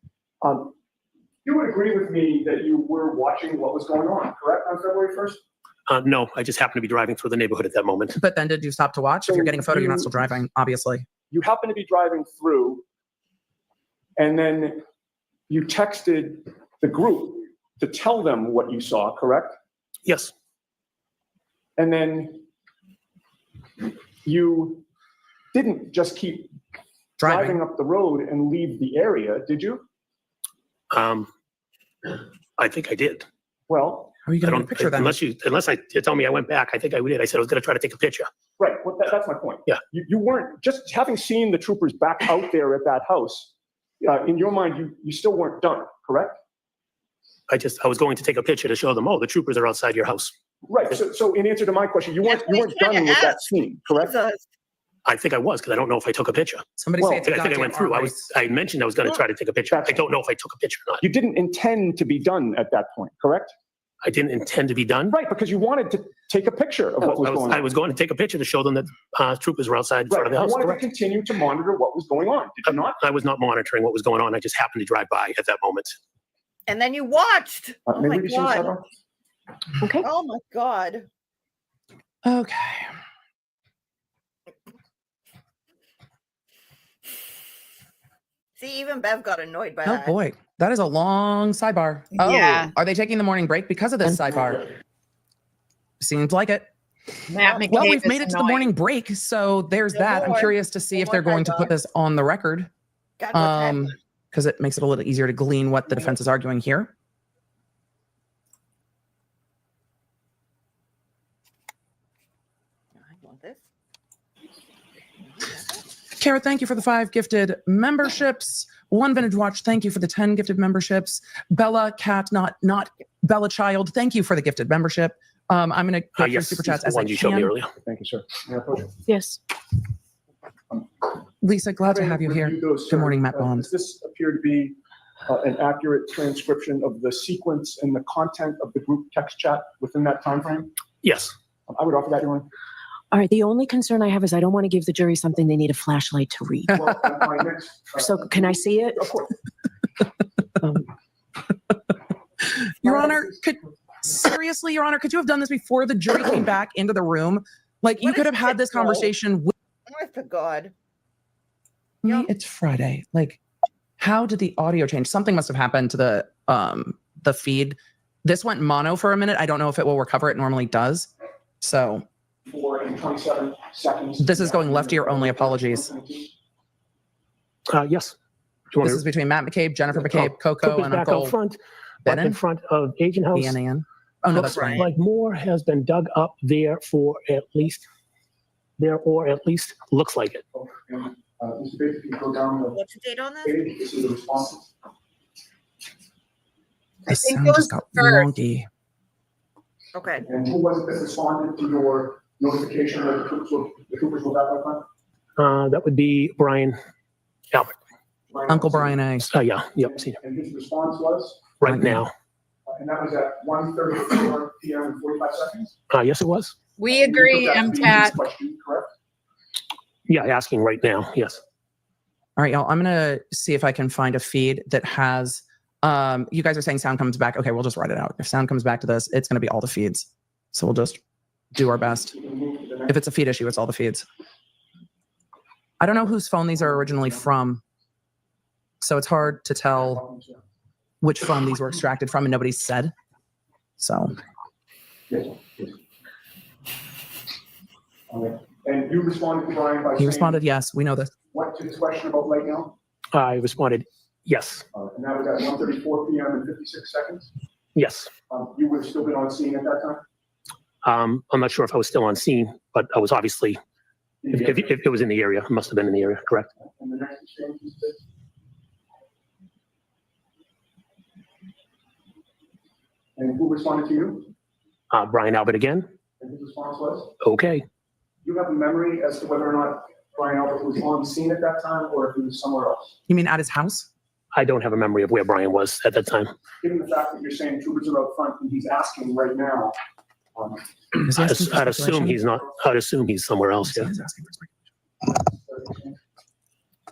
You would agree with me that you were watching what was going on, correct, on February 1st? No, I just happened to be driving through the neighborhood at that moment. But then did you stop to watch? If you're getting a photo, you're not still driving, obviously. You happen to be driving through, and then you texted the group to tell them what you saw, correct? Yes. And then you didn't just keep driving up the road and leave the area, did you? I think I did. Well, how are you going to get a picture then? Unless you tell me I went back, I think I did. I said I was going to try to take a picture. Right. Well, that's my point. Yeah. You weren't just having seen the troopers back out there at that house. In your mind, you still weren't done, correct? I was going to take a picture to show them, oh, the troopers are outside your house. Right. So in answer to my question, you weren't done with that scene, correct? I think I was, because I don't know if I took a picture. Somebody Well, say it's a I think I went goddamn through. arm race. I mentioned I was going to try to take a picture. I don't know if I took a picture or not. You didn't intend to be done at that point, correct? I didn't intend to be done. Right, because you wanted to take a picture of what was going on. I was going to take a picture to show them that troopers were outside in front of the house. You wanted Correct. to continue to monitor what was going on. Did you not? I was not monitoring what was going on. I just happened to drive by at that moment. And then you watched. Oh my Maybe God. Okay. Oh my God. Okay. See, even Bev got annoyed by Oh that. boy, that is a long sidebar. Oh, Yeah. are they taking the morning break because of this sidebar? Seems like it. Matt McCabe Well, we've is made it to the annoying. morning break, so there's No that. I'm more. curious to see No if they're more going to put sidebar. this on the record, God, what time? because it makes it a little easier to glean what the defense is arguing here. I want this. Kara, thank you for the 5 gifted memberships. One Vintage Watch, thank you for the 10 gifted memberships. Bella Cat, not Bella Child, thank you for the gifted membership. I'm going to go through Yes, super chats the as I one you showed me can. earlier. Thank you, sir. Yeah, pleasure. Yes. Lisa, glad to have you here. Review those, Good sir. morning, Matt Bond. Does this appear to be an accurate transcription of the sequence and the content of the group text chat within that time frame? Yes. I would offer that, Your Honor. All right. The only concern I have is I don't want to give the jury something they need a flashlight to read. Well, my next, So can I see it? of course. Your Honor, seriously, Your Honor, could you have done this before the jury came back into the room? Like, you What could is have had this it, though? conversation with Oh my God. me. It's Friday. Like, how did the audio change? Something must have happened to the feed. This went mono for a minute. I don't know if it will recover. It normally does. So 4 and 27 seconds. this is going left ear only. Apologies. Yes. Do you want This to- is between Matt McCabe, Jennifer McCabe, Coco, Troopers and back Uncle out front, back in Benin. front of Agent House. BNAN. Oh, no, that's Looks right. like more has been dug up there or at least looks like it. Mr. Bates, if you go down the What's the date on this? page, this is the responses. The think sound it was just got first. wonky. Okay. And who was it that responded to your notification that the troopers were back on front? That would be Brian Albert. Uncle Brian A. Yeah, yep, see, And his response was? right now. And that was at 1:34 p.m. and 45 seconds? Yes, it was. We agree, MCAT. Question, correct? Yeah, asking right now, yes. All right, y'all. I'm gonna see if I can find a feed that has. You guys are saying sound comes back. Okay, we'll just write it out. If sound comes back to this, it's gonna be all the feeds. So we'll just do our best. If it's a feed issue, it's all the feeds. I don't know whose phone these are originally from, so it's hard to tell which phone these were extracted from, and nobody said. So. Yes. Okay. And you responded to Brian by He saying responded, yes, we know this. what to his question about right now? I responded, yes, And that was at 1:34 p.m. and 56 seconds? yes. You would have still been on scene at that time? I'm not sure if I was still on scene, but I was obviously, if it was in the area, it must have been in the area, correct? And the next exchange is this? And who responded to you? Brian Albert again. And his response was? Okay. You have a memory as to whether or not Brian Albert was on scene at that time or if he was somewhere else? You mean at his house? I don't have a memory of where Brian was at that time. Given the fact that you're saying troopers are out front and he's asking right now, I'd assume he's not, I'd assume he's somewhere else, yeah.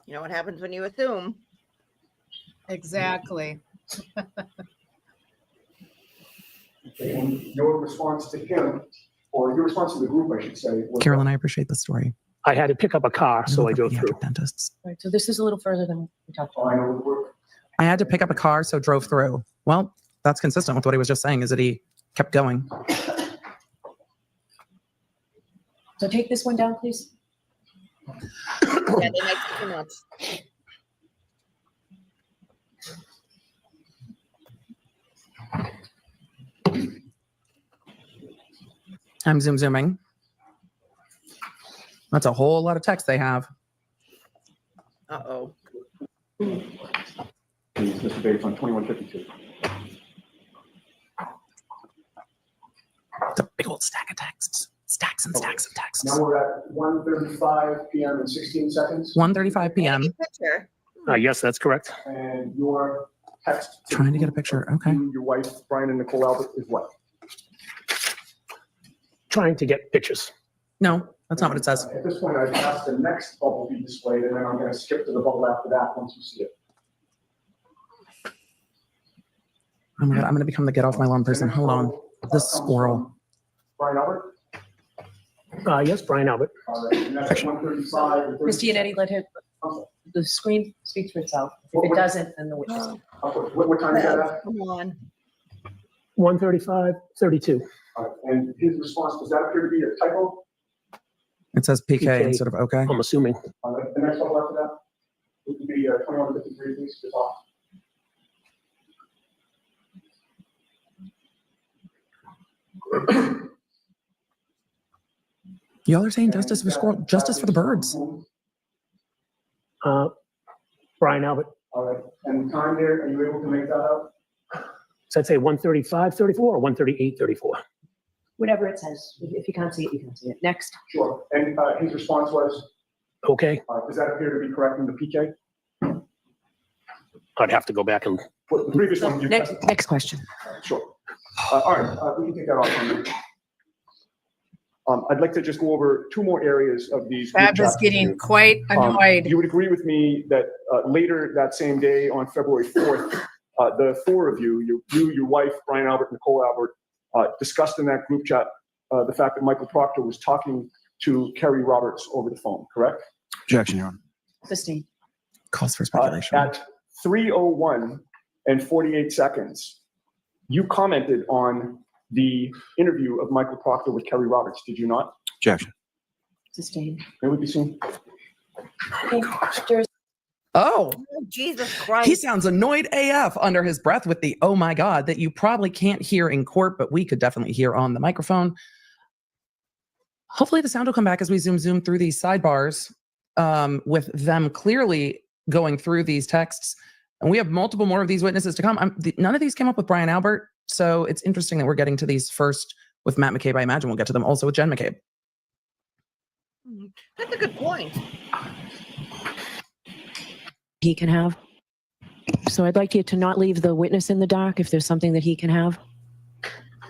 You know what happens when you assume? Exactly. and your response to him, or your response to the group, I should say, was Carolyn, I appreciate the story. I had to pick up a car, so I drove through. Dentists. Right. So this is a little further than we talked about. I know the word. I had to pick up a car, so drove through. Well, that's consistent with what he was just saying, is that he kept going. So take this one down, please. Yeah, they might be too much. I'm zooming. That's a whole lot of text they have. Uh-oh. Please, Mr. Bates, on 2152. It's a big old stack of texts. Stacks and stacks of texts. Now we're at 1:35 p.m. and 16 seconds. 1:35 p.m. Picture. Yes, that's correct. And your text Trying to get a picture. Okay. you, your wife, Brian and Nicole Albert, is what? Trying to get pictures. No, that's not what it says. At this point, I've asked the next bubble be displayed, and then I'm going to skip to the bubble after that once you see it. Oh my God, I'm going to become the get off my lawn person. Hold on. This squirrel. Brian Albert? Yes, Brian Albert. All right, and that's at 135 and 36. Mr. Yannetti, let him, the screen speaks for itself. If it doesn't, then the witness. What time is that at? Come on. 135, 32. All right, and his response, does that appear to be a typo? It says PK PK. instead of okay. I'm assuming. The next bubble after that would be 2153, please, just off. Y'all are saying justice for squirrel, justice for the birds. Brian Albert. All right, and time there, are you able to make that out? So I'd say 135, 34 or 138, 34. Whatever it says. If you can't see it, you can't see it. Next. Sure, and his response was, Okay. does that appear to be correct in the PK? I'd have to go back and. Well, the previous one. You Next question. Sure. All right, we can take that off. I'd like to just go over two more areas of these. Fab is getting quite annoyed. You would agree with me that later that same day on February 4th, the four of you, your wife, Brian Albert, Nicole Albert, discussed in that group chat the fact that Michael Proctor was talking to Kerry Roberts over the phone, correct? Objection, Your Honor. Sustained. Calls for speculation. At 3:01 and 48 seconds, you commented on the interview of Michael Proctor with Kerry Roberts, did you not? Objection. Sustained. May we be seen? Oh, Jesus Christ. he sounds annoyed AF under his breath with the oh my God that you probably can't hear in court, but we could definitely hear on the microphone. Hopefully the sound will come back as we zoom through these sidebars with them clearly going through these texts. And we have multiple more of these witnesses to come. None of these came up with Brian Albert. So it's interesting that we're getting to these first with Matt McCabe. I imagine we'll get to them also with Jen McCabe. That's a good point. He can have. So I'd like you to not leave the witness in the dark if there's something that he can have.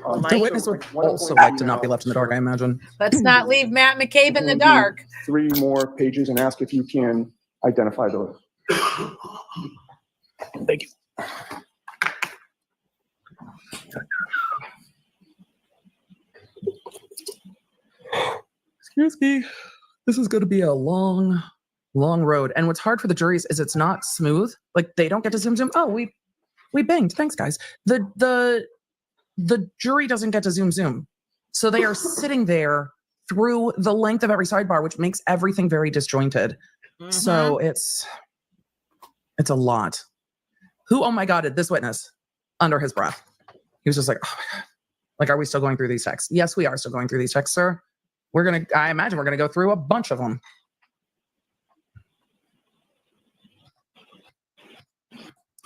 The witness would also like to not be left in the dark, I imagine. Let's not leave Matt McCabe in the dark. 3 more pages and ask if you can identify those. Thank you. Excuse me. This is going to be a long road. And what's hard for the juries is it's not smooth. Like they don't get to zoom. Oh, we banged. Thanks, guys. The jury doesn't get to zoom. So they are sitting there through the length of every sidebar, which makes everything very disjointed. So it's a lot. Who, oh my God, did this witness under his breath? He was just like, oh my God. Like, are we still going through these texts? Yes, we are still going through these texts, sir. I imagine we're going to go through a bunch of them.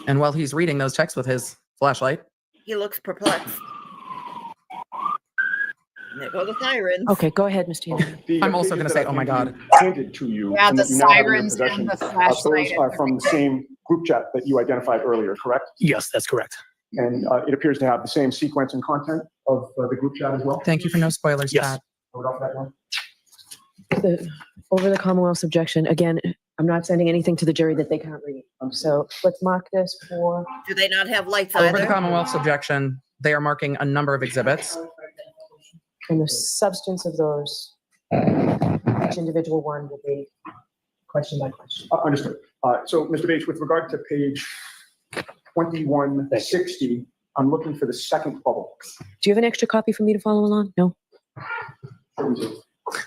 And while he's reading those texts with his flashlight. He looks perplexed. And there go the sirens. Okay, go ahead, Mr. Yannetti. I'm also going to say, oh my God. Handed to you. Yeah, and the that you now have in your sirens and possession. the flashlight. Those are from the same group chat that you identified earlier, correct? Yes, that's correct. And it appears to have the same sequence and content of the group chat as well. Thank you for no spoilers, Yes. Pat. Hold off that one. Over the Commonwealth's objection, again, I'm not sending anything to the jury that they can't read. So let's mark this for. Do they not have lights Over either? the Commonwealth's objection, they are marking a number of exhibits. And the substance of those, each individual one will be question by question. Understood. So, Mr. Bates, with regard to page 2160, I'm looking for the second bubble. Do you have an extra copy for me to follow along? No?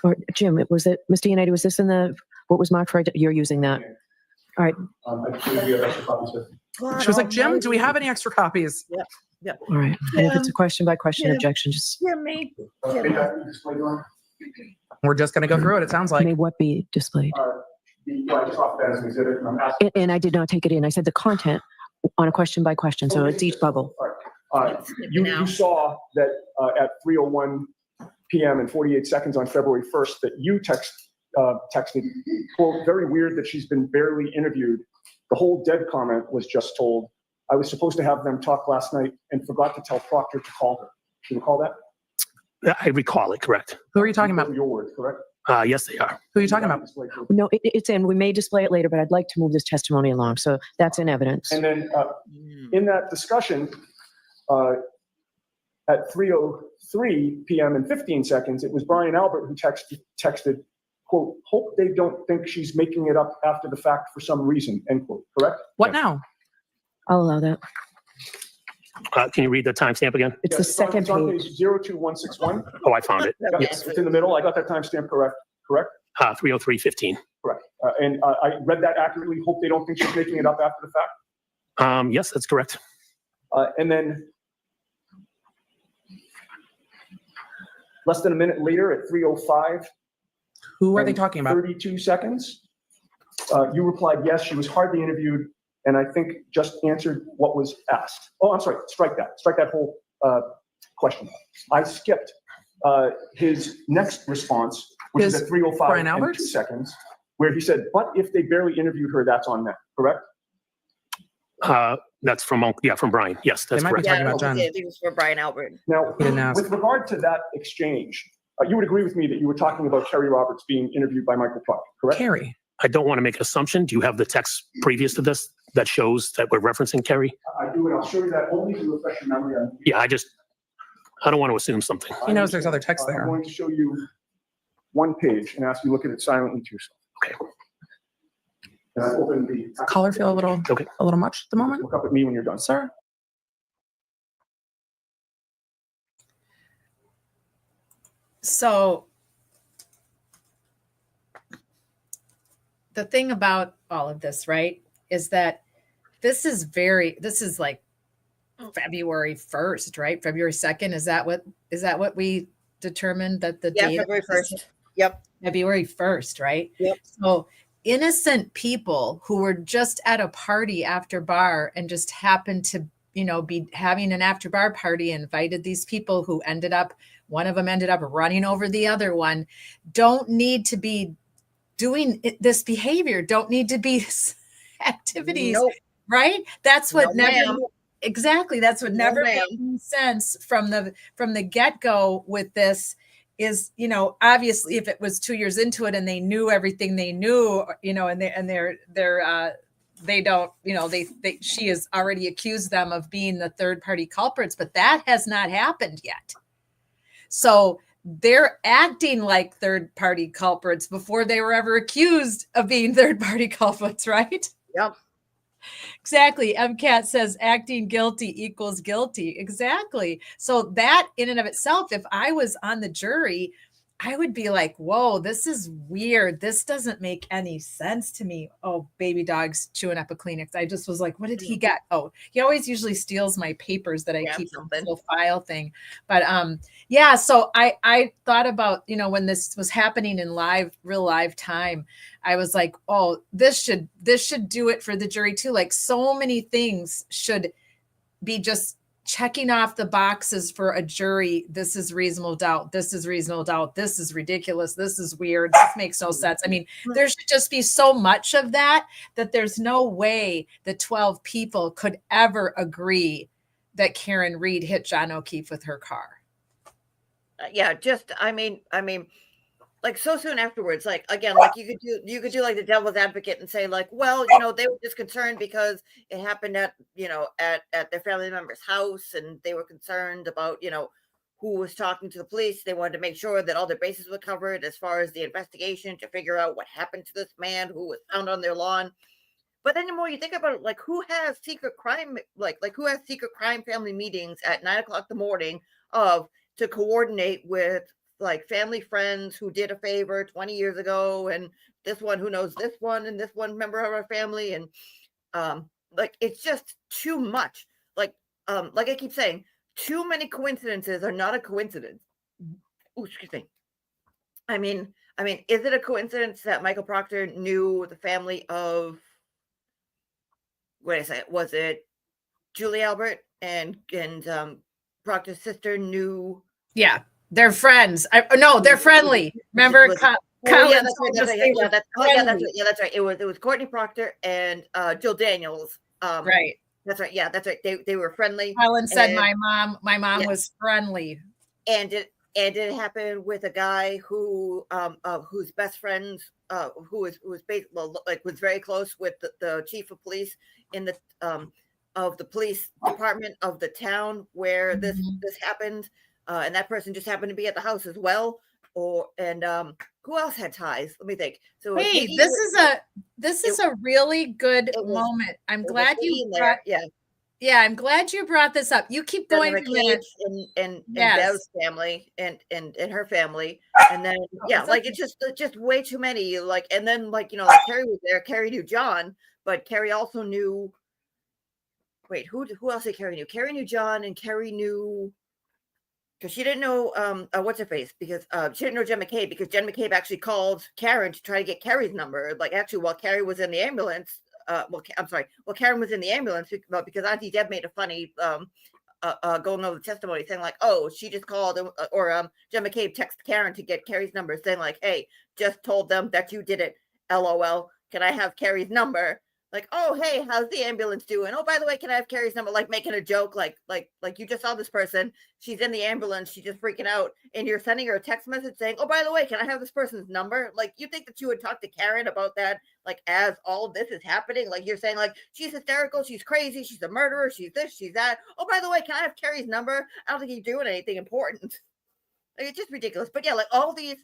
Or Jim, was it, Mr. Yannetti, was this in what was marked for, you're using that? All right. I believe we have extra copies here. She was like, Jim, do we have any extra copies? Yep. All right. And if it's a question by question objection, just. Me. We're just going to go through it, it sounds like. May what be displayed? I just offered that as an exhibit, and I'm asking. And I did not take it in. I said the content on a question by question, so it's each bubble. You saw that at 3:01 p.m. and 48 seconds on February 1st that you texted, quote, very weird that she's been barely interviewed. The whole dead comment was just told. I was supposed to have them talk last night and forgot to tell Proctor to call her. Do you recall that? I recall it, correct. Who are you talking about? Your words, correct? Yes, they are. Who are you talking about? No, it's in. We may display it later, but I'd like to move this testimony along. So that's in evidence. And then in that discussion, at 3:03 p.m. and 15 seconds, it was Brian Albert who texted, quote, hope they don't think she's making it up after the fact for some reason, end quote, correct? What now? I'll allow that. Can you read the timestamp again? It's the second It's on page. page 02161. Oh, I found it. Yes, it's in the middle. I got that timestamp correct? 3:03:15. Correct. And I read that accurately. Hope they don't think she's making it up after the fact. Yes, that's correct. And then less than a minute later at 3:05. Who are they talking about? 32 seconds. You replied, yes, she was hardly interviewed, and I think just answered what was asked. Oh, I'm sorry. Strike that whole question. I skipped his next response, which is at 3:05 and 2 seconds, where he said, but if they barely interviewed her, that's on them, correct? That's from Brian. Yes, that's correct. I think it was for Brian Albert. Now, with regard to that exchange, you would agree with me that you were talking about Kerry Roberts being interviewed by Michael Proctor, correct? Kerry. I don't want to make an assumption. Do you have the text previous to this that shows that we're referencing Kerry? I do, and I'll show you that only to refresh your memory on. Yeah, I don't want to assume something. He knows there's other text there. I'm going to show you one page and ask you to look at it silently to yourself. Okay. And I open the Caller feel a little much at the moment? Look up at me when you're done. Sir? So the thing about all of this, right, is that this is like February 1st, right? February 2nd. Is that what we determined that the date? February 1st. Yep. February 1st, right? Yep. So innocent people who were just at a party after bar and just happened to, be having an after bar party, invited these people who one of them ended up running over the other one, don't need to be doing this behavior, don't need to be activities, right? That's what exactly. That's what never made sense from the get-go with this. Is, obviously if it was 2 years into it and they knew everything they knew, she has already accused them of being the third party culprits, but that has not happened yet. So they're acting like third party culprits before they were ever accused of being third party culprits, right? Yep. Exactly. MCAT says acting guilty equals guilty. Exactly. So that in and of itself, if I was on the jury, I would be like, whoa, this is weird. This doesn't make any sense to me. Oh, baby dog's chewing up a Kleenex. I just was like, what did he get? Oh, he always usually steals my papers that I keep in this little file thing. But yeah, so I thought about, when this was happening in real live time, I was like, oh, this should do it for the jury too. Like so many things should be just checking off the boxes for a jury. This is reasonable doubt. This is reasonable doubt. This is ridiculous. This is weird. This makes no sense. I mean, there should just be so much of that there's no way that 12 people could ever agree that Karen Reed hit John O'Keefe with her car. Like so soon afterwards, like again, like you could do like the devil's advocate and say like, well, they were just concerned because it happened at their family member's house and they were concerned about, who was talking to the police. They wanted to make sure that all their bases were covered as far as the investigation to figure out what happened to this man who was found on their lawn. But then the more you think about it, like who has secret crime, like who has secret crime family meetings at 9 o'clock in the morning to coordinate with like family friends who did a favor 20 years ago, and this one who knows this one and this one member of our family. And like, it's just too much. Like I keep saying, too many coincidences are not a coincidence. Ooh, excuse me. I mean, is it a coincidence that Michael Proctor knew the family of, was it Julie Albert and Proctor's sister knew? Yeah. They're friends. They're friendly. Remember? That's right. It was Courtney Proctor and Jill Daniels. Right. That's right. Yeah, that's right. They were friendly. Helen said and- my mom yeah. was friendly. And it happened with a guy who whose best friends who was was very close with the chief of police in the of the police department of the town where this happened, and that person just happened to be at the house as well. Who else had ties? Let me think. So Wait, Haiti this is a really good moment. I'm glad you brought, I'm glad you brought this up. You keep going Jen from there. McCabe and Yes. Bev's family and her family, and then it's just way too many. Like, and then Carrie was there. Carrie knew John, but Carrie also knew. Wait, who else did Carrie knew? Carrie knew John, and Carrie knew because she didn't know what's her face because she didn't know Jen McCabe because Jen McCabe actually called Karen to try to get Carrie's number. Like actually, while Carrie was in the ambulance. Karen was in the ambulance because Auntie Deb made a funny going over the testimony saying like, oh, she just called or Jen McCabe texted Karen to get Carrie's number saying like, hey, just told them that you did it. LOL. Can I have Carrie's number? Like, oh, hey, how's the ambulance doing? Oh, by the way, can I have Carrie's number? Like making a joke, like you just saw this person. She's in the ambulance. She's just freaking out. And you're sending her a text message saying, oh, by the way, can I have this person's number? Like, you think that you would talk to Karen about that, like, as all of this is happening? Like, you're saying, like, she's hysterical. She's crazy. She's a murderer. She's this, she's that. Oh, by the way, can I have Carrie's number? I don't think you're doing anything important. Like, it's just ridiculous. But yeah, like, all these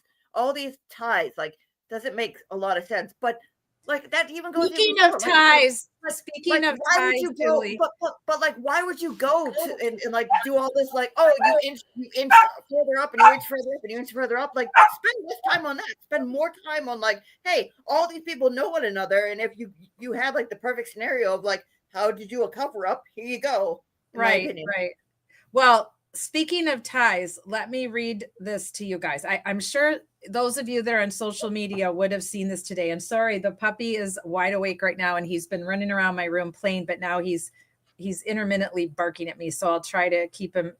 ties, like, doesn't make a lot of sense. But like that even goes. Speaking of ties, speaking of why ties, would you go? Julie. But like, why would you go to and like do all this? Like, oh, you inch further up and you inch further up and you inch further up. Like, spend less time on that. Spend more time on like, hey, all these people know one another, and if you have like the perfect scenario of like, how to do a cover up, here you go. Right. Well, speaking of ties, let me read this to you guys. I'm sure those of you that are on social media would have seen this today. And sorry, the puppy is wide awake right now and he's been running around my room playing, but now he's intermittently barking at me. So I'll try to keep him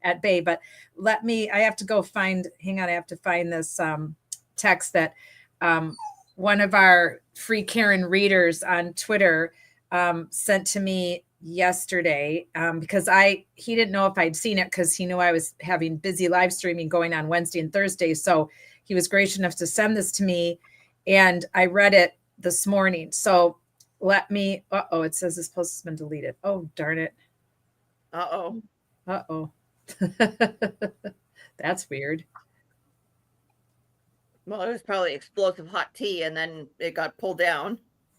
at bay. But I have to go find, hang on, I have to find this text that one of our Free Karen readers on Twitter sent to me yesterday because he didn't know if I'd seen it because he knew I was having busy live streaming going on Wednesday and Thursday. So he was gracious enough to send this to me and I read it this morning. So let me, it says this post has been deleted. Oh, darn it. That's weird. Well, it was probably explosive hot tea and then it got pulled down.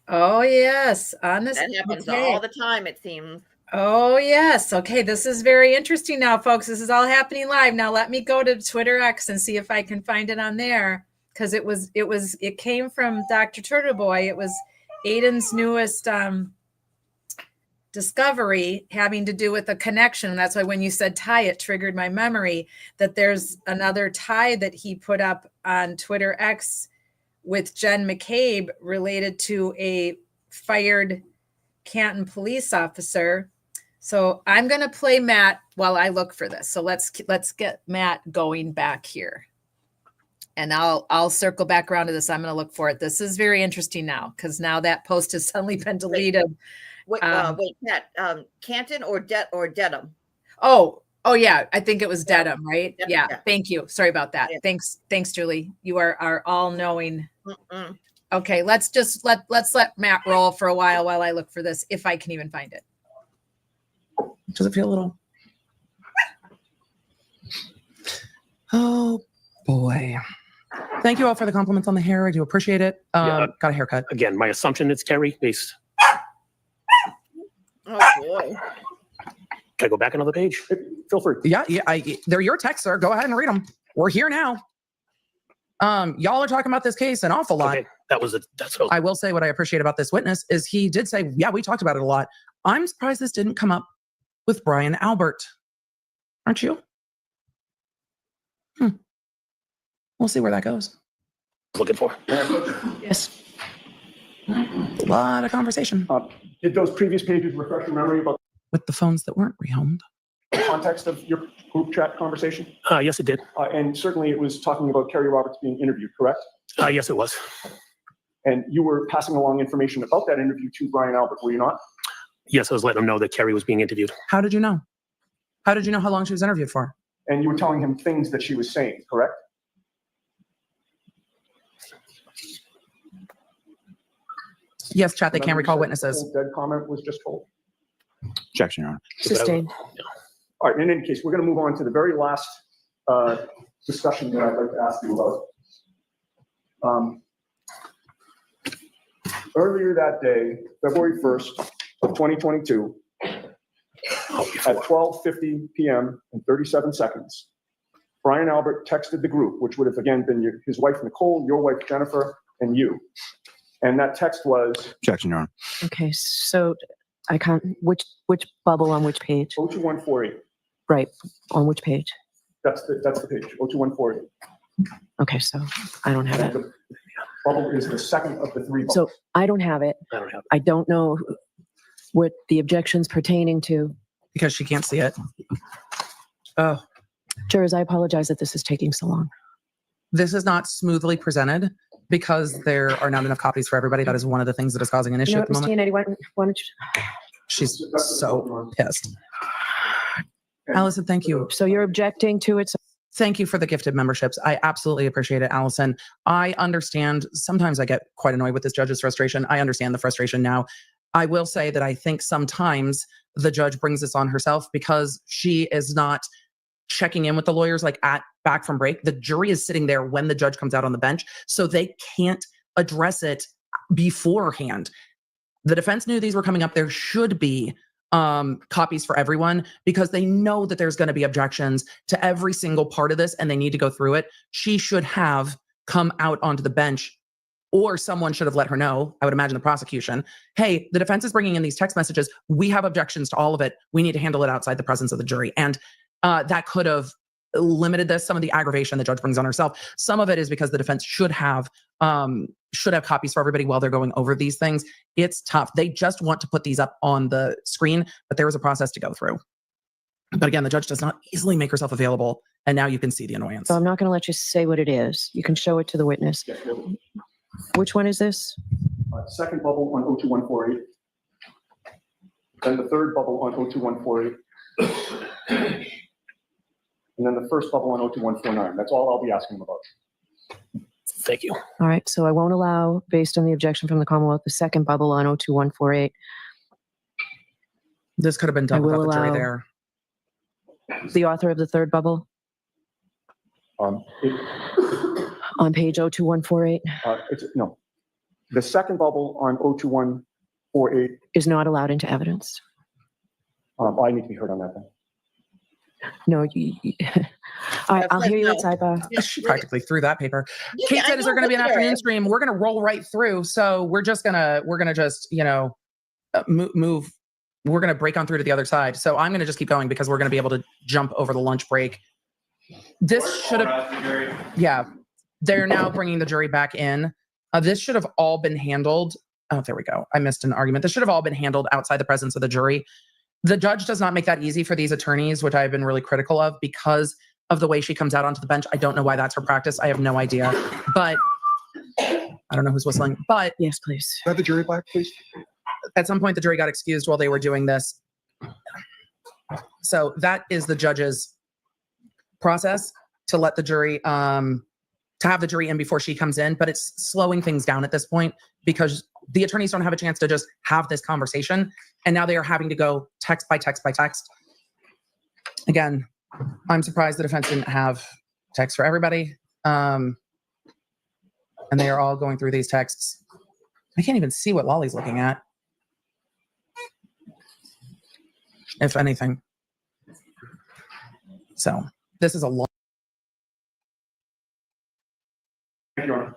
Oh, yes. On this, that happens all the time, it seems. Oh, yes. Okay. This is very interesting now, folks. This is all happening live. Now let me go to Twitter X and see if I can find it on there. Because it came from Dr. Turtleboy. It was Aiden's newest discovery having to do with a connection. And that's why when you said tie, it triggered my memory that there's another tie that he put up on Twitter X with Jen McCabe related to a fired Canton police officer. So I'm going to play Matt while I look for this. So let's get Matt going back here. And I'll circle back around to this. I'm going to look for it. This is very interesting now because now that post has suddenly been deleted. Wait, Matt, Canton or Dedham? Oh yeah, I think it was Dedham, right? Yeah. Thank you. Sorry about that. Yeah. Thanks, Julie. You are all knowing. Okay, let's let Matt roll for a while I look for this, if I can even find it. Does it feel a little? Oh boy. Thank you all for the compliments on the hair. I do appreciate it. Got a haircut. Again, my assumption it's Kerry based. Oh boy. Can I go back another page? Feel free. Yeah. They're your texts, sir. Go ahead and read them. We're here now. Y'all are talking about this case an awful lot. Okay, that's I will say what I appreciate about this witness is he did say, yeah, we talked about it a lot. I'm surprised this didn't come up with Brian Albert. Aren't you? We'll see where that goes. Looking for. Yes. A lot of conversation. Did those previous pages refresh your memory about with the phones that weren't rehomed? The context of your group chat conversation? Yes, it did. And certainly it was talking about Kerry Roberts being interviewed, correct? Yes, it was. And you were passing along information about that interview to Brian Albert, were you not? Yes, I was letting him know that Kerry was being interviewed. How did you know? How did you know how long she was interviewed for? And you were telling him things that she was saying, correct? Yes, chat, they can't Remember you recall said witnesses. the whole dead comment was just told. Objection, Your Honor. Sustained. All right, in any case, we're going to move on to the very last discussion that I'd like to ask you about. Earlier that day, February 1st of 2022, at 12:50 p.m. and 37 seconds, Brian Albert texted the group, which would have again been his wife Nicole, your wife Jennifer, and you. And that text was Objection, Your Honor. Okay, so I can't, which bubble on which page? 02148. Right, on which page? That's the page, 02148. Okay, so I don't have it. The bubble is the second of the three bubbles. So I don't have it. I don't have it. I don't know what the objection's pertaining to. Because she can't see it. Oh, Jurors, I apologize that this is taking so long. this is not smoothly presented because there are not enough copies for everybody. That is one of the things that is causing an issue You know at the what, Ms. moment. Giannetti, why don't you? She's so pissed. Allison, thank you. So you're objecting to it? Thank you for the gifted memberships. I absolutely appreciate it, Allison. I understand. Sometimes I get quite annoyed with this judge's frustration. I understand the frustration now. I will say that I think sometimes the judge brings this on herself because she is not checking in with the lawyers like back from break. The jury is sitting there when the judge comes out on the bench, so they can't address it beforehand. The defense knew these were coming up. There should be copies for everyone because they know that there's going to be objections to every single part of this and they need to go through it. She should have come out onto the bench, or someone should have let her know. I would imagine the prosecution. Hey, the defense is bringing in these text messages. We have objections to all of it. We need to handle it outside the presence of the jury. And that could have limited this. Some of the aggravation the judge brings on herself. Some of it is because the defense should have copies for everybody while they're going over these things. It's tough. They just want to put these up on the screen, but there was a process to go through. But again, the judge does not easily make herself available. And now you can see the annoyance. So I'm not going to let you say what it is. You can show it to the witness. Which one is this? Second bubble on 02148. Then the third bubble on 02148. And then the first bubble on 02149. That's all I'll be asking about. Thank you. All right. So I won't allow, based on the objection from the Commonwealth, the second bubble on 02148. This could have been done without the jury allow there. The author of the third bubble on page 02148 No. The second bubble on 02148 is not allowed into evidence. I need to be heard on that then. No, all right, I'll hear you at sidebar. She practically threw that paper. Yeah, Kate I said, is there know, going to be an look at her. afternoon stream? We're going to roll right through. So we're going to just, move. We're going to break on through to the other side. So I'm going to just keep going because we're going to be able to jump over the lunch break. This should have, yeah, they're now bringing the jury back in. This should have all been handled. Oh, there we go. I missed an argument. This should have all been handled outside the presence of the jury. The judge does not make that easy for these attorneys, which I've been really critical of because of the way she comes out onto the bench. I don't know why that's her practice. I have no idea, but I don't know who's whistling, but yes, please. Have the jury back, please. At some point, the jury got excused while they were doing this. So that is the judge's process to let the jury, to have the jury in before she comes in, but it's slowing things down at this point because the attorneys don't have a chance to just have this conversation. And now they are having to go text by text by text. Again, I'm surprised the defense didn't have text for everybody. And they are all going through these texts. I can't even see what Lolly's looking at, if anything. So this is a long. Thank you, Your Honor.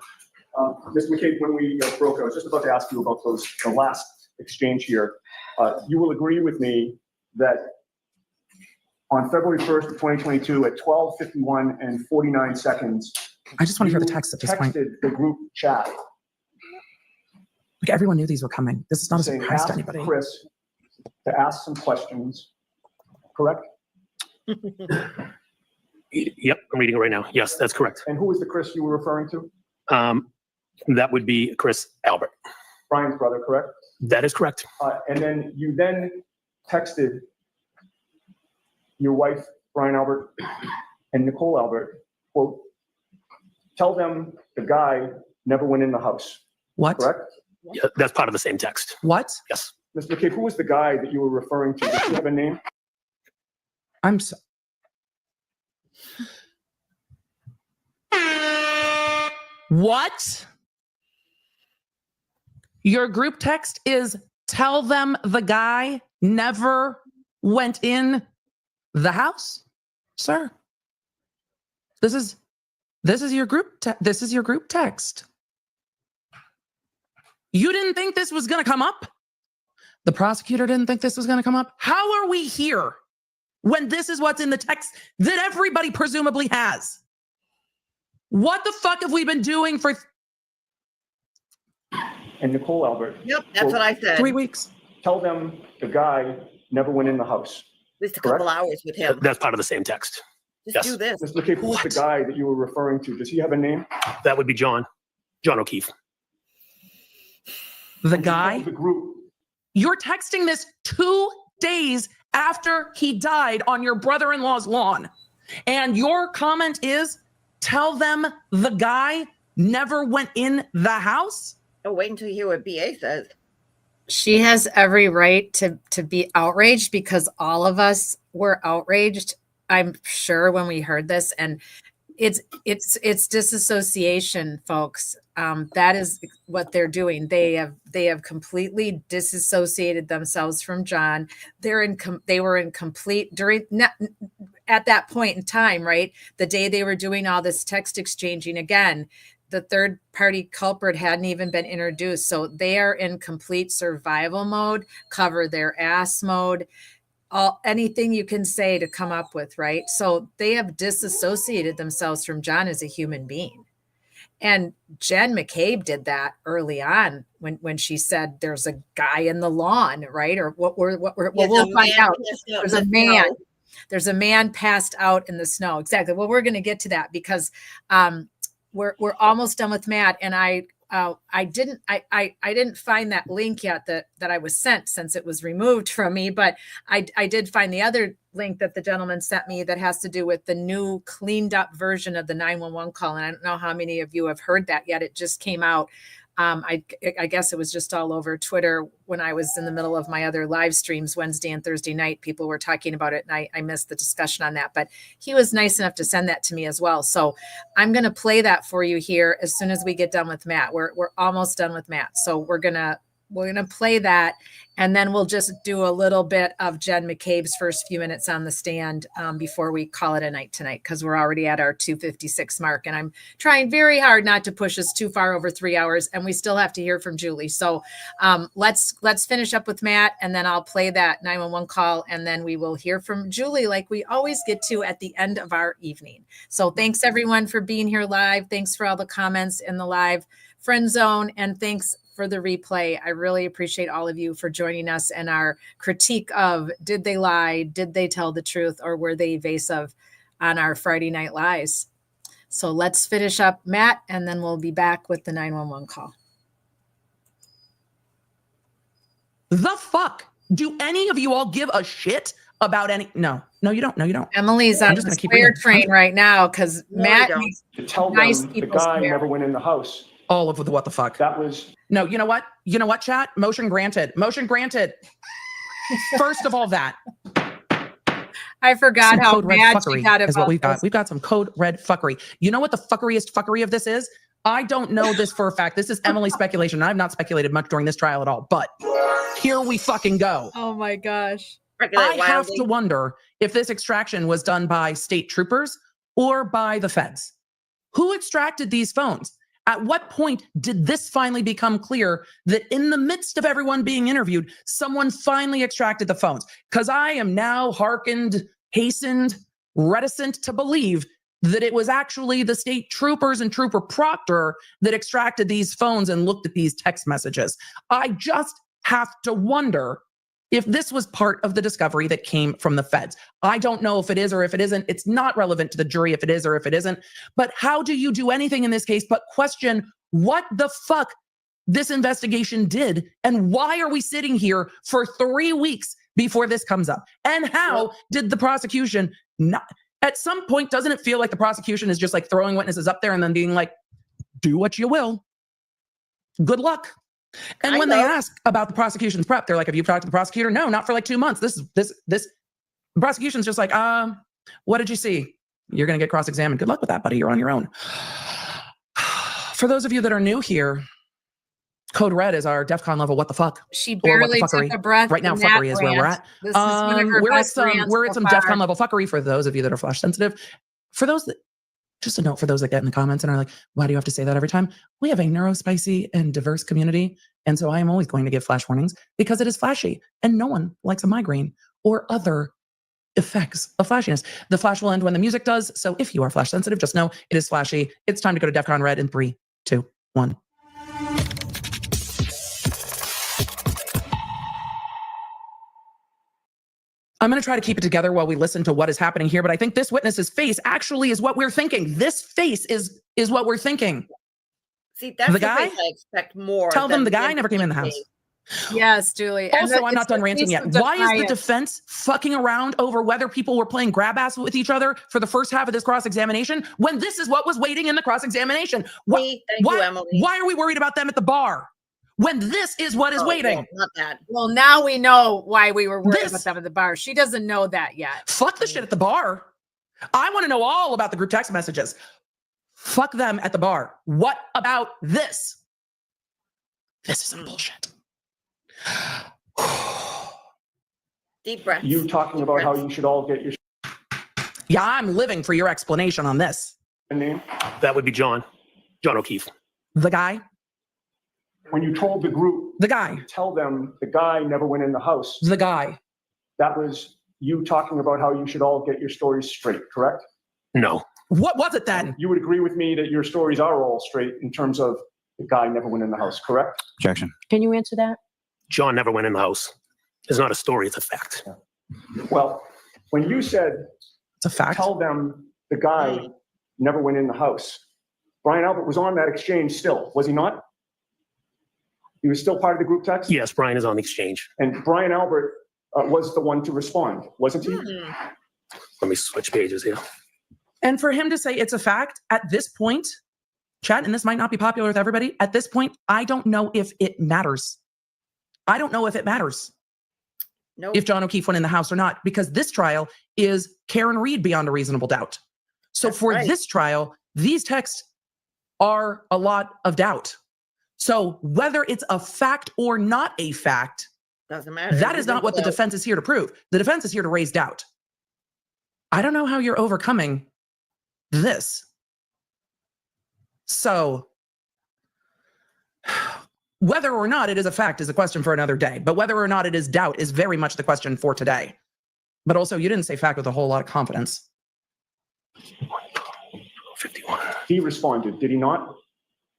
Mr. McCabe, when we broke, I was just about to ask you about the last exchange here. You will agree with me that on February 1st of 2022 at 12:51 and 49 seconds, I just want to hear the text at this point. texted the group chat. Like everyone knew these were coming. This is not a saying, surprise to ask anybody. Chris to ask some questions, correct? Yep, I'm reading it right now. Yes, that's correct. And who was the Chris you were referring to? That would be Chris Albert. Brian's brother, correct? That is correct. And then you texted your wife, Brian Albert, and Nicole Albert, quote, tell them the guy never went in the house. What? Correct? Yeah, that's part of the same text. What? Yes. Mr. McCabe, who was the guy that you were referring to? Does he have a name? I'm so. What? Your group text is tell them the guy never went in the house? Sir. This is your group this is your group text. You didn't think this was going to come up? The prosecutor didn't think this was going to come up? How are we here when this is what's in the text that everybody presumably has? What the fuck have we been doing for... And Nicole Albert. Yep, that's what I said. 3 weeks. Tell them the guy never went in the house. At least a couple hours with him. That's part of the same text. Just do this. Mr. McCabe, who was the guy that you were referring to? Does he have a name? That would be John O'Keefe. The guy? The group. You're texting this 2 days after he died on your brother-in-law's lawn. And your comment is, tell them the guy never went in the house? Oh, wait until you hear what BA says. She has every right to be outraged because all of us were outraged, I'm sure, when we heard this. And it's disassociation, folks. That is what they're doing. They have completely disassociated themselves from John. They were in complete at that point in time, right? The day they were doing all this text exchanging again, the third party culprit hadn't even been introduced. So they are in complete survival mode, cover their ass mode, anything you can say to come up with, right? So they have disassociated themselves from John as a human being. And Jen McCabe did that early on when she said there's a guy in the lawn, right? Or we'll find out. There's a man passed out in the snow. Exactly. Well, we're going to get to that because we're almost done with Matt, and I didn't find that link yet that I was sent since it was removed from me, but I did find the other link that the gentleman sent me that has to do with the new cleaned up version of the 911 call. And I don't know how many of you have heard that yet. It just came out. I guess it was just all over Twitter when I was in the middle of my other live streams Wednesday and Thursday night. People were talking about it, and I missed the discussion on that. But he was nice enough to send that to me as well. So I'm going to play that for you here as soon as we get done with Matt. We're almost done with Matt, so we're gonna play that, and then we'll just do a little bit of Jen McCabe's first few minutes on the stand before we call it a night tonight, because we're already at our 2:56 mark, and I'm trying very hard not to push us too far over 3 hours, and we still have to hear from Julie. So let's finish up with Matt, and then I'll play that 911 call, and then we will hear from Julie like we always get to at the end of our evening. So thanks everyone for being here live. Thanks for all the comments in the live friend zone, and thanks for the replay. I really appreciate all of you for joining us and our critique of, did they lie? Did they tell the truth? Or were they evasive on our Friday night lies? So let's finish up Matt, and then we'll be back with the 911 call. The fuck? Do any of you all give a shit about any? No, you don't. No, you don't. Emily's on the square train right now because Matt needs to tell them the guy never went in the house. All of the what the fuck? That was... No, you know what? Chat? Motion granted. Motion granted. First of all, that. I forgot some how mad she got about is what we've got. this. We've got some code red fuckery. You know what the fuckeriest fuckery of this is? I don't know this for a fact. This is Emily's speculation. I've not speculated much during this trial at all, but here we fucking go. Oh my gosh. I have to wonder if this extraction was done by state troopers or by the feds. Who extracted these phones? At what point did this finally become clear that in the midst of everyone being interviewed, someone finally extracted the phones? Because I am now hastened, reticent to believe that it was actually the state troopers and Trooper Proctor that extracted these phones and looked at these text messages. I just have to wonder if this was part of the discovery that came from the feds. I don't know if it is or if it isn't. It's not relevant to the jury if it is or if it isn't. But how do you do anything in this case but question what the fuck this investigation did. And why are we sitting here for 3 weeks before this comes up? And how did the prosecution not, at some point, doesn't it feel like the prosecution is just like throwing witnesses up there and then being like, do what you will. Good luck. And when they ask about the prosecution's prep, they're like, have you talked to the prosecutor? No, not for like 2 months. The prosecution's just like, what did you see? You're going to get cross-examined. Good luck with that, buddy. You're on your own. For those of you that are new here, Code Red is our DEF CON level what the fuck. She or what the barely took fuckery. a breath. Right now, in that fuckery is where we're rant. at. This is one of her We're at best some rants so DEF far. CON level fuckery for those of you that are flash sensitive. For those that, just a note for those that get in the comments and are like, why do you have to say that every time? We have a neurospicy and diverse community. And so I am always going to give flash warnings because it is flashy and no one likes a migraine or other effects of flashiness. The flash will end when the music does. So if you are flash sensitive, just know it is flashy. It's time to go to DEF CON Red in 3, 2, 1. I'm going to try to keep it together while we listen to what is happening here, but I think this witness's face actually is what we're thinking. This face is what we're thinking. See, that's the the guy. face I expect more. Tell them than the guy Jen never came in the McCabe. house. Yes, Julie. And Also, I'm it's not done the ranting face yet. of Why is the defiance. defense fucking around over whether people were playing grab ass with each other for the first half of this cross-examination when this is what was waiting in the cross-examination? Thank you, Emily. Why are we worried about them at the bar when this is what is waiting? Well, not that. Well, now we know why we were worried This- about them at the bar. She doesn't know that yet. Fuck the shit at the bar. I want to know all about the group text messages. Fuck them at the bar. What about this? This is some bullshit. Deep breaths. You talking about how you should all get your Yeah, I'm living for your explanation on this. name? That would be John O'Keefe. The guy? When you told the group, The guy. tell them the guy never went in the house. The guy. That was you talking about how you should all get your stories straight, correct? No. What was it then? You would agree with me that your stories are all straight in terms of the guy never went in the house, correct? Objection. Can you answer that? John never went in the house. It's not a story, it's a fact. Well, when you said it's a fact, tell them the guy never went in the house, Brian Albert was on that exchange still, was he not? He was still part of the group text? Yes, Brian is on the exchange. And Brian Albert was the one to respond, wasn't he? Let me switch pages here. And for him to say it's a fact at this point, Chad, and this might not be popular with everybody, at this point, I don't know if it matters. I don't know if it matters. Nope. If John O'Keefe went in the house or not, because this trial is Karen Reed beyond a reasonable doubt. So for this trial, these texts are a lot of doubt. So whether it's a fact or not a fact, Doesn't matter. that is not what the defense is here to prove. The defense is here to raise doubt. I don't know how you're overcoming this. So whether or not it is a fact is a question for another day, but whether or not it is doubt is very much the question for today. But also, you didn't say fact with a whole lot of confidence. 51. He responded, did he not?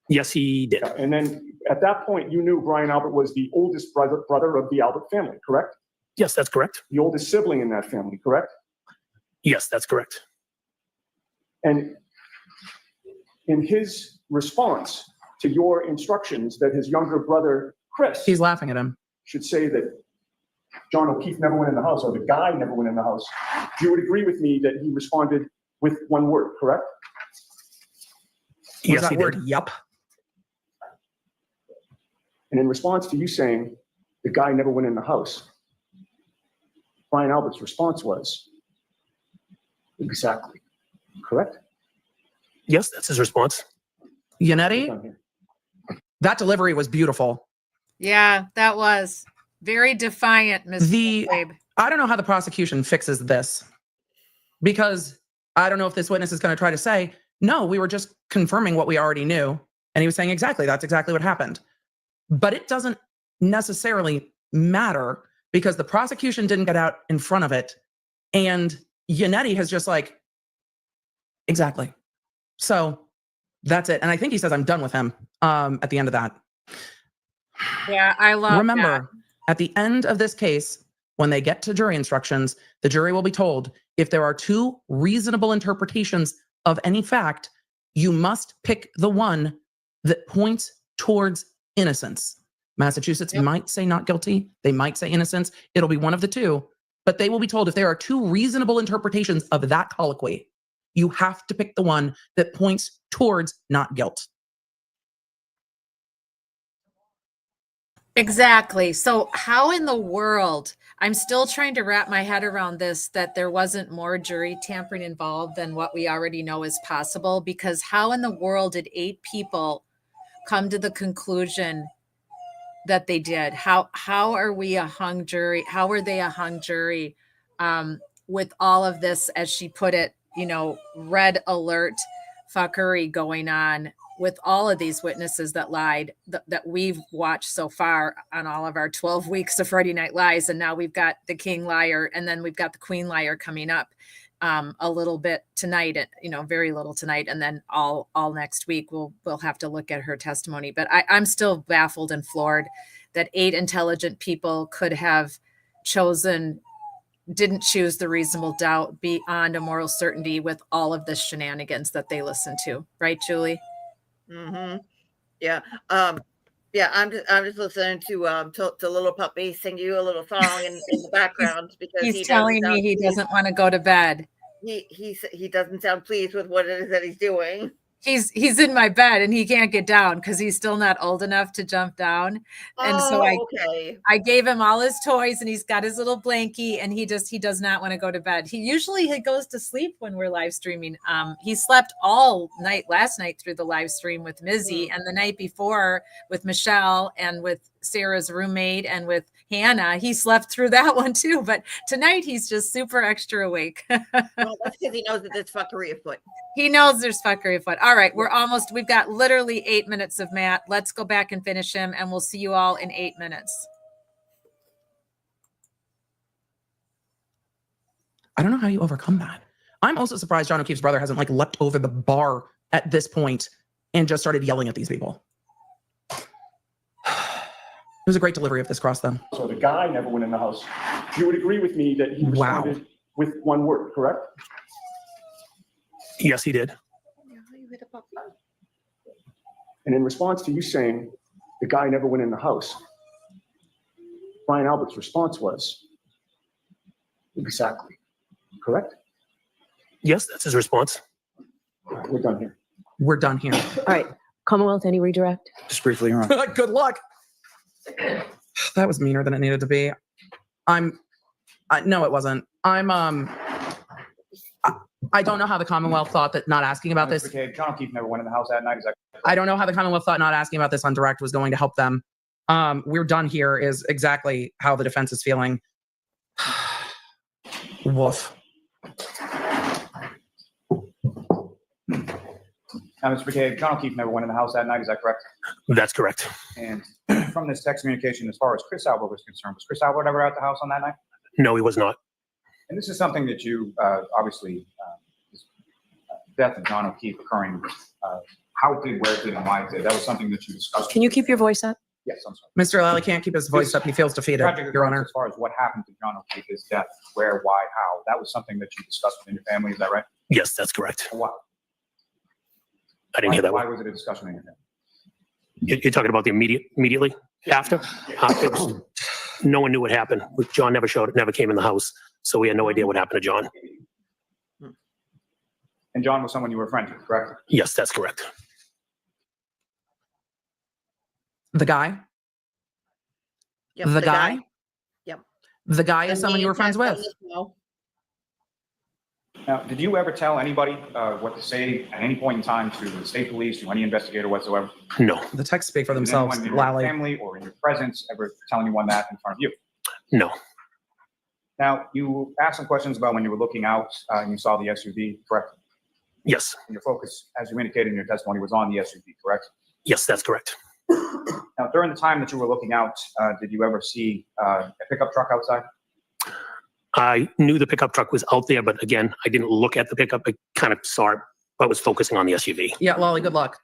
Yes, he did. And then at that point, you knew Brian Albert was the oldest brother of the Albert family, correct? Yes, that's correct. The oldest sibling in that family, correct? Yes, that's correct. And in his response to your instructions that his younger brother, Chris, he's laughing at him, should say that John O'Keefe never went in the house or the guy never went in the house, you would agree with me that he responded with one word, correct? Yes, that he word? did. Yup. And in response to you saying the guy never went in the house, Brian Albert's response was, exactly, correct? Yes, that's his response. Yannetti, that delivery was beautiful. Yeah, that was very defiant, Ms. McCabe. I don't know how the prosecution fixes this, because I don't know if this witness is going to try to say, no, we were just confirming what we already knew. And he was saying, exactly, that's exactly what happened. But it doesn't necessarily matter because the prosecution didn't get out in front of it. And Yannetti has just like, exactly. So that's it. And I think he says, I'm done with him at the end of that. Yeah, I love Remember, at the end of this case, when they get to jury instructions, the jury will be told if there are two reasonable interpretations of any fact, you must pick the one that points towards innocence. Massachusetts might say not guilty. They might say innocence. It'll be one of the two, but they will be told if there are two reasonable interpretations of that colloquy, you have to pick the one that points towards not guilt. Exactly. So how in the world, I'm still trying to wrap my head around this, that there wasn't more jury tampering involved than what we already know is possible, because how in the world did 8 people come to the conclusion that they did? How are we a hung jury? How were they a hung jury with all of this, as she put it, red alert fuckery going on with all of these witnesses that lied that we've watched so far on all of our 12 weeks of Friday Night Lies. And now we've got the king liar, and then we've got the queen liar coming up a little bit tonight, very little tonight. And then all next week, we'll have to look at her testimony. But I'm still baffled and floored that 8 intelligent people could have didn't choose the reasonable doubt beyond a moral certainty with all of the shenanigans that they listened to. Right, Julie? Mm-hmm. Yeah. Yeah. I'm just listening to little puppy sing you a little song in the background because he's telling me he doesn't want to go to bed. He doesn't sound pleased with what it is that he's doing. He's in my bed and he can't get down because he's still not old enough to jump down. And so I gave him all his toys and he's got his little blankie and he does not want to go to bed. He goes to sleep when we're live streaming. He slept all night last night through the live stream with Mizzy and the night before with Michelle and with Sarah's roommate and with Hannah. He slept through that one too, but tonight he's just super extra awake. Well, that's because he knows that there's fuckery afoot. He knows there's fuckery afoot. All right, we've got literally 8 minutes of Matt. Let's go back and finish him, and we'll see you all in 8 minutes. I don't know how you overcome that. I'm also surprised John O'Keefe's brother hasn't leapt over the bar at this point and just started yelling at these people. It was a great delivery of this cross, though. So the guy never went in the house. You would agree with me that he responded with one word, correct? Yes, he did. And in response to you saying the guy never went in the house, Brian Albert's response was, exactly, correct? Yes, that's his response. All right, we're done here. We're done here. All right. Commonwealth, any redirect? Just briefly, Your Honor. Good luck. That was meaner than it needed to be. No, it wasn't. I don't know how the Commonwealth thought that not asking about this. McCabe, John O'Keefe never went in the house that night. Is that correct? I don't know how the Commonwealth thought not asking about this on direct was going to help them. We're done here is exactly how the defense is feeling. Woof. Mr. McCabe, John O'Keefe never went in the house that night. Is that correct? That's correct. And from this text communication, as far as Chris Albert was concerned, was Chris Albert ever at the house on that night? No, he was not. And this is something that you obviously, death of John O'Keefe occurring, how it did, where it did, and why it did. That was something that you discussed. Can you keep your voice up? Yes, I'm sorry. Mr. Lally can't keep his voice up. He feels defeated, Your Honor. As far as what happened to John O'Keefe, his death, where, why, how, that was something that you discussed within your family. Is that right? Yes, that's correct. Why? I didn't hear that Why one. was it a discussion in your family? You're talking about the immediately after? No one knew what happened. John never came in the house. So we had no idea what happened to John. And John was someone you were friends with, correct? Yes, that's correct. The guy? Yep, the guy? Yep. The guy is someone you were friends with? Now, did you ever tell anybody what to say at any point in time to the state police, to any investigator whatsoever? No. The texts speak for Did themselves, anyone in your Lally. family or in your presence ever tell anyone that in front of you? No. Now, you asked some questions about when you were looking out and you saw the SUV, correct? Yes. And your focus, as you indicated in your testimony, was on the SUV, correct? Yes, that's correct. Now, during the time that you were looking out, did you ever see a pickup truck outside? I knew the pickup truck was out there, but again, I didn't look at the pickup. I kind of saw it, but was focusing on the SUV. Yeah, Lolly, good luck.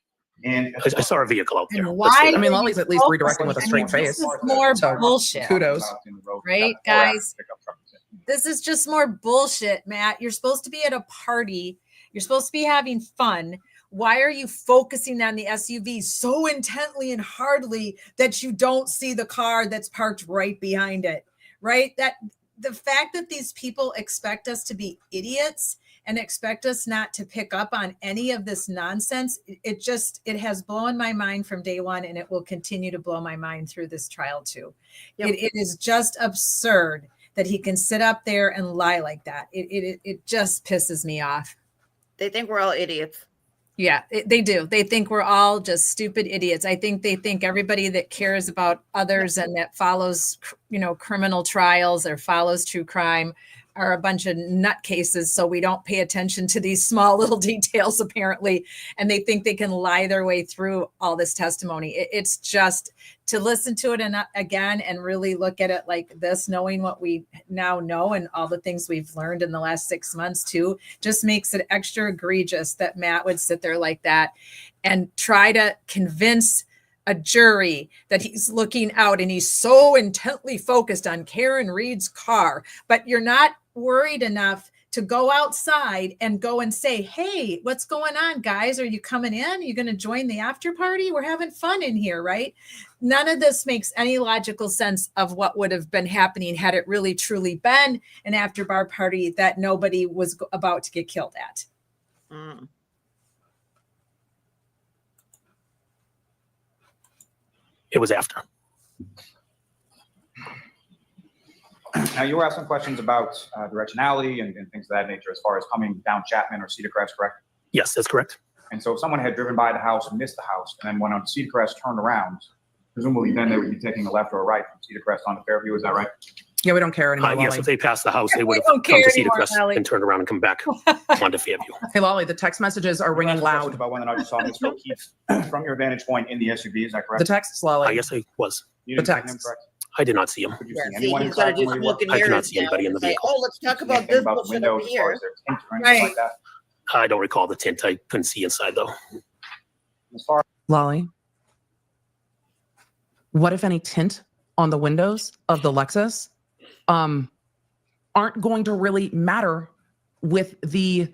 And I saw a vehicle out there. Why? I mean, Lolly's at least redirecting with a straight face. This is more So, bullshit. Kudos. Right, guys? This is just more bullshit, Matt. You're supposed to be at a party. You're supposed to be having fun. why are you focusing on the SUV so intently and hardly that you don't see the car that's parked right behind it, right? That the fact that these people expect us to be idiots and expect us not to pick up on any of this nonsense, it has blown my mind from day one, and it will continue to blow my mind through this trial too. Yep. It is just absurd that he can sit up there and lie like that. It just pisses me off. They think we're all idiots. Yeah, they do. They think we're all just stupid idiots. I think they think everybody that cares about others and that follows, criminal trials or follows true crime are a bunch of nutcases. So we don't pay attention to these small little details, apparently. And they think they can lie their way through all this testimony. It's just to listen to it again and really look at it like this, knowing what we now know and all the things we've learned in the last 6 months too, just makes it extra egregious that Matt would sit there like that and try to convince a jury that he's looking out and he's so intently focused on Karen Reed's car, but you're not worried enough to go outside and go and say, hey, what's going on, guys? Are you coming in? Are you going to join the after party? We're having fun in here, right? None of this makes any logical sense of what would have been happening had it really truly been an after bar party that nobody was about to get killed at. Mm. It was after. Now, you were asking questions about directionality and things of that nature as far as coming down Chapman or Cedar Crest, correct? Yes, that's correct. And so if someone had driven by the house and missed the house and then went on Cedar Crest, turned around, presumably then they would be taking a left or a right from Cedar Crest onto Fairview. Is that right? Yeah, we don't care anymore. Yes, Lolly. if they passed the house, they would We have don't come care to Cedar anymore, Crest Lolly. and turned around and come back onto Fairview. Hey, Lolly, the text messages are ringing loud. About whether or not you saw Mr. O'Keefe from your vantage point in the SUV. Is that correct? The texts, Lolly. Yes, I was. You The didn't see him, texts. correct? I did not see him. Could you Yeah, see see, anyone he's got to inside do from where some you were? looking I could not mirrors see anybody now in the and say, vehicle. oh, let's talk Did you see about anything this about the bullshit windows over as far here. as their tint or anything like that? I don't recall the tint. I couldn't see inside though. As far Lolly, what if any tint on the windows of the Lexus aren't going to really matter with the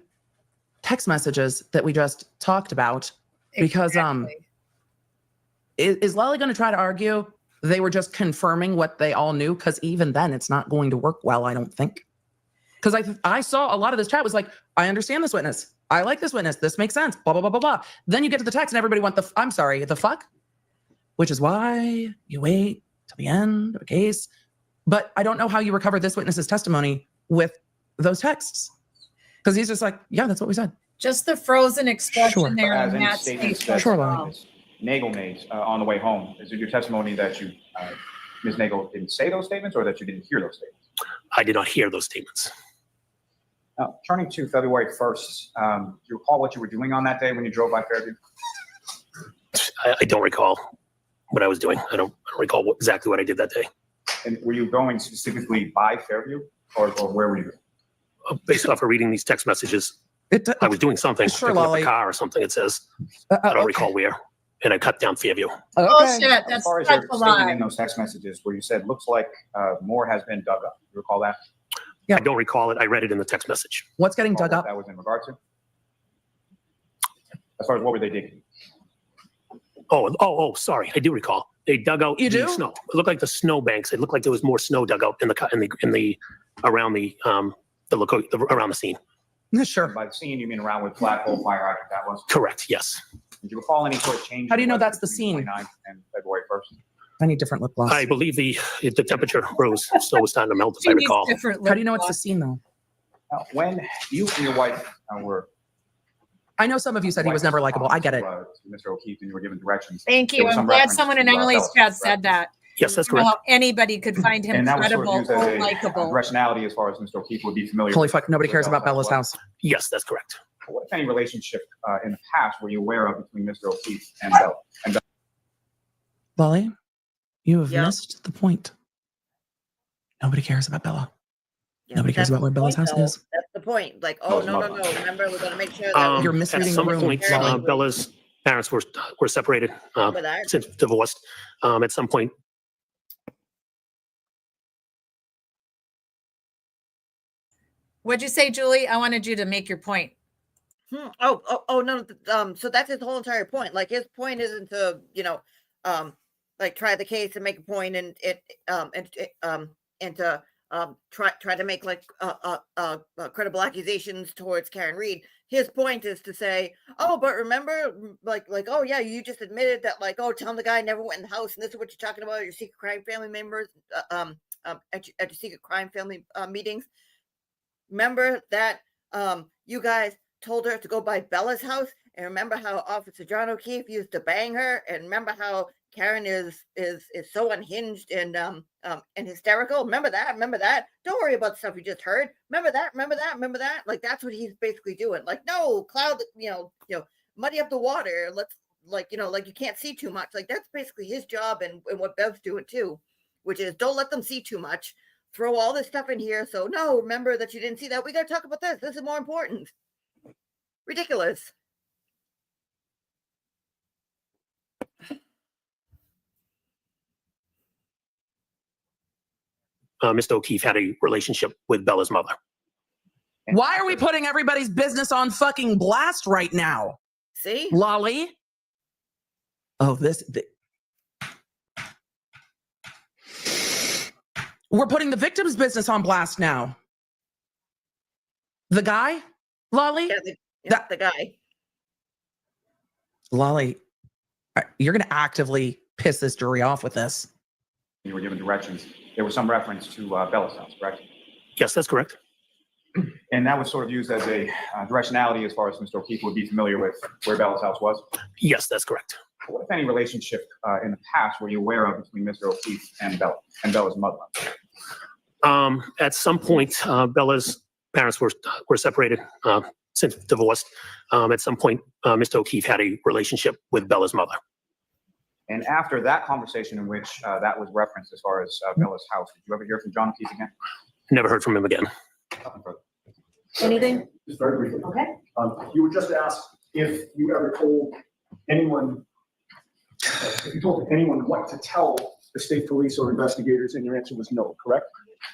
text messages that we just talked about? Because is Lolly going to try to argue they were just confirming what they all knew? Because even then, it's not going to work well, I don't think. Because I saw a lot of this chat was like, I understand this witness. I like this witness. This makes sense. Blah, blah, blah, blah, blah. Then you get to the text and everybody went, I'm sorry, the fuck? Which is why you wait till the end of a case. But I don't know how you recover this witness's testimony with those texts. Because he's just like, yeah, that's what we said. Just the frozen expression Sure. there as on any Matt's statements face. that Sure, was Lolly. Ms. Nagel made on the way home, is it your testimony that you, Ms. Nagel, didn't say those statements or that you didn't hear those statements? I did not hear those statements. Now, turning to February 1st, do you recall what you were doing on that day when you drove by Fairview? I don't recall what I was doing. I don't recall exactly what I did that day. And were you going specifically by Fairview or where were you? Based off of reading these text messages, I was doing something, Sure, picking up Lolly. a car or something. It says, I don't recall where. And I cut down Fairview. Bullshit. As That's far as such your a statement lie. in those text messages where you said, looks like more has been dug up. You recall that? Yeah. I don't recall it. I read it in the text message. What's getting Recall dug what up? that was in regard to? As far as what were they digging? Oh, sorry. I do recall. They dug out You the do? snow. It looked like the snow banks. It looked like there was more snow dug out around the scene. Sure. By the scene, you mean around with flat hole fire hydrant that was? Correct. Yes. Did you recall any sort of change? How do you in know weather that's the between scene? 29th and February 1st? I need different lip gloss. I believe the temperature rose. Snow was starting to melt, if I She needs recall. different How do you know lip it's the gloss. scene though? When you and your wife were I know some of you said he was never likable. I get it. to Mr. O'Keefe and you were given directions. Thank there you. was I'm some glad reference someone in to, Emily's Bella's chat said correct? that. Yes, that's I don't know correct. how anybody could find him And that was sort credible of used as or a likable. directionality as far as Mr. O'Keefe would be familiar Holy with. fuck, nobody cares about Bella's house. Yes, that's correct. What, if any, relationship in the past were you aware of between Mr. O'Keefe and Bella? And Lolly, you have Yeah. missed the point. Nobody cares about Bella. Yeah, Nobody cares that's about where the Bella's point, house though. is. That's the point. Like, oh, no. Remember, we're going to make sure that You're At misreading some the room. point, Lolly. Bella's parents were separated, With that. since divorced. At some point, What'd you say, Julie? I wanted you to make your point. No. So that's his whole entire point. Like his point isn't to, like try the case and make a point and to try to make like credible accusations towards Karen Reed. His point is to say, oh, but remember, oh yeah, you just admitted that, like, oh, tell the guy never went in the house, and this is what you're talking about, your secret crime family members, at your secret crime family meetings. Remember that you guys told her to go by Bella's house, and remember how Officer John O'Keefe used to bang her, and remember how Karen is so unhinged and hysterical. Remember that. Don't worry about the stuff you just heard. Remember that. Like that's what he's basically doing. Like, no, cloud, muddy up the water. Let's like you can't see too much. Like that's basically his job and what Bev's doing too, which is don't let them see too much. Throw all this stuff in here. So no, remember that you didn't see that. We got to talk about this. This is more important. Ridiculous. Mr. O'Keefe had a relationship with Bella's mother. Why are we putting everybody's business on fucking blast right now? See? Lolly? Oh, we're putting the victim's business on blast now. The guy? Lolly? Yeah, the guy. Lolly, you're going to actively piss this jury off with this. You were given directions. There was some reference to Bella's house, correct? Yes, that's correct. And that was sort of used as a directionality as far as Mr. O'Keefe would be familiar with where Bella's house was? Yes, that's correct. What, if any, relationship in the past were you aware of between Mr. O'Keefe and Bella's mother? At some point, Bella's parents were separated, since divorced. At some point, Mr. O'Keefe had a relationship with Bella's mother. And after that conversation in which that was referenced as far as Bella's house, did you ever hear from John O'Keefe again? Never heard from him again. Anything? Just very briefly. Okay. You were just asked if you ever told anyone, what to tell the state police or investigators, and your answer was no, correct?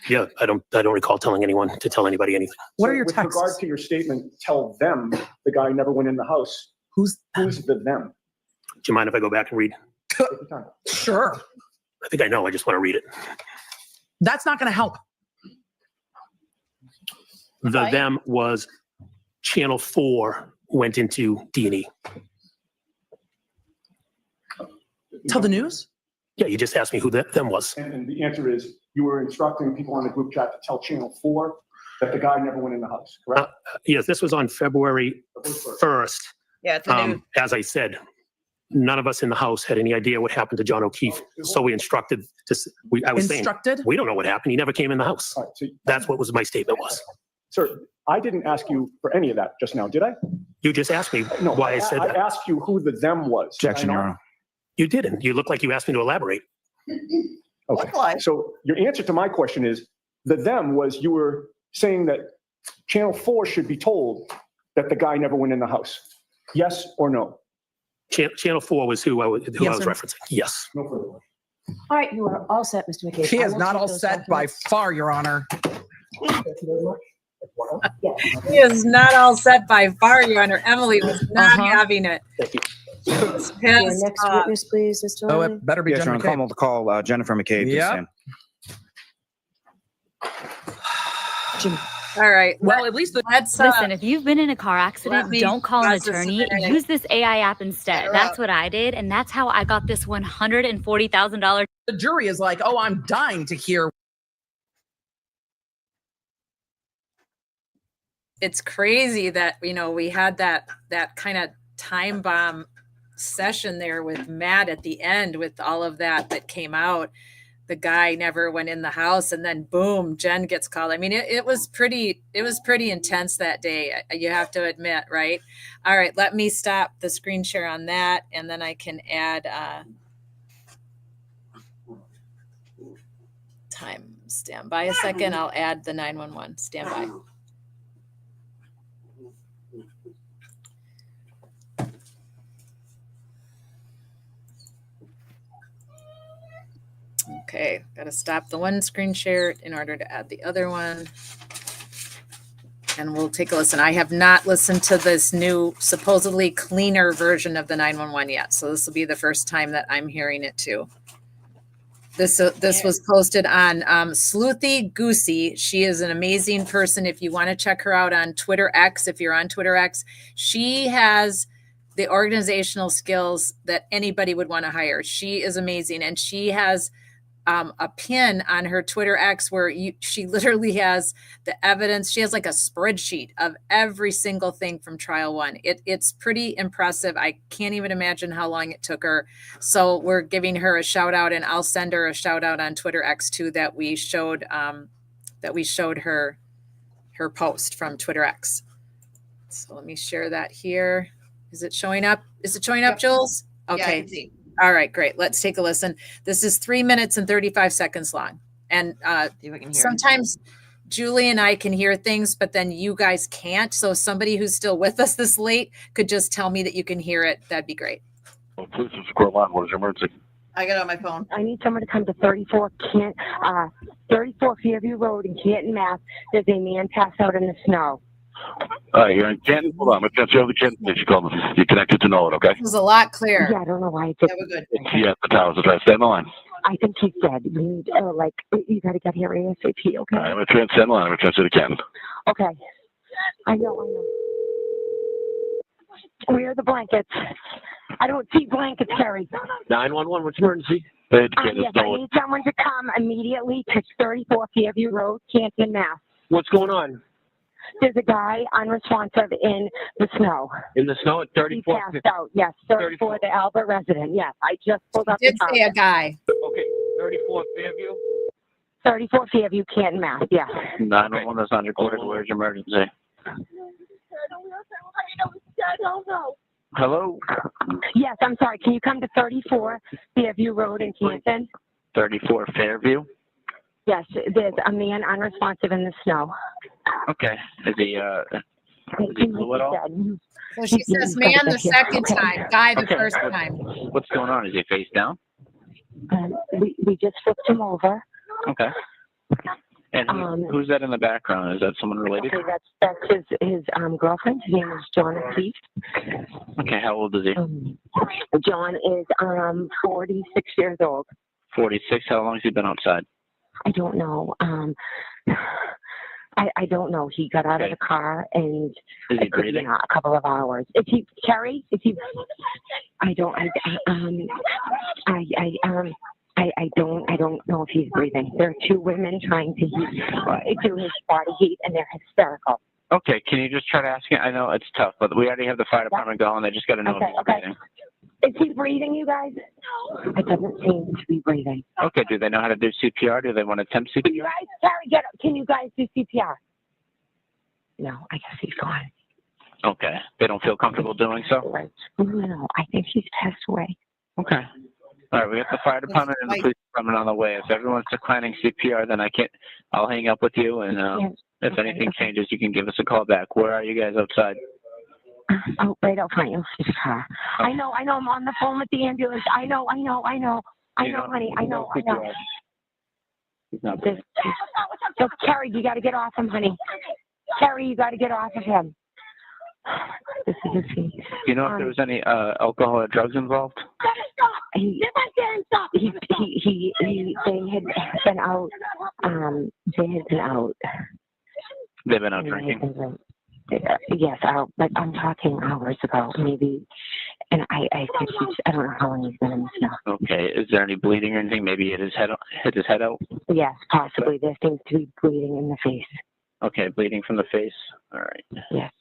Yeah, I don't recall telling anyone to tell anybody anything. What are your with texts? regard to your statement, tell them the guy never went in the house. Who's the them? Do you mind if I go back and read? Sure. I think I know. I just want to read it. That's not going to help. The them was Channel 4 went into D&E. Tell the news? Yeah, you just asked me who them was. And the answer is you were instructing people on the group chat to tell Channel 4 that the guy never went in the house, correct? Yes, this was on February 1st. Yeah, it's a news. As I said, none of us in the house had any idea what happened to John O'Keefe. So we instructed, I was saying, we don't know what happened. He never came in the house. Right, so that's what was my statement was. Sir, I didn't ask you for any of that just now, did I? You just asked me why I said that. I asked you who the them was. Objection, Your Honor. You didn't. You look like you asked me to elaborate. Okay. So your answer to my question is the them was you were saying that Channel 4 should be told that the guy never went in the house. Yes or no? Channel 4 was who I was referencing. Yes. No further question. All right, you are all set, Mr. McCabe. He I is will not take all those set by documents. far, Your Honor. Thank you very much. He is not all set by far, Your Honor. Emily was not having it. Thank you. Your next witness, please, Mr. Oh, Riley. it better be Yes, Jen Your Honor. McCabe. Call Jennifer McCabe. please, Yep. Sam. Jim. All right. Well, at least let's Listen, if you've been in a car let accident, me don't call an pause this a attorney. minute. Use this AI app instead. That's what I did, and that's how I got this $140,000. The jury is like, oh, I'm dying to hear. It's crazy that we had that kind of time bomb session there with Matt at the end with all of that came out. The guy never went in the house, and then boom, Jen gets called. I mean, it was pretty intense that day. You have to admit, right? All right, let me stop the screen share on that, and then I can add time. Stand by a second. I'll add the 911. Stand by. Okay, got to stop the one screen share in order to add the other one. and we'll take a listen. I have not listened to this new, supposedly cleaner version of the 911 yet, so this will be the first time that I'm hearing it too. This was posted on Sleuthy Goosey. She is an amazing person. If you want to check her out on Twitter X, if you're on Twitter X, she has the organizational skills that anybody would want to hire. She is amazing, and she has a pin on her Twitter X where she literally has the evidence. She has like a spreadsheet of every single thing from trial one. It's pretty impressive. I can't even imagine how long it took her. So we're giving her a shout out, and I'll send her a shout out on Twitter X too, that we showed her post from Twitter X. So let me share that here. Is it showing up? Is it showing up, Jules? Okay. Yeah, I can see. All right, great. Let's take a listen. This is 3 minutes and 35 seconds long. And sometimes Julie and I can hear things, but then you guys can't. So somebody who's still with us this late could just tell me that you can hear it. That'd be great. Please square line. What is your emergency? I got it on my phone. I need someone to come to 34 Fairview Road in Canton, Mass. There's a man passed out in the snow. You're in Canton. Hold on. I'm going to transfer over to Canton. You call me. You're connected to Norwood, okay? It was a lot clearer. Yeah, I don't know why. Yeah, we're good. Yeah, the tower's address. Stay on the line. I think he's dead. We need, you got to get here ASAP, okay? All right, I'm going to transfer the line. I'm going to transfer to Canton. Okay. I know. Where are the blankets? I don't see blankets, Carrie. 911, what's your emergency? Hey, Yes, I need someone to come immediately to 34 Fairview Road, Canton, Mass. What's going on? There's a guy unresponsive in the snow. In the snow at 34? He passed out, yes. 34, the Albert resident, yes. I just pulled up Did the say a guy. Okay, 34 Fairview? 34 Fairview, Canton, Mass, yes. 911, that's on recorded. Where's your emergency? Hello? Yes, I'm sorry. Can you come to 34 Fairview Road in Canton? 34 Fairview? Yes, there's a man unresponsive in the snow. Okay. Is he blue at all? So she says man the second time, guy the first time. What's going on? Is he face down? We just flipped him over. Okay. And who's that in the background? Is that someone related? Okay, that's his girlfriend. His name is Jen McCabe. Okay, how old is he? John is 46 years old. 46. How long has he been outside? I don't know. I don't know. He got out of the car and is he breathing? A couple of hours. Is he Carrie? Is he? I don't know if he's breathing. There are two women trying to do his body heat, and they're hysterical. Okay, can you just try to ask him? I know it's tough, but we already have the fire department going. They just got to know if he's breathing. Is he breathing, you guys? It doesn't seem to be breathing. Okay, do they know how to do CPR? Do they want to attempt CPR? Can you guys, Carrie, can you guys do CPR? No, I guess he's gone. Okay, they don't feel comfortable doing so? No, I think he's passed away. Okay. All right, we got the fire department and the police department on the way. If everyone's declining CPR, then I'll hang up with you, and if anything changes, you can give us a call back. Where are you guys outside? Oh, right out front of his car. I know, I'm on the phone with the ambulance. I know, honey. I know. He's not So, Carrie, you got to get off him, honey. Carrie, you got to get off of him. This is a scene. Do you know if there was any alcohol or drugs involved? They had been out. They've been out drinking? Yes, but I'm talking hours ago, maybe. And I think I don't know how long he's been in the snow. Okay, is there any bleeding or anything? Maybe hit his head out? Yes, possibly. There seems to be bleeding in the face. Okay, bleeding from the face. All right. Yes.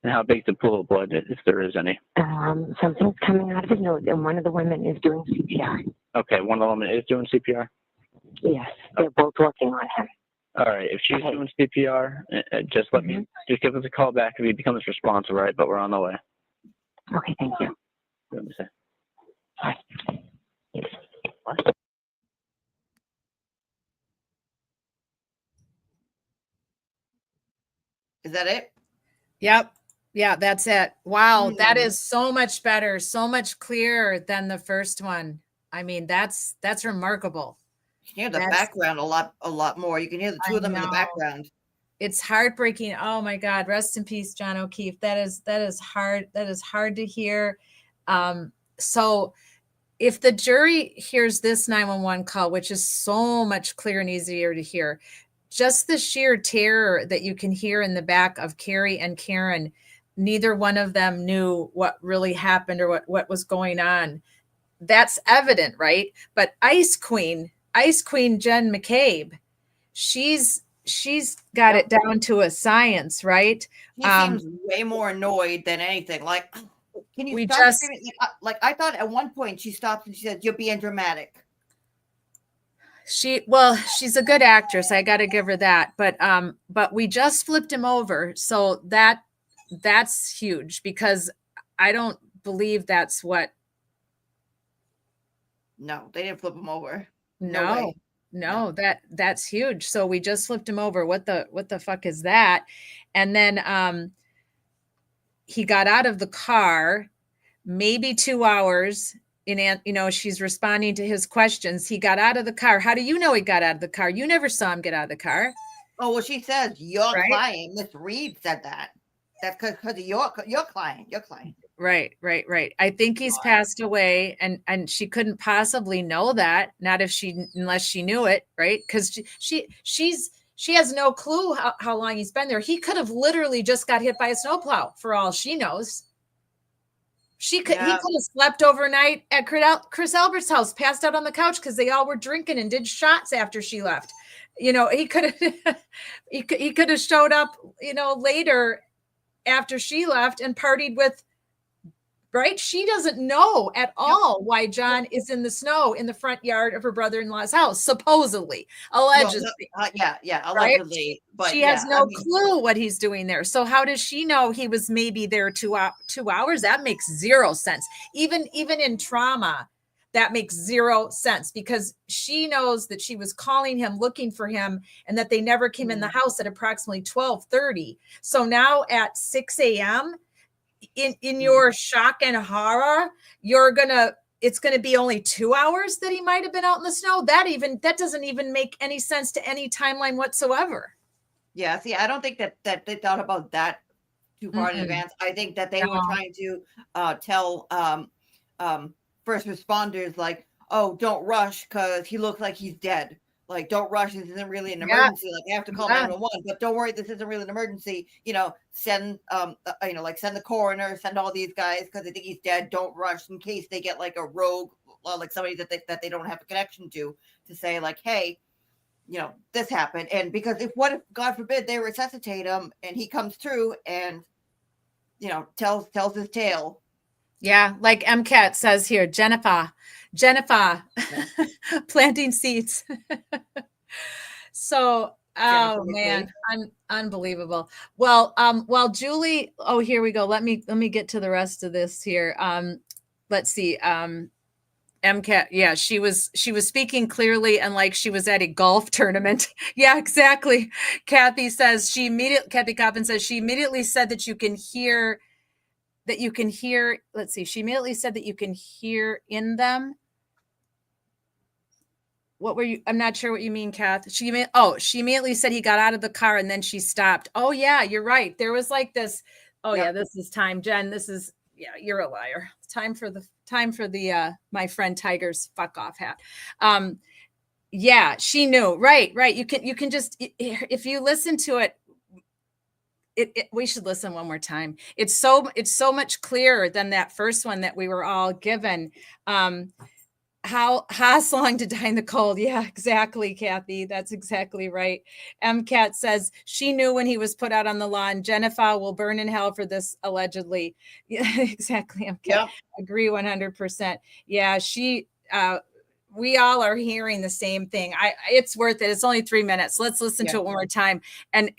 And how big's the pool of blood, if there is any? Something's coming out of his nose, and one of the women is doing CPR. Okay, one of the women is doing CPR? Yes, they're both working on him. All right, if she's doing CPR, just just give us a call back if he becomes responsive, right? But we're on the way. Okay, thank you. Let me say. Bye. What? Is that it? Yep. Yeah, that's it. Wow, that is so much better, so much clearer than the first one. I mean, that's remarkable. You can hear the background a lot more. You can hear the two of them in the background. it's heartbreaking. Oh my God. Rest in peace, John O'Keefe. That is hard. That is hard to hear. So if the jury hears this 911 call, which is so much clearer and easier to hear, just the sheer terror that you can hear in the back of Carrie and Karen, neither one of them knew what really happened or what was going on. That's evident, right? But Ice Queen Jen McCabe, she's got it down to a science, right? He seems way more annoyed than anything. Like, can you stop screaming? Like, I thought at one point she stopped and she said, "You're being dramatic." She's a good actress. I got to give her that. But we just flipped him over, so that's huge, because I don't believe that's what. No, they didn't flip him over. No, that's huge. So we just flipped him over. What the fuck is that? And then he got out of the car, maybe 2 hours. She's responding to his questions. He got out of the car. How do you know he got out of the car? You never saw him get out of the car. Oh, well, she says your client, Miss Reed, said that. That's because of your client. Right. I think he's passed away, and she couldn't possibly know that, unless she knew it, right? Because she has no clue how long he's been there. He could have literally just got hit by a snowplow for all she knows. He could have slept overnight at Chris Albert's house, passed out on the couch because they all were drinking and did shots after she left. He could have he could have showed up, later after she left and partied with. Right? She doesn't know at all why John is in the snow in the front yard of her brother-in-law's house, supposedly, allegedly. Allegedly. Right? But she has no clue what he's doing there. So how does she know he was maybe there 2 hours? That makes zero sense. Even in trauma, that makes zero sense, because she knows that she was calling him, looking for him, and that they never came in the house at approximately 12:30. So now at 6 a.m., in your shock and horror, it's gonna be only 2 hours that he might have been out in the snow. That doesn't even make any sense to any timeline whatsoever. Yeah, see, I don't think that they thought about that too far in advance. I think that they were trying to tell first responders, like, oh, don't rush because he looks like he's dead. Like, don't rush. This isn't really an emergency. Like, you have to call 911, but don't worry, this isn't really an emergency. Send send the coroner, send all these guys because they think he's dead. Don't rush in case they get like a rogue, like somebody that they don't have a connection to say like, hey, this happened. And because if God forbid they resuscitate him and he comes through and tells his tale. Yeah, like MCAT says here, Jennifer, planting seeds. So, oh man, unbelievable. Well, while Julie, here we go. Let me get to the rest of this here. Let's see. MCAT, yeah, she was speaking clearly and like she was at a golf tournament. Yeah, exactly. Kathy Coppin says she immediately said that you can hear. Let's see. She immediately said that you can hear in them. What were you? I'm not sure what you mean, Kath. She immediately said he got out of the car and then she stopped. Oh yeah, you're right. There was like this. Oh yeah, this is time, Jen. This is, you're a liar. Time for the my friend Tiger's fuck off hat. Yeah, she knew. Right. You can just, if you listen to it. We should listen one more time. It's so much clearer than that first one that we were all given. How long to die in the cold? Yeah, exactly, Kathy. That's exactly right. MCAT says she knew when he was put out on the lawn. Jennifer will burn in hell for this, allegedly. Yeah, exactly. MCAT. Yep. Agree 100%. Yeah, we all are hearing the same thing. It's worth it. It's only 3 minutes. Let's listen to it one more time. And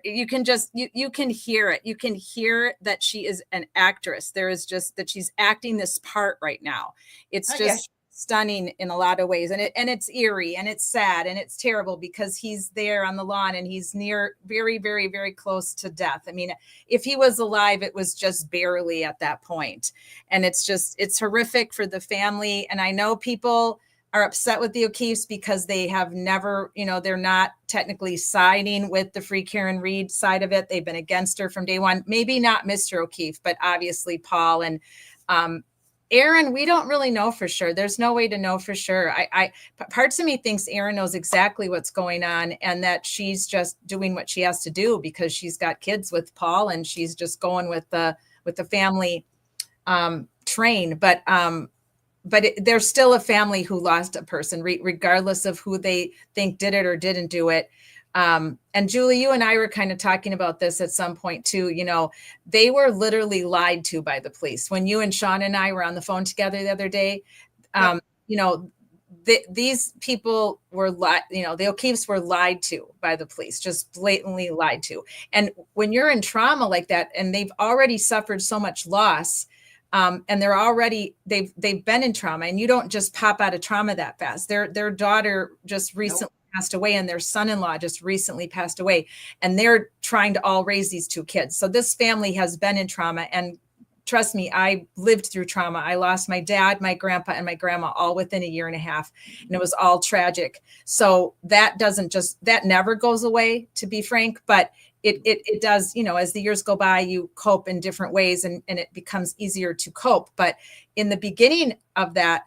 you can just, you can hear it. You can hear that she is an actress. There is just that she's acting this part right now. It's just stunning in a lot of ways. And it's eerie and it's sad and it's terrible because he's there on the lawn and he's near very, very, very close to death. I mean, if he was alive, it was just barely at that point. And it's horrific for the family. And I know people are upset with the O'Keefes because they have never, they're not technically siding with the Free Karen Reed side of it. They've been against her from day one. Maybe not Mr. O'Keefe, but obviously Paul and Aaron. We don't really know for sure. There's no way to know for sure. Parts of me thinks Aaron knows exactly what's going on and that she's just doing what she has to do because she's got kids with Paul and she's just going with the family train. But there's still a family who lost a person, regardless of who they think did it or didn't do it. And Julie, you and I were kind of talking about this at some point too. They were literally lied to by the police. When you and Sean and I were on the phone together the other day, these people were the O'Keefes were lied to by the police, just blatantly lied to. And when you're in trauma like that, and they've already suffered so much loss, and they've been in trauma, and you don't just pop out of trauma that fast. Their daughter just recently passed away, and their son-in-law just recently passed away, and they're trying to all raise these two kids. So this family has been in trauma, and trust me, I lived through trauma. I lost my dad, my grandpa, and my grandma all within a year and a half, and it was all tragic. So that never goes away, to be frank, but it does, as the years go by, you cope in different ways and it becomes easier to cope. But in the beginning of that,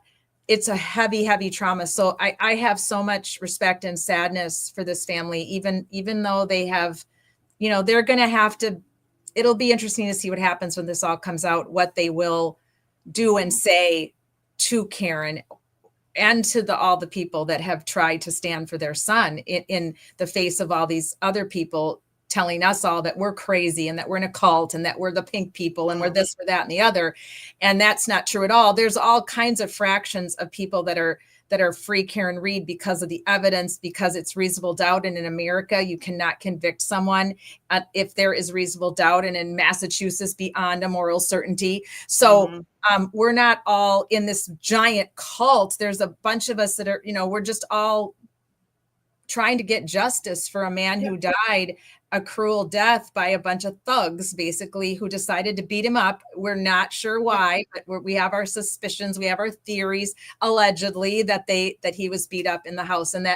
it's a heavy, heavy trauma. So I have so much respect and sadness for this family, even though they have, they're going to have to, it'll be interesting to see what happens when this all comes out, what they will do and say to Karen and to all the people that have tried to stand for their son in the face of all these other people telling us all that we're crazy and that we're in a cult and that we're the pink people and we're this or that and the other. And that's not true at all. There's all kinds of fractions of people that are free Karen Reed because of the evidence, because it's reasonable doubt. And in America, you cannot convict someone if there is reasonable doubt, and in Massachusetts beyond a moral certainty. So we're not all in this giant cult. There's a bunch of us that are, we're just all trying to get justice for a man who died a cruel death by a bunch of thugs, basically, who decided to beat him up. We're not sure why, but we have our suspicions. We have our theories, allegedly, that he was beat up in the house, and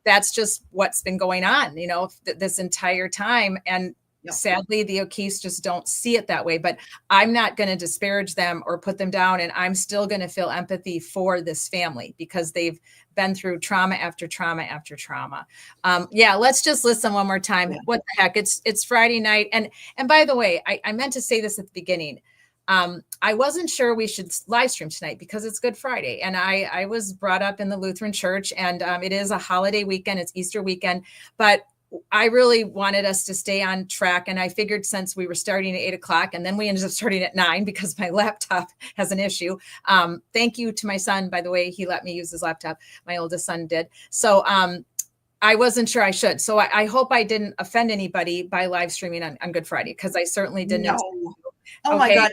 that's just what's been going on, this entire time. And sadly, the O'Keefes just don't see it that way. But I'm not going to disparage them or put them down, and I'm still going to feel empathy for this family because they've been through trauma after trauma after trauma. Let's just listen one more time. What the heck? It's Friday night. And by the way, I meant to say this at the beginning. I wasn't sure we should live stream tonight because it's Good Friday. And I was brought up in the Lutheran church, and it is a holiday weekend. It's Easter weekend. But I really wanted us to stay on track. And I figured since we were starting at 8:00 and then we ended up starting at 9 because my laptop has an issue. Thank you to my son, by the way, he let me use his laptop. My oldest son did. So I wasn't sure I should. So I hope I didn't offend anybody by live streaming on Good Friday, because I certainly didn't. No. Oh my God.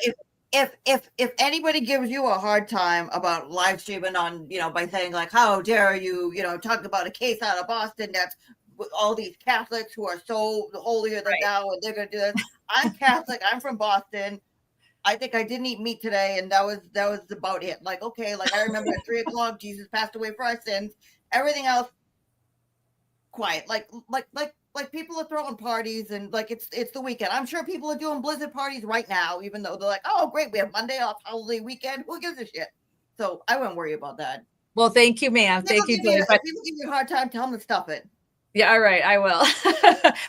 If anybody gives you a hard time about live streaming on, by saying like, how dare you, talk about a case out of Boston that's with all these Catholics who are so holier than thou, and they're going to do this. I'm Catholic. I'm from Boston. I think I didn't eat meat today, and that was about it. Like, okay, like I remember at 3:00, Jesus passed away for our sins. Everything else, quiet. Like people are throwing parties, and like it's the weekend. I'm sure people are doing blizzard parties right now, even though they're like, oh great, we have Monday off, holiday weekend. Who gives a shit? So I wouldn't worry about that. Well, thank you, ma'am. Thank you. If people give you a hard time, tell them to stuff it. Yeah, all right, I will.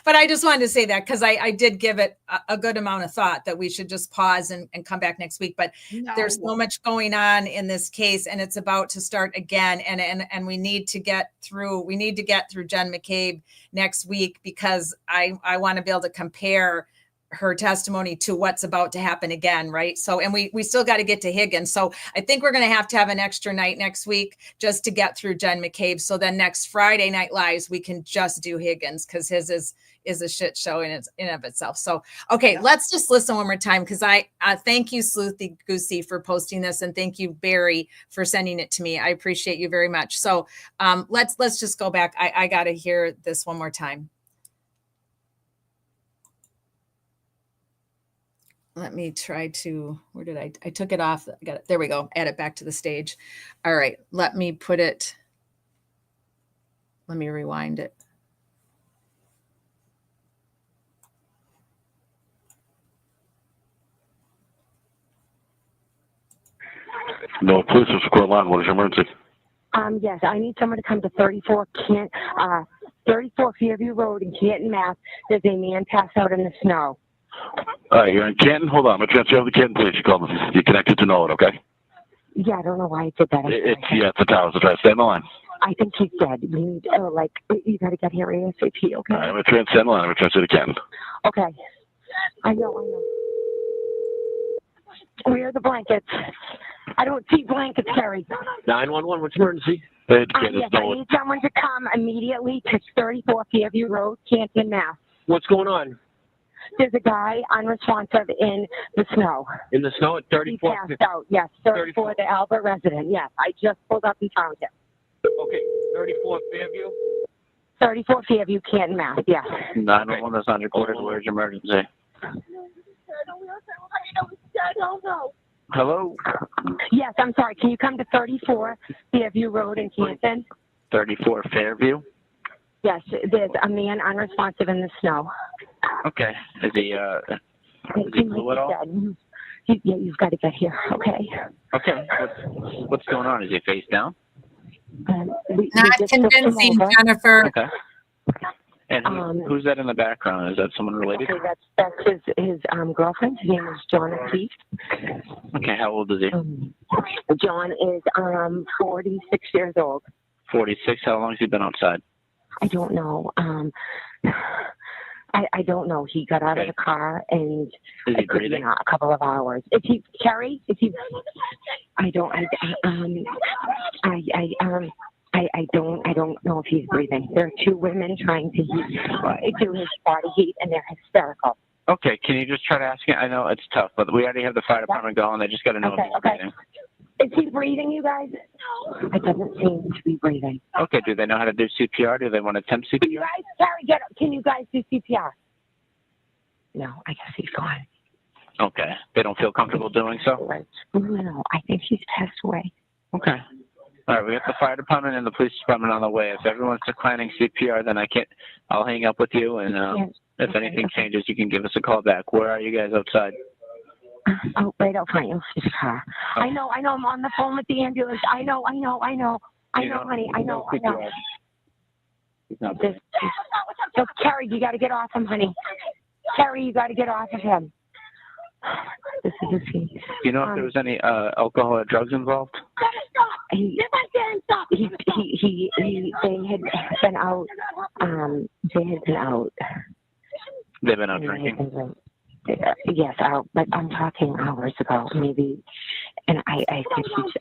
But I just wanted to say that because I did give it a good amount of thought that we should just pause and come back next week. But there's so much going on in this case, and it's about to start again. And we need to get through. We need to get through Jen McCabe next week, because I want to be able to compare her testimony to what's about to happen again, right? So, and we still got to get to Higgins. So I think we're going to have an extra night next week just to get through Jen McCabe. So then next Friday Night Lives, we can just do Higgins, because his is a shit show in of itself. So, okay, let's just listen one more time, because I thank you, Sleuthy Goosey, for posting this, and thank you, Barry, for sending it to me. I appreciate you very much. So let's just go back. I got to hear this one more time. let me try to, where did I took it off. I got it. There we go. Add it back to the stage. All right. Let me rewind it. No, police is square line. What is your emergency? Yes, I need someone to come to 34 Fairview Road in Canton, Mass. There's a man passed out in the snow. All right, you're in Canton. Hold on. I'm going to transfer you over to Canton Police. You call me. You're connected to Norwood, okay? Yeah, I don't know why I did that. It's the towers. I'll try to stay on the line. I think he's dead. We need, you got to get here ASAP, okay? All right, I'm going to transfer on the line. I'm going to transfer to Canton. Okay. I know. Where are the blankets? I don't see blankets, Carrie. 911, what's your emergency? Hey, Yes, I need someone to come immediately to 34 Fairview Road, Canton, Mass. What's going on? There's a guy unresponsive in the snow. In the snow at 34? He passed out, yes. 34, the Albert resident, yes. I just pulled up and found him. Okay, 34 Fairview? 34 Fairview, Canton, Mass, yes. 911, that's on your quarters. Where's your emergency? I don't know. Hello? Yes, I'm sorry. Can you come to 34 Fairview Road in Canton? 34 Fairview? Yes, there's a man unresponsive in the snow. Okay. Is he blue at all? Yeah, you've got to get here, okay? Okay. What's going on? Is he face down? Not convincing, Jennifer. Okay. And who's that in the background? Is that someone related? Okay, that's his girlfriend. His name is John O'Keefe. Okay, how old is he? John is 46 years old. 46. How long has he been outside? I don't know. I don't know. He got out of the car and is he breathing? A couple of hours. Is he Carrie? Is he? I don't know if he's breathing. There are two women trying to do his body heat, and they're hysterical. Okay, can you just try to ask him? I know it's tough, but we already have the fire department going. They just got to know if he's breathing. Is he breathing, you guys? No. It doesn't seem to be breathing. Okay, do they know how to do CPR? Do they want to attempt CPR? You guys, Carrie, get up. Can you guys do CPR? No, I guess he's gone. Okay, they don't feel comfortable doing so? No, I think he's passed away. Okay. All right, we got the fire department and the police department on the way. If everyone's declining CPR, then I'll hang up with you, and if anything changes, you can give us a call back. Where are you guys outside? Oh, right out front of his car. Oh. I know, I'm on the phone with the ambulance. I know, honey, I know. So, Carrie, you got to get off him, honey. Carrie, you got to get off of him. This is a scene. Do you know if there was any alcohol or drugs involved? They had been out. They've been out drinking? Yes, but I'm talking hours ago, maybe. And I think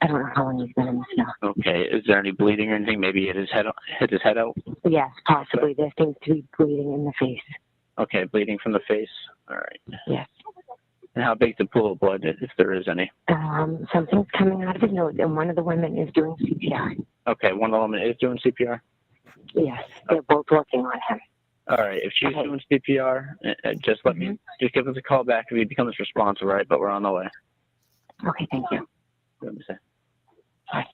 I don't know how long he's been in the snow. Okay, is there any bleeding or anything? Maybe hit his head out? Yes, possibly. There seems to be bleeding in the face. Okay, bleeding from the face. All right. Yes. And how big's the pool of blood, if there is any? Something's coming out of his nose, and one of the women is doing CPR. Okay, one of the women is doing CPR? Yes, they're both working on him. All right, if she's doing CPR, just let me, just give us a call back if he becomes responsive, right? But we're on the way. Okay, thank you. Let me say. Bye.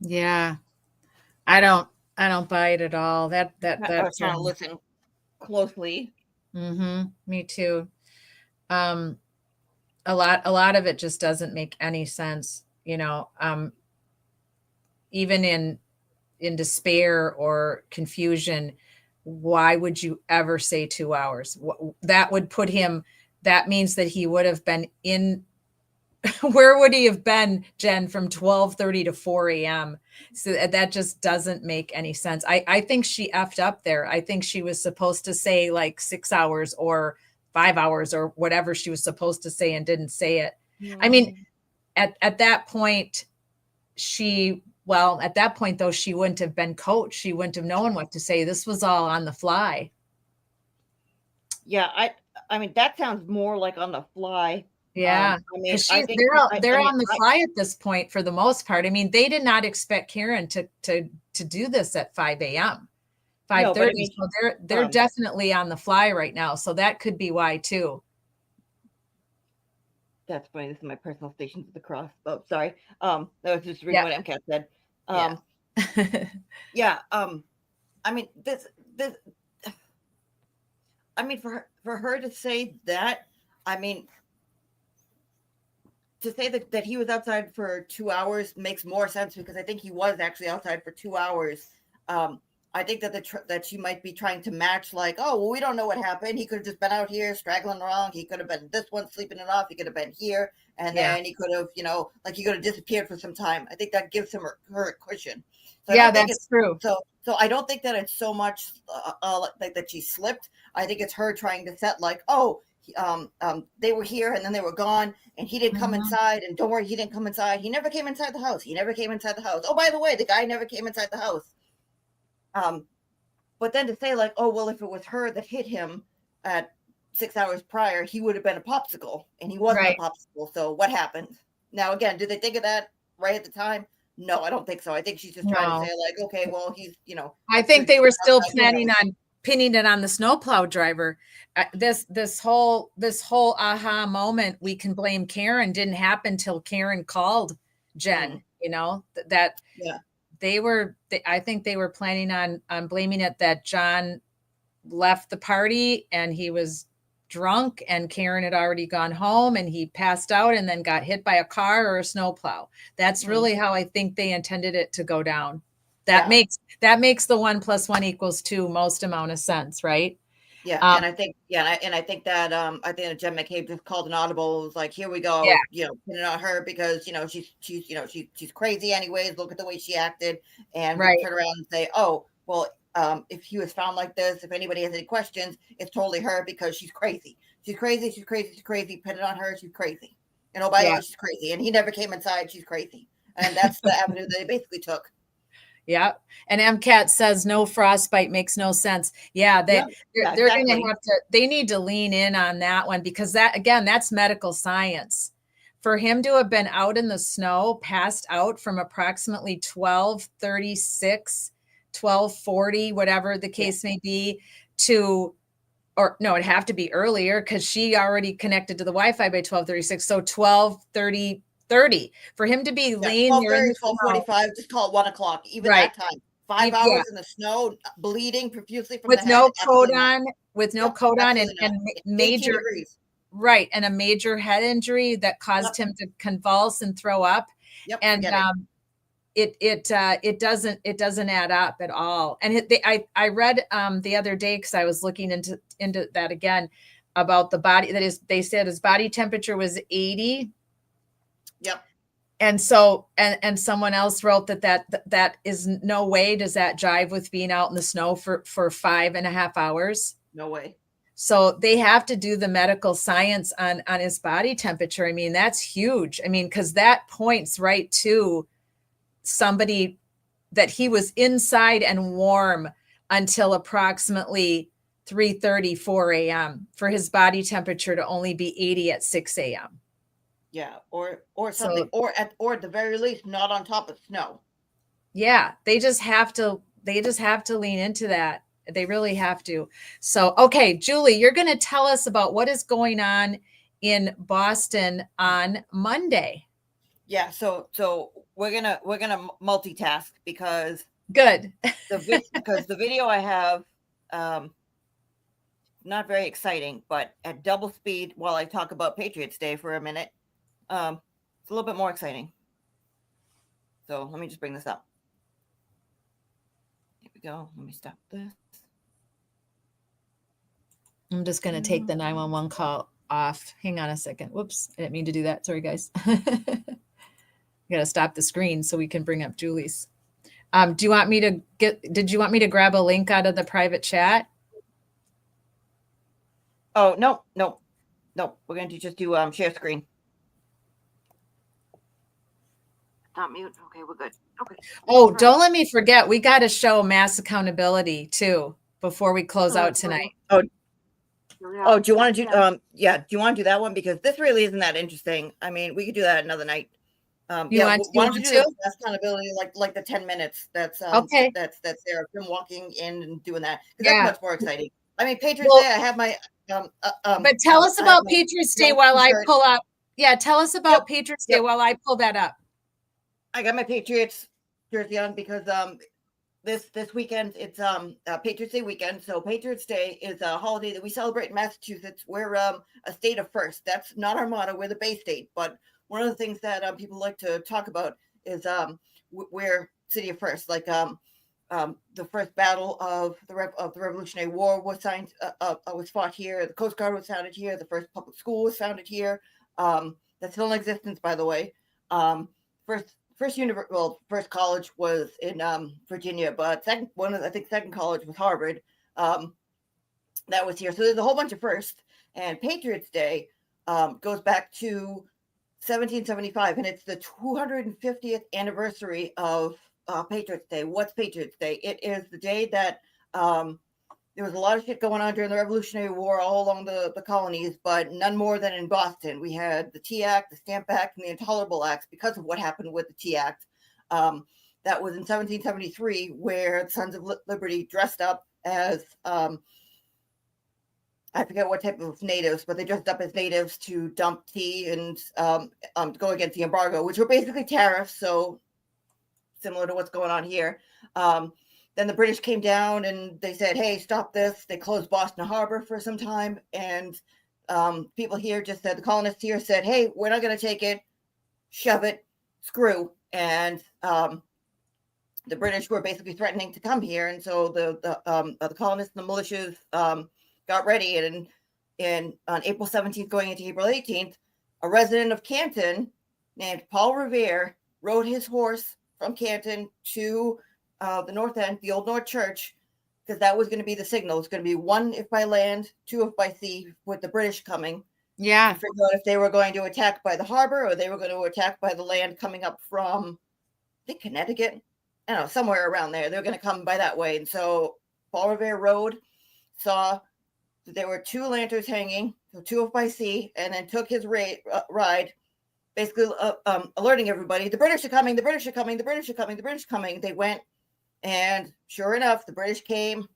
Yeah. I don't buy it at all. I was trying to listen closely. Me too. A lot of it just doesn't make any sense, even in despair or confusion. Why would you ever say 2 hours? That would put him, that means that he would have been in, where would he have been, Jen, from 12:30 to 4 a.m.? So that just doesn't make any sense. I think she effed up there. I think she was supposed to say like 6 hours or 5 hours or whatever she was supposed to say and didn't say it. Yeah. I mean, at that point, at that point, though, she wouldn't have been coached. She wouldn't have known what to say. This was all on the fly. Yeah, I mean, that sounds more like on the fly. Yeah, I mean, they're on the fly at this point for the most part. I mean, they did not expect Karen to do this at 5 a.m. 5:30. I mean, So they're definitely on the fly right now. So that could be why too. That's funny. This is my personal station to the cross. Oh, sorry. That was just reading what MCAT said. Yeah. I mean, this. I mean, for her to say that, I mean, to say that he was outside for 2 hours makes more sense because I think he was actually outside for 2 hours. I think that she might be trying to match, like, oh, well, we don't know what happened. He could have just been out here straggling around. He could have been this one sleeping it off. He could have been here, and then he could have, like he could have disappeared for some time. I think that gives him her a cushion. So that's true. So I don't think that it's so much like that she slipped. I think it's her trying to set like, oh, they were here and then they were gone and he didn't come inside, and don't worry, he didn't come inside. He never came inside the house. He never came inside the house. Oh, by the way, the guy never came inside the house. But then to say like, oh, well, if it was her that hit him at 6 hours prior, he would have been a popsicle, and he wasn't a popsicle. So what happened? Now, again, did they think of that right at the time? No, I don't think so. I think she's just trying to say like, okay, well, he's, I think they were still planning on pinning it on the snowplow driver. This whole aha moment, we can blame Karen, didn't happen till Karen called Jen. I think they were planning on blaming it that John left the party and he was drunk and Karen had already gone home and he passed out and then got hit by a car or a snowplow. That's really how I think they intended it to go down. That makes the 1 + 1 = 2 most amount of sense, right? Yeah, and I think I think that Jen McCabe just called an audible. It was like, here we go, pin it on her because she's crazy anyways. Look at the way she acted, and we turn around and say, oh, well, if he was found like this, if anybody has any questions, it's totally her because she's crazy. She's crazy. She's crazy. She's crazy. Pin it on her. She's crazy. And oh, by the way, she's crazy. And he never came inside. She's crazy. And that's the avenue that they basically took. Yeah. And MCAT says no frostbite makes no sense. Yeah. They're going to have to, they need to lean in on that one because that's medical science. For him to have been out in the snow, passed out from approximately 12:36, 12:40, whatever the case may be, it'd have to be earlier because she already connected to the Wi-Fi by 12:36. So 12:30 for him to be laying there in the 12:45, just call it 1 o'clock, even that time. 5 hours in the snow, bleeding profusely from with the no head, coat on, and major and a major head injury that caused him to convulse and throw up. And it doesn't add up at all. And I read the other day because I was looking into that again about the body. That is, they said his body temperature was 80. Yep. And so, and someone else wrote that is no way does that jive with being out in the snow for 5.5 hours. No way. So they have to do the medical science on his body temperature. I mean, that's huge. I mean, because that points right to somebody that he was inside and warm until approximately 3:30, 4 a.m. for his body temperature to only be 80 at 6 a.m. Yeah, or something, or at the very least, not on top of snow. Yeah, they just have to lean into that. They really have to. So, okay, Julie, you're going to tell us about what is going on in Boston on Monday. Yeah, so we're gonna multitask because good because the video I have not very exciting, but at double speed while I talk about Patriots Day for a minute. It's a little bit more exciting. So let me just bring this up. Here we go. Let me stop this. I'm just going to take the 911 call off. Hang on a second. Whoops. I didn't mean to do that. Sorry, guys. Got to stop the screen so we can bring up Julie's. Did you want me to grab a link out of the private chat? Oh, no. We're going to just do share screen. Not mute. Okay, we're good. Okay. Oh, don't let me forget. We got to show mass accountability too before we close out tonight. Oh, do you want to do? Do you want to do that one because this really isn't that interesting? I mean, we could do that another night. You Yeah, want why don't you do to? the best accountability, like the 10 minutes Okay. that's there of him walking in and doing that, because Yeah. that's much more exciting. I mean, Patriots Well, Day, I have my but tell us I have about my Patriots Day Jones while I t-shirt. pull up. Yeah, tell us about Patriots Day Yep. while I pull that up. I got my Patriots jersey on because this weekend it's Patriots Day weekend. So Patriots Day is a holiday that we celebrate in Massachusetts. We're a state of first. That's not our motto. We're the Bay State, but one of the things that people like to talk about is we're city of first. Like the first battle of the Revolutionary War was was fought here. The Coast Guard was founded here. The first public school was founded here. That's still in existence, by the way. First college was in Virginia, but second college was Harvard. That was here. So there's a whole bunch of firsts. And Patriots Day goes back to 1775, and it's the 250th anniversary of Patriots Day. What's Patriots Day? It is the day that there was a lot of shit going on during the Revolutionary War all along the colonies, but none more than in Boston. We had the Tea Act, the Stamp Act, and the Intolerable Acts because of what happened with the Tea Act. That was in 1773, where the Sons of Liberty dressed up as I forget what type of natives, but they dressed up as natives to dump tea and to go against the embargo, which were basically tariffs. So similar to what's going on here. Then the British came down and they said, hey, stop this. They closed Boston Harbor for some time. And people here just said, the colonists here said, hey, we're not going to take it. Shove it. Screw. And the British were basically threatening to come here. And so the colonists and the militias got ready. And on April 17th, going into April 18th, a resident of Canton named Paul Revere rode his horse from Canton to the north end, the Old North Church, because that was going to be the signal. It's going to be 1 if by land, 2 if by sea, with the British coming. Yeah. To figure out if they were going to attack by the harbor or they were going to attack by the land coming up from, I think, Connecticut. I don't know, somewhere around there. They're going to come by that way. And so Paul Revere rode, saw that there were 2 lanterns hanging, so 2 if by sea, and then took his ride, basically alerting everybody, the British are coming, the British are coming, the British are coming, the British are coming. They went, and sure enough, the British came,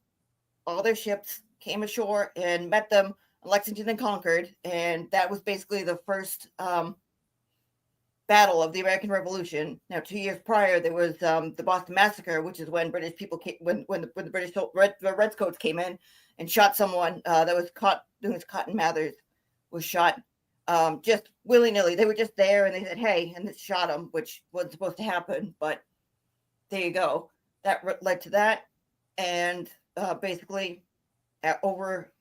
all their ships came ashore and met them in Lexington and Concord, and that was basically the first battle of the American Revolution. Now, 2 years prior, there was the Boston Massacre, which is when British people came, when the British Redcoats came in and shot someone that was caught doing his Cotton Mathers was shot just willy-nilly. They were just there and they said, hey, and they shot him, which wasn't supposed to happen, but there you go. That led to that. And basically over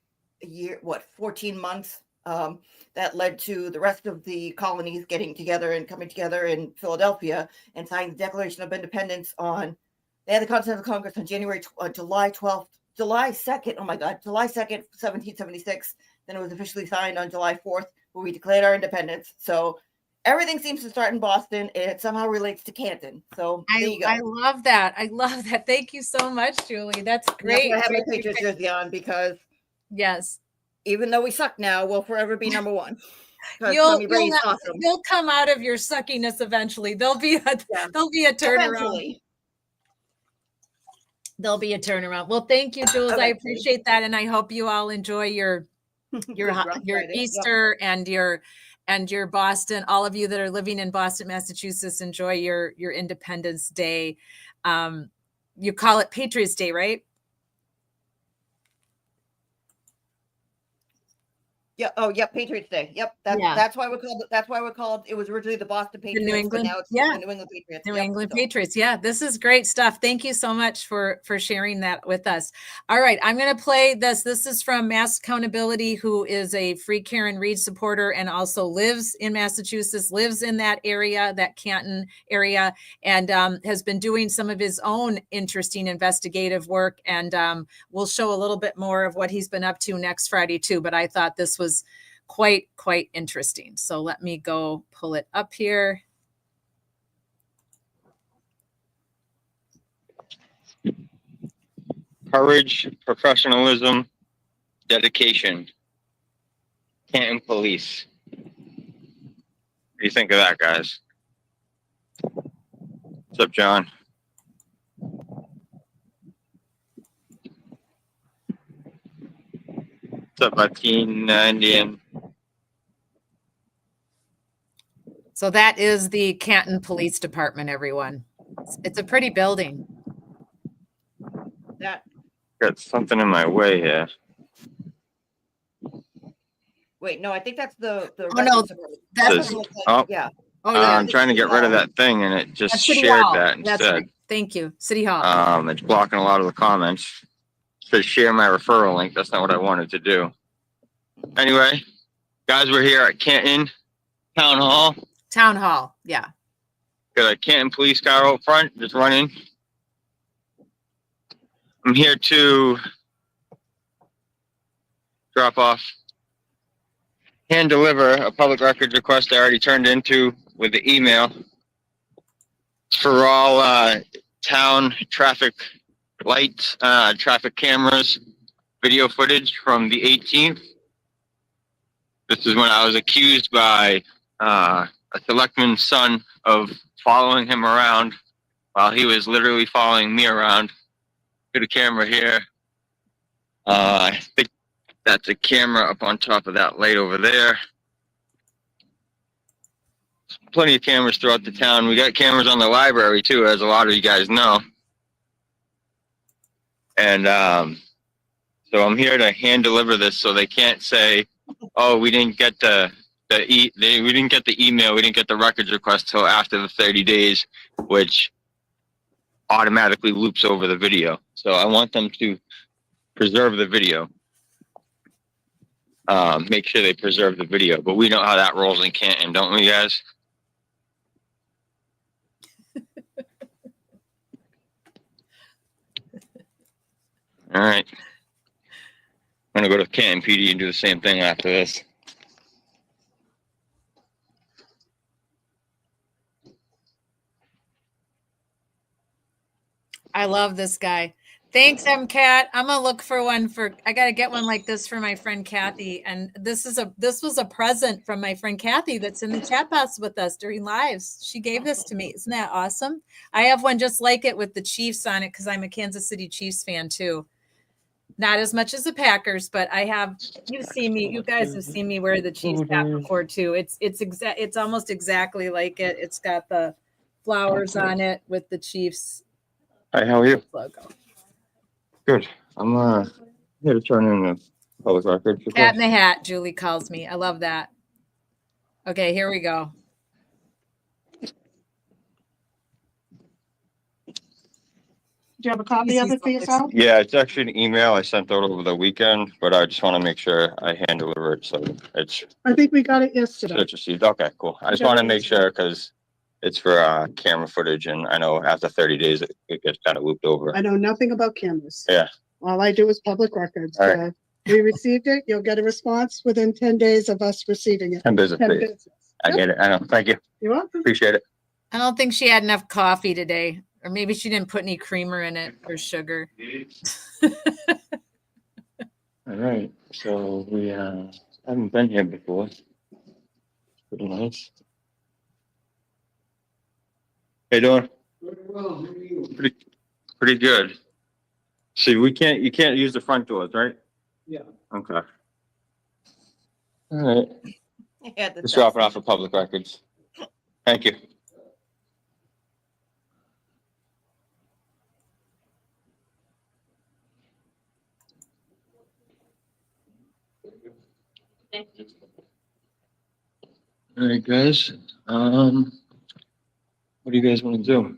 a year, 14 months, that led to the rest of the colonies getting together and coming together in Philadelphia and signing the Declaration of Independence they had the Continental Congress on July 2nd, oh my God, July 2nd, 1776. Then it was officially signed on July 4th, where we declared our independence. So everything seems to start in Boston, and it somehow relates to Canton. So there you go. I love that. I love that. Thank you so much, Julie. That's great. That's why I have my Patriots jersey on, because yes, even though we suck now, we'll forever be number one. You'll come out of your suckiness eventually. There'll be a turnaround. Eventually. There'll be a turnaround. Well, thank you, Jules. I appreciate that, and I hope you all enjoy your Easter and your Boston. All of you that are living in Boston, Massachusetts, enjoy your Independence Day. You call it Patriots Day, right? Yeah. Oh, yep. Patriots Day. Yep. That's why we're called. That's why we're called. It was originally the Boston Patriots. The New England. But now it's Yeah. the New England Patriots. New England Patriots. Yeah. This is great stuff. Thank you so much for sharing that with us. All right. I'm going to play this. This is from Mass Accountability, who is a Free Karen Reed supporter and also lives in Massachusetts, lives in that area, that Canton area, and has been doing some of his own interesting investigative work. And we'll show a little bit more of what he's been up to next Friday too. But I thought this was quite interesting. So let me go pull it up here. Courage, professionalism, dedication. Canton Police. What do you think of that, guys? What's up, John? What's up, Martin, Indian? So that is the Canton Police Department, everyone. It's a pretty building. That. Got something in my way here. Wait, no, I think that's the. Oh, no, that's Says- what it looks like. oh, Yeah. Oh, yeah. I'm trying to get rid of that thing, and it just That's City shared Hall. that That's instead. right. Thank you. City Hall. It's blocking a lot of the comments. It says share my referral link. That's not what I wanted to do. Anyway, guys, we're here at Canton Town Hall. Town Hall. Yeah. Got a Canton police car out front, just running. I'm here to drop off, hand deliver a public records request I already turned into with the email for all town traffic lights, traffic cameras, video footage from the 18th. This is when I was accused by a selectman's son of following him around while he was literally following me around. To the camera here. I think that's a camera up on top of that light over there. Plenty of cameras throughout the town. We got cameras on the library too, as a lot of you guys know. And so I'm here to hand deliver this, so they can't say, "Oh, we didn't get we didn't get the email, we didn't get the records request till after the 30 days," which automatically loops over the video. So I want them to preserve the video. Make sure they preserve the video. But we know how that rolls in Canton, don't we, guys? All right. I'm going to go to Canton PD and do the same thing after this. I love this guy. Thanks, MCAT. I'm gonna look for one I gotta get one like this for my friend Kathy. And this was a present from my friend Kathy that's in the chat box with us during lives. She gave this to me. Isn't that awesome? I have one just like it with the Chiefs on it because I'm a Kansas City Chiefs fan too. Not as much as the Packers, but you guys have seen me wear the Chiefs hat before too. It's almost exactly like it. It's got the flowers on it with the Chiefs Hi, how are you? logo. Good. I'm here to turn in the public record. Cat in the Hat, Julie calls me. I love that. Okay, here we go. Do you have a copy of it for yourself? Yeah, it's actually an email I sent out over the weekend, but I just want to make sure I hand deliver it so it's I think we got it yesterday. received. Okay, cool. I just want to make sure because it's for camera footage, and I know after 30 days it gets kind of looped over. I know nothing about cameras. Yeah. All I do is public records. All right. We received it. You'll get a response within 10 days of us receiving it. 10 business days. business. I get it. I know. Thank you. You're welcome. Appreciate it. I don't think she had enough coffee today, or maybe she didn't put any creamer in it or sugar. All right. So we haven't been here before. Pretty nice. How you doing? Pretty good. See, you can't use the front doors, right? Yeah. Okay. All right. Yeah, Just drop it off for public records. Thank you. All right, guys. What do you guys want to do?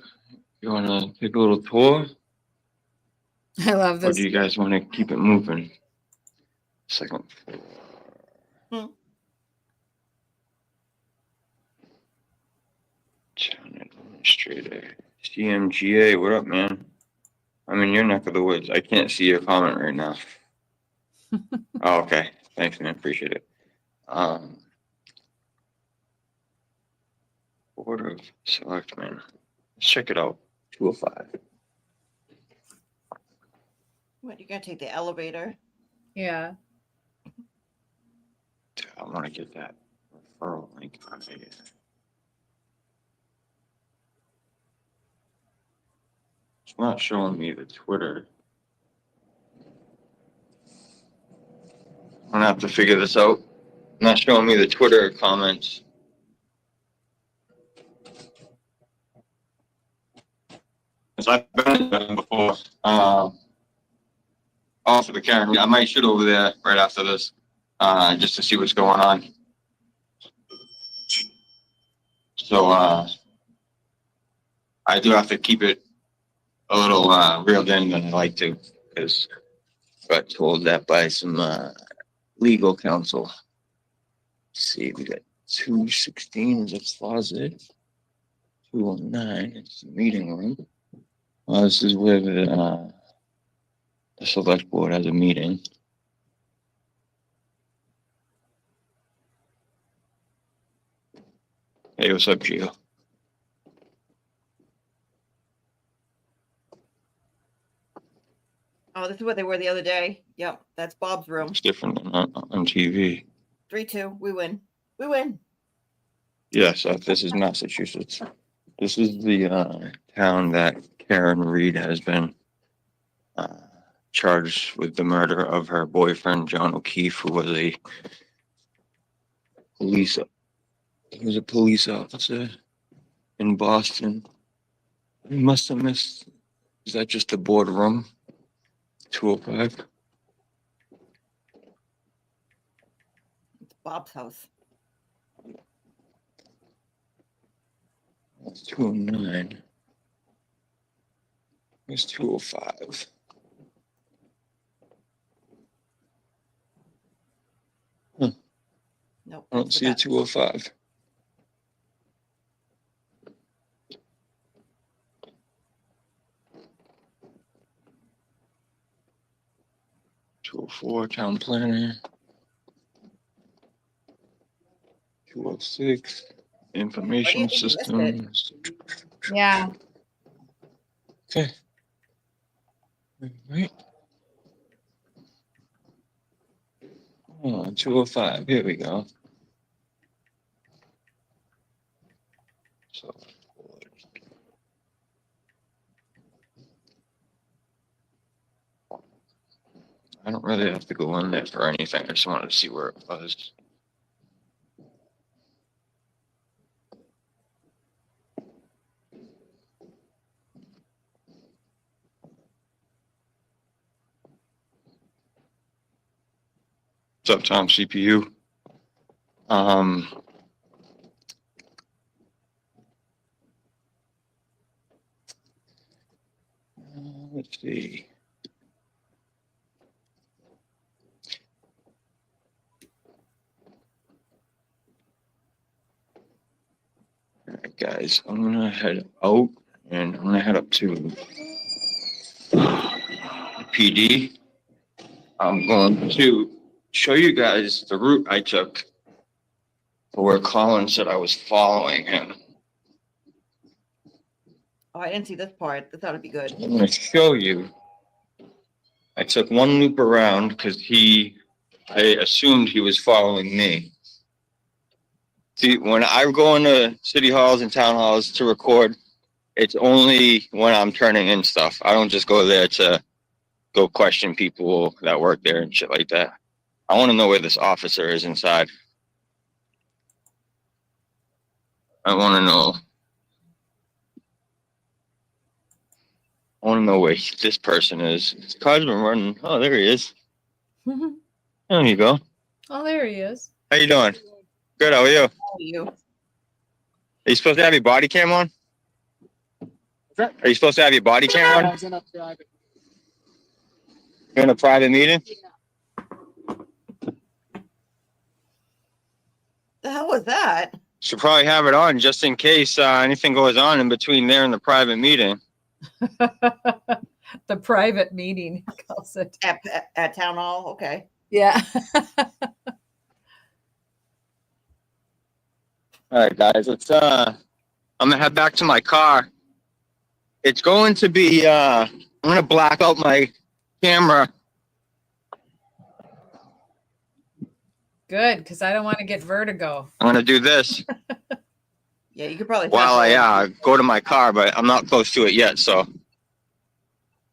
You want to take a little tour? I love Or this. do you guys want to keep it moving? Second floor. Town administrator. CMGA, what up, man? I'm in your neck of the woods. I can't see your comment right now. Oh, okay. Thanks, man. Appreciate it. Board of Selectmen. Let's check it out. 205. What, you gotta take the elevator? Yeah. I want to get that referral link. It's not showing me the Twitter. I'm gonna have to figure this out. Not showing me the Twitter comments. Cause I've been there before. Also the Karen, I might shoot over there right after this, just to see what's going on. So, I do have to keep it a little, reeled in than I like to, because I got told that by some, legal counsel. Let's see, we got 216 is a closet. 219 is the meeting room. Well, this is where the select board has a meeting. Hey, what's up, Gio? Oh, this is what they were the other day. Yep, that's Bob's room. It's different than on TV. 3-2. We win. We win. Yes, this is Massachusetts. This is the town that Karen Reed has been charged with the murder of her boyfriend, John O'Keefe, who was a police officer in Boston. He must have missed. Is that just the boardroom? 205. It's Bob's house. That's 209. It's 205. Nope. I don't see a 205. .204 town planner. 206 information systems. Yeah. Okay. Right. Oh, 205. Here we go. So I don't really have to go in there for anything. I just wanted to see where it was. What's up, Tom? CPU. Let's see. All right, guys, I'm gonna head out and I'm gonna head up to PD. I'm going to show you guys the route I took for where Colin said I was following him. Oh, I didn't see this part. This ought to be good. I'm going to show you. I took one loop around because I assumed he was following me. See, when I go into city halls and town halls to record, it's only when I'm turning in stuff. I don't just go there to go question people that work there and shit like that. I want to know where this officer is inside. I want to know. I want to know where this person is. This car's been running. Oh, there he is. There you go. Oh, there he is. How you doing? Good. How are you? How are you? Are you supposed to have your body cam on? Are you supposed to have your body cam on? You're in a private meeting? The hell was that? Should probably have it on just in case anything goes on in between there and the private meeting. The private meeting, he calls it. At town hall? Okay. Yeah. All right, guys, let's I'm gonna head back to my car. It's going to be I'm gonna black out my camera. Good, because I don't want to get vertigo. I'm gonna do this Yeah, you could probably. while I go to my car, but I'm not close to it yet, so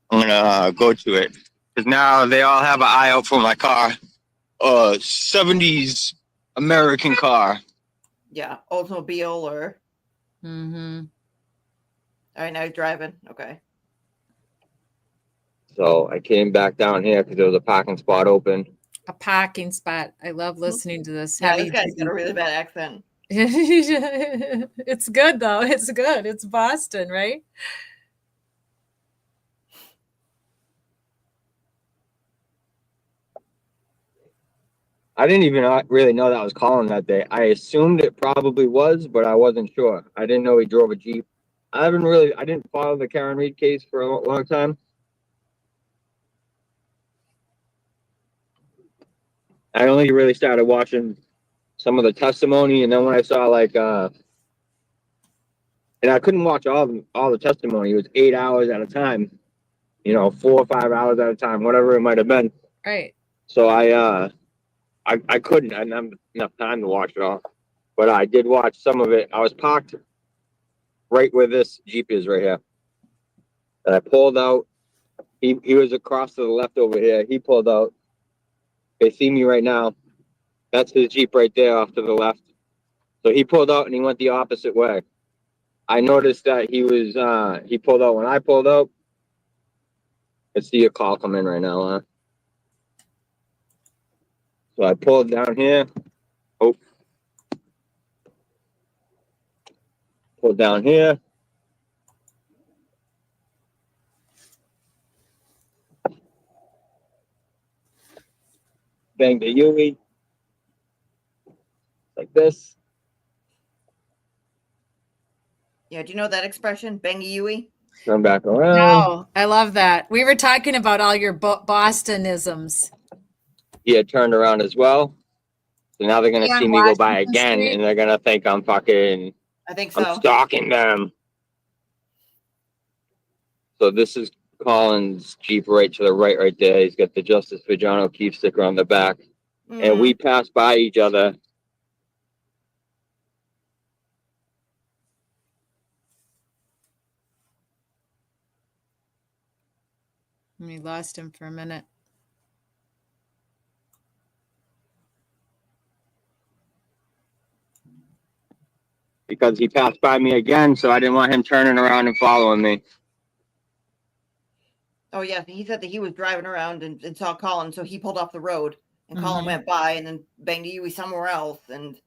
I'm gonna go to it because now they all have an eye out for my car. 70s American car. Yeah, Oldsmobile or. Mm-hmm. All right, now he's driving. Okay. So I came back down here because there was a parking spot open. A parking spot. I love listening to this. Yeah, heavy this guy's duty. got a really bad accent. It's good though. It's good. It's Boston, right? I didn't even really know that was calling that day. I assumed it probably was, but I wasn't sure. I didn't know he drove a Jeep. I didn't follow the Karen Reed case for a long time. I only really started watching some of the testimony, and then when I saw and I couldn't watch all the testimony. It was 8 hours at a time, 4 or 5 hours at a time, whatever it might have been. Right. So I couldn't. I didn't have enough time to watch it all, but I did watch some of it. I was parked right where this Jeep is right here, and I pulled out. He was across to the left over here. He pulled out. They see me right now. That's his Jeep right there off to the left. So he pulled out and he went the opposite way. I noticed that he pulled out when I pulled out. I see a call come in right now, huh? So I pulled down here. Oh. Pulled down here. Banged the Yui. Like this. Yeah, do you know that expression, Bengy Yui? Turn back around. No, I love that. We were talking about all your Bostonisms. He had turned around as well. So now they're gonna see me go by again, and they're gonna think I'm fucking. I think so. I'm stalking them. So this is Colin's Jeep right to the right there. He's got the Justice for John O'Keefe sticker on the back, and we passed by each other. We lost him for a minute. Because he passed by me again, so I didn't want him turning around and following me. Oh, yeah. He said that he was driving around and saw Colin, so he pulled off the road, and Colin went by and then banged a Yui somewhere else. And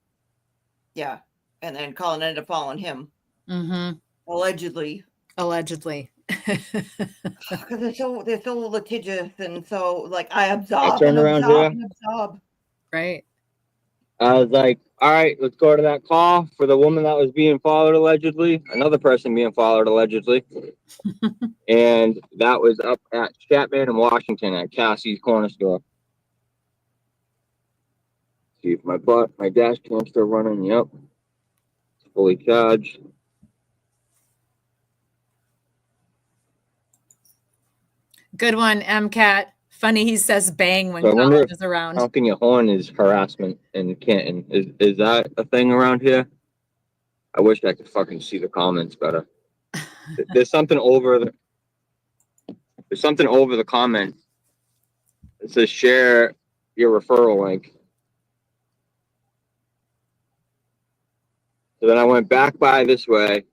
yeah. And then Colin ended up following him. Mm-hmm. Allegedly. Allegedly. Because they're so litigious and so I absorb. I turned around here. Right. I was like, all right, let's go to that call for the woman that was being followed allegedly, another person being followed allegedly. And that was up at Chapman and Washington at Cassie's Corner Store. See if my dash cam's still running. Yep. It's fully charged. Good one, MCAT. Funny he says bang when So I wonder Colin if is around. honking your horn is harassment in Canton. Is that a thing around here? I wish I could fucking see the comments better. There's something over the comment. It says share your referral link. So then I went back by this way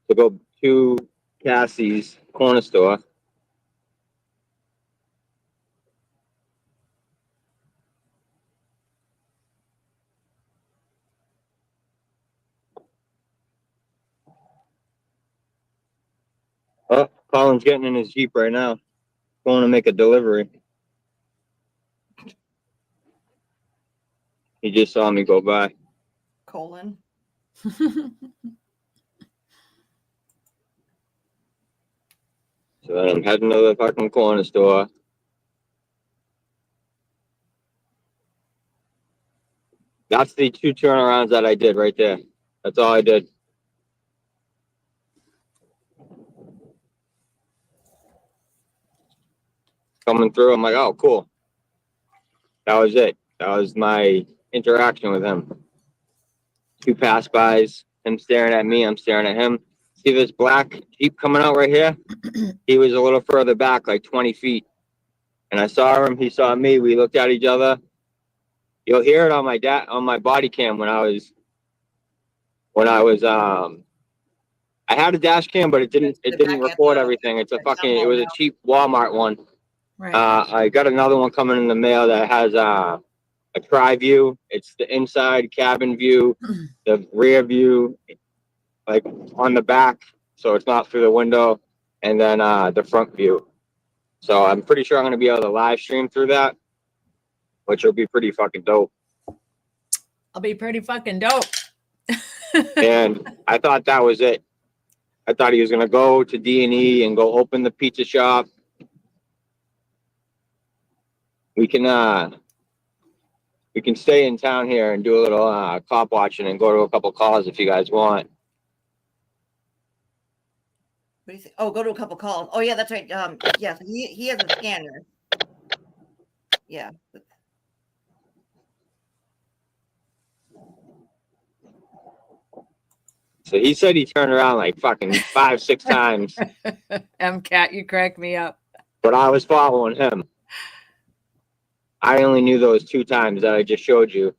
to go to Cassie's Corner Store. Oh, Colin's getting in his Jeep right now. Going to make a delivery. He just saw me go by. Colin. So then I'm heading to the fucking corner store. That's the 2 turnarounds that I did right there. That's all I did. Coming through, I'm like, oh, cool. That was it. That was my interaction with him. 2 pass-bys, him staring at me, I'm staring at him. See this black Jeep coming out right here? He was a little further back, like 20 feet. And I saw him, he saw me, we looked at each other. You'll hear it on my body cam when I had a dash cam, but it didn't record everything. It was a cheap Walmart one. Right. I got another one coming in the mail that has a tri-view. It's the inside cabin view, the rear view, like on the back, so it's not through the window, and then the front view. So I'm pretty sure I'm going to be able to live stream through that, which will be pretty fucking dope. I'll be pretty fucking dope. And I thought that was it. I thought he was going to go to D&E and go open the pizza shop. We can stay in town here and do a little cop watching and go to a couple calls if you guys want. What do you think? Oh, go to a couple calls. Oh yeah, that's right. Yeah, so he has a scanner. Yeah. So he said he turned around like fucking 5-6 times. MCAT, you crack me up. But I was following him. I only knew those 2 times that I just showed you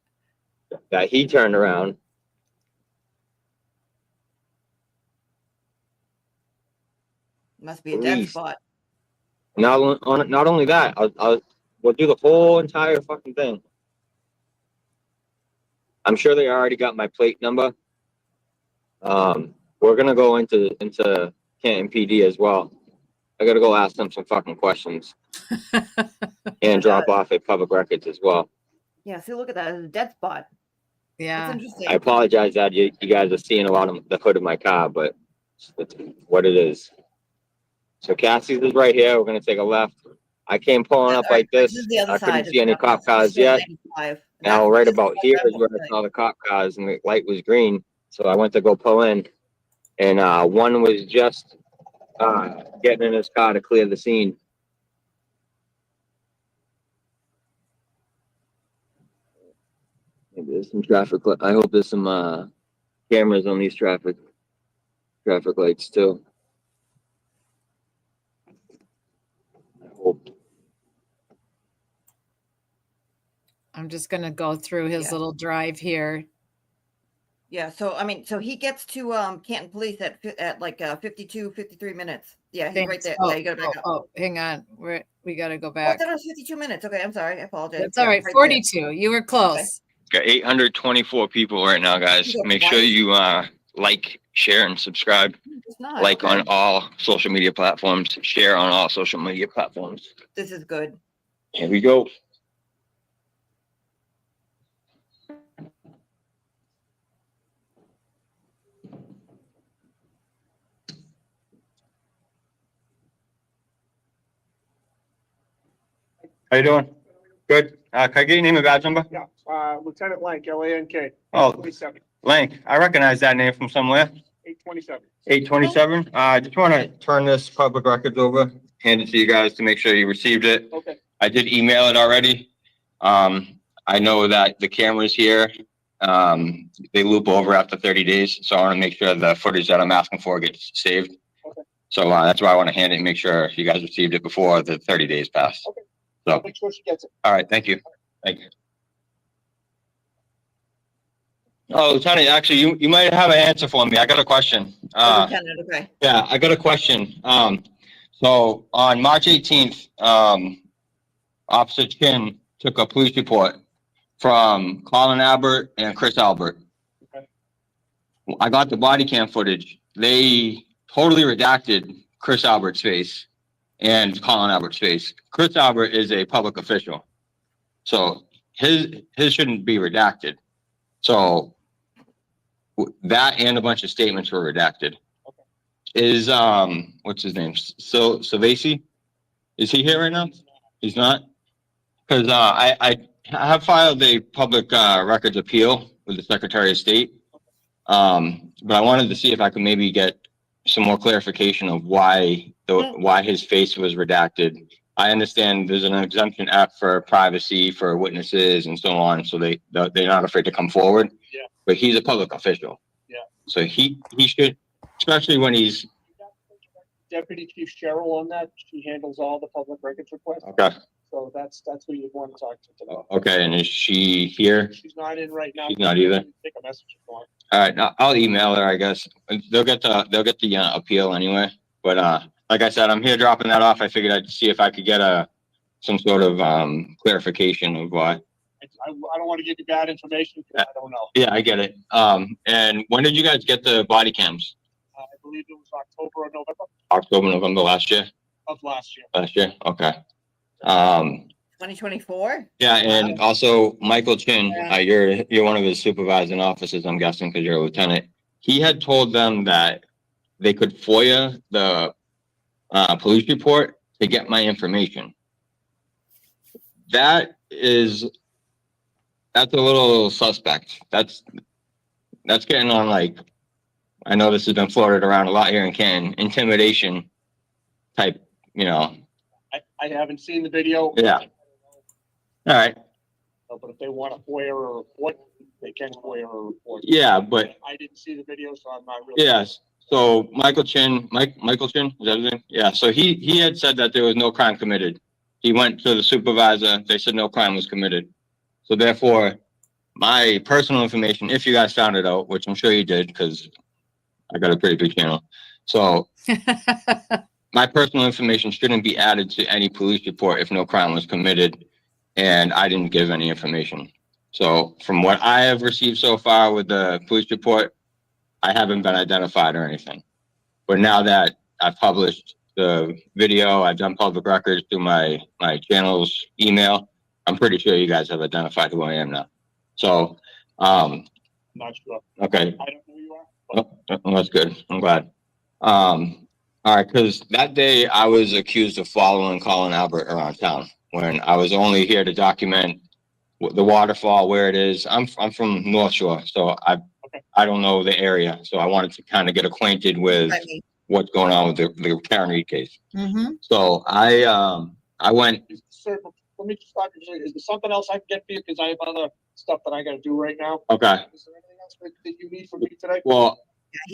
that he turned around. Must be a dead spot. Not only that, we'll do the whole entire fucking thing. I'm sure they already got my plate number. We're gonna go into Canton PD as well. I gotta go ask them some fucking questions and drop off at public records as well. Yeah, see, look at that. It's a dead spot. Yeah. That's interesting. I apologize that you guys are seeing a lot of the hood of my car, but it's what it is. So Cassie's is right here. We're gonna take a left. I came pulling up like this. I couldn't see any cop cars yet. Now right about here is where I saw the cop cars and the light was green. So I went to go pull in, and one was just getting in his car to clear the scene. Maybe there's some traffic. I hope there's some cameras on these traffic lights too. I hope. I'm just going to go through his little drive here. Yeah, so I mean, so he gets to Canton Police at like 53 minutes. Yeah, he's right there. Oh, yeah, you gotta back up. oh, hang on. We got to go Oh, I back. thought it was 52 minutes. Okay, I'm sorry. I apologize. That's all right. 42. You were close. Got 824 people right now, guys. Make sure you like, share, and subscribe. Like on all social media platforms. Share on all social media platforms. This is good. Here we go. How you doing? Good. Can I get your name and badge number? Yeah, Lieutenant Lank, Lank. Oh, 27. Lank. I recognize that name from somewhere. 827. 827. I just want to turn this public records over, hand it to you guys to make sure you received it. Okay. I did email it already. I know that the cameras here, they loop over after 30 days. So I want to make sure the footage that I'm asking for gets saved. Okay. So that's why I want to hand it and make sure you guys received it before the 30 days pass. Okay. So, I'll make sure she gets it. all right. Thank you. Thank you. Oh, Lieutenant, actually, you might have an answer for me. I got a question. Lieutenant, okay. Yeah, I got a question. So on March 18th, Officer Chin took a police report from Colin Albert and Chris Albert. Okay. I got the body cam footage. They totally redacted Chris Albert's face and Colin Albert's face. Chris Albert is a public official, so his shouldn't be redacted. So that and a bunch of statements were redacted. Okay. Is what's his name? So Savasi, is he here right now? He's not, because I have filed a public records appeal with the Secretary of State, but I wanted to see if I could maybe get some more clarification of why his face was redacted. I understand there's an exemption act for privacy for witnesses and so on, so they're not afraid to come forward. Yeah. But he's a public official. Yeah. So he should especially when he's Deputy Chief Cheryl on that. She handles all the public records requests. okay. So that's who you'd want to talk to today. Okay, and is she here? She's not in right now. She's not either. Take a message if you want. All right, I'll email her. I guess they'll get the appeal anyway. But like I said, I'm here dropping that off. I figured I'd see if I could get some sort of clarification of why. I don't want to give you bad information because I don't know. Yeah, I get it. And when did you guys get the body cams? I believe it was October or November October, November last year. of last year. Last year, okay. 2024? Yeah, and also Michael Chin, you're one of his supervising officers, I'm guessing, because you're a lieutenant. He had told them that they could FOIA the police report to get my information. That's a little suspect. That's getting on, like, I know this has been floated around a lot here in Canton, intimidation type, you know. I haven't seen the video. Yeah. All right. But if they want to FOIA or report, they can FOIA or report. Yeah, but I didn't see the video, so I'm not really. yes. So Michael Chin, is that his name? Yeah. So he had said that there was no crime committed. He went to the supervisor. They said no crime was committed. So therefore, my personal information, if you guys found it out, which I'm sure you did, because I got a pretty big channel. So my personal information shouldn't be added to any police report if no crime was committed, and I didn't give any information. So from what I have received so far with the police report, I haven't been identified or anything. But now that I've published the video, I've done public records through my channel's email, I'm pretty sure you guys have identified who I am now. So, Not sure. okay. I don't know who you are. Oh, that's good. I'm glad. All right, because that day I was accused of following Colin Albert around town when I was only here to document the waterfall, where it is. I'm from North Shore, so I don't know the area. So I wanted to kind of get acquainted with what's going on with the Karen Reed case. Mm-hmm. So I went. Sir, let me just talk to you. Is there something else I can get for you? Because I have other stuff that I got to do right now. Okay. Is there anything else that you need from me today? Well,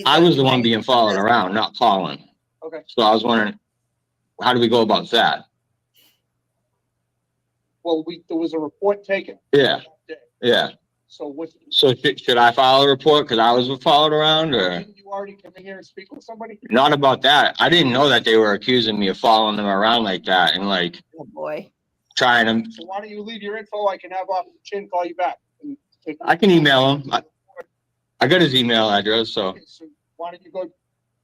I was the one being followed around, not Colin. Okay. So I was wondering, how do we go about that? Well, there was a report taken. Yeah. Yeah. So what? So should I file a report because I was followed around, or? Didn't you already come in here and speak with somebody? Not about that. I didn't know that they were accusing me of following them around like that and like Oh boy. trying to. So why don't you leave your info? I can have Officer Chin call you back. I can email him. I got his email address, so. So why don't you go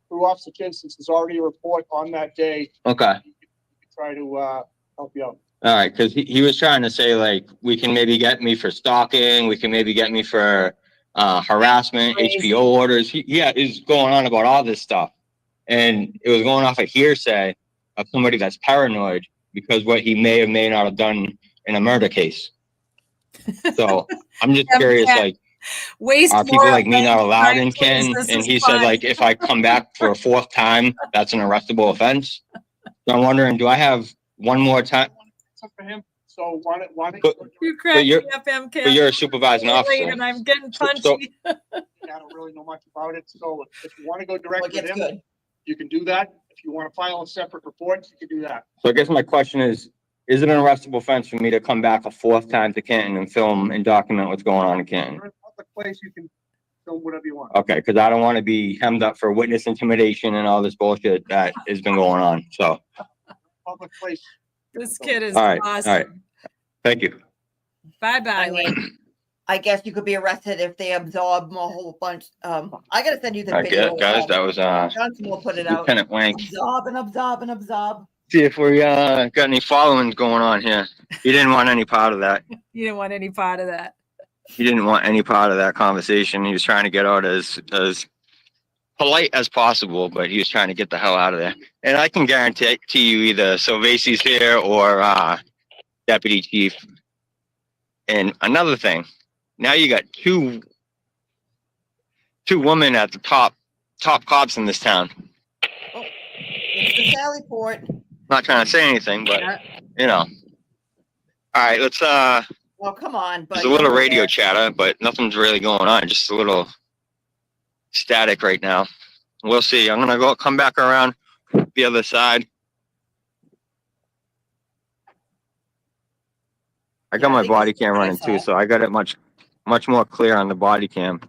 through Officer Chin, since there's already a report on that day? Okay. You can try to help you out. All right, because he was trying to say, like, we can maybe get me for stalking, we can maybe get me for harassment, HPO orders. He is going on about all this stuff. And it was going off a hearsay of somebody that's paranoid because what he may or may not have done in a murder case. So I'm just curious, like, are people like me not allowed in Canton? And he said, like, if I come back for a fourth time, that's an arrestable offense. So I'm wondering, do I have one more time? For him. So why don't you crack me up, MK? But you're a supervising officer. And I'm getting punchy. I don't really know much about it. So if you want to go direct with him, good. You can do that. If you want to file a separate report, you can do that. So I guess my question is it an arrestable offense for me to come back a fourth time to Canton and film and document what's going on in Canton? You're in a public place, you can film whatever you want. Okay, because I don't want to be hemmed up for witness intimidation and all this bullshit that has been going on. So. Public place. This kid is all right, awesome. all right. Thank you. Bye-bye. I guess you could be arrested if they absorb a whole bunch. I gotta send you the All right, video. guys, that was Johnson will put it out. Lieutenant Wank. Absorb. See if we got any followings going on here. He didn't want any part of that. You didn't want any part of that. He didn't want any part of that conversation. He was trying to get out as polite as possible, but he was trying to get the hell out of there. And I can guarantee you either Silvesi's here or Deputy Chief. And another thing, now you got two women at the top cops in this town. Oh, it's the Sally Port. Not trying to say anything, but you know. All right, let's Well, come on, but there's a little radio chatter, but nothing's really going on. Just a little static right now. we'll see. I'm gonna come back around the other side. I got my body cam running too, so I got it much more clear on the body cam.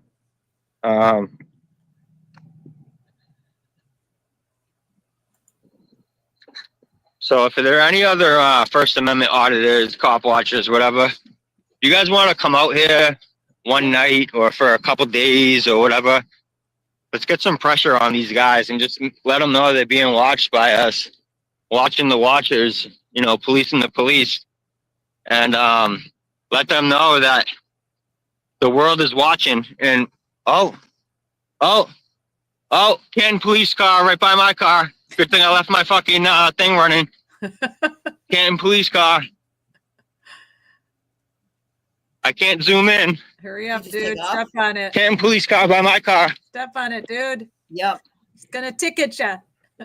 So if there are any other First Amendment auditors, cop watchers, whatever, you guys want to come out here one night or for a couple days or whatever, let's get some pressure on these guys and just let them know they're being watched by us, watching the watchers, you know, policing the police, and let them know that the world is watching. And Canton police car right by my car. Good thing I left my fucking thing running. Canton police car. I can't zoom in. Hurry up, dude. Step on it. Canton police car by my car. Step on it, dude. Yep. It's gonna ticket you.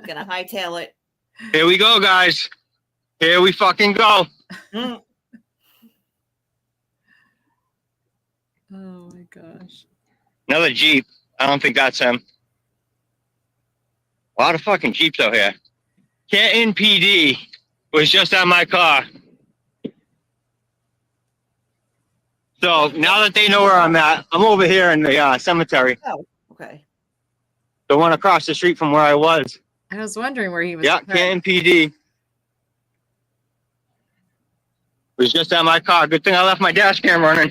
Gonna hightail it. Here we go, guys. Here we fucking go. Oh my gosh. Another Jeep. I don't think that's him. A lot of fucking Jeeps out here. Canton PD was just on my car. So now that they know where I'm at, I'm over here in the cemetery. Oh, okay. The one across the street from where I was. I was wondering where he was. Yeah, Canton PD. Was just on my car. Good thing I left my dash cam running.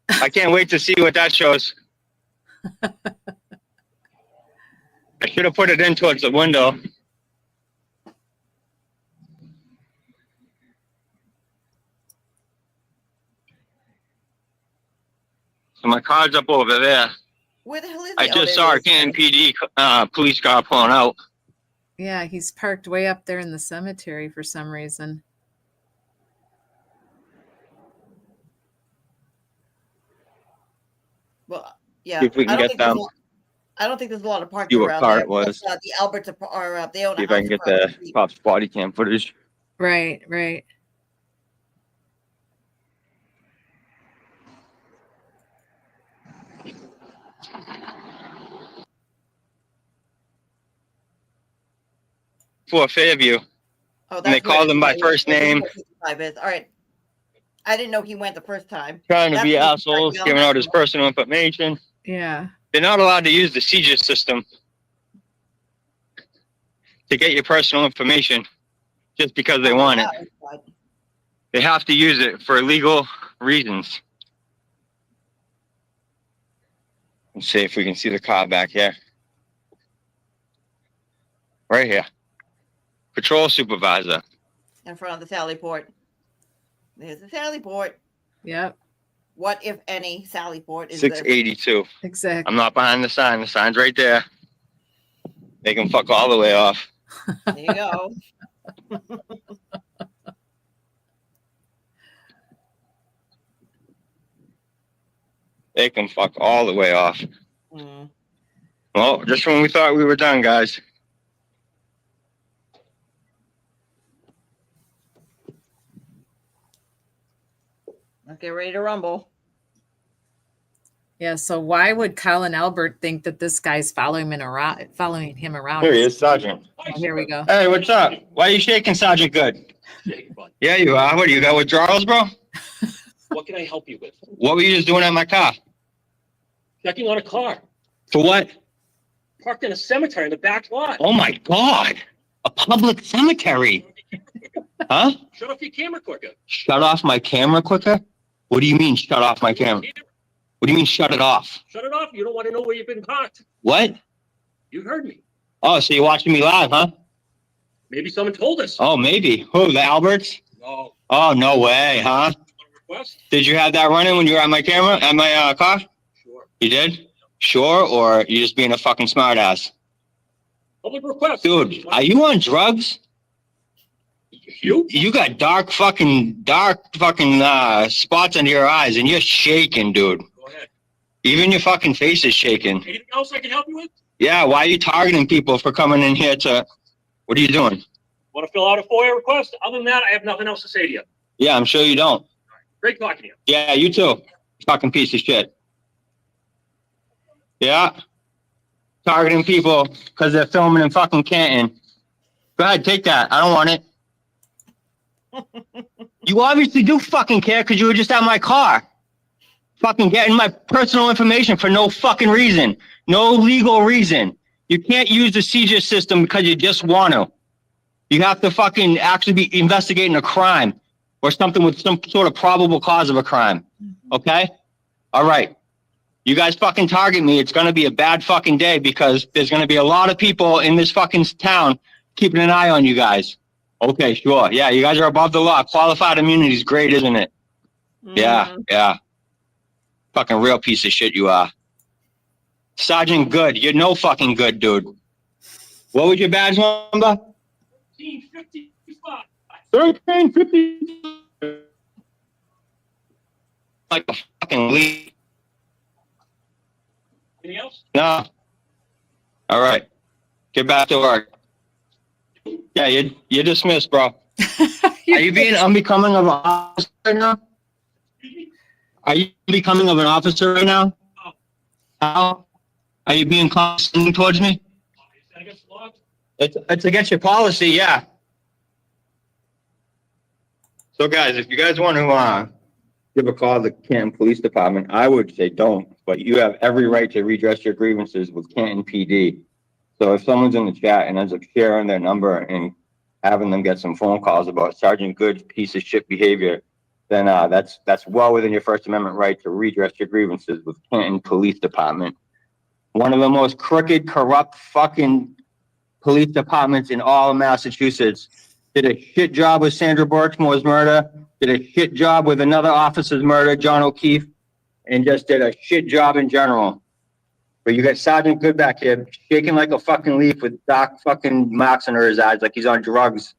I can't wait to see what that shows. I should have put it in towards the window. So my car's up over there. Where the hell is I just saw a Canton PD police car pulling out. Yeah, he's parked way up there in the cemetery for some reason. Well, yeah. See if we can get them. I don't think there's a lot of parking See what around car there. it was. The Alberts are they own a See if I can get the cop's body cam footage. Right, right. For Fairview. Oh, And they called him by first name. All right. I didn't know he went the first time. Trying to That's be what he's assholes, talking giving about. out his personal information. Yeah. They're not allowed to use the CJIS system to get your personal information just because they want it. They have to use it for legal reasons. Let's see if we can see the car back here. Right here. Patrol supervisor. In front of the Sally Port. There's the Sally Port. Yep. What, if any, Sally Port is there? 682. Exactly. I'm not behind the sign. The sign's right there. They can fuck all the way off. There you go. They can fuck all the way off. Mm. Well, just when we thought we were done, guys. Let's get ready to rumble. Yeah, so why would Colin Albert think that this guy's following him around? Here he is, Sergeant. Oh, here we go. Hey, what's up? Why are you shaking, Sergeant Good? Yeah, you are. What do you got withdrawals, bro? What can I help you with? What were you just doing at my car? Checking on a car For what? parked in a cemetery in the back lot. Oh my God. A public cemetery. Huh? Shut off your camera quicker. Shut off my camera quicker? What do you mean shut off my camera? What do you mean shut it off? Shut it off. You don't want to know where you've been parked. What? You heard me. Oh, so you're watching me live, huh? Maybe someone told us. Oh, maybe. Who, the Alberts? No. Oh, no way, huh? Request? Did you have that running when you were at my camera, at my car? Sure. You did? Sure, or you just being a fucking smartass? Public request. Dude, are you on drugs? You got dark fucking spots under your eyes and you're shaking, dude. Go ahead. Even your fucking face is shaking. Anything else I can help you with? Yeah, why are you targeting people for coming in here to, what are you doing? Want to fill out a FOIA request? Other than that, I have nothing else to say to you. Yeah, I'm sure you don't. Great talking to you. Yeah, you too. Fucking piece of shit. Yeah. targeting people because they're filming in fucking Canton. Go ahead, take that. I don't want it. You obviously do fucking care because you were just at my car. Fucking getting my personal information for no fucking reason. No legal reason. You can't use the seizure system because you just want to. You have to fucking actually be investigating a crime or something with some sort of probable cause of a crime. Okay? All right. You guys fucking target me. It's going to be a bad fucking day because there's going to be a lot of people in this fucking town keeping an eye on you guys. Okay, sure. Yeah, you guys are above the law. Qualified immunity is great, isn't it? Yeah, yeah. Fucking real piece of shit you are. Sergeant Good. You're no fucking good, dude. What was your badge number? 1355. Like a fucking lead. Anything else? No. All right. Get back to work. Yeah, you're dismissed, bro. Are you being unbecoming of an officer right now? Are you becoming of an officer right now? How? Are you being condescending towards me? It's against your policy, yeah. So, guys, if you guys want to give a call to the Canton Police Department, I would say don't. But you have every right to redress your grievances with Canton PD. So if someone's in the chat and ends up sharing their number and having them get some phone calls about Sergeant Good's piece of shit behavior, then that's well within your First Amendment right to redress your grievances with Canton Police Department. One of the most crooked, corrupt fucking police departments in all of Massachusetts. Did a shit job with Sandra Birchmore's murder, did a shit job with another officer's murder, John O'Keefe, and just did a shit job in general. But you got Sergeant Good back here shaking like a fucking leaf with dark fucking marks under his eyes like he's on drugs.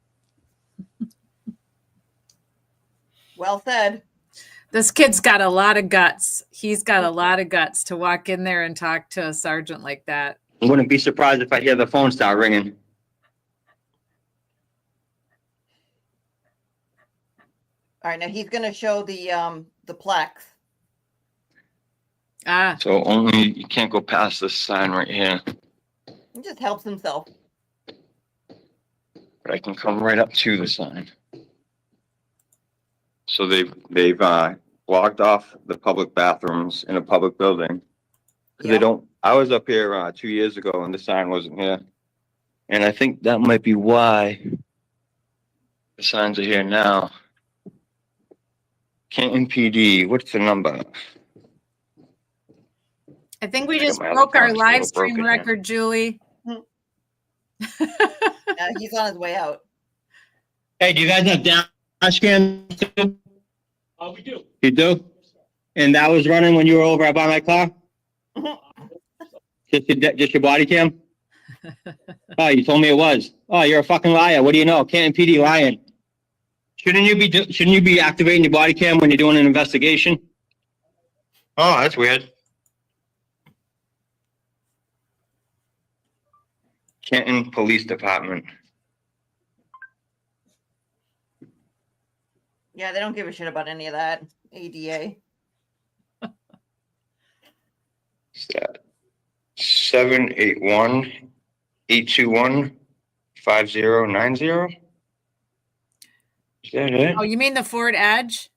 Well said. This kid's got a lot of guts. He's got a lot of guts to walk in there and talk to a sergeant like that. I wouldn't be surprised if I hear the phone start ringing. All right, now he's going to show the plaques. So only you can't go past this sign right here. He just helps himself. But I can come right up to the sign. So they've blocked off the public bathrooms in a public building. They don't. I was up here 2 years ago and the sign wasn't here, and I think that might be why the signs are here now. Canton PD. What's the number? I think we just broke our live stream record, Julie. He's on his way out. Hey, do you guys have dash cams too? We do. You do? And that was running when you were over by my car? Just your body cam? Oh, you told me it was. Oh, you're a fucking liar. What do you know? Canton PD lying. Shouldn't you be activating your body cam when you're doing an investigation? Oh, that's weird. Canton Police Department. Yeah, they don't give a shit about any of that. ADA. 781-821-5090. Is that it? Oh, you mean the Ford Edge?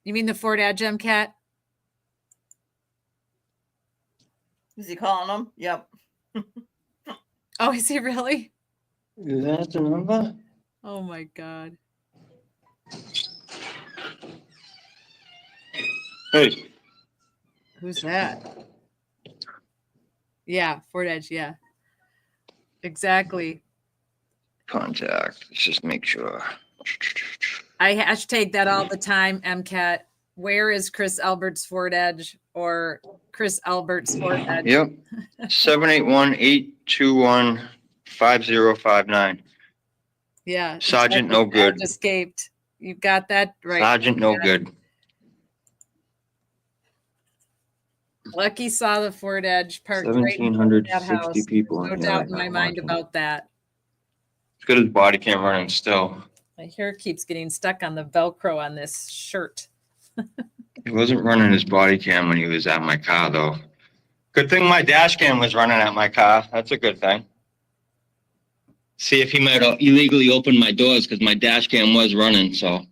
You mean the Ford Edge, MCAT? Is he calling them? Yep. Oh, is he really? Is that the number? Oh my God. Hey. Who's that? Yeah, Ford Edge, yeah. Exactly. Contact. Let's just make sure. I hashtag that all the time, MCAT. Where is Chris Albert's Ford Edge or Chris Albert's Ford Edge? Yep. 781-821-5059. Yeah. Sergeant No Good. Edge escaped. You got that right. Sergeant No Good. Lucky saw the Ford Edge parked right in front of that house. 1,760 people. No doubt in my mind about that. It's good as body cam running still. My hair keeps getting stuck on the Velcro on this shirt. He wasn't running his body cam when he was at my car though, Good thing my dash cam was running at my car. That's a good thing. See if he might have illegally opened my doors because my dash cam was running, so.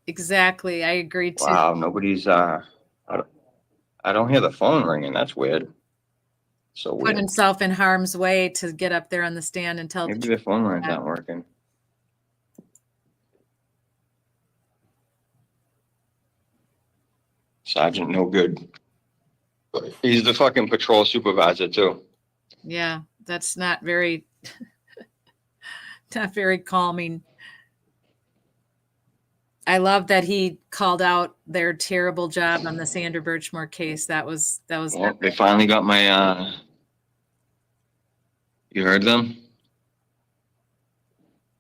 Exactly. I agree too. Wow, nobody's, I don't hear the phone ringing. That's weird. So Put weird. himself in harm's way to get up there on the stand and tell the Maybe truth. the phone line's not working. Sergeant, no good. He's the fucking patrol supervisor too. Yeah, that's not very, not very calming. I love that he called out their terrible job on the Sandra Birchmore case. That was. Well, they finally got my, you heard them?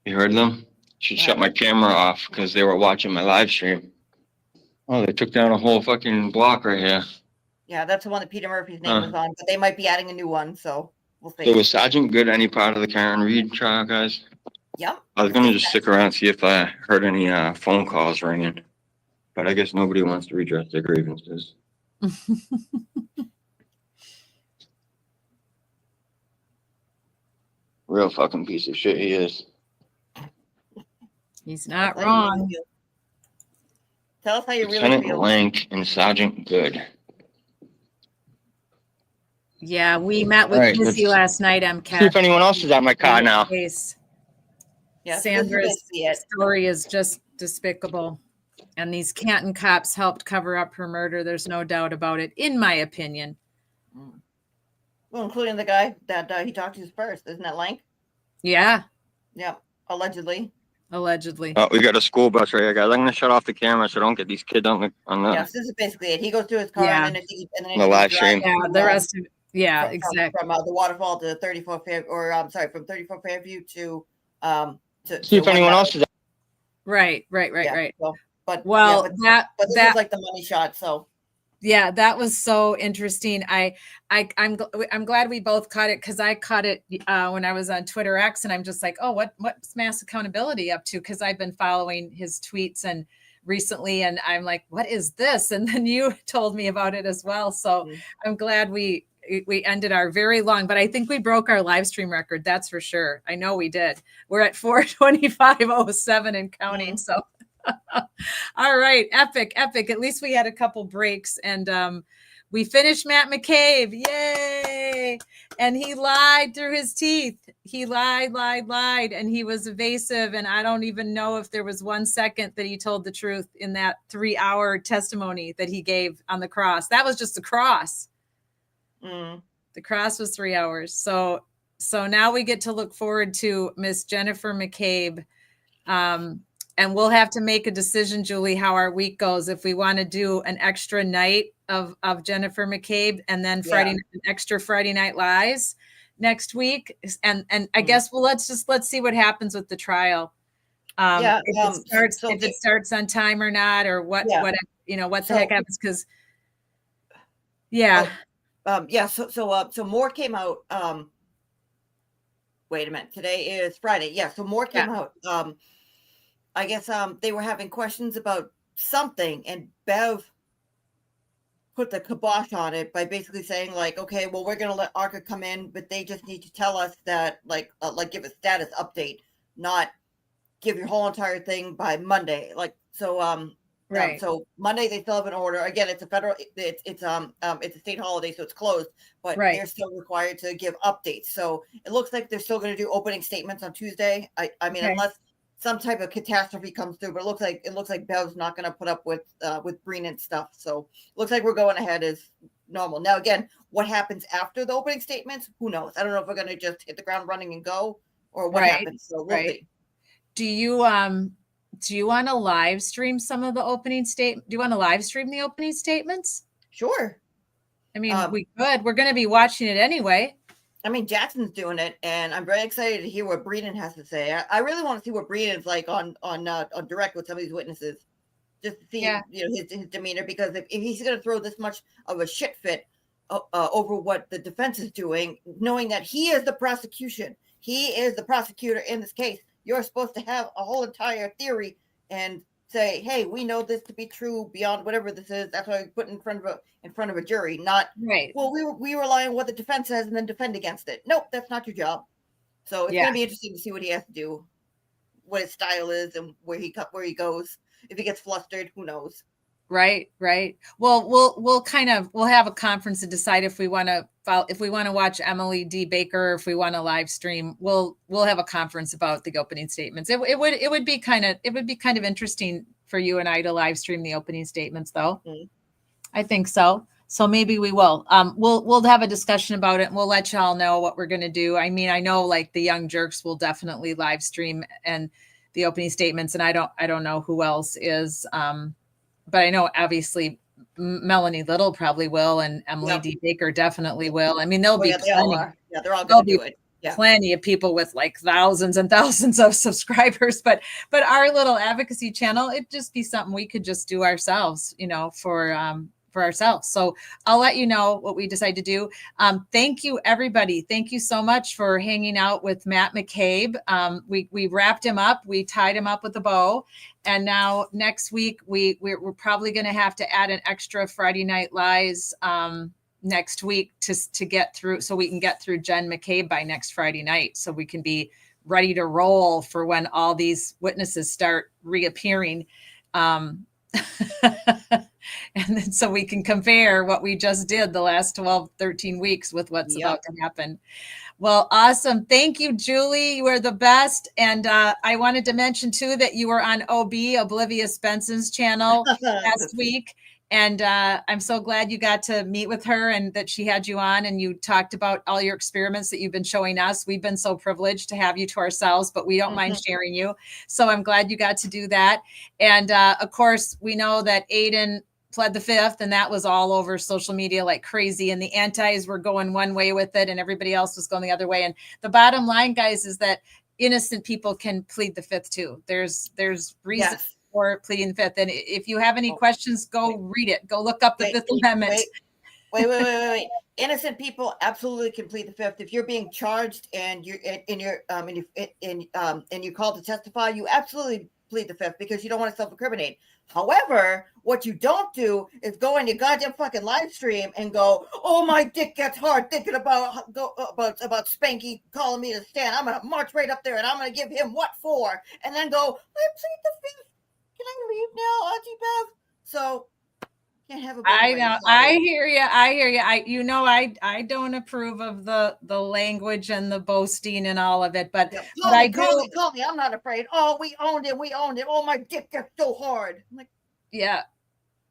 You heard them? Should shut my camera off because they were watching my live stream. Oh, they took down a whole fucking block right here. Yeah, that's the one that Peter Murphy's name was on, but they might be adding a new one, so we'll see. So was Sergeant Good any part of the Karen Reed trial, guys? Yep. I was gonna just stick around and see if I heard any phone calls ringing, but I guess nobody wants to redress their grievances. Real fucking piece of shit he is. He's not wrong. Tell us how you really Lieutenant feel. Lank and Sergeant Good. Yeah, we met with All right, Missy let's last night, MCAT. see if anyone else is at my car now. Case. Yes, Sandra's story is just despicable. And these Canton cops helped cover up her murder. There's no doubt about it, in my opinion. Well, including the guy that he talked to first. Isn't that Lank? Yeah, Yeah, allegedly. allegedly. Oh, we got a school bus right here, guys. I'm gonna shut off the camera so don't get these kids on the Yes, this is basically it. He goes to his car Yeah. and then The live stream. Yeah, the rest of yeah, from, exactly. From the waterfall to 34 Fairview, or I'm sorry, from 34 Fairview to See if anyone else is. Right. Yeah, so, but Well, yeah, but this that is like the money shot. So yeah, that was so interesting. I'm glad we both caught it because I caught it when I was on Twitter X, and I'm just like, oh, what's Mass Accountability up to? Because I've been following his tweets and recently, and I'm like, what is this? And then you told me about it as well. So I'm glad we ended our very long, but I think we broke our live stream record. That's for sure. I know we did. We're at 425:07 and counting. So. All right, epic. At least we had a couple breaks, and we finished Matt McCabe. Yay! And he lied through his teeth. He lied, and he was evasive. And I don't even know if there was 1 second that he told the truth in that 3-hour testimony that he gave on the cross. That was just the cross. The cross was 3 hours. So now we get to look forward to Miss Jennifer McCabe. And we'll have to make a decision, Julie, how our week goes. If we want to do an extra night of Jennifer McCabe and then an extra Friday Night Lies next week. And I guess, well, let's see what happens with the trial. If it starts on time or not, or what the heck happens. Cause So more came out. Wait a minute. Today is Friday. Yeah. So more came out. I guess they were having questions about something, and Bev put the kibosh on it by basically saying, like, okay, well, we're going to let ARCA come in, but they just need to tell us that, like give a status update, not give your whole entire thing by Monday. Like, so, right. So Monday they still have an order. Again, it's a federal, it's a state holiday, so it's closed, but they're still required to give updates. So it looks like they're still going to do opening statements on Tuesday. I mean, unless some type of catastrophe comes through, but it looks like Bev's not going to put up with Breen and stuff. So it looks like we're going ahead as normal. Now, again, what happens after the opening statements? Who knows? I don't know if we're going to just hit the ground running and go, or what happens. So we'll see. Do you want to live stream some of the opening statement? Do you want to live stream the opening statements? Sure. I mean, we could. We're going to be watching it anyway. I mean, Jackson's doing it, and I'm very excited to hear what Breeden has to say. I really want to see what Breeden's like on direct with some of these witnesses, just to see his demeanor. Because if he's going to throw this much of a shit fit over what the defense is doing, knowing that he is the prosecution, he is the prosecutor in this case, you're supposed to have a whole entire theory and say, hey, we know this to be true beyond whatever this is. That's why we put it in front of a jury, not right. Well, we rely on what the defense says and then defend against it. Nope, that's not your job. So it's gonna be interesting to see what he has to do, what his style is, and where he goes. If he gets flustered, who knows? Right. Well, we'll have a conference and decide if we want to watch Emily D. Baker, or if we want to live stream. We'll have a conference about the opening statements. It would be kind of interesting for you and I to live stream the opening statements, though. Mm-hmm. I think so. So maybe we will. We'll have a discussion about it, and we'll let y'all know what we're going to do. I mean, I know like the Young Jerks will definitely live stream and the opening statements, and I don't know who else is. But I know obviously Melanie Little probably will, and Emily D. Baker definitely will. I mean, there'll be they all are. Yeah, they're all going to do it. Yeah. Plenty of people with like thousands and thousands of subscribers, but our little advocacy channel, it'd just be something we could just do ourselves, for ourselves. So I'll let you know what we decide to do. Thank you, everybody. Thank you so much for hanging out with Matt McCabe. We wrapped him up. We tied him up with a bow. And now next week, we're probably going to have to add an extra Friday Night Lies next week to get through, so we can get through Jen McCabe by next Friday night, so we can be ready to roll for when all these witnesses start reappearing. And then so we can compare what we just did the last 12, 13 weeks with what's about to happen. Well, awesome. Thank you, Julie. You are the best. And I wanted to mention, too, that you were on OB, Oblivious Benson's channel last week. And I'm so glad you got to meet with her and that she had you on and you talked about all your experiments that you've been showing us. We've been so privileged to have you to ourselves, but we don't mind sharing you. So I'm glad you got to do that. And of course, we know that Aiden pled the fifth, and that was all over social media like crazy. And the antis were going one way with it and everybody else was going the other way. And the bottom line, guys, is that innocent people can plead the fifth too. There's reason for pleading the fifth. And if you have any questions, go read it. Go look up the Fifth Amendment. Wait. Innocent people absolutely can plead the fifth. If you're being charged and you're called to testify, you absolutely plead the fifth because you don't want to self-incriminate. However, what you don't do is go on your goddamn fucking live stream and go, "Oh, my dick gets hard thinking about Spanky calling me to stand. I'm gonna march right up there and I'm gonna give him what for?" And then go, "I plead the fifth. Can I leave now, Auntie Bev?" So can't have a I know. I hear you. I don't approve of the language and the boasting and all of it, but call me. I'm not afraid. Oh, we owned it. Oh, my dick gets so hard. I'm like, yeah,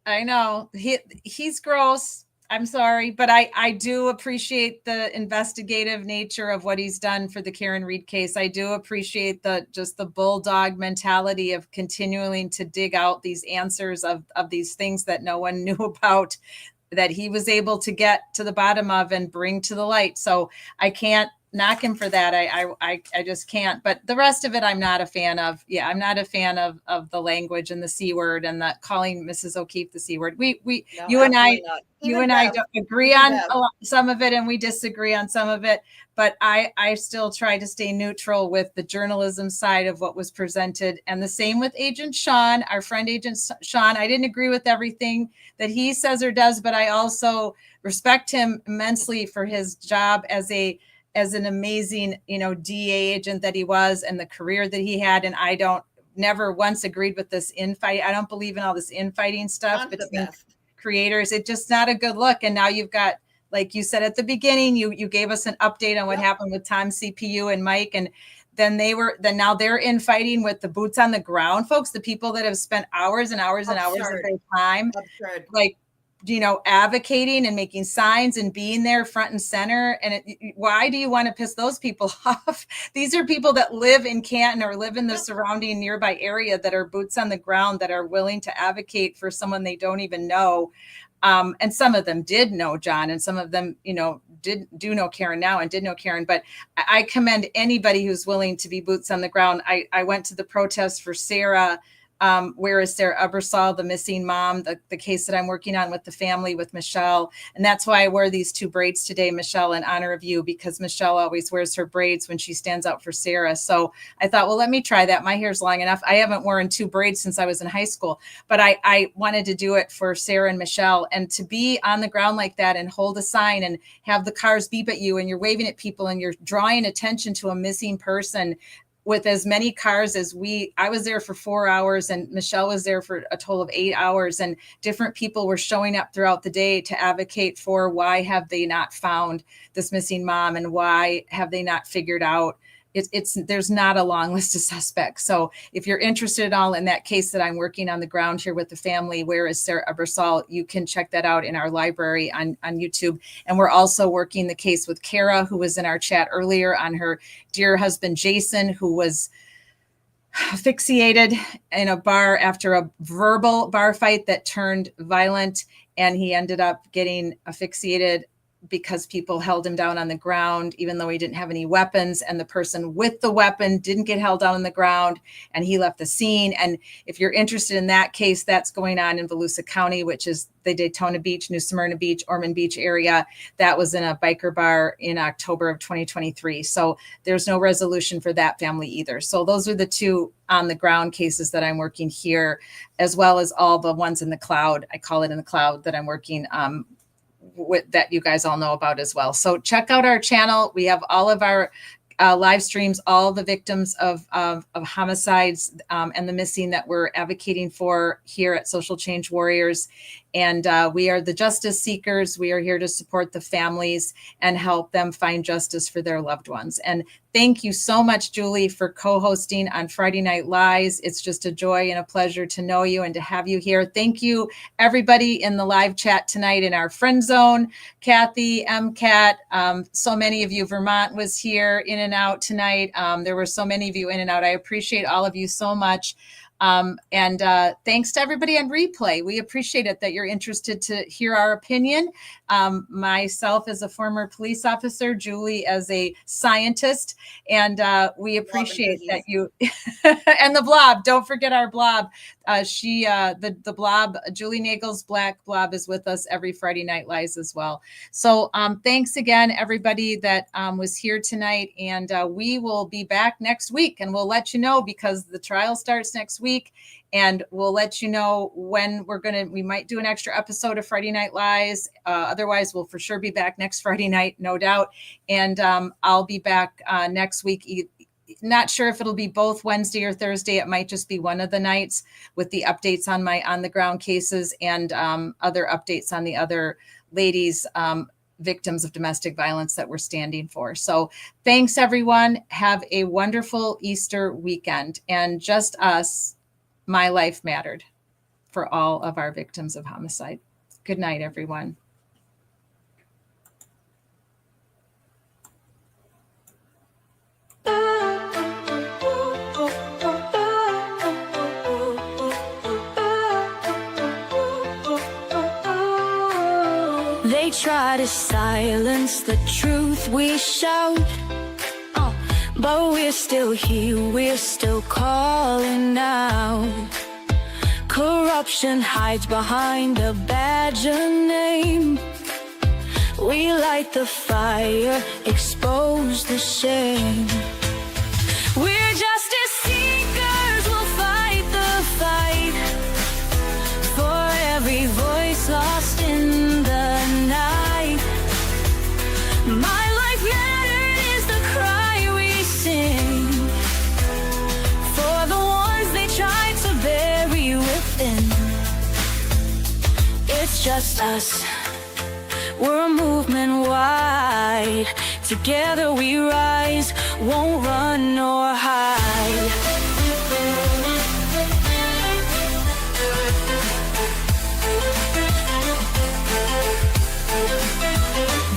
I know. He's gross. I'm sorry, but I do appreciate the investigative nature of what he's done for the Karen Reed case. I do appreciate the bulldog mentality of continuing to dig out these answers of these things that no one knew about, that he was able to get to the bottom of and bring to the light. So I can't knock him for that. I just can't. But the rest of it, I'm not a fan of. Yeah, I'm not a fan of the language and the C word and the calling Mrs. O'Keefe the C word. You and I don't agree on some of it, and we disagree on some of it. But I still try to stay neutral with the journalism side of what was presented, and the same with Agent Sean, our friend Agent Sean. I didn't agree with everything that he says or does, but I also respect him immensely for his job as an amazing, DA agent that he was and the career that he had. And I never once agreed with this infight. I don't believe in all this infighting stuff between creators. It's just not a good look. And now you've got, like you said at the beginning, you gave us an update on what happened with Tom CPU and Mike. And then now they're infighting with the boots on the ground folks, the people that have spent hours and hours and hours of their time, advocating and making signs and being there front and center. And why do you want to piss those people off? These are people that live in Canton or live in the surrounding nearby area that are boots on the ground, that are willing to advocate for someone they don't even know. And some of them did know John, and some of them, do know Karen now and did know Karen. But I commend anybody who's willing to be boots on the ground. I went to the protest for Sarah Where is Sarah Ebersol, the missing mom, the case that I'm working on with the family with Michelle. And that's why I wear these 2 braids today, Michelle, in honor of you, because Michelle always wears her braids when she stands out for Sarah. So I thought, well, let me try that. My hair's long enough. I haven't worn 2 braids since I was in high school, but I wanted to do it for Sarah and Michelle. And to be on the ground like that and hold a sign and have the cars beep at you and you're waving at people and you're drawing attention to a missing person with as many cars as I was there for 4 hours and Michelle was there for a total of 8 hours, and different people were showing up throughout the day to advocate for why have they not found this missing mom and why have they not figured out there's not a long list of suspects. So if you're interested at all in that case that I'm working on the ground here with the family, where is Sarah Ebersol, you can check that out in our library on YouTube. And we're also working the case with Kara, who was in our chat earlier, on her dear husband, Jason, who was asphyxiated in a bar after a verbal bar fight that turned violent. And he ended up getting asphyxiated because people held him down on the ground, even though he didn't have any weapons, and the person with the weapon didn't get held down on the ground, and he left the scene. And if you're interested in that case, that's going on in Volusia County, which is the Daytona Beach, New Smyrna Beach, Ormond Beach area. That was in a biker bar in October of 2023. So there's no resolution for that family either. So those are the 2 on the ground cases that I'm working here, as well as all the ones in the cloud. I call it in the cloud that I'm working that you guys all know about as well. So check out our channel. We have all of our live streams, all the victims of homicides and the missing that we're advocating for here at Social Change Warriors. And we are the justice seekers. We are here to support the families and help them find justice for their loved ones. And thank you so much, Julie, for co-hosting on Friday Night Lies. It's just a joy and a pleasure to know you and to have you here. Thank you, everybody in the live chat tonight in our friend zone. Kathy, MCAT, so many of you. Vermont was here in and out tonight. There were so many of you in and out. I appreciate all of you so much. And thanks to everybody on replay. We appreciate it that you're interested to hear our opinion. Myself as a former police officer, Julie as a scientist, and we appreciate that you and the blob. Don't forget our blob. The blob, Julie Nagel's Black Blob, is with us every Friday Night Lies as well. So thanks again, everybody that was here tonight, and we will be back next week, and we'll let you know, because the trial starts next week, and we'll let you know when we might do an extra episode of Friday Night Lies. Otherwise, we'll for sure be back next Friday night, no doubt. And I'll be back next week. Not sure if it'll be both Wednesday or Thursday. It might just be one of the nights, with the updates on my on the ground cases and other updates on the other ladies, victims of domestic violence that we're standing for. So thanks, everyone. Have a wonderful Easter weekend. And just us, my life mattered for all of our victims of homicide. Good night, everyone. They try to silence the truth we shout, but we're still here, we're still calling out. Corruption hides behind a badge of name. We light the fire, expose the shame. We're justice seekers, we'll fight the fight for every voice lost in the night. My life mattered is the cry we sing for the ones they tried to bury within. It's just us, we're a movement wide. Together we rise, won't run nor hide.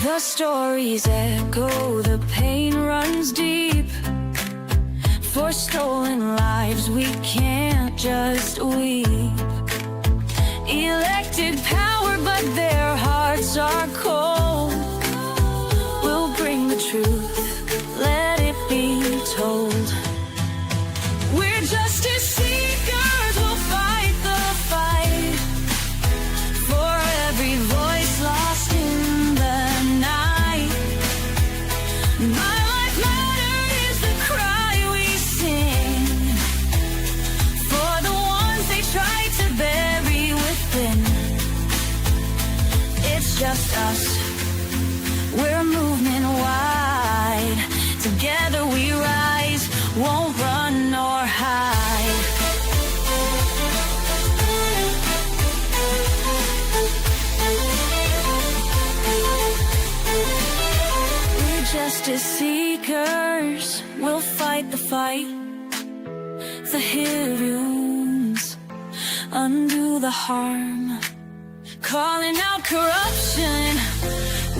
The stories echo, the pain runs deep. For stolen lives we can't just weep. Elected power, but their hearts are cold. We'll bring the truth, let it be told. We're justice seekers, we'll just us. We're a movement wide. Together we rise, won't run nor hide. We're justice seekers, we'll fight the fight. The heroes undo the harm, calling out corruption.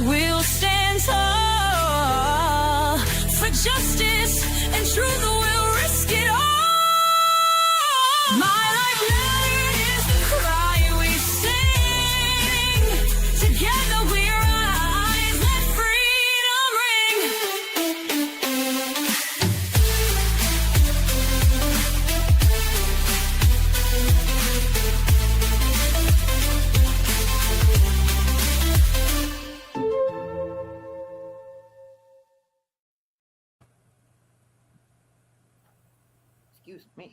We'll stand tall for justice and truth. We'll risk it all. My life mattered is the cry we sing. Together we rise, let freedom ring. Excuse me.